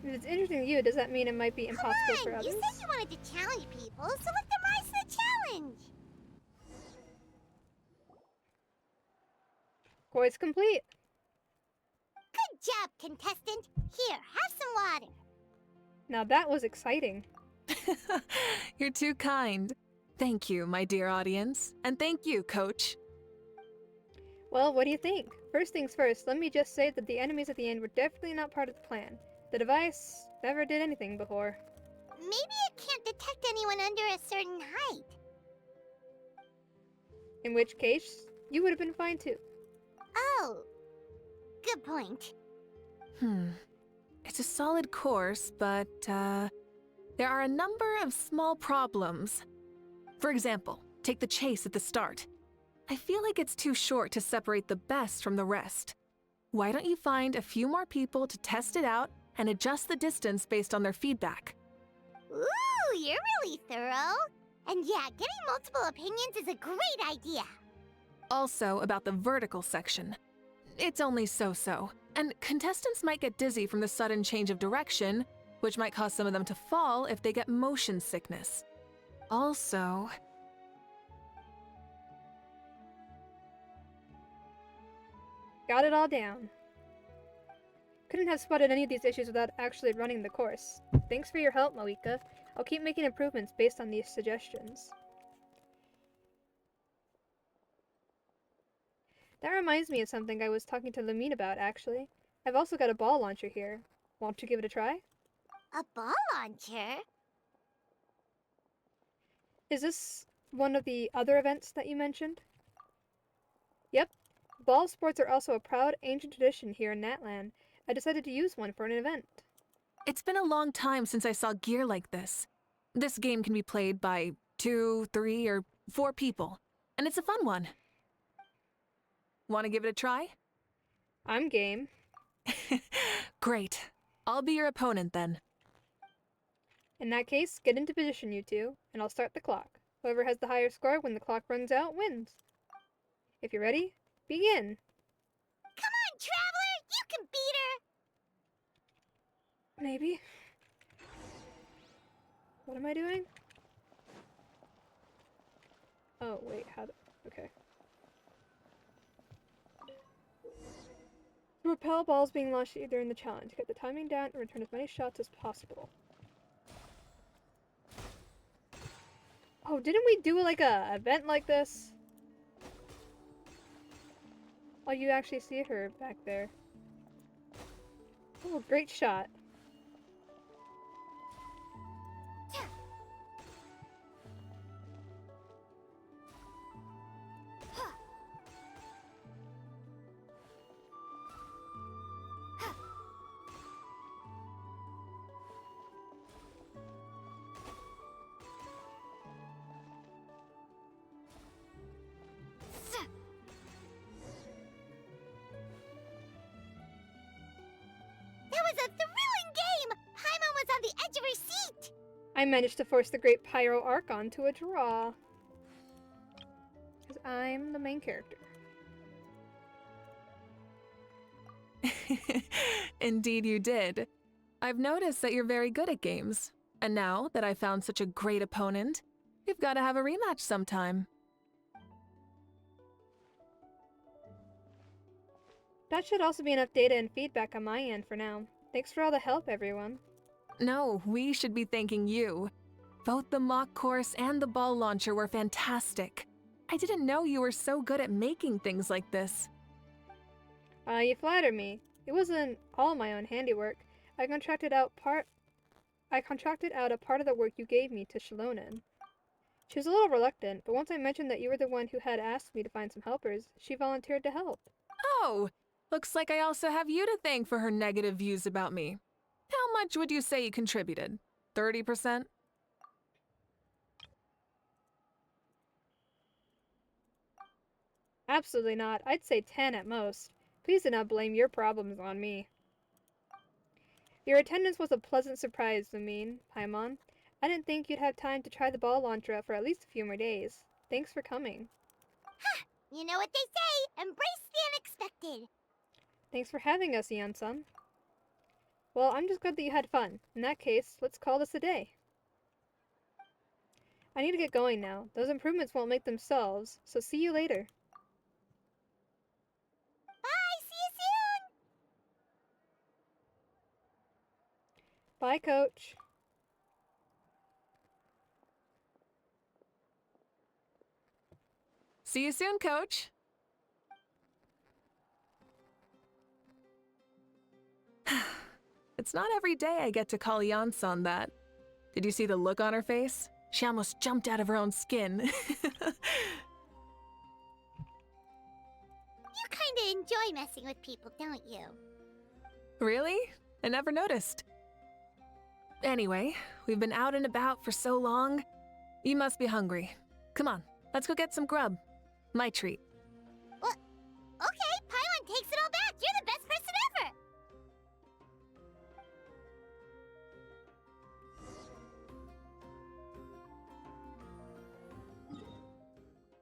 If it's interesting to you, does that mean it might be impossible for Come on, others? you said you wanted to challenge people, so let them rise to the challenge! Course complete. Good job, contestant! Here, have some water! Now that was exciting. You're too kind. Thank you, my dear audience. And thank you, Coach. Well, what do you think? First things first, let me just say that the enemies at the end were definitely not part of the plan. The device never did anything before. Maybe it can't detect anyone under a certain height. In which case, you would have been fine too. Oh, good point. It's a solid course, but, there are a number of small problems. For example, take the chase at the start. I feel like it's too short to separate the best from the rest. Why don't you find a few more people to test it out and adjust the distance based on their feedback? Ooh, you're really thorough. And yeah, getting multiple opinions is a great idea. Also, about the vertical section. It's only so-so, and contestants might get dizzy from the sudden change of direction, which might cause some of them to fall if they get motion sickness. Also... Got it all down. Couldn't have spotted any of these issues without actually running the course. Thanks for your help, Mawika. I'll keep making improvements based on these suggestions. That reminds me of something I was talking to Lumine about, actually. I've also got a ball launcher here. Won't you give it a try? A ball launcher? Is this one of the other events that you mentioned? Yep. Ball sports are also a proud ancient tradition here in Natlan. I decided to use one for an event. It's been a long time since I saw gear like this. This game can be played by 2, 3, or 4 people, and it's a fun one. Want to give it a try? I'm game. Great. I'll be your opponent then. In that case, get into position, you two, and I'll start the clock. Whoever has the higher score when the clock runs out wins. If you're ready, begin. Come on, Traveler! You can beat her! Maybe. What am I doing? Oh, wait, okay. Repel balls being launched during the challenge. Get the timing down and return as many shots as possible. Oh, didn't we do like a event like this? Oh, you actually see her back there. Oh, great shot. That was a thrilling game! Paimon was on the edge of her seat! I managed to force the Great Pyro Archon to a draw. Because I'm the main character. Indeed you did. I've noticed that you're very good at games. And now that I found such a great opponent, we've got to have a rematch sometime. That should also be enough data and feedback on my end for now. Thanks for all the help, everyone. No, we should be thanking you. Both the mock course and the ball launcher were fantastic. I didn't know you were so good at making things like this. You flatter me. It wasn't all my own handiwork. I contracted out a part of the work you gave me to Shalonen. She was a little reluctant, but once I mentioned that you were the one who had asked me to find some helpers, she volunteered to help. Oh, looks like I also have you to thank for her negative views about me. How much would you say you contributed? 30%? Absolutely not. I'd say 10 at most. Please do not blame your problems on me. Your attendance was a pleasant surprise, Paimon. I didn't think you'd have time to try the ball launcher out for at least a few more days. Thanks for coming. Ha! You know what they say, embrace the unexpected. Thanks for having us, Ian-san. Well, I'm just glad that you had fun. In that case, let's call this a day. I need to get going now. Those improvements won't make themselves, so see you later. Bye, see you soon! Bye, Coach. See you soon, Coach. It's not every day I get to call Yansan that. Did you see the look on her face? She almost jumped out of her own skin. You kinda enjoy messing with people, don't you? Really? I never noticed. Anyway, we've been out and about for so long. You must be hungry. Come on, let's go get some grub. My treat. What? Okay, Paimon takes it all back. You're the best person ever!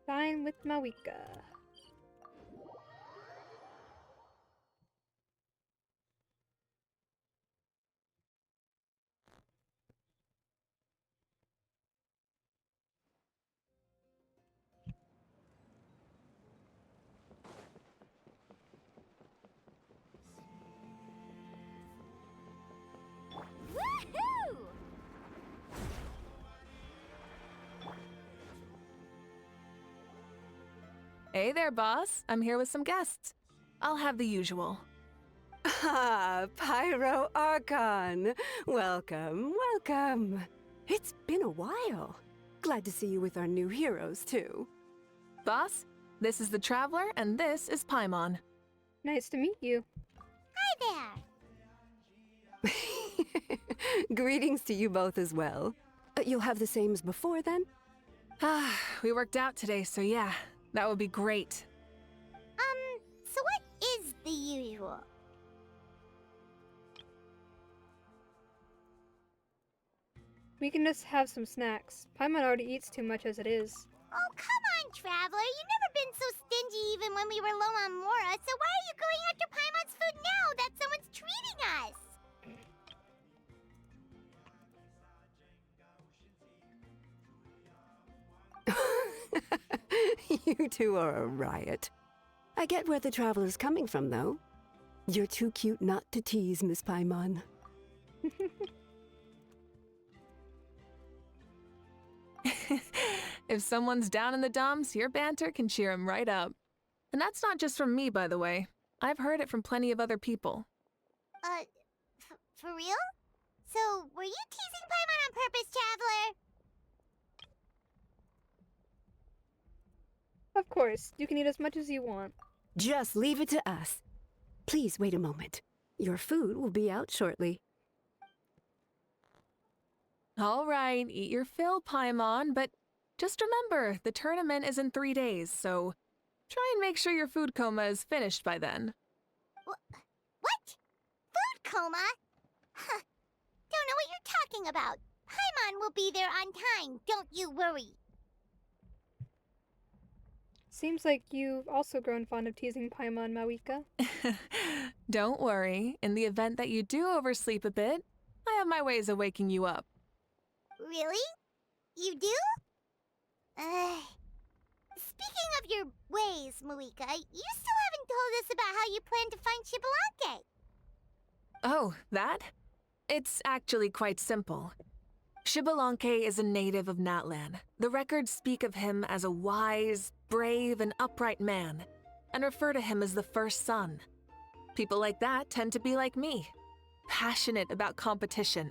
Dine with Mawika. Woohoo! Hey there, boss. I'm here with some guests. I'll have the usual. Ah, Pyro Archon. Welcome, welcome. It's been a while. Glad to see you with our new heroes, too. Boss, this is the Traveler, and this is Paimon. Nice to meet you. Hi there! Greetings to you both as well. You'll have the same as before, then? Ah, we worked out today, so yeah, that would be great. the usual. We can just have some snacks. Paimon already eats too much as it is. Oh, come on, Traveler. You've never been so stingy even when we were low on Mora, so why are you going after Paimon's food now that someone's treating us? You two are a riot. I get where the traveler's coming from, though. You're too cute not to tease, Miss Paimon. If someone's down in the dumps, your banter can cheer him right up. And that's not just from me, by the way. I've heard it from plenty of other people. For real? So, were you teasing Paimon on purpose, Traveler? Of course, you can eat as much as you want. Just leave it to us. Please wait a moment. Your food will be out shortly. All right, eat your fill, Paimon, but just remember, the tournament is in 3 days, so try and make sure your food coma is finished by then. What? Food coma? Huh. Don't know what you're talking about. Paimon will be there on time, don't you worry. Seems like you've also grown fond of teasing Paimon, Mawika. Don't worry, in the event that you do oversleep a bit, I have my ways of waking you up. Really? You do? Speaking of your ways, Mawika, you still haven't told us about how you plan to find Xbalanque. Oh, that? It's actually quite simple. Xbalanque is a native of Natlan. The records speak of him as a wise, brave, and upright man, and refer to him as the first son. People like that tend to be like me, passionate about competition.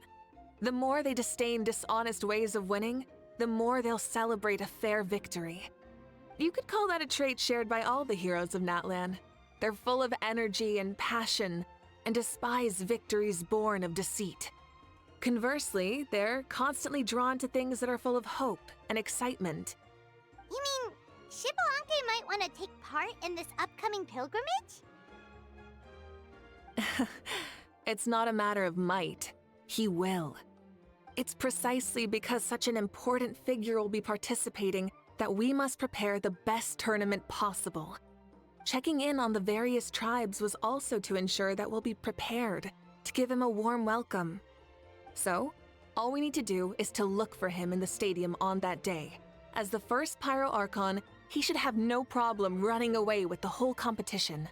The more they disdain dishonest ways of winning, the more they'll celebrate a fair victory. You could call that a trait shared by all the heroes of Natlan. They're full of energy and passion, and despise victories born of deceit. Conversely, they're constantly drawn to things that are full of hope and excitement. You mean Xbalanque might want to take part in this upcoming pilgrimage? It's not a matter of might. He will. It's precisely because such an important figure will be participating that we must prepare the best tournament possible. Checking in on the various tribes was also to ensure that we'll be prepared to give him a warm welcome. So, all we need to do is to look for him in the stadium on that day. As the first Pyro Archon, he should have no problem running away with the whole competition.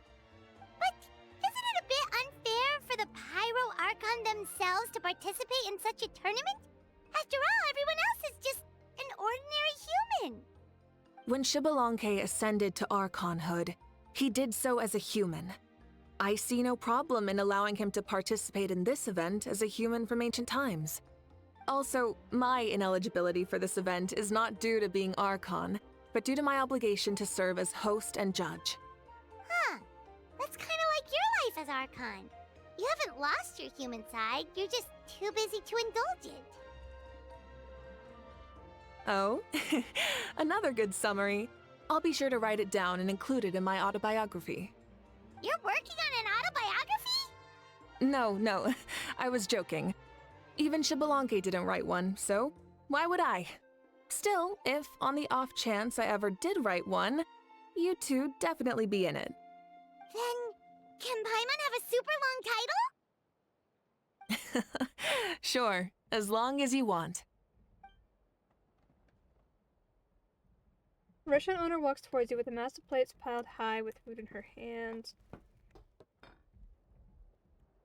But isn't it a bit unfair for the Pyro Archon themselves to participate in such a tournament? After all, everyone else is just an ordinary human. When Xbalanque ascended to Archonhood, he did so as a human. I see no problem in allowing him to participate in this event as a human from ancient times. Also, my ineligibility for this event is not due to being Archon, but due to my obligation to serve as host and judge. Huh. That's kind of like your life as Archon. You haven't lost your human side, you're just too busy to indulge it. Oh, another good summary. I'll be sure to write it down and include it in my autobiography. You're working on an autobiography? No, I was joking. Even Xbalanque didn't write one, so why would I? Still, if on the off chance I ever did write one, you two definitely be in it. Then, can Paimon have a super long title? Sure, as long as you want. Restaurant owner walks towards you with a massive plates piled high with food in her hands.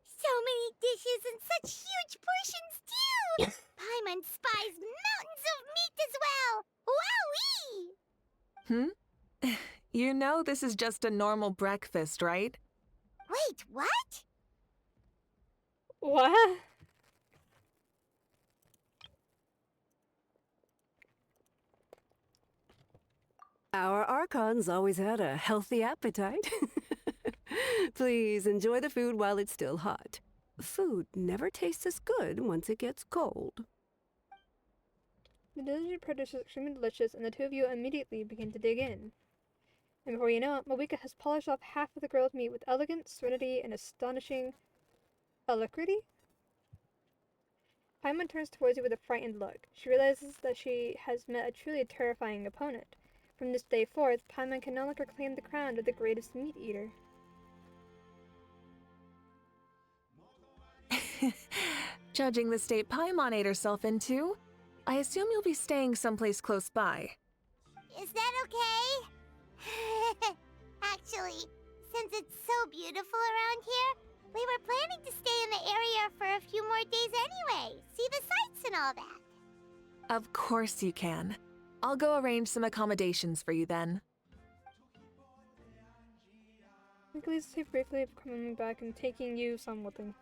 So many dishes and such huge portions, too! Paimon spies mountains of meat as well! Wowee! You know this is just a normal breakfast, right? Wait, what? What? Our Archons always had a healthy appetite. Please enjoy the food while it's still hot. Food never tastes as good once it gets cold. The delicious produce is extremely delicious, and the two of you immediately begin to dig in. And before you know it, Malika has polished off half of the grilled meat with elegance, serenity, and astonishing alacrity. Paimon turns towards you with a frightened look. She realizes that she has met a truly terrifying opponent. From this day forth, Paimon can no longer claim the crown of the greatest meat eater. Judging the state Paimon ate herself into, I assume you'll be staying someplace close by. Is that okay? Actually, since it's so beautiful around here, we were planning to stay in the area for a few more days anyway. See the sights and all that. Of course you can. I'll go arrange some accommodations for you then. Please say briefly of coming back and taking you something.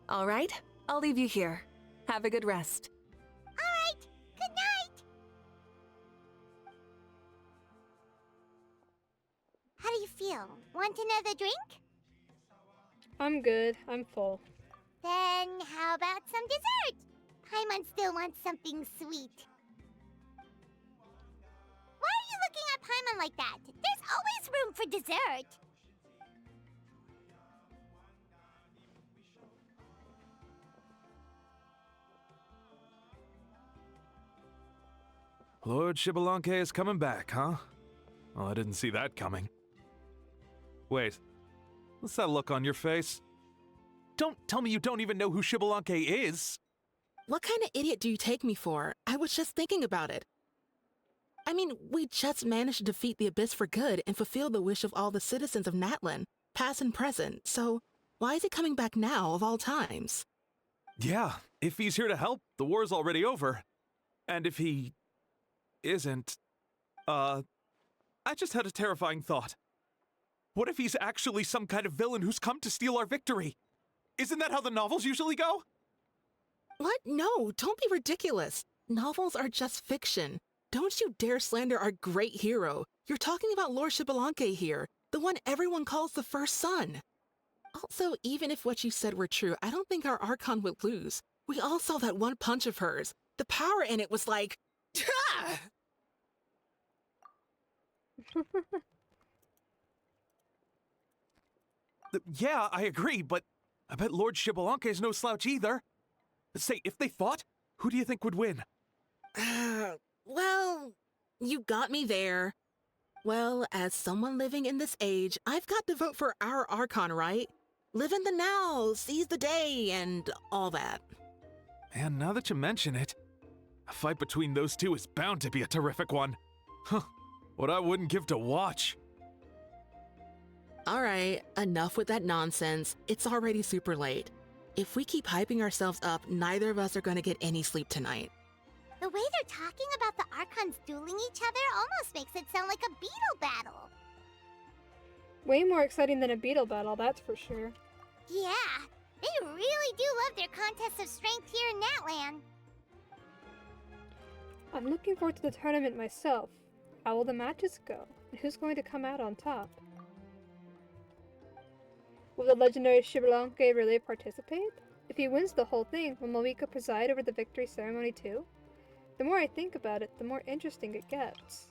All right, I'll leave you here. Have a good rest. All right, good night. How do you feel? Want another drink? I'm good. I'm full. Then how about some dessert? Paimon still wants something sweet. Why are you looking at Paimon like that? There's always room for dessert. Lord Xbalanque is coming back, huh? Well, I didn't see that coming. Wait, what's that look on your face? Don't tell me you don't even know who Xbalanque is! What kind of idiot do you take me for? I was just thinking about it. I mean, we just managed to defeat the Abyss for good and fulfill the wish of all the citizens of Natlan, past and present, so why is he coming back now of all times? Yeah, if he's here to help, the war's already over. And if he isn't, I just had a terrifying thought. What if he's actually some kind of villain who's come to steal our victory? Isn't that how the novels usually go? What? No, don't be ridiculous. Novels are just fiction. Don't you dare slander our great hero. You're talking about Lord Xbalanque here, the one everyone calls the first son. Also, even if what you said were true, I don't think our Archon would lose. We all saw that one punch of hers. The power in it was like... Yeah, I agree, but I bet Lord Xbalanque is no slouch either. Say, if they fought, who do you think would win? Well, you got me there. Well, as someone living in this age, I've got to vote for our Archon, right? Live in the now, seize the day, and all that. Man, now that you mention it, a fight between those two is bound to be a terrific one. Huh, what I wouldn't give to watch. All right, enough with that nonsense. It's already super late. If we keep hyping ourselves up, neither of us are going to get any sleep tonight. The way they're talking about the Archons dueling each other almost makes it sound like a beetle battle. Way more exciting than a beetle battle, that's for sure. Yeah, they really do love their contests of strength here in Natlan. I'm looking forward to the tournament myself. How will the matches go? And who's going to come out on top? Will the legendary Xbalanque really participate? If he wins the whole thing, will Malika preside over the victory ceremony too? The more I think about it, the more interesting it gets.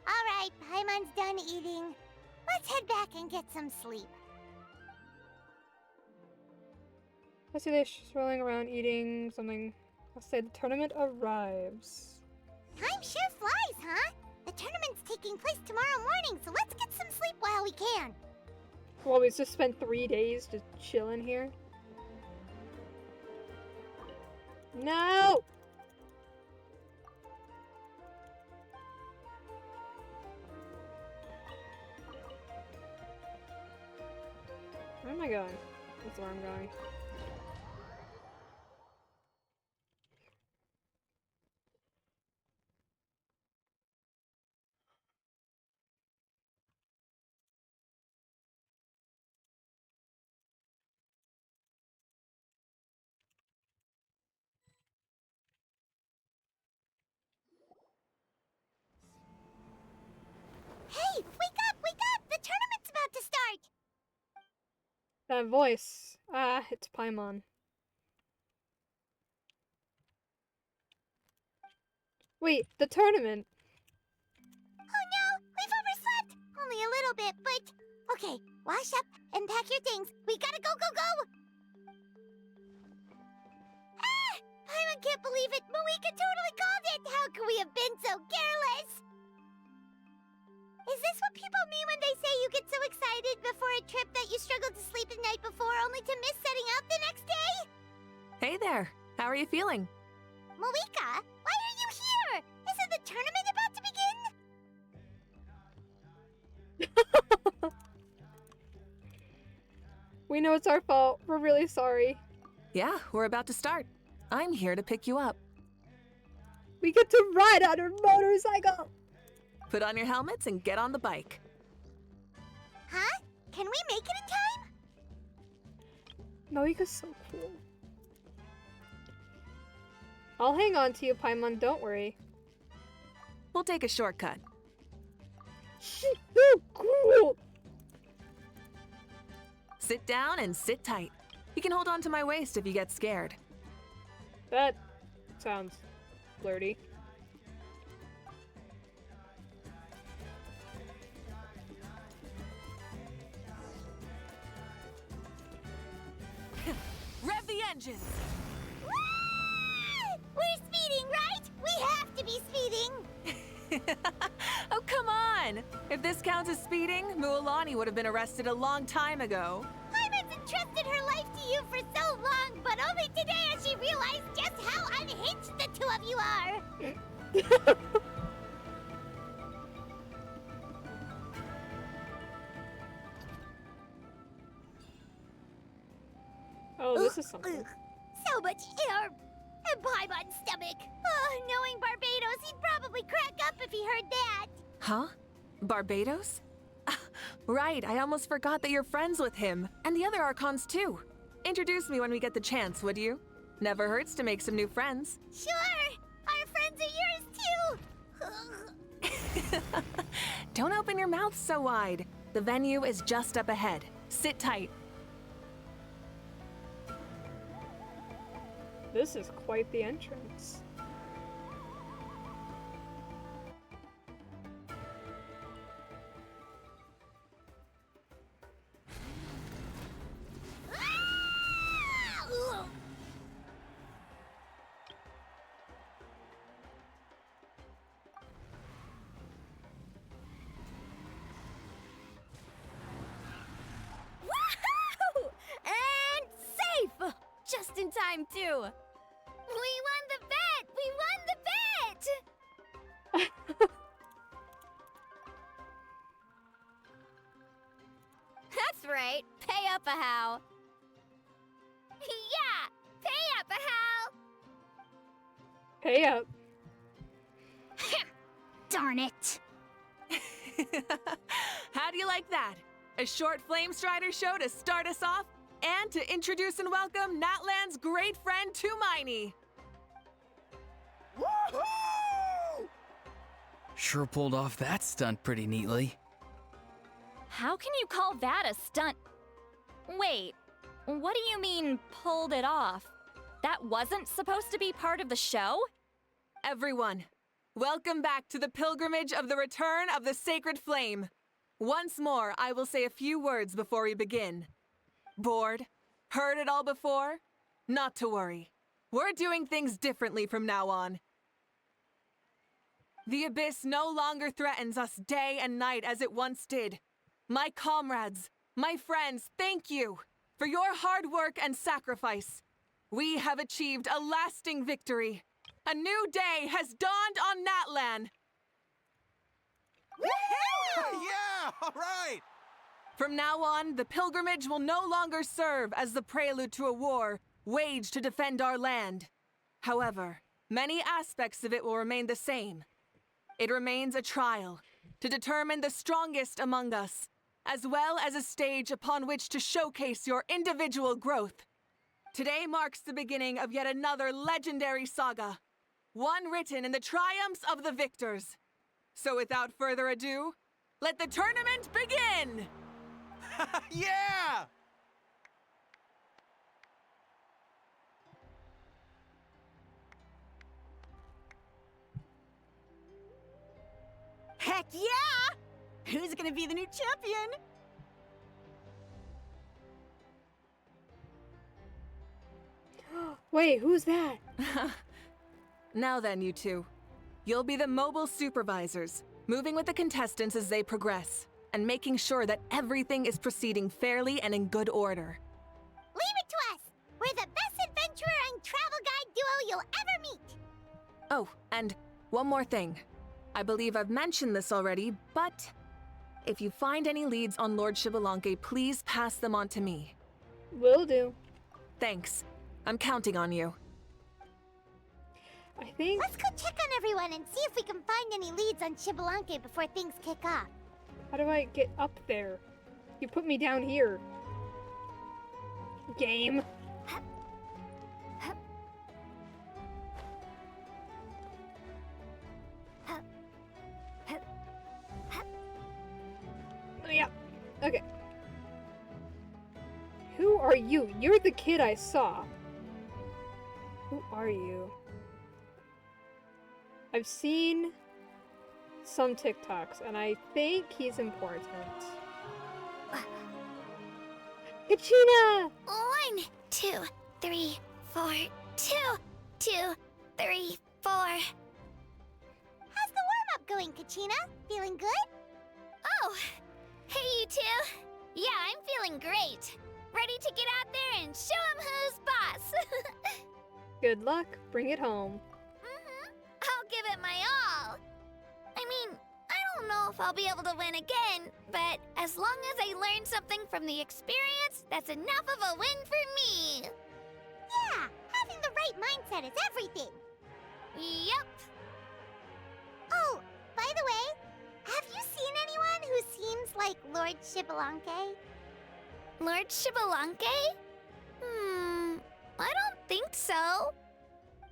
Alright, Paimon's done eating. Let's head back and get some sleep. I see they're swirling around eating something. I'll say the tournament arrives. Time sure flies, huh? The tournament's taking place tomorrow morning, so let's get some sleep while we can. Well, we just spent 3 days just chilling here. No! Where am I going? That's where I'm going. Hey, wake up, wake up! The tournament That voice. Ah, it's Paimon. Wait, the tournament. Oh no, we've overslept! Only a little bit, but... Okay, wash up and pack your things. We gotta go, go, go! Ah! Paimon can't believe it! Moeka totally called it! How could we have been so careless? Is this what people mean when they say you get so excited before a trip that you struggled to sleep the night before only to miss setting out the next day? Hey there. How are you feeling? Moeka, why are you here? Isn't the tournament about to begin? We know it's our fault. We're really sorry. Yeah, we're about to start. I'm here to pick you up. We get to ride on our motorcycle! Put on your helmets and get on the bike. Huh? Can we make it in time? Moeka's so cool. I'll hang on to you, Paimon, don't worry. We'll take a shortcut. She's so cool! Sit down and sit tight. You can hold on to my waist if you get scared. That sounds flirty. Rev the engines! We're speeding, right? We have to be speeding! Oh, come on! If this counts as speeding, Mualani would have been arrested a long time ago. Paimon's entrusted her life to you for so long, but only today has she realized just how unhinged the two of you are! Oh, this is something. Ugh, so much air! And Paimon's stomach! Oh, knowing Barbados, he'd probably crack up if he heard that! Huh? Barbados? Right, I almost forgot that you're friends with him, and the other Archons too. Introduce me when we get the chance, would you? Never hurts to make some new friends. Sure! Our friends are yours too! Don't open your mouth so wide. The venue is just up ahead. Sit tight. This is quite the entrance. Woohoo! And safe! Just in time, too. We won the bet! We won the bet! That's right. Pay up a how. Yeah! Pay up, a Pay up. Darn it! How do you like that? A short Flame Strider show to start us off, and to introduce and welcome Natlan's great friend Tumaini. Woohoo! Sure pulled off that stunt pretty neatly. How can you call that a stunt? Wait, what do you mean, pulled it off? That wasn't supposed to be part of the show? Everyone, welcome back to the pilgrimage of the return of the sacred flame. Once more, I will say a few words before we begin. Bored? Heard it all before? Not to worry. We're doing things differently from now on. The abyss no longer threatens us day and night as it once did. My comrades, my friends, thank you for your hard work and sacrifice. We have achieved a lasting victory. A new day has dawned on Natlan. Yeah, all right! From now on, the pilgrimage will no longer serve as the prelude to a war waged to defend our land. However, many aspects of it will remain the same. It remains a trial to determine the strongest among us, as well as a stage upon which to showcase your individual growth. Today marks the beginning of yet another legendary saga, one written in the triumphs of the victors. So without further ado, let the tournament begin! Yeah! Heck yeah! Who's gonna be the new champion? Wait, who's that? Now then, you two. You'll be the mobile supervisors, moving with the contestants as they progress, and making sure that everything is proceeding fairly and in good order. Leave it to us! We're the best adventurer and travel guide duo you'll ever meet! Oh, and one more thing. I believe I've mentioned this already, but if you find any leads on Lord Xbalanque, please pass them on to me. Will do. Thanks. I'm counting on you. I think... Let's go check on everyone and see if we can find any leads on Xbalanque before things kick off. How do I get up there? You put me down here. Game. Oh, yeah. Okay. Who are you? You're the kid I saw. Who are you? I've seen some TikToks, and I think he's important. Kachina! 1, 2, 3, 4, 2, 2, 3, 4. How's the warm-up going, Kachina? Feeling good? Oh, hey you two. Yeah, I'm feeling great. Ready to get out there and show 'em who's boss. Good luck. Bring it home. I'll give it my all. I mean, I don't know if I'll be able to win again, but as long as I learn something from the experience, that's enough of a win for me. Yeah, having the right mindset is everything. Yep. Oh, by the way, have you seen anyone who seems like Lord Xbalanque? Lord Xbalanque? I don't think so.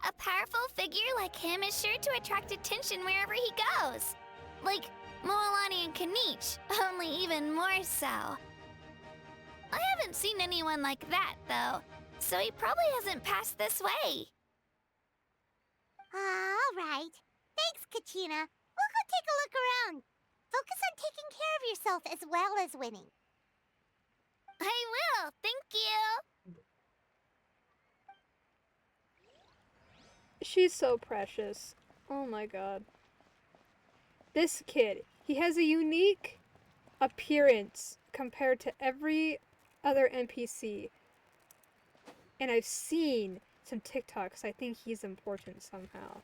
A powerful figure like him is sure to attract attention wherever he goes. Like Moalani and Kanich, only even more so. I haven't seen anyone like that, though, so he probably hasn't passed this way. All right. Thanks, Kachina. We'll go take a look around. Focus on taking care of yourself as well as winning. I will, thank you. She's so precious. Oh my god. This kid, he has a unique appearance compared to every other NPC. And I've seen some TikToks. I think he's important somehow.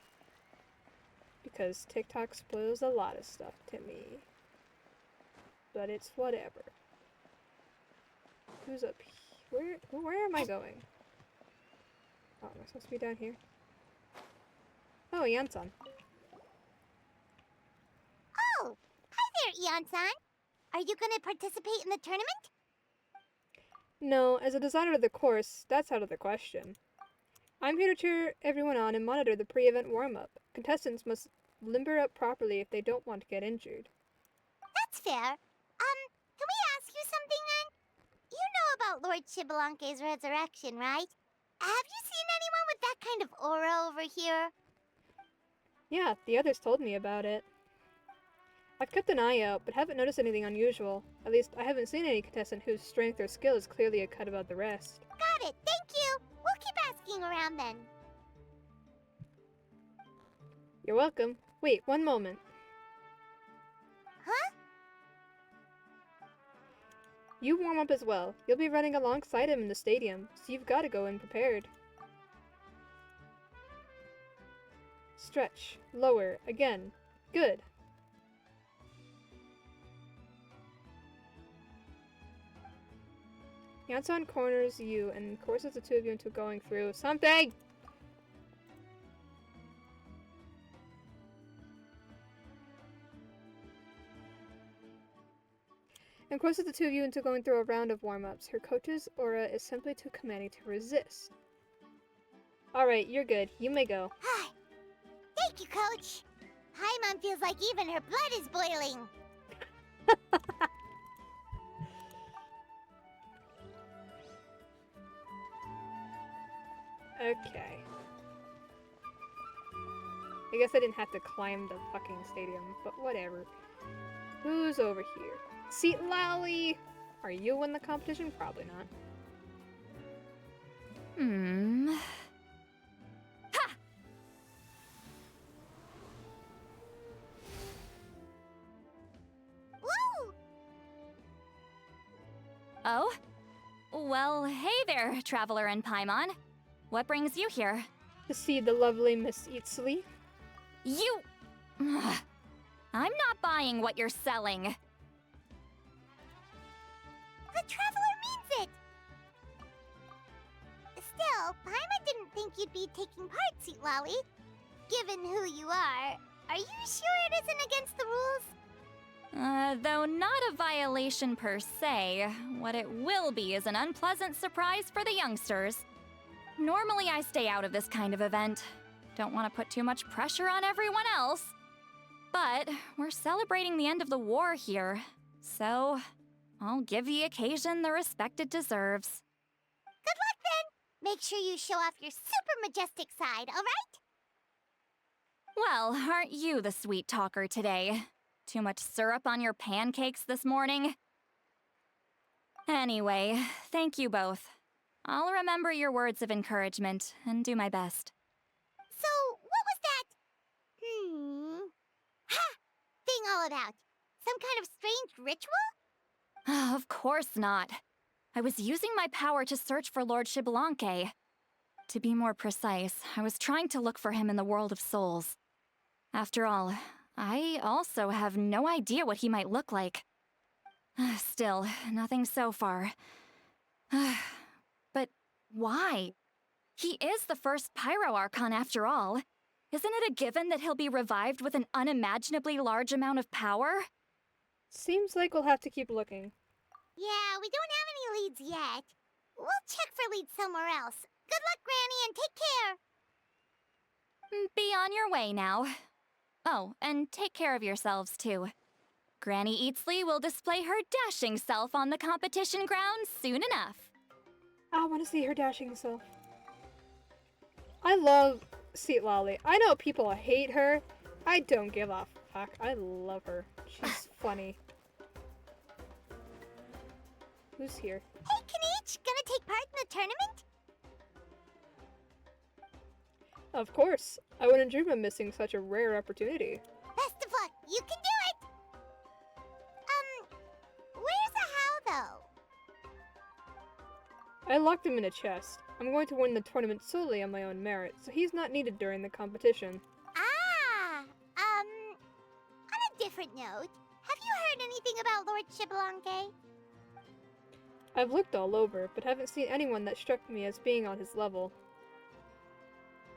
Because TikTok spoils a lot of stuff to me. But it's whatever. Who's up here? Where am I going? Oh, am I supposed to be down here? Oh, Yansan. Oh, hi there, Ian-san. Are you going to participate in the tournament? No, as a designer of the course, that's out of the question. I'm here to cheer everyone on and monitor the pre-event warm-up. Contestants must limber up properly if they don't want to get injured. That's fair. Can we ask you something then? You know about Lord Xbalanque's resurrection, right? Have you seen anyone with that kind of aura over here? Yeah, the others told me about it. I've kept an eye out, but haven't noticed anything unusual. At least, I haven't seen any contestant whose strength or skill is clearly a cut above the rest. Got it, thank you! We'll keep asking around then. You're welcome. Wait, one moment. Huh? You warm up as well. You'll be running alongside him in the stadium, so you've got to go in prepared. Stretch. Lower. Again. Good. Yansan corners you and courses the two of you into going through something! And courses the two of you into going through a round of warm-ups. Her coach's aura is simply too commanding to resist. Alright, you're good. You may go. Thank you, Coach. Paimon feels like even her blood is boiling. Okay. I guess I didn't have to climb the fucking stadium, but whatever. Who's over here? Seat Lally! Are you in the competition? Probably not. Ha! Woo! Oh? Well, hey there, Traveler and Paimon. What brings you here? To see the lovely Miss Eatsley. You... I'm not buying what you're selling. The Traveler means it! Still, Paimon didn't think you'd be taking part, Seat Lally. Given who you are you sure it isn't against the rules? Though not a violation per se, what it will be is an unpleasant surprise for the youngsters. Normally I stay out of this kind of event. Don't want to put too much pressure on everyone else. But we're celebrating the end of the war here, so I'll give the occasion the respect it deserves. Good luck then! Make sure you show off your super majestic side, alright? Well, aren't you the sweet talker today? Too much syrup on your pancakes this morning? Anyway, thank you both. I'll remember your words of encouragement and do my best. So, what was that? Ha! Thing all about? Some kind of strange ritual? Of course not. I was using my power to search for Lord Xbalanque. To be more precise, I was trying to look for him in the world of souls. After all, I also have no idea what he might look like. Still, nothing so far. But why? He is the first Pyro Archon after all. Isn't it a given that he'll be revived with an unimaginably large amount of power? Seems like we'll have to keep looking. Yeah, we don't have any leads yet. We'll check for leads somewhere else. Good luck, Granny, and take care! Be on your way now. Oh, and take care of yourselves, too. Granny Eatsley will display her dashing self on the competition grounds soon enough. I want to see her dashing self. I love Seat Lally. I know people hate her. I don't give a fuck. I love her. She's funny. Who's here? Hey, Kanich! Gonna take part in the tournament? Of course. I wouldn't dream of missing such a rare opportunity. Best of luck! You can do it! Where's Ahau, though? I locked him in a chest. I'm going to win the tournament solely on my own merit, so he's not needed during the competition. On a different note, have you heard anything about Lord Xbalanque? I've looked all over, but haven't seen anyone that struck me as being on his level.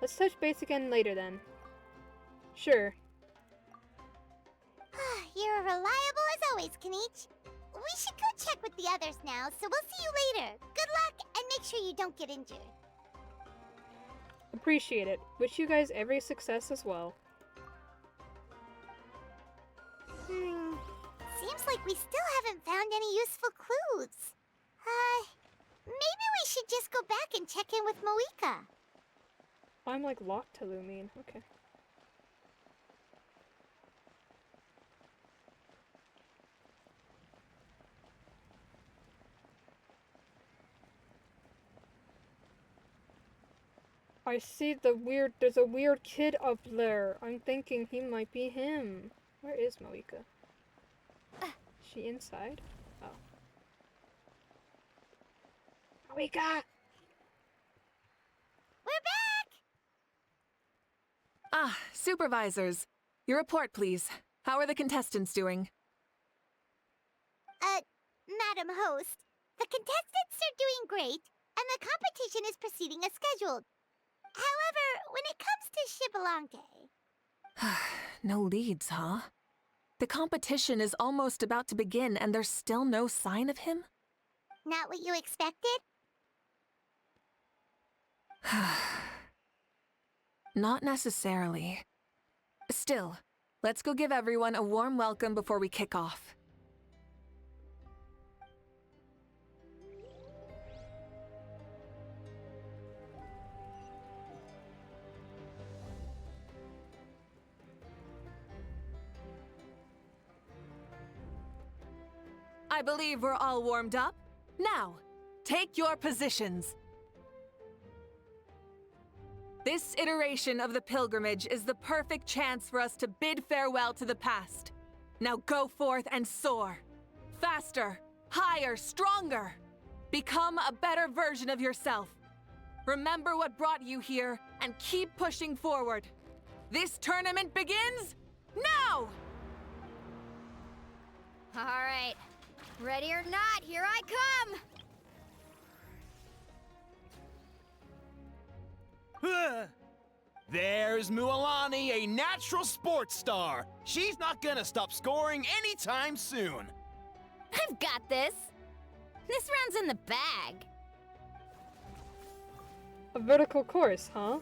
Let's touch base again later then. Sure. You're reliable as always, Kanich. We should go check with the others now, so we'll see you later. Good luck, and make sure you don't get injured. Appreciate it. Wish you guys every success as well. Seems like we still haven't found any useful clues. Maybe we should just go back and check in with Moika. I'm like locked to Lumine. Okay. I see there's a weird kid up there. I'm thinking he might be him. Where is Moika? Is she inside? Oh. Moika! We're back! Ah, supervisors. Your report, please. How are the contestants doing? Madam Host, the contestants are doing great, and the competition is proceeding as scheduled. However, when it comes to Xbalanque... No leads, huh? The competition is almost about to begin and there's still no sign of him? Not what you expected? Not necessarily. Still, let's go give everyone a warm welcome before we kick off. I believe we're all warmed up. Now, take your positions. This iteration of the pilgrimage is the perfect chance for us to bid farewell to the past. Now go forth and soar. Faster, higher, stronger. Become a better version of yourself. Remember what brought you here and keep pushing forward. This tournament begins now! All right. Ready or not, here I come! There's Mualani, a natural sports star. She's not gonna stop scoring anytime soon. I've got this. This round's in the bag. A vertical course, huh?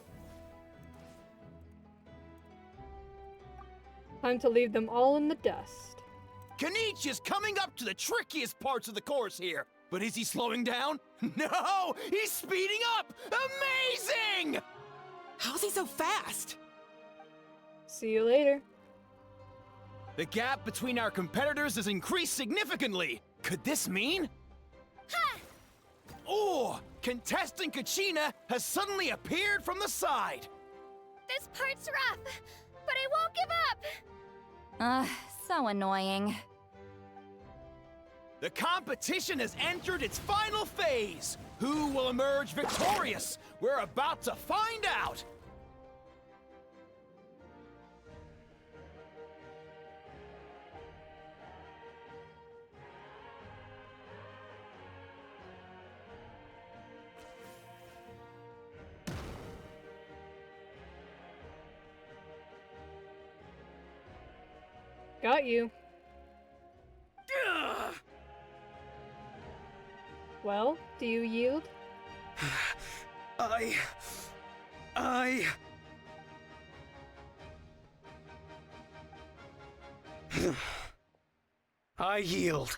Time to leave them all in the dust. Kanich is coming up to the trickiest parts of the course here. But is he slowing down? No! He's speeding up! Amazing! How's he so fast? See you later. The gap between our competitors has increased significantly. Could this mean? Ha! Oh! Contestant Kachina has suddenly appeared from the side. This part's rough, but I won't give up. So annoying. The competition has entered its final phase. Who will emerge victorious? We're about to find out. Got you. Well, do you yield? I yield.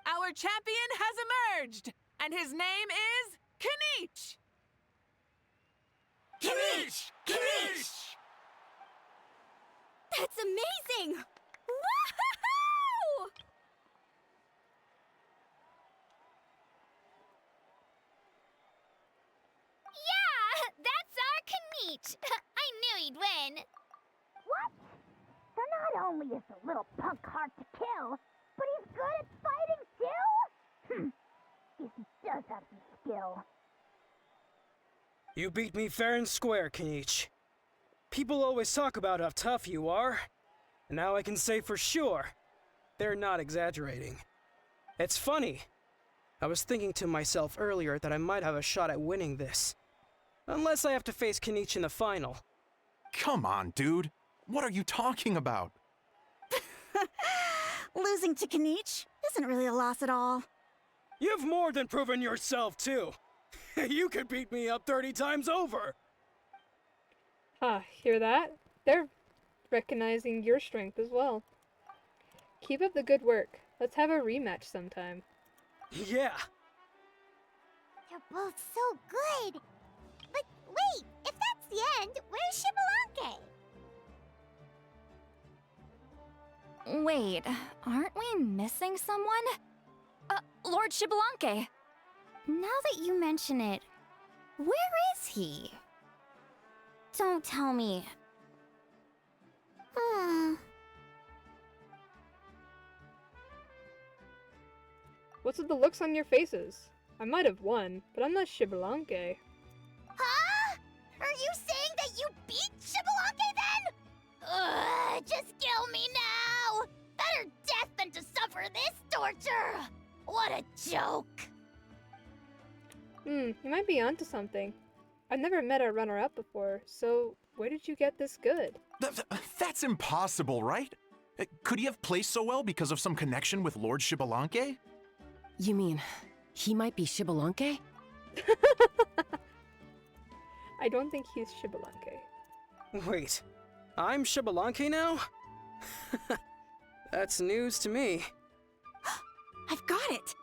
Our champion has emerged, and his name is Kanich! Kanich! Kanich! That's amazing! Woohoo! Yeah, that's our Kanich. I knew he'd win. What? So not only is the little punk hard to kill, but he's good at fighting too? Guess he does have some skill. You beat me fair and square, Kanich. People always talk about how tough you are, and now I can say for sure, they're not exaggerating. It's funny. I was thinking to myself earlier that I might have a shot at winning this. Unless I have to face Kanich in the final. Come on, dude. What are you talking about? Losing to Kanich isn't really a loss at all. You've more than proven yourself, too. You could beat me up 30 times over. Hear that? They're recognizing your strength as well. Keep up the good work. Let's have a rematch sometime. Yeah. You're both so good. But wait, if that's the end, where's Shibalanke? Wait, aren't we missing someone? Lord Shibalanke. Now that you mention it, where is he? Don't tell me. What's with the looks on your faces? I might have won, but I'm not Shibalanke. Huh? Are you saying that you beat Shibalanke then? Just kill me now! Better death than to suffer this torture! What a joke! You might be onto something. I've never met a runner-up before, so where did you get this good? That's impossible, right? Could he have placed so well because of some connection with Lord Shibalanke? You mean, he might be Shibalanke? I don't think he's Shibalanke. Wait, I'm Shibalanke now? That's news to me. I've got it!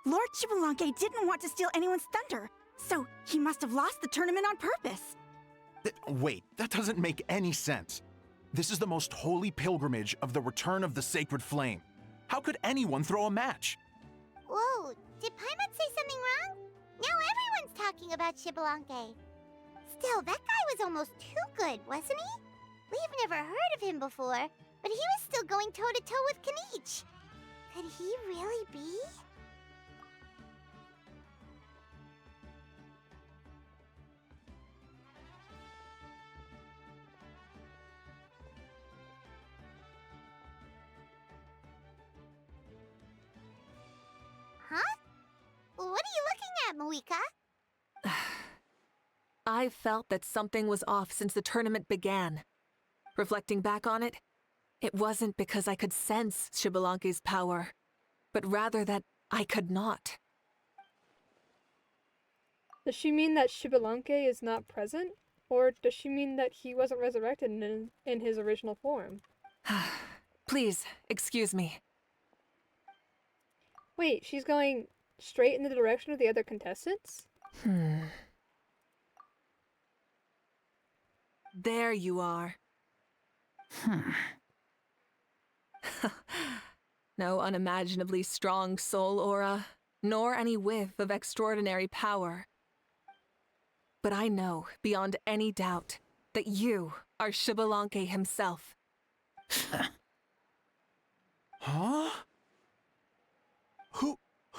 Lord Shibalanke didn't want to steal anyone's thunder, so he must have lost the tournament on purpose. Wait, that doesn't make any sense. This is the most holy pilgrimage of the return of the sacred flame. How could anyone throw a match? Whoa, did Paimon say something wrong? Now everyone's talking about Xbalanque. Still, that guy was almost too good, wasn't he? We've never heard of him before, but he was still going toe-to-toe with Kanich. Could he really be? Huh? What are you looking at, Moika? I felt that something was off since the tournament began. Reflecting back on it, it wasn't because I could sense Xbalanque's power, but rather that I could not. Does she mean that Xbalanque is not present? Or does she mean that he wasn't resurrected in his original form? Please, excuse me. Wait, she's going straight in the direction of the other contestants? There you are. No unimaginably strong soul aura, nor any whiff of extraordinary power. But I know, beyond any doubt, that you are Xbalanque himself. Huh?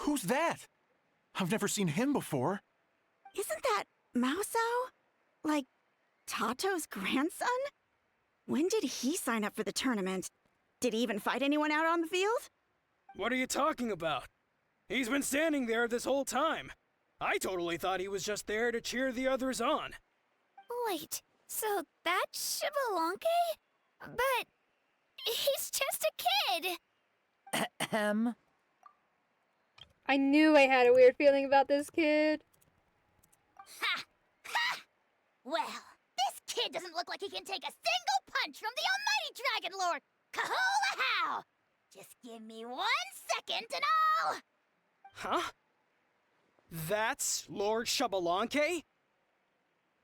Who's that? I've never seen him before. Isn't that Mausao? Like, Tato's grandson? When did he sign up for the tournament? Did he even fight anyone out on the field? What are you talking about? He's been standing there this whole time. I totally thought he was just there to cheer the others on. Wait, so that's Xbalanque? But he's just a kid. I knew I had a weird feeling about this kid. Ha! Ha! Well, this kid doesn't look like he can take a single punch from the almighty Dragon Lord! Kahula how! Just give me 1 second and I'll... Huh? That's Lord Xbalanque?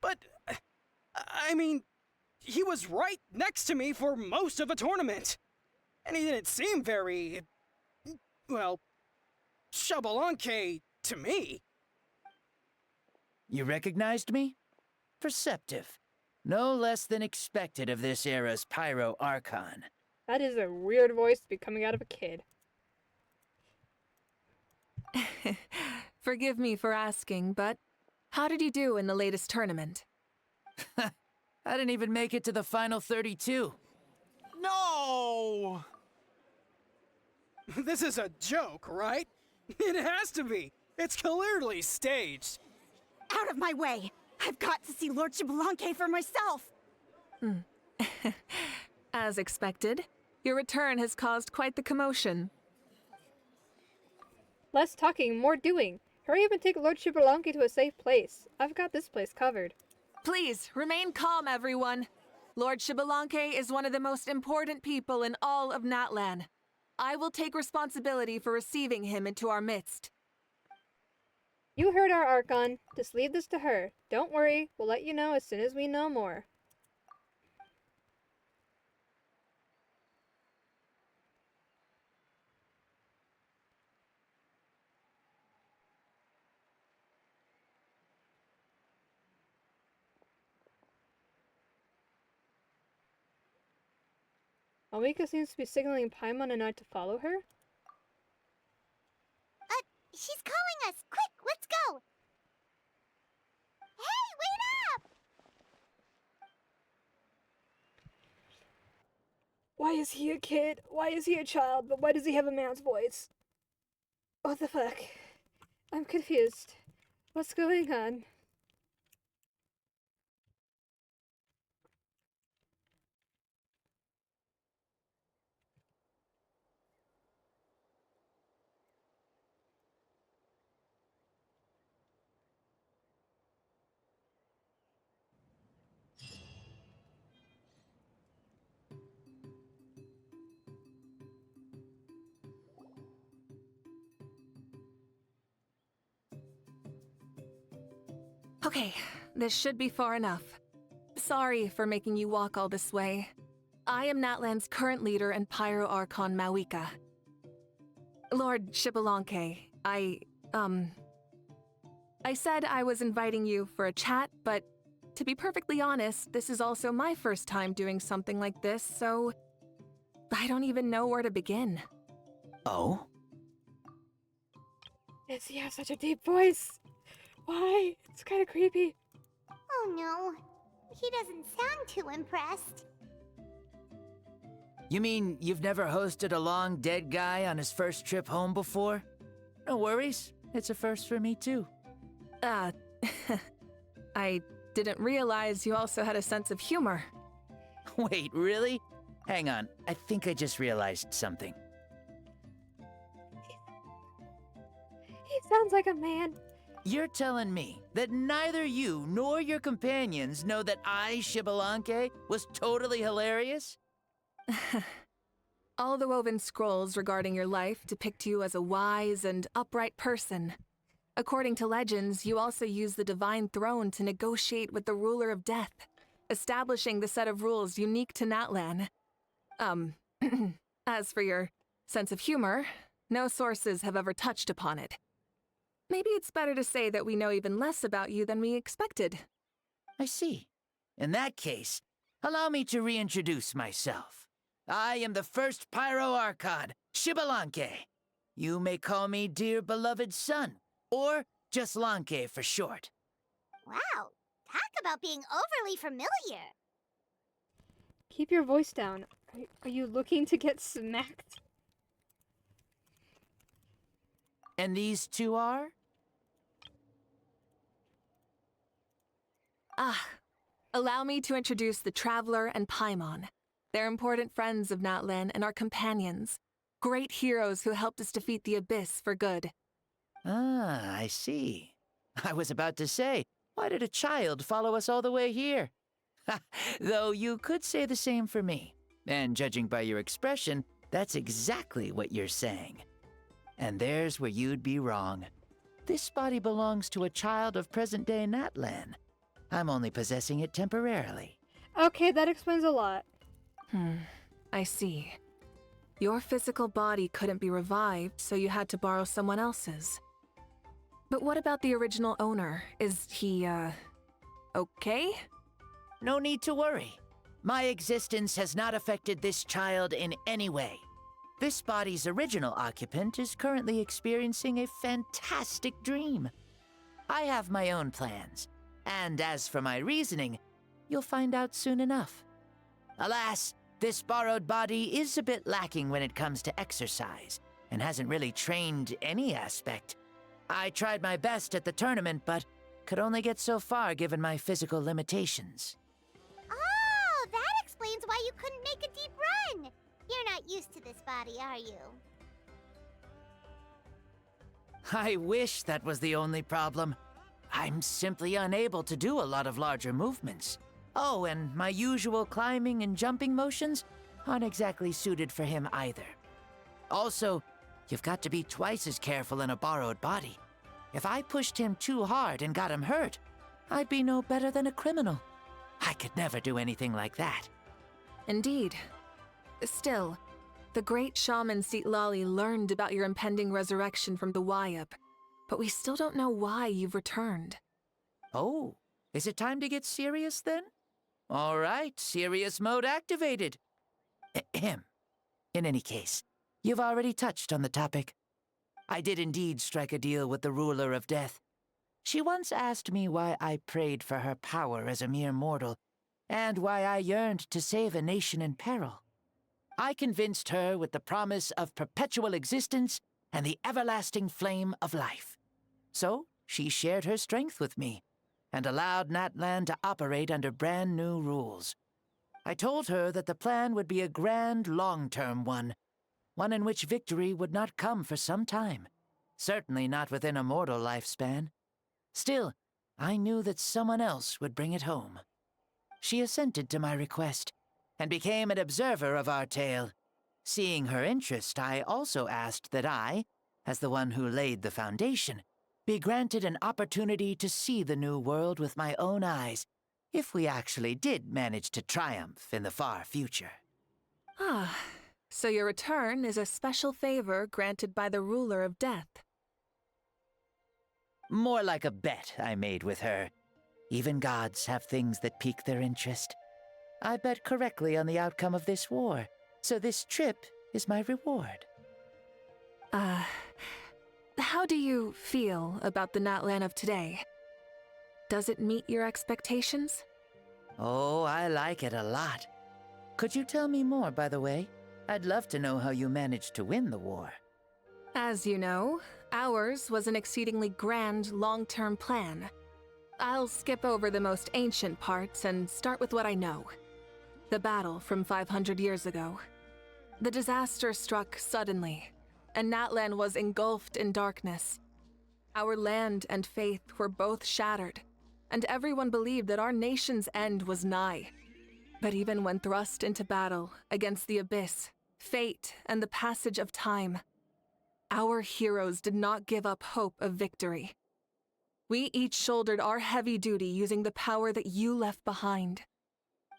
But, I mean, he was right next to me for most of the tournament. And he didn't seem very... well, Xbalanque to me. You recognized me? Perceptive. No less than expected of this era's Pyro Archon. That is a weird voice to be coming out of a kid. Forgive me for asking, but how did you do in the latest tournament? I didn't even make it to the final 32. No! This is a joke, right? It has to be. It's clearly staged. Out of my way! I've got to see Lord Xbalanque for myself! As expected, your return has caused quite the commotion. Less talking, more doing. Hurry up and take Lord Xbalanque to a safe place. I've got this place covered. Please, remain calm, everyone. Lord Xbalanque is one of the most important people in all of Natlan. I will take responsibility for receiving him into our midst. You heard our Archon. Just leave this to her. Don't worry, we'll let you know as soon as we know more. Moika seems to be signaling Paimon and I to follow her. She's calling us! Quick, let's go! Hey, wait up! Why is he a kid? Why is he a child? But why does he have a man's voice? What the fuck? I'm confused. What's going on? Okay, this should be far enough. Sorry for making you walk all this way. I am Natlan's current leader and Pyro Archon Mawika. Lord Xbalanque, I said I was inviting you for a chat, but to be perfectly honest, this is also my first time doing something like this, so I don't even know where to begin. Oh? Does he have such a deep voice? Why? It's kind of creepy. Oh no, he doesn't sound too impressed. You mean you've never hosted a long dead guy on his first trip home before? No worries. It's a first for me, too. I didn't realize you also had a sense of humor. Wait, really? Hang on. I think I just realized something. He sounds like a man. You're telling me that neither you nor your companions know that I, Xbalanque, was totally hilarious? All the woven scrolls regarding your life depict you as a wise and upright person. According to legends, you also use the divine throne to negotiate with the ruler of death, establishing the set of rules unique to Natlan. As for your sense of humor, no sources have ever touched upon it. Maybe it's better to say that we know even less about you than we expected. I see. In that case, allow me to reintroduce myself. I am the first Pyro Archon, Xbalanque. You may call me dear beloved son, or just Lanque for short. Wow, talk about being overly familiar. Keep your voice down. Are you looking to get smacked? And these two are? Allow me to introduce the Traveler and Paimon. They're important friends of Natlan and our companions. Great heroes who helped us defeat the Abyss for good. Ah, I see. I was about to say, why did a child follow us all the way here? Though you could say the same for me. And judging by your expression, that's exactly what you're saying. And there's where you'd be wrong. This body belongs to a child of present-day Natlan. I'm only possessing it temporarily. Okay, that explains a lot. I see. Your physical body couldn't be revived, so you had to borrow someone else's. But what about the original owner? Is he, okay? No need to worry. My existence has not affected this child in any way. This body's original occupant is currently experiencing a fantastic dream. I have my own plans, and as for my reasoning, you'll find out soon enough. Alas, this borrowed body is a bit lacking when it comes to exercise, and hasn't really trained any aspect. I tried my best at the tournament, but could only get so far given my physical limitations. Oh, that explains why you couldn't make a deep run. You're not used to this body, are you? I wish that was the only problem. I'm simply unable to do a lot of larger movements. Oh, and my usual climbing and jumping motions aren't exactly suited for him either. Also, you've got to be twice as careful in a borrowed body. If I pushed him too hard and got him hurt, I'd be no better than a criminal. I could never do anything like that. Indeed. Still, the great shaman Lali learned about your impending resurrection from the Wayup, but we still don't know why you've returned. Oh, is it time to get serious then? All right, serious mode activated. Ahem. In any case, you've already touched on the topic. I did indeed strike a deal with the ruler of death. She once asked me why I prayed for her power as a mere mortal, and why I yearned to save a nation in peril. I convinced her with the promise of perpetual existence and the everlasting flame of life. So she shared her strength with me, and allowed Natlan to operate under brand new rules. I told her that the plan would be a grand, long-term one in which victory would not come for some time, certainly not within a mortal lifespan. Still, I knew that someone else would bring it home. She assented to my request, and became an observer of our tale. Seeing her interest, I also asked that I, as the one who laid the foundation, be granted an opportunity to see the new world with my own eyes, if we actually did manage to triumph in the far future. So your return is a special favor granted by the ruler of death. More like a bet I made with her. Even gods have things that pique their interest. I bet correctly on the outcome of this war, so this trip is my reward. How do you feel about the Natlan of today? Does it meet your expectations? Oh, I like it a lot. Could you tell me more, by the way? I'd love to know how you managed to win the war. As you know, ours was an exceedingly grand, long-term plan. I'll skip over the most ancient parts and start with what I know. The battle from 500 years ago. The disaster struck suddenly, and Natlan was engulfed in darkness. Our land and faith were both shattered, and everyone believed that our nation's end was nigh. But even when thrust into battle against the abyss, fate, and the passage of time, our heroes did not give up hope of victory. We each shouldered our heavy duty using the power that you left behind.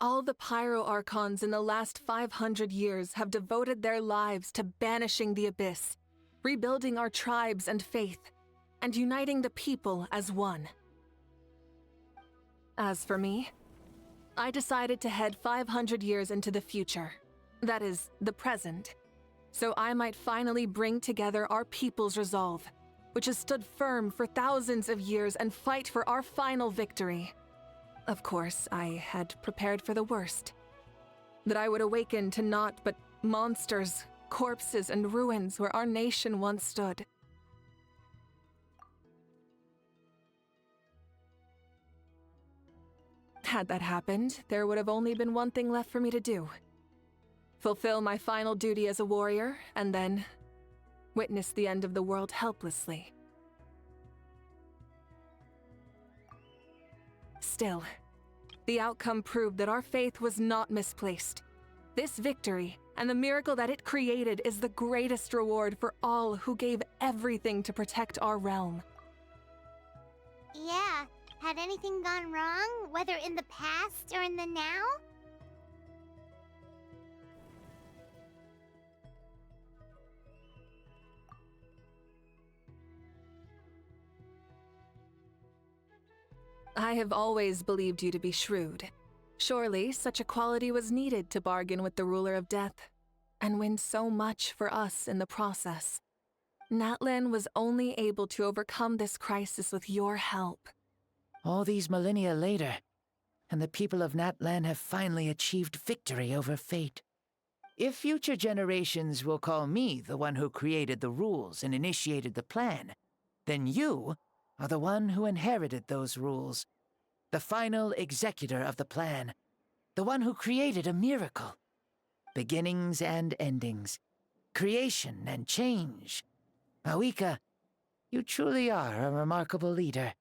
All the Pyro Archons in the last 500 years have devoted their lives to banishing the abyss, rebuilding our tribes and faith, and uniting the people as one. As for me, I decided to head 500 years into the future, that is, the present, so I might finally bring together our people's resolve, which has stood firm for thousands of years, and fight for our final victory. Of course, I had prepared for the worst. That I would awaken to naught but monsters, corpses, and ruins where our nation once stood. Had that happened, there would have only been one thing left for me to do. Fulfill my final duty as a warrior, and then witness the end of the world helplessly. Still, the outcome proved that our faith was not misplaced. This victory, and the miracle that it created, is the greatest reward for all who gave everything to protect our realm. Yeah, had anything gone wrong, whether in the past or in the now? I have always believed you to be shrewd. Surely, such a quality was needed to bargain with the ruler of death, and win so much for us in the process. Natlan was only able to overcome this crisis with your help. All these millennia later, and the people of Natlan have finally achieved victory over fate. If future generations will call me the one who created the rules and initiated the plan, then you are the one who inherited those rules, the final executor of the plan, the one who created a miracle. Beginnings and endings, creation and change. Mawika, you truly are a remarkable leader.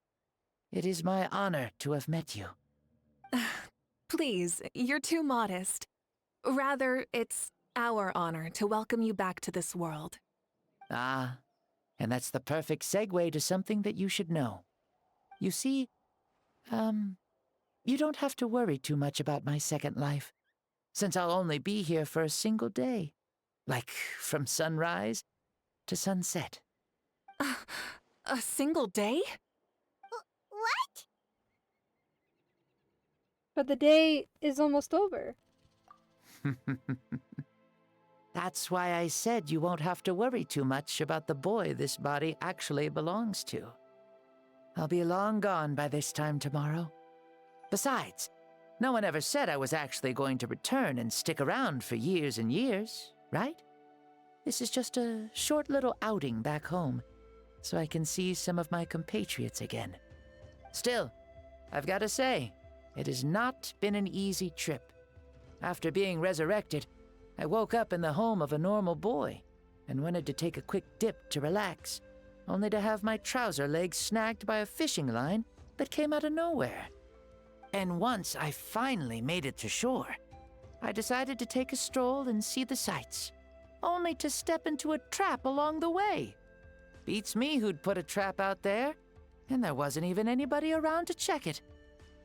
It is my honor to have met you. Please, you're too modest. Rather, it's our honor to welcome you back to this world. Ah, and that's the perfect segue to something that you should know. You see, you don't have to worry too much about my second life, since I'll only be here for a single day. Like, from sunrise to sunset. A single day? What? But the day is almost over. That's why I said you won't have to worry too much about the boy this body actually belongs to. I'll be long gone by this time tomorrow. Besides, no one ever said I was actually going to return and stick around for years and years, right? This is just a short little outing back home, so I can see some of my compatriots again. Still, I've got to say, it has not been an easy trip. After being resurrected, I woke up in the home of a normal boy and wanted to take a quick dip to relax, only to have my trouser legs snagged by a fishing line that came out of nowhere. And once I finally made it to shore, I decided to take a stroll and see the sights, only to step into a trap along the way. Beats me who'd put a trap out there, and there wasn't even anybody around to check it.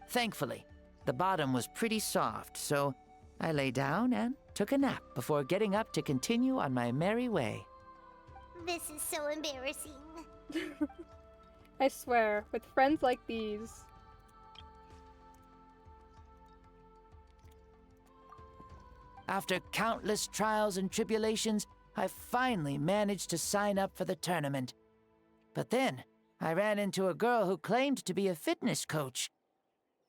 Thankfully, the bottom was pretty soft, so I lay down and took a nap before getting up to continue on my merry way. This is so embarrassing. I swear, with friends like these. After countless trials and tribulations, I finally managed to sign up for the tournament. But then, I ran into a girl who claimed to be a fitness coach.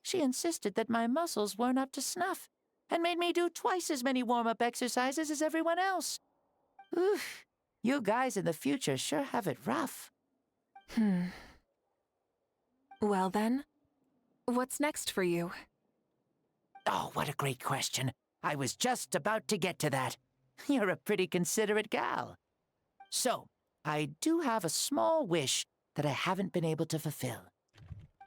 She insisted that my muscles weren't up to snuff, and made me do twice as many warm-up exercises as everyone else. Oof, you guys in the future sure have it rough. Well then, what's next for you? Oh, what a great question. I was just about to get to that. You're a pretty considerate gal. So, I do have a small wish that I haven't been able to fulfill.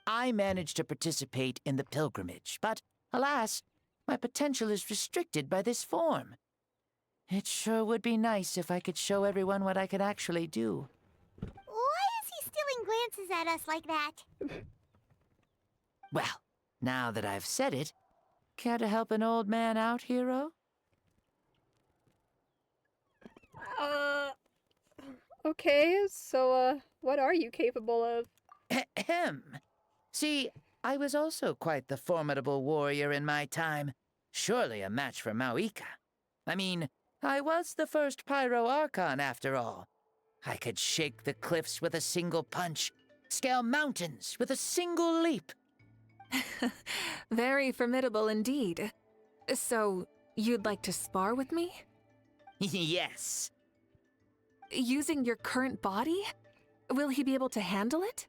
I managed to participate in the pilgrimage, but alas, my potential is restricted by this form. It sure would be nice if I could show everyone what I could actually do. Why is he stealing glances at us like that? Well, now that I've said it, care to help an old man out, hero? Okay, so, what are you capable of? Ahem. See, I was also quite the formidable warrior in my time. Surely a match for Mauika. I mean, I was the first Pyro Archon after all. I could shake the cliffs with a single punch, scale mountains with a single leap. Very formidable indeed. So, you'd like to spar with me? Yes. Using your current body? Will he be able to handle it?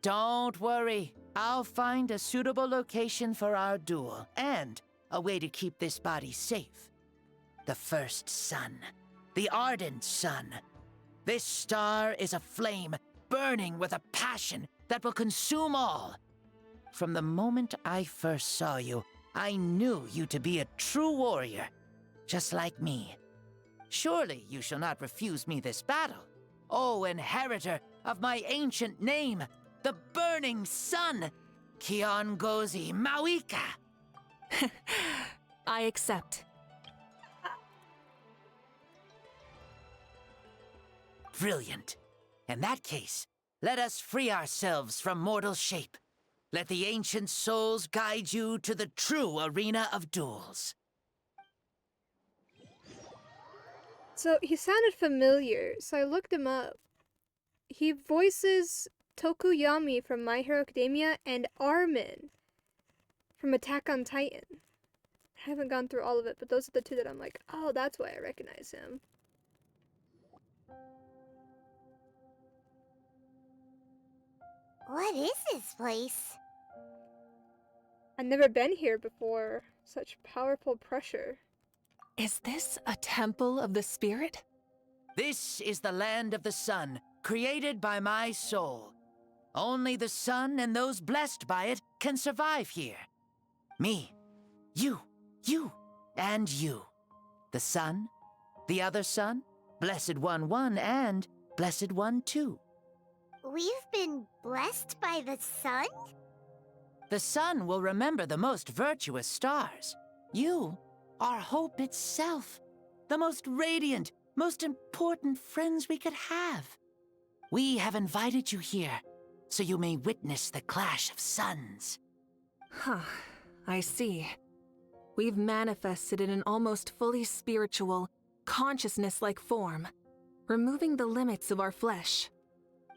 Don't worry. I'll find a suitable location for our duel, and a way to keep this body safe. The first sun. The ardent sun. This star is a flame, burning with a passion that will consume all. From the moment I first saw you, I knew you to be a true warrior, just like me. Surely you shall not refuse me this battle, O inheritor of my ancient name, the Burning Sun, Kiongozi Mauika. I accept. Brilliant. In that case, let us free ourselves from mortal shape. Let the ancient souls guide you to the true arena of duels. So, he sounded familiar, so I looked him up. He voices Tokuyami from My Hero Academia and Armin from Attack on Titan. I haven't gone through all of it, but those are the two that I'm like, oh, that's why I recognize him. What is this place? I've never been here before. Such powerful pressure. Is this a temple of the spirit? This is the land of the sun, created by my soul. Only the sun and those blessed by it can survive here. Me, you, and you. The sun, the other sun, Blessed One 1, and Blessed One 2. We've been blessed by the sun? The sun will remember the most virtuous stars. You are hope itself, the most radiant, most important friends we could have. We have invited you here, so you may witness the clash of suns. Huh, I see. We've manifested in an almost fully spiritual, consciousness-like form, removing the limits of our flesh.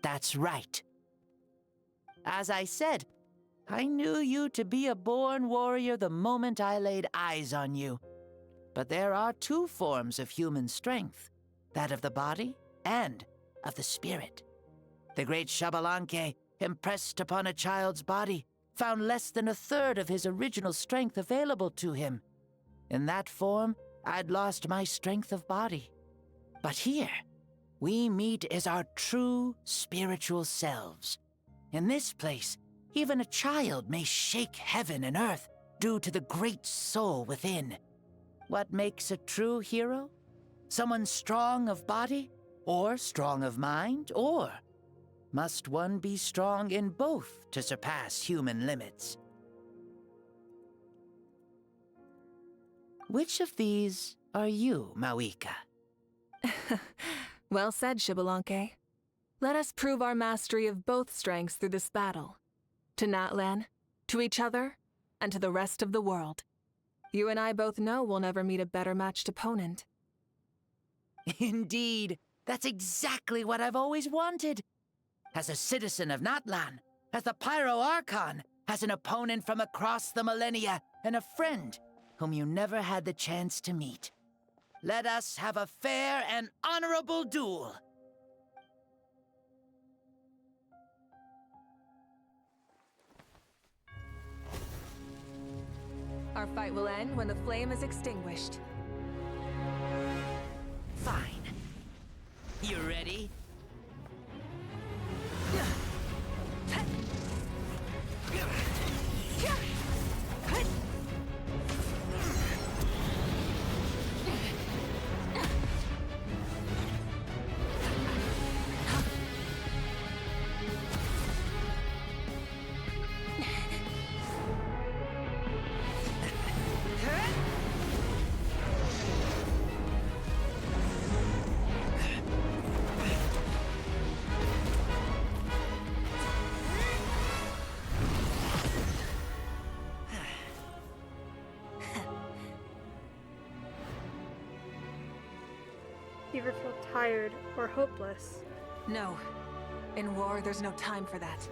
That's right. As I said, I knew you to be a born warrior the moment I laid eyes on you. But there are two forms of human strength, that of the body and of the spirit. The great Xbalanque, impressed upon a child's body, found less than a third of his original strength available to him. In that form, I'd lost my strength of body. But here, we meet as our true spiritual selves. In this place, even a child may shake heaven and earth due to the great soul within. What makes a true hero? Someone strong of body, or strong of mind, or must one be strong in both to surpass human limits? which of these are you, Mawika? Well said, Xbalanque. Let us prove our mastery of both strengths through this battle. To Natlan, to each other, and to the rest of the world. You and I both know we'll never meet a better matched opponent. Indeed, that's exactly what I've always wanted. As a citizen of Natlan, as the Pyro Archon, as an opponent from across the millennia, and a friend whom you never had the chance to meet. Let us have a fair and honorable duel. Our fight will end when the flame is extinguished. Fine. You ready? Do you ever feel tired or hopeless? No. In war, there's no time for that.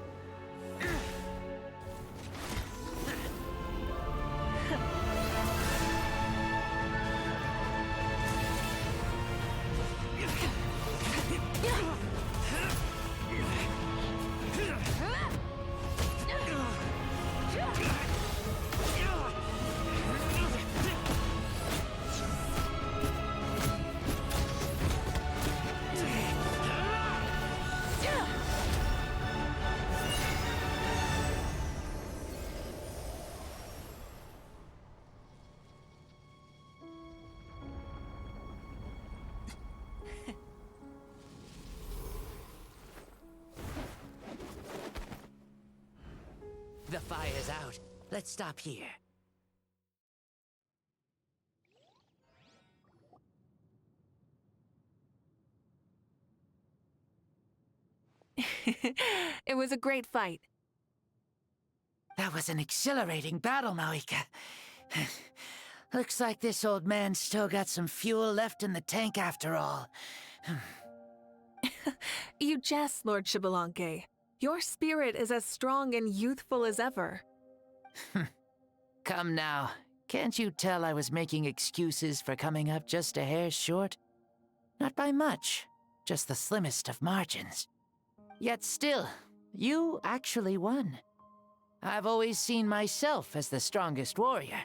The fire's out. Let's stop here. It was a great fight. That was an exhilarating battle, Mawika. Looks like this old man's still got some fuel left in the tank after all. You jest, Lord Xbalanque. Your spirit is as strong and youthful as ever. Come now. Can't you tell I was making excuses for coming up just a hair short? Not by much, just the slimmest of margins. Yet still, you actually won. I've always seen myself as the strongest warrior,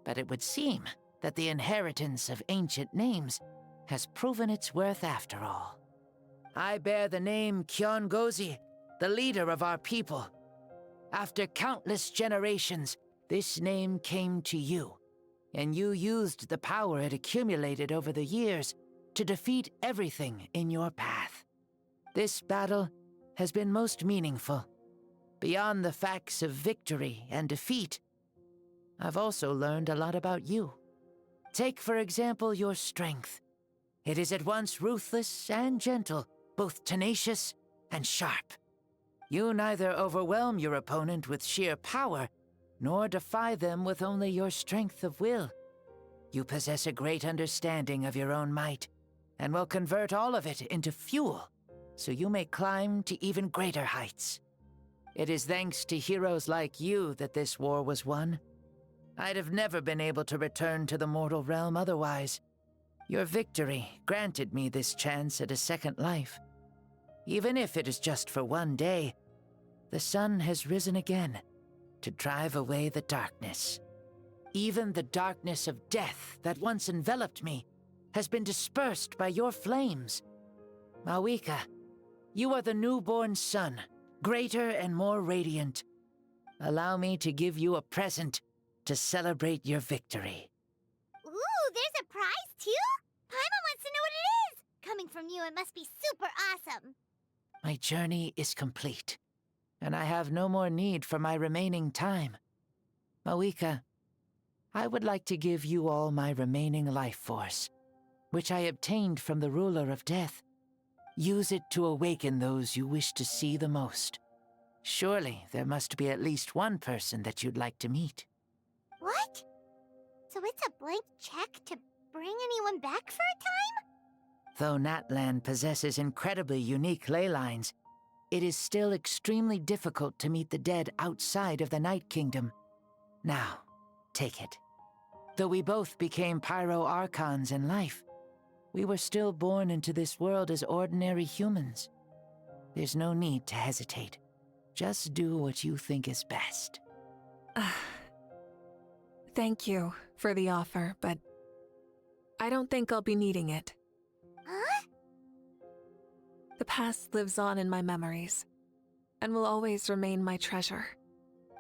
but it would seem that the inheritance of ancient names has proven its worth after all. I bear the name Kiongozi, the leader of our people. After countless generations, this name came to you, and you used the power it accumulated over the years to defeat everything in your path. This battle has been most meaningful. Beyond the facts of victory and defeat, I've also learned a lot about you. Take, for example, your strength. It is at once ruthless and gentle, both tenacious and sharp. You neither overwhelm your opponent with sheer power, nor defy them with only your strength of will. You possess a great understanding of your own might, and will convert all of it into fuel, so you may climb to even greater heights. It is thanks to heroes like you that this war was won. I'd have never been able to return to the mortal realm otherwise. Your victory granted me this chance at a second life. Even if it is just for one day, the sun has risen again to drive away the darkness. Even the darkness of death that once enveloped me has been dispersed by your flames. Mawika, you are the newborn sun, greater and more radiant. Allow me to give you a present to celebrate your victory. Ooh, there's a prize too? Paimon wants to know what it is! Coming from you, it must be super awesome. My journey is complete, and I have no more need for my remaining time. Mawika, I would like to give you all my remaining life force, which I obtained from the ruler of death. Use it to awaken those you wish to see the most. Surely there must be at least one person that you'd like to meet. What? So it's a blank check to bring anyone back for a time? Though Natlan possesses incredibly unique ley lines, it is still extremely difficult to meet the dead outside of the Night Kingdom. Now, take it. Though we both became Pyro Archons in life, we were still born into this world as ordinary humans. There's no need to hesitate. Just do what you think is best. Thank you for the offer, but I don't think I'll be needing it. Huh? The past lives on in my memories, and will always remain my treasure.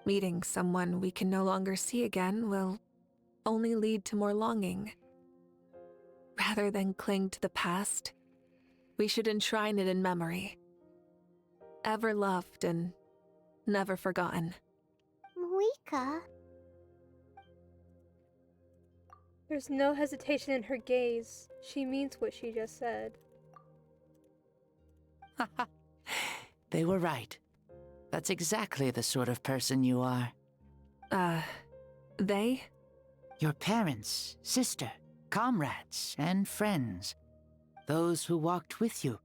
Meeting someone we can no longer see again will only lead to more longing. Rather than cling to the past, we should enshrine it in memory. Ever loved and never forgotten. Moika? There's no hesitation in her gaze. She means what she just said. They were right. That's exactly the sort of person you are. They? Your parents, sister, comrades, and friends. Those who walked with you,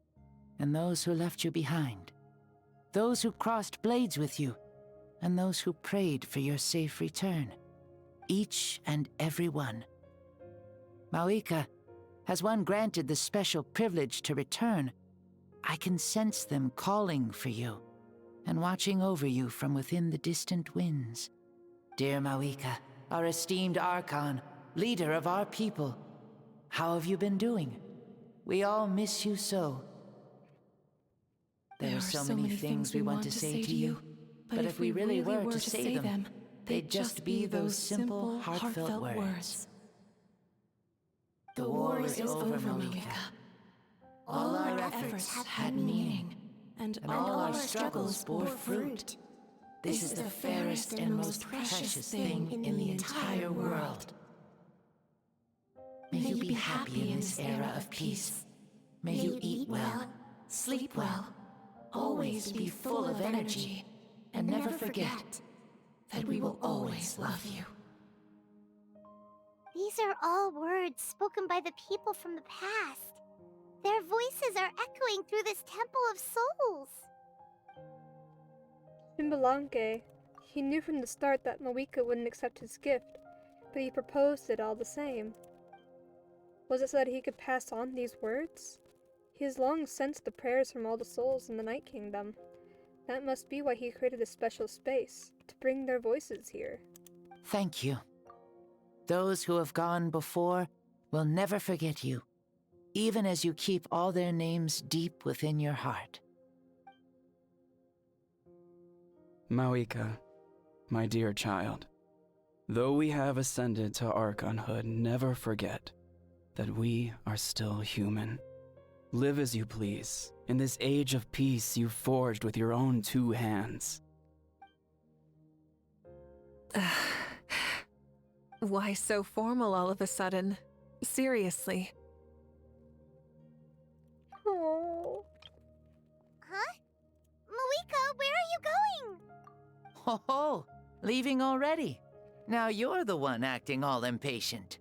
and those who left you behind. Those who crossed blades with you, and those who prayed for your safe return. Each and every one. Mauika, as one granted the special privilege to return, I can sense them calling for you, and watching over you from within the distant winds. Dear Mauika, our esteemed Archon, leader of our people, how have you been doing? We all miss you so. There are so many things we want to say to you, but if we really were to say them, they'd just be those simple, heartfelt words. The war is over, Mauika. All our efforts had meaning, and all our struggles bore fruit. This is the fairest and most precious thing in the entire world. May you be happy in this era of peace. May you eat well, sleep well, always be full of energy, and never forget that we will always love you. These are all words spoken by the people from the past. Their voices are echoing through this Temple of Souls. Shimbalanke, he knew from the start that Mauika wouldn't accept his gift, but he proposed it all the same. Was it so that he could pass on these words? He has long sensed the prayers from all the souls in the Night Kingdom. That must be why he created a special space, to bring their voices here. Thank you. Those who have gone before will never forget you, even as you keep all their names deep within your heart. Mauika, my dear child, though we have ascended to Archonhood, never forget that we are still human. Live as you please, in this age of peace you forged with your own 2 hands. Why so formal all of a sudden? Seriously. Oh. Huh? Moika, where are you going? Ho ho! Leaving already? Now you're the one acting all impatient.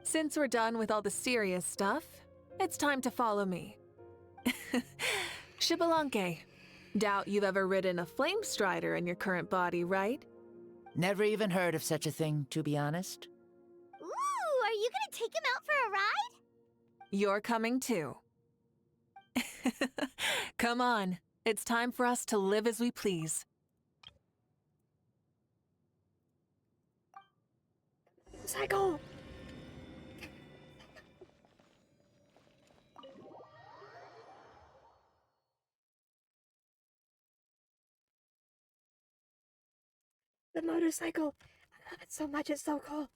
Since we're done with all the serious stuff, it's time to follow me. Shimbalanke, doubt you've ever ridden a flame strider in your current body, right? Never even heard of such a thing, to be honest. Ooh, are you gonna take him out for a ride? You're coming too. Come on, it's time for us to live as we please. Cycle! The motorcycle. I love it so much. It's so cool.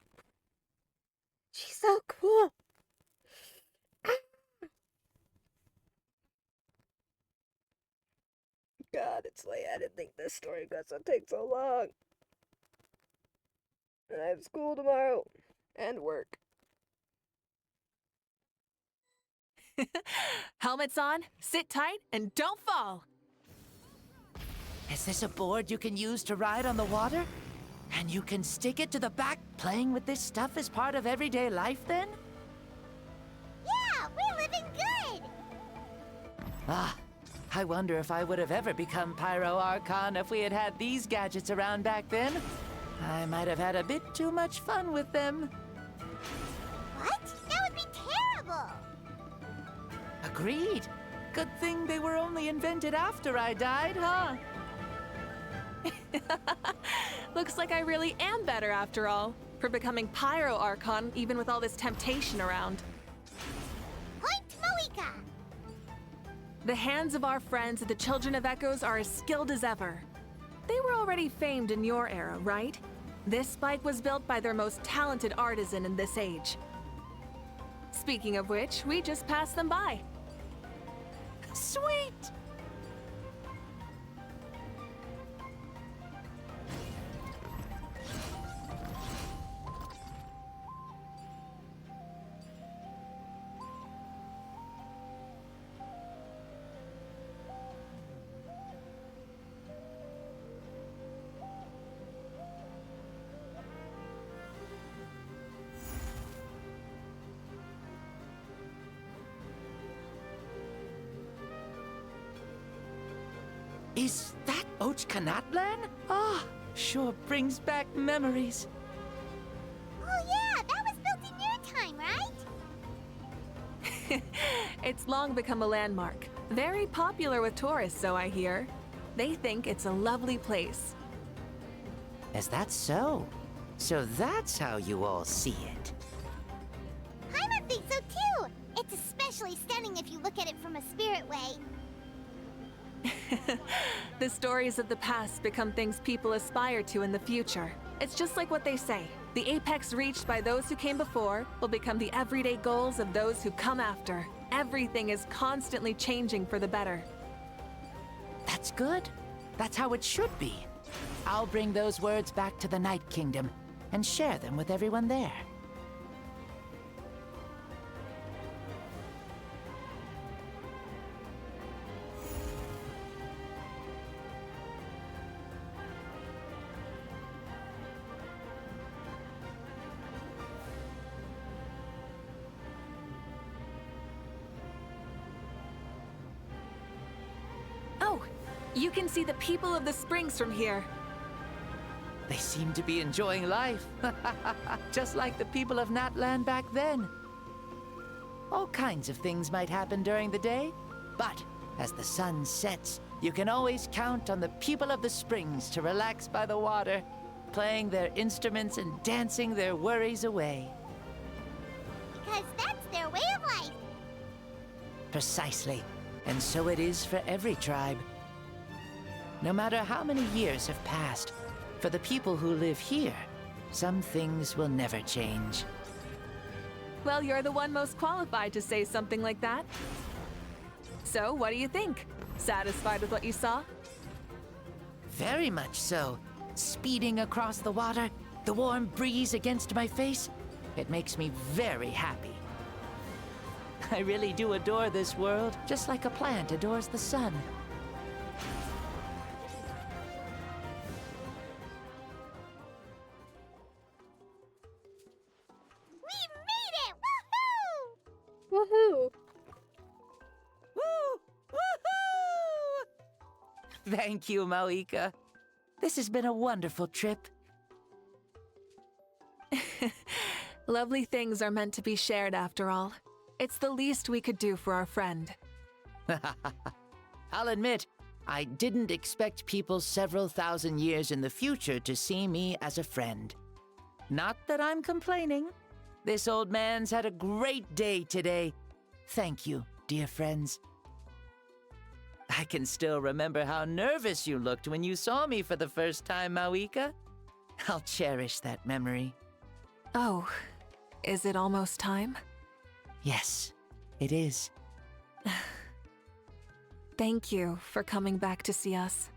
She's so cool. God, it's late. I didn't think this story was gonna take so long. And I have school tomorrow. And work. Helmets on, sit tight, and don't fall! Is this a board you can use to ride on the water? And you can stick it to the back? Playing with this stuff is part of everyday life then? Yeah, we're living good! Ah, I wonder if I would have ever become Pyro Archon if we had had these gadgets around back then. I might have had a bit too much fun with them. What? That would be terrible! Agreed. Good thing they were only invented after I died, huh? Looks like I really am better after all, for becoming Pyro Archon even with all this temptation around. Point Moika! The hands of our friends at the Children of Echoes are as skilled as ever. They were already famed in your era, right? This spike was built by their most talented artisan in this age. Speaking of which, we just passed them by. Sweet! Is that Ochkanatlan? Ah, sure brings back memories. Oh yeah, that was built in your time, right? It's long become a landmark. Very popular with tourists, so I hear. They think it's a lovely place. Is that so? So that's how you all see it. Paimon thinks so too! It's especially stunning if you look at it from a spirit way. The stories of the past become things people aspire to in the future. It's just like what they say. The apex reached by those who came before will become the everyday goals of those who come after. Everything is constantly changing for the better. That's good. That's how it should be. I'll bring those words back to the Night Kingdom and share them with everyone there. Oh, you can see the people of the springs from here. They seem to be enjoying life. Just like the people of Natlan back then. All kinds of things might happen during the day, but as the sun sets, you can always count on the people of the springs to relax by the water, playing their instruments and dancing their worries away. Because that's their way of life. Precisely. And so it is for every tribe. No matter how many years have passed, for the people who live here, some things will never change. Well, you're the one most qualified to say something like that. So, what do you think? Satisfied with what you saw? Very much so. Speeding across the water, the warm breeze against my face, it makes me very happy. I really do adore this world, just like a plant adores the sun. We made it! Woohoo! Woohoo! Woo! Woohoo! Thank you, Moika. This has been a wonderful trip. Lovely things are meant to be shared after all. It's the least we could do for our friend. I'll admit, I didn't expect people several thousand years in the future to see me as a friend. Not that I'm complaining. This old man's had a great day today. Thank you, dear friends. I can still remember how nervous you looked when you saw me for the first time, Moika. I'll cherish that memory. Oh, is it almost time? Yes, it is. Thank you for coming back to see us.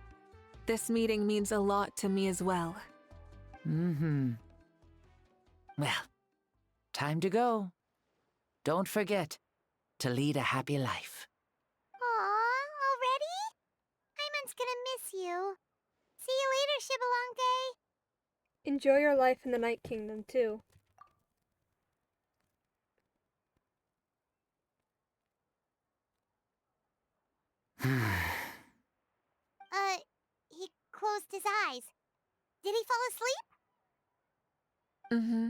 This meeting means a lot to me as well. Mm-hmm. Well, time to go. Don't forget to lead a happy life. Aw, already? Paimon's gonna miss you. See you later, Shibalonke. Enjoy your life in the Night Kingdom, too. He closed his eyes. Did he fall asleep? Mm-hmm.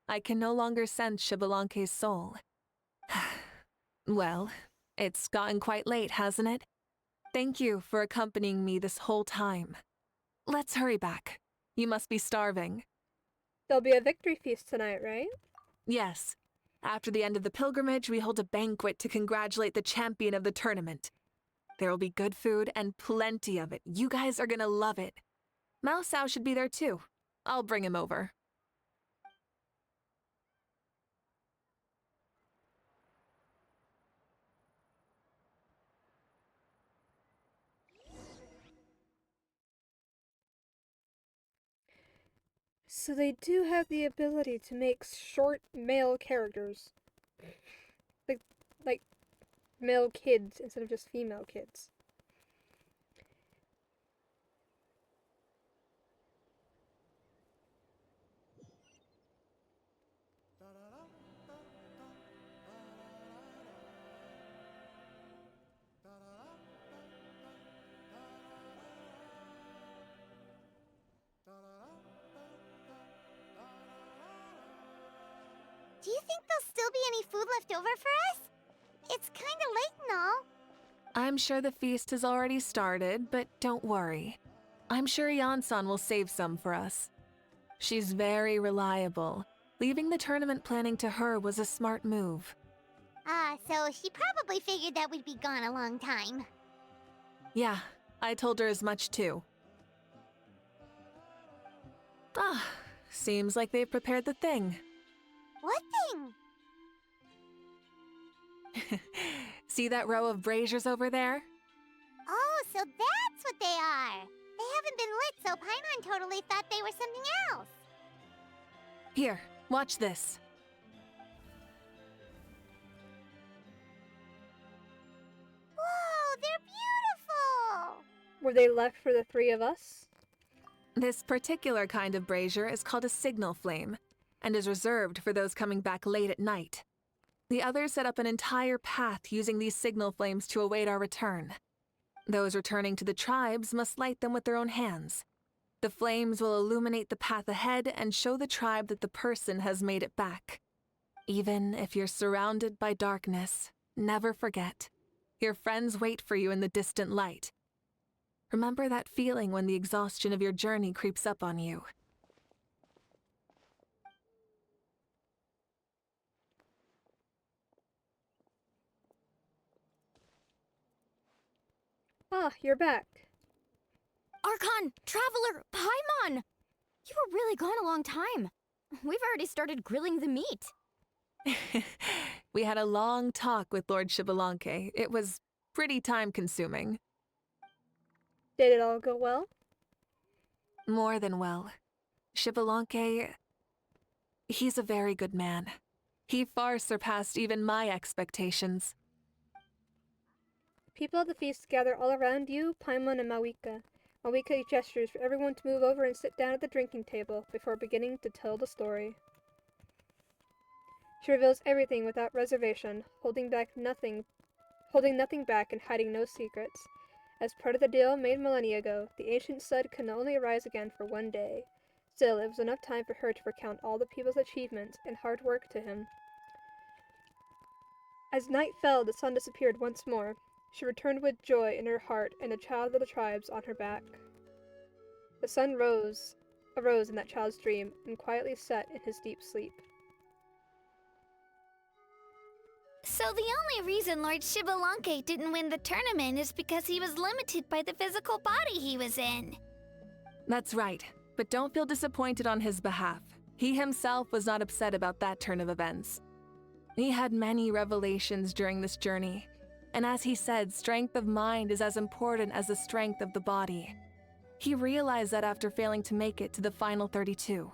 I can no longer sense Shibalonke's soul. Well, it's gotten quite late, hasn't it? Thank you for accompanying me this whole time. Let's hurry back. You must be starving. There'll be a victory feast tonight, right? Yes. After the end of the pilgrimage, we hold a banquet to congratulate the champion of the tournament. There will be good food and plenty of it. You guys are gonna love it. Mao Sao should be there too. I'll bring him over. So they do have the ability to make short male characters. Like male kids instead of just female kids. Do you think there'll still be any food left over for us? It's kinda late and all. I'm sure the feast has already started, but don't worry. I'm sure Yansan will save some for us. She's very reliable. Leaving the tournament planning to her was a smart move. So she probably figured that we'd be gone a long time. Yeah, I told her as much too. Seems like they've prepared the thing. What thing? See that row of braziers over there? Oh, so that's what they are. They haven't been lit, so Paimon totally thought they were something else. Here, watch this. Whoa, they're beautiful! Were they left for the three of us? This particular kind of brazier is called a signal flame, and is reserved for those coming back late at night. The others set up an entire path using these signal flames to await our return. Those returning to the tribes must light them with their own hands. The flames will illuminate the path ahead and show the tribe that the person has made it back. Even if you're surrounded by darkness, never forget. Your friends wait for you in the distant light. Remember that feeling when the exhaustion of your journey creeps up on you. Ah, you're back. Archon! Traveler! Paimon! You were really gone a long time. We've already started grilling the meat. We had a long talk with Lord Shibalonke. It was pretty time-consuming. Did it all go well? More than well. Shibalonke, he's a very good man. He far surpassed even my expectations. People at the feast gather all around you, Paimon and Mawika. Mawika gestures for everyone to move over and sit down at the drinking table before beginning to tell the story. She reveals everything without reservation, holding nothing back and hiding no secrets. As part of the deal made millennia ago, the ancient Sud can only arise again for one day. Still, it was enough time for her to recount all the people's achievements and hard work to him. As night fell, the sun disappeared once more. She returned with joy in her heart and a child of the tribes on her back. The sun arose in that child's dream and quietly set in his deep sleep. So the only reason Lord Shibalonke didn't win the tournament is because he was limited by the physical body he was in. That's right, but don't feel disappointed on his behalf. He himself was not upset about that turn of events. He had many revelations during this journey, and as he said, strength of mind is as important as the strength of the body. He realized that after failing to make it to the final 32.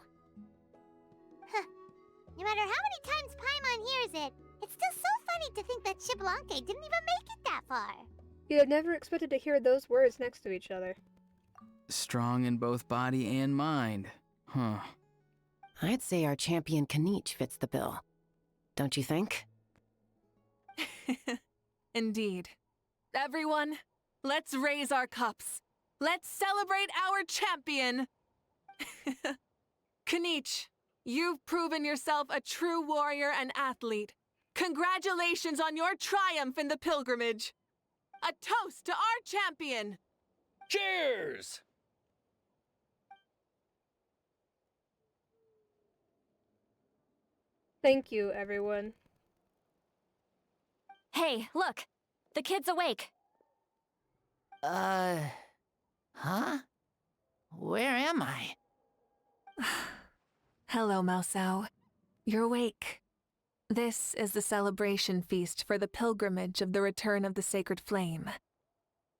No matter how many times Paimon hears it, it's still so funny to think that Xbalanque didn't even make it that far. You'd have never expected to hear those words next to each other. Strong in both body and mind. Huh. I'd say our champion Kanich fits the bill. Don't you think? Indeed. Everyone, let's raise our cups. Let's celebrate our champion! Kanich, you've proven yourself a true warrior and athlete. Congratulations on your triumph in the pilgrimage. A toast to our champion! Cheers! Thank you, everyone. Hey, look! The kid's awake. Huh? Where am I? Hello, Mausau. You're awake. This is the celebration feast for the pilgrimage of the return of the Sacred Flame.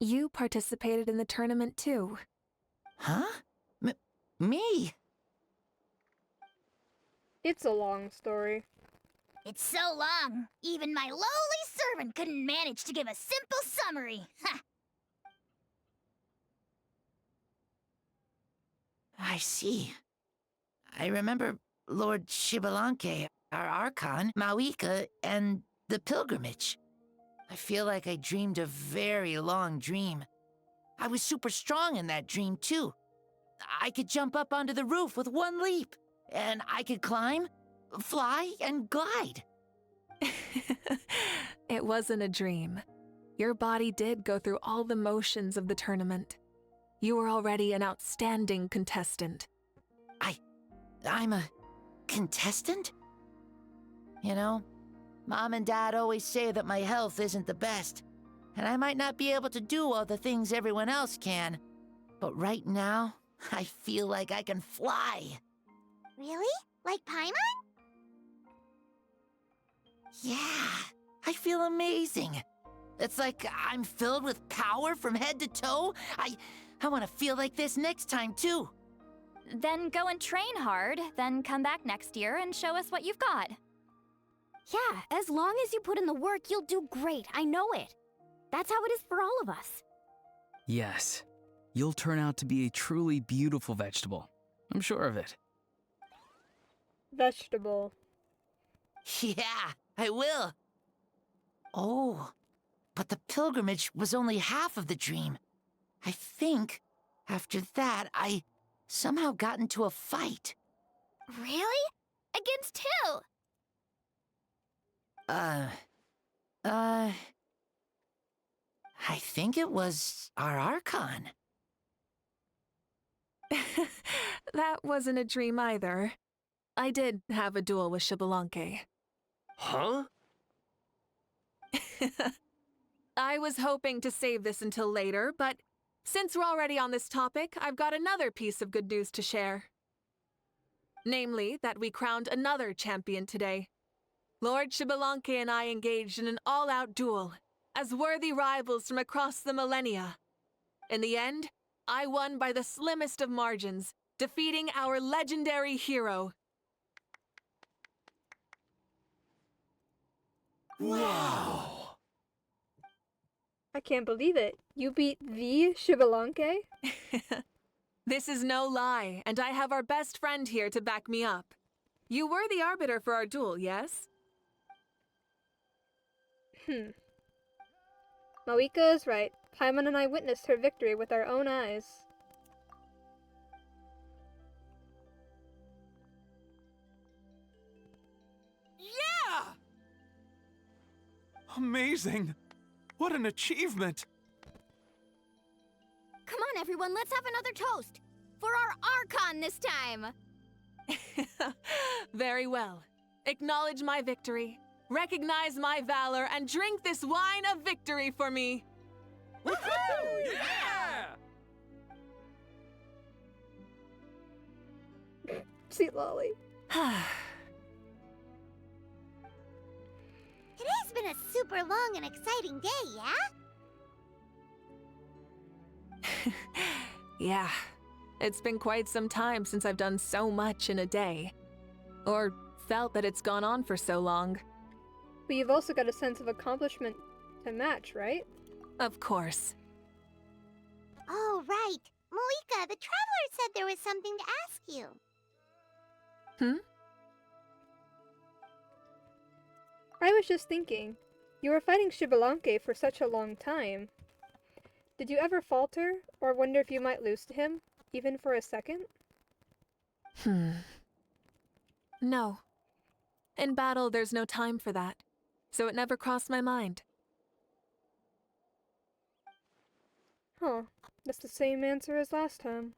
You participated in the tournament too. Huh? Me? It's a long story. It's so long, even my lowly servant couldn't manage to give a simple summary. Ha! I see. I remember Lord Xbalanque, our Archon, Mauika, and the pilgrimage. I feel like I dreamed a very long dream. I was super strong in that dream, too. I could jump up onto the roof with one leap, and I could climb, fly, and glide. It wasn't a dream. Your body did go through all the motions of the tournament. You were already an outstanding contestant. I'm a contestant? You know, Mom and Dad always say that my health isn't the best, and I might not be able to do all the things everyone else can. But right now, I feel like I can fly. Really? Like Paimon? Yeah, I feel amazing. It's like I'm filled with power from head to toe. I want to feel like this next time, too. Then go and train hard, then come back next year and show us what you've got. Yeah, as long as you put in the work, you'll do great. I know it. That's how it is for all of us. Yes. You'll turn out to be a truly beautiful vegetable. I'm sure of it. Vegetable. Yeah, I will. Oh, but the pilgrimage was only half of the dream. I think, after that, I somehow got into a fight. Really? Against who? I think it was our Archon. That wasn't a dream either. I did have a duel with Xbalanque. Huh? I was hoping to save this until later, but since we're already on this topic, I've got another piece of good news to share. Namely, that we crowned another champion today. Lord Xbalanque and I engaged in an all-out duel, as worthy rivals from across the millennia. In the end, I won by the slimmest of margins, defeating our legendary hero. Wow! I can't believe it. You beat the Xbalanque? This is no lie, and I have our best friend here to back me up. You were the arbiter for our duel, yes? Mauika is right. Paimon and I witnessed her victory with our own eyes. Yeah! Amazing! What an achievement! Come on, everyone, let's have another toast. For our Archon this time. Very well. Acknowledge my victory, recognize my valor, and drink this wine of victory for me. Woohoo! Yeah! Sweet lolly. Today's been a super long and exciting day, yeah? Yeah, it's been quite some time since I've done so much in a day. Or felt that it's gone on for so long. But you've also got a sense of accomplishment to match, right? Of course. Oh, right. Malika, the Traveler said there was something to ask you. I was just thinking, you were fighting Shibalanke for such a long time. Did you ever falter, or wonder if you might lose to him, even for a second? No. In battle, there's no time for that, so it never crossed my mind. Huh. That's the same answer as last time.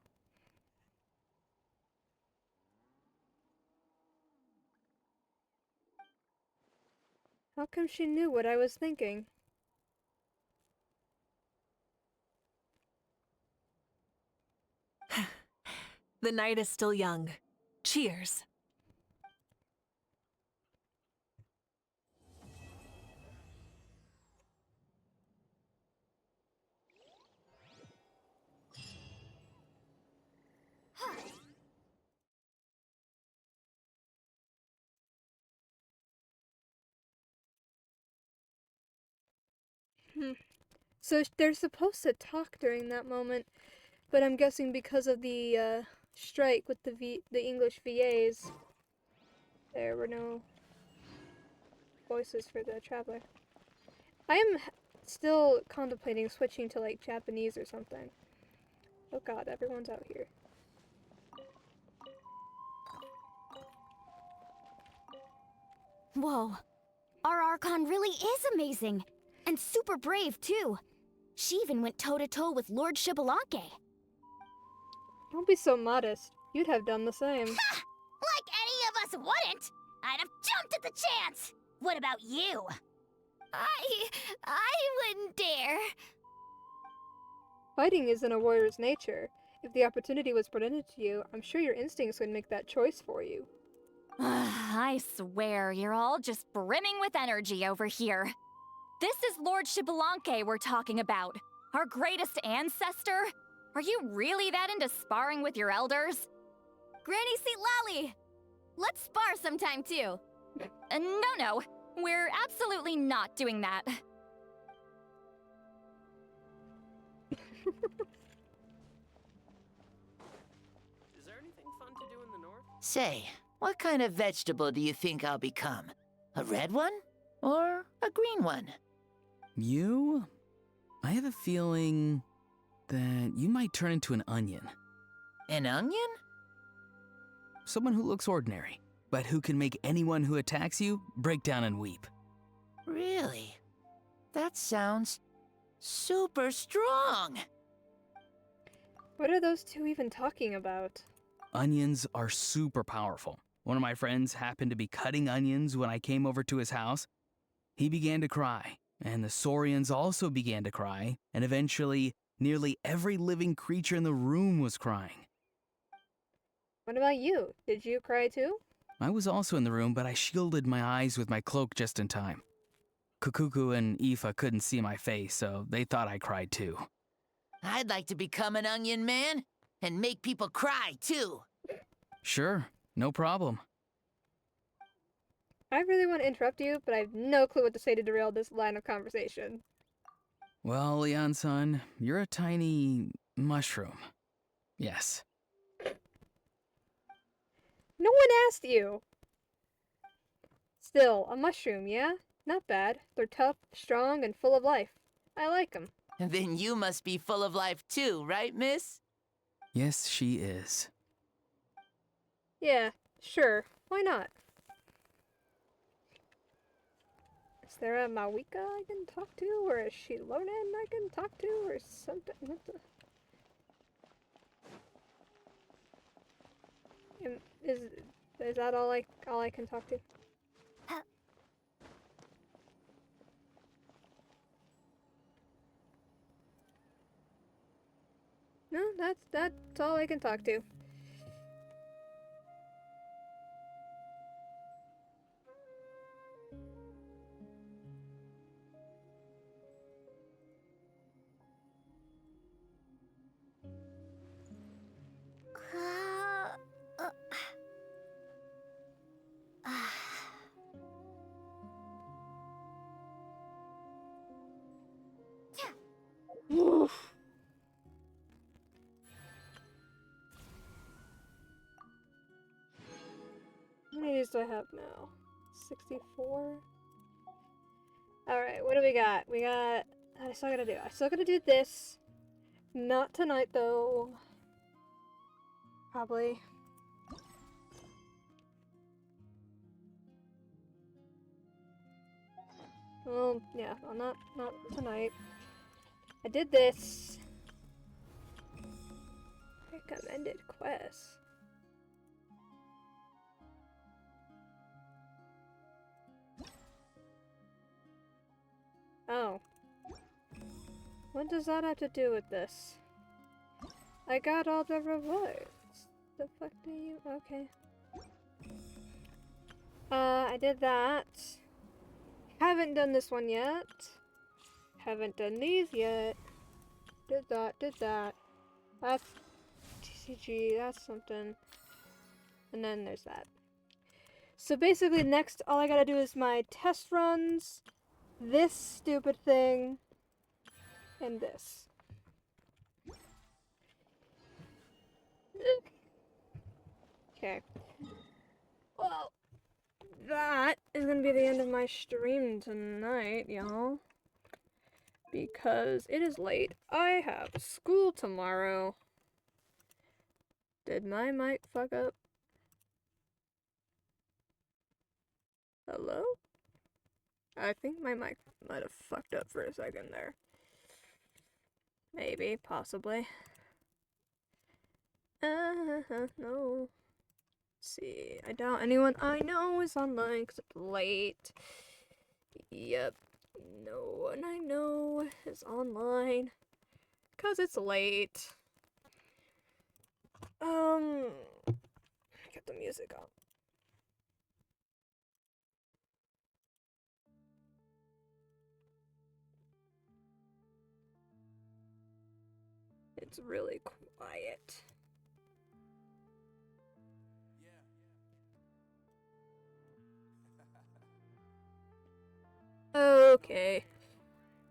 How come she knew what I was thinking? The night is still young. Cheers. So they're supposed to talk during that moment, but I'm guessing because of the strike with the English VAs, there were no voices for the Traveler. I am still contemplating switching to like Japanese or something. Oh god, everyone's out here. Whoa. Our Archon really is amazing. And super brave, too. She even went toe-to-toe with Lord Shibalanke. Don't be so modest. You'd have done the same. Ha! Like any of us wouldn't! I'd have jumped at the chance! What about you? I wouldn't dare. Fighting is in a warrior's nature. If the opportunity was presented to you, I'm sure your instincts would make that choice for you. I swear, you're all just brimming with energy over here. This is Lord Shibalanke we're talking about. Our greatest ancestor? Are you really that into sparring with your elders? Granny Seat-Lally! Let's spar sometime, too. No. We're absolutely not doing that. Is there anything fun to do in the north? Say, what kind of vegetable do you think I'll become? A red one? Or a green one? You? I have a feeling that you might turn into an onion. An onion? Someone who looks ordinary, but who can make anyone who attacks you break down and weep. Really? That sounds super strong! What are those two even talking about? Onions are super powerful. One of my friends happened to be cutting onions when I came over to his house. He began to cry, and the Saurians also began to cry, and eventually, nearly every living creature in the room was crying. What about you? Did you cry too? I was also in the room, but I shielded my eyes with my cloak just in time. Kukuku and Aoife couldn't see my face, so they thought I cried too. I'd like to become an onion man and make people cry too. Sure, no problem. I really want to interrupt you, but I have no clue what to say to derail this line of conversation. Well, Leon-san, you're a tiny mushroom. Yes. No one asked you! Still, a mushroom, yeah? Not bad. They're tough, strong, and full of life. I like them. Then you must be full of life too, right, miss? Yes, she is. Yeah, sure. Why not? Is there a Mawika I can talk to? Or a Shilonen I can talk to? Or something? What the... Is that all I can talk to? No, that's all I can talk to. do I have now? 64? Alright, what do we got? I still gotta do this. Not tonight, though. Probably. Well, yeah, well, not tonight. I did this. Recommended quests. Oh. What does that have to do with this? I got all the rewards. The fuck do you? Okay. I did that. Haven't done this one yet. Haven't done these yet. Did that. That's TCG, that's something. And then there's that. So basically next, all I gotta do is my test runs, this stupid thing, and this. Okay. Well, that is gonna be the end of my stream tonight, y'all. Because it is late. I have school tomorrow. Did my mic fuck up? Hello? I think my mic might have fucked up for a second there. Maybe, possibly. No. Let's see, I doubt anyone I know is online because it's late. Yep, no one I know is online because it's late. Get the music on. It's really quiet. Okay.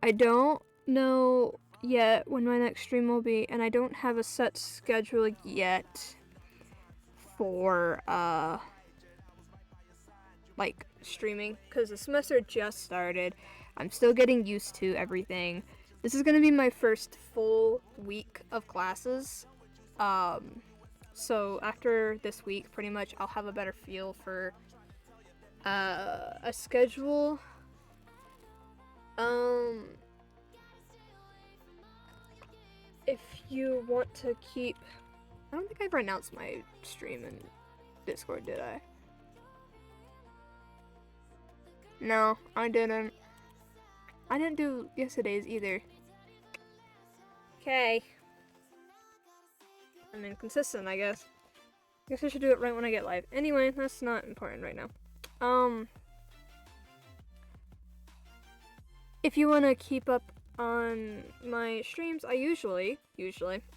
I don't know yet when my next stream will be, and I don't have a set schedule yet for, like, streaming, because the semester just started. I'm still getting used to everything. This is gonna be my first full week of classes. So after this week, pretty much, I'll have a better feel for, a schedule. If you want to keep... I don't think I've announced my stream in Discord, did I? No, I didn't. I didn't do yesterday's either. Okay. I'm inconsistent, I guess. Guess I should do it right when I get live. Anyway, that's not important right now. If you want to keep up on my streams, I usually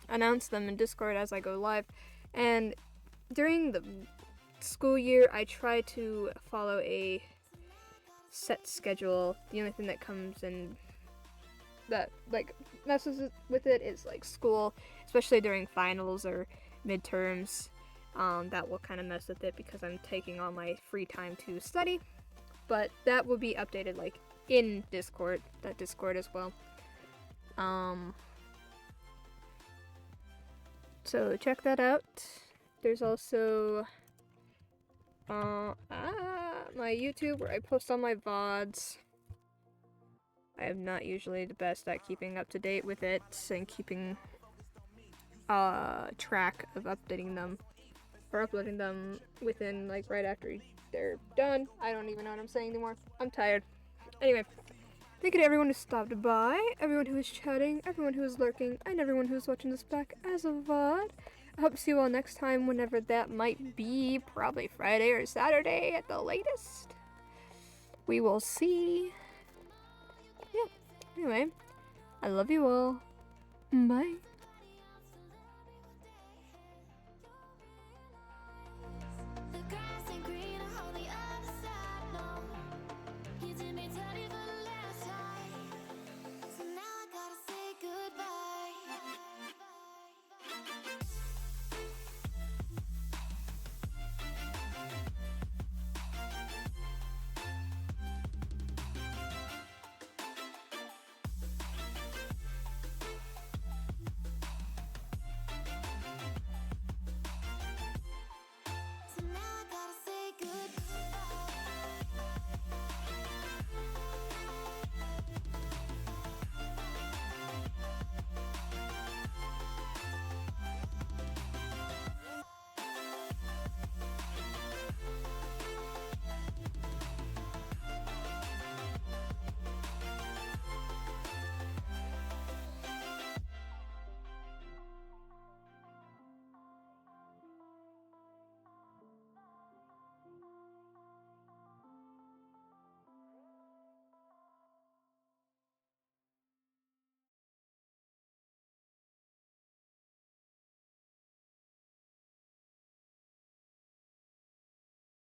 announce them in Discord as I go live. And during the school year, I try to follow a set schedule. The only thing that comes in that, like, messes with it is, like, school, especially during finals or midterms. That will kind of mess with it because I'm taking all my free time to study. But that will be updated, like, in Discord, that Discord as well. So check that out. There's also my YouTube where I post all my VODs. I am not usually the best at keeping up to date with it and keeping track of updating them or uploading them within, like, right after they're done. I don't even know what I'm saying anymore. I'm tired. Anyway, thank you to everyone who stopped by, everyone who is chatting, everyone who is lurking, and everyone who is watching this back as a VOD. I hope to see you all next time, whenever that might be. Probably Friday or Saturday at the latest. We will see. Yeah, anyway, I love you all. Bye.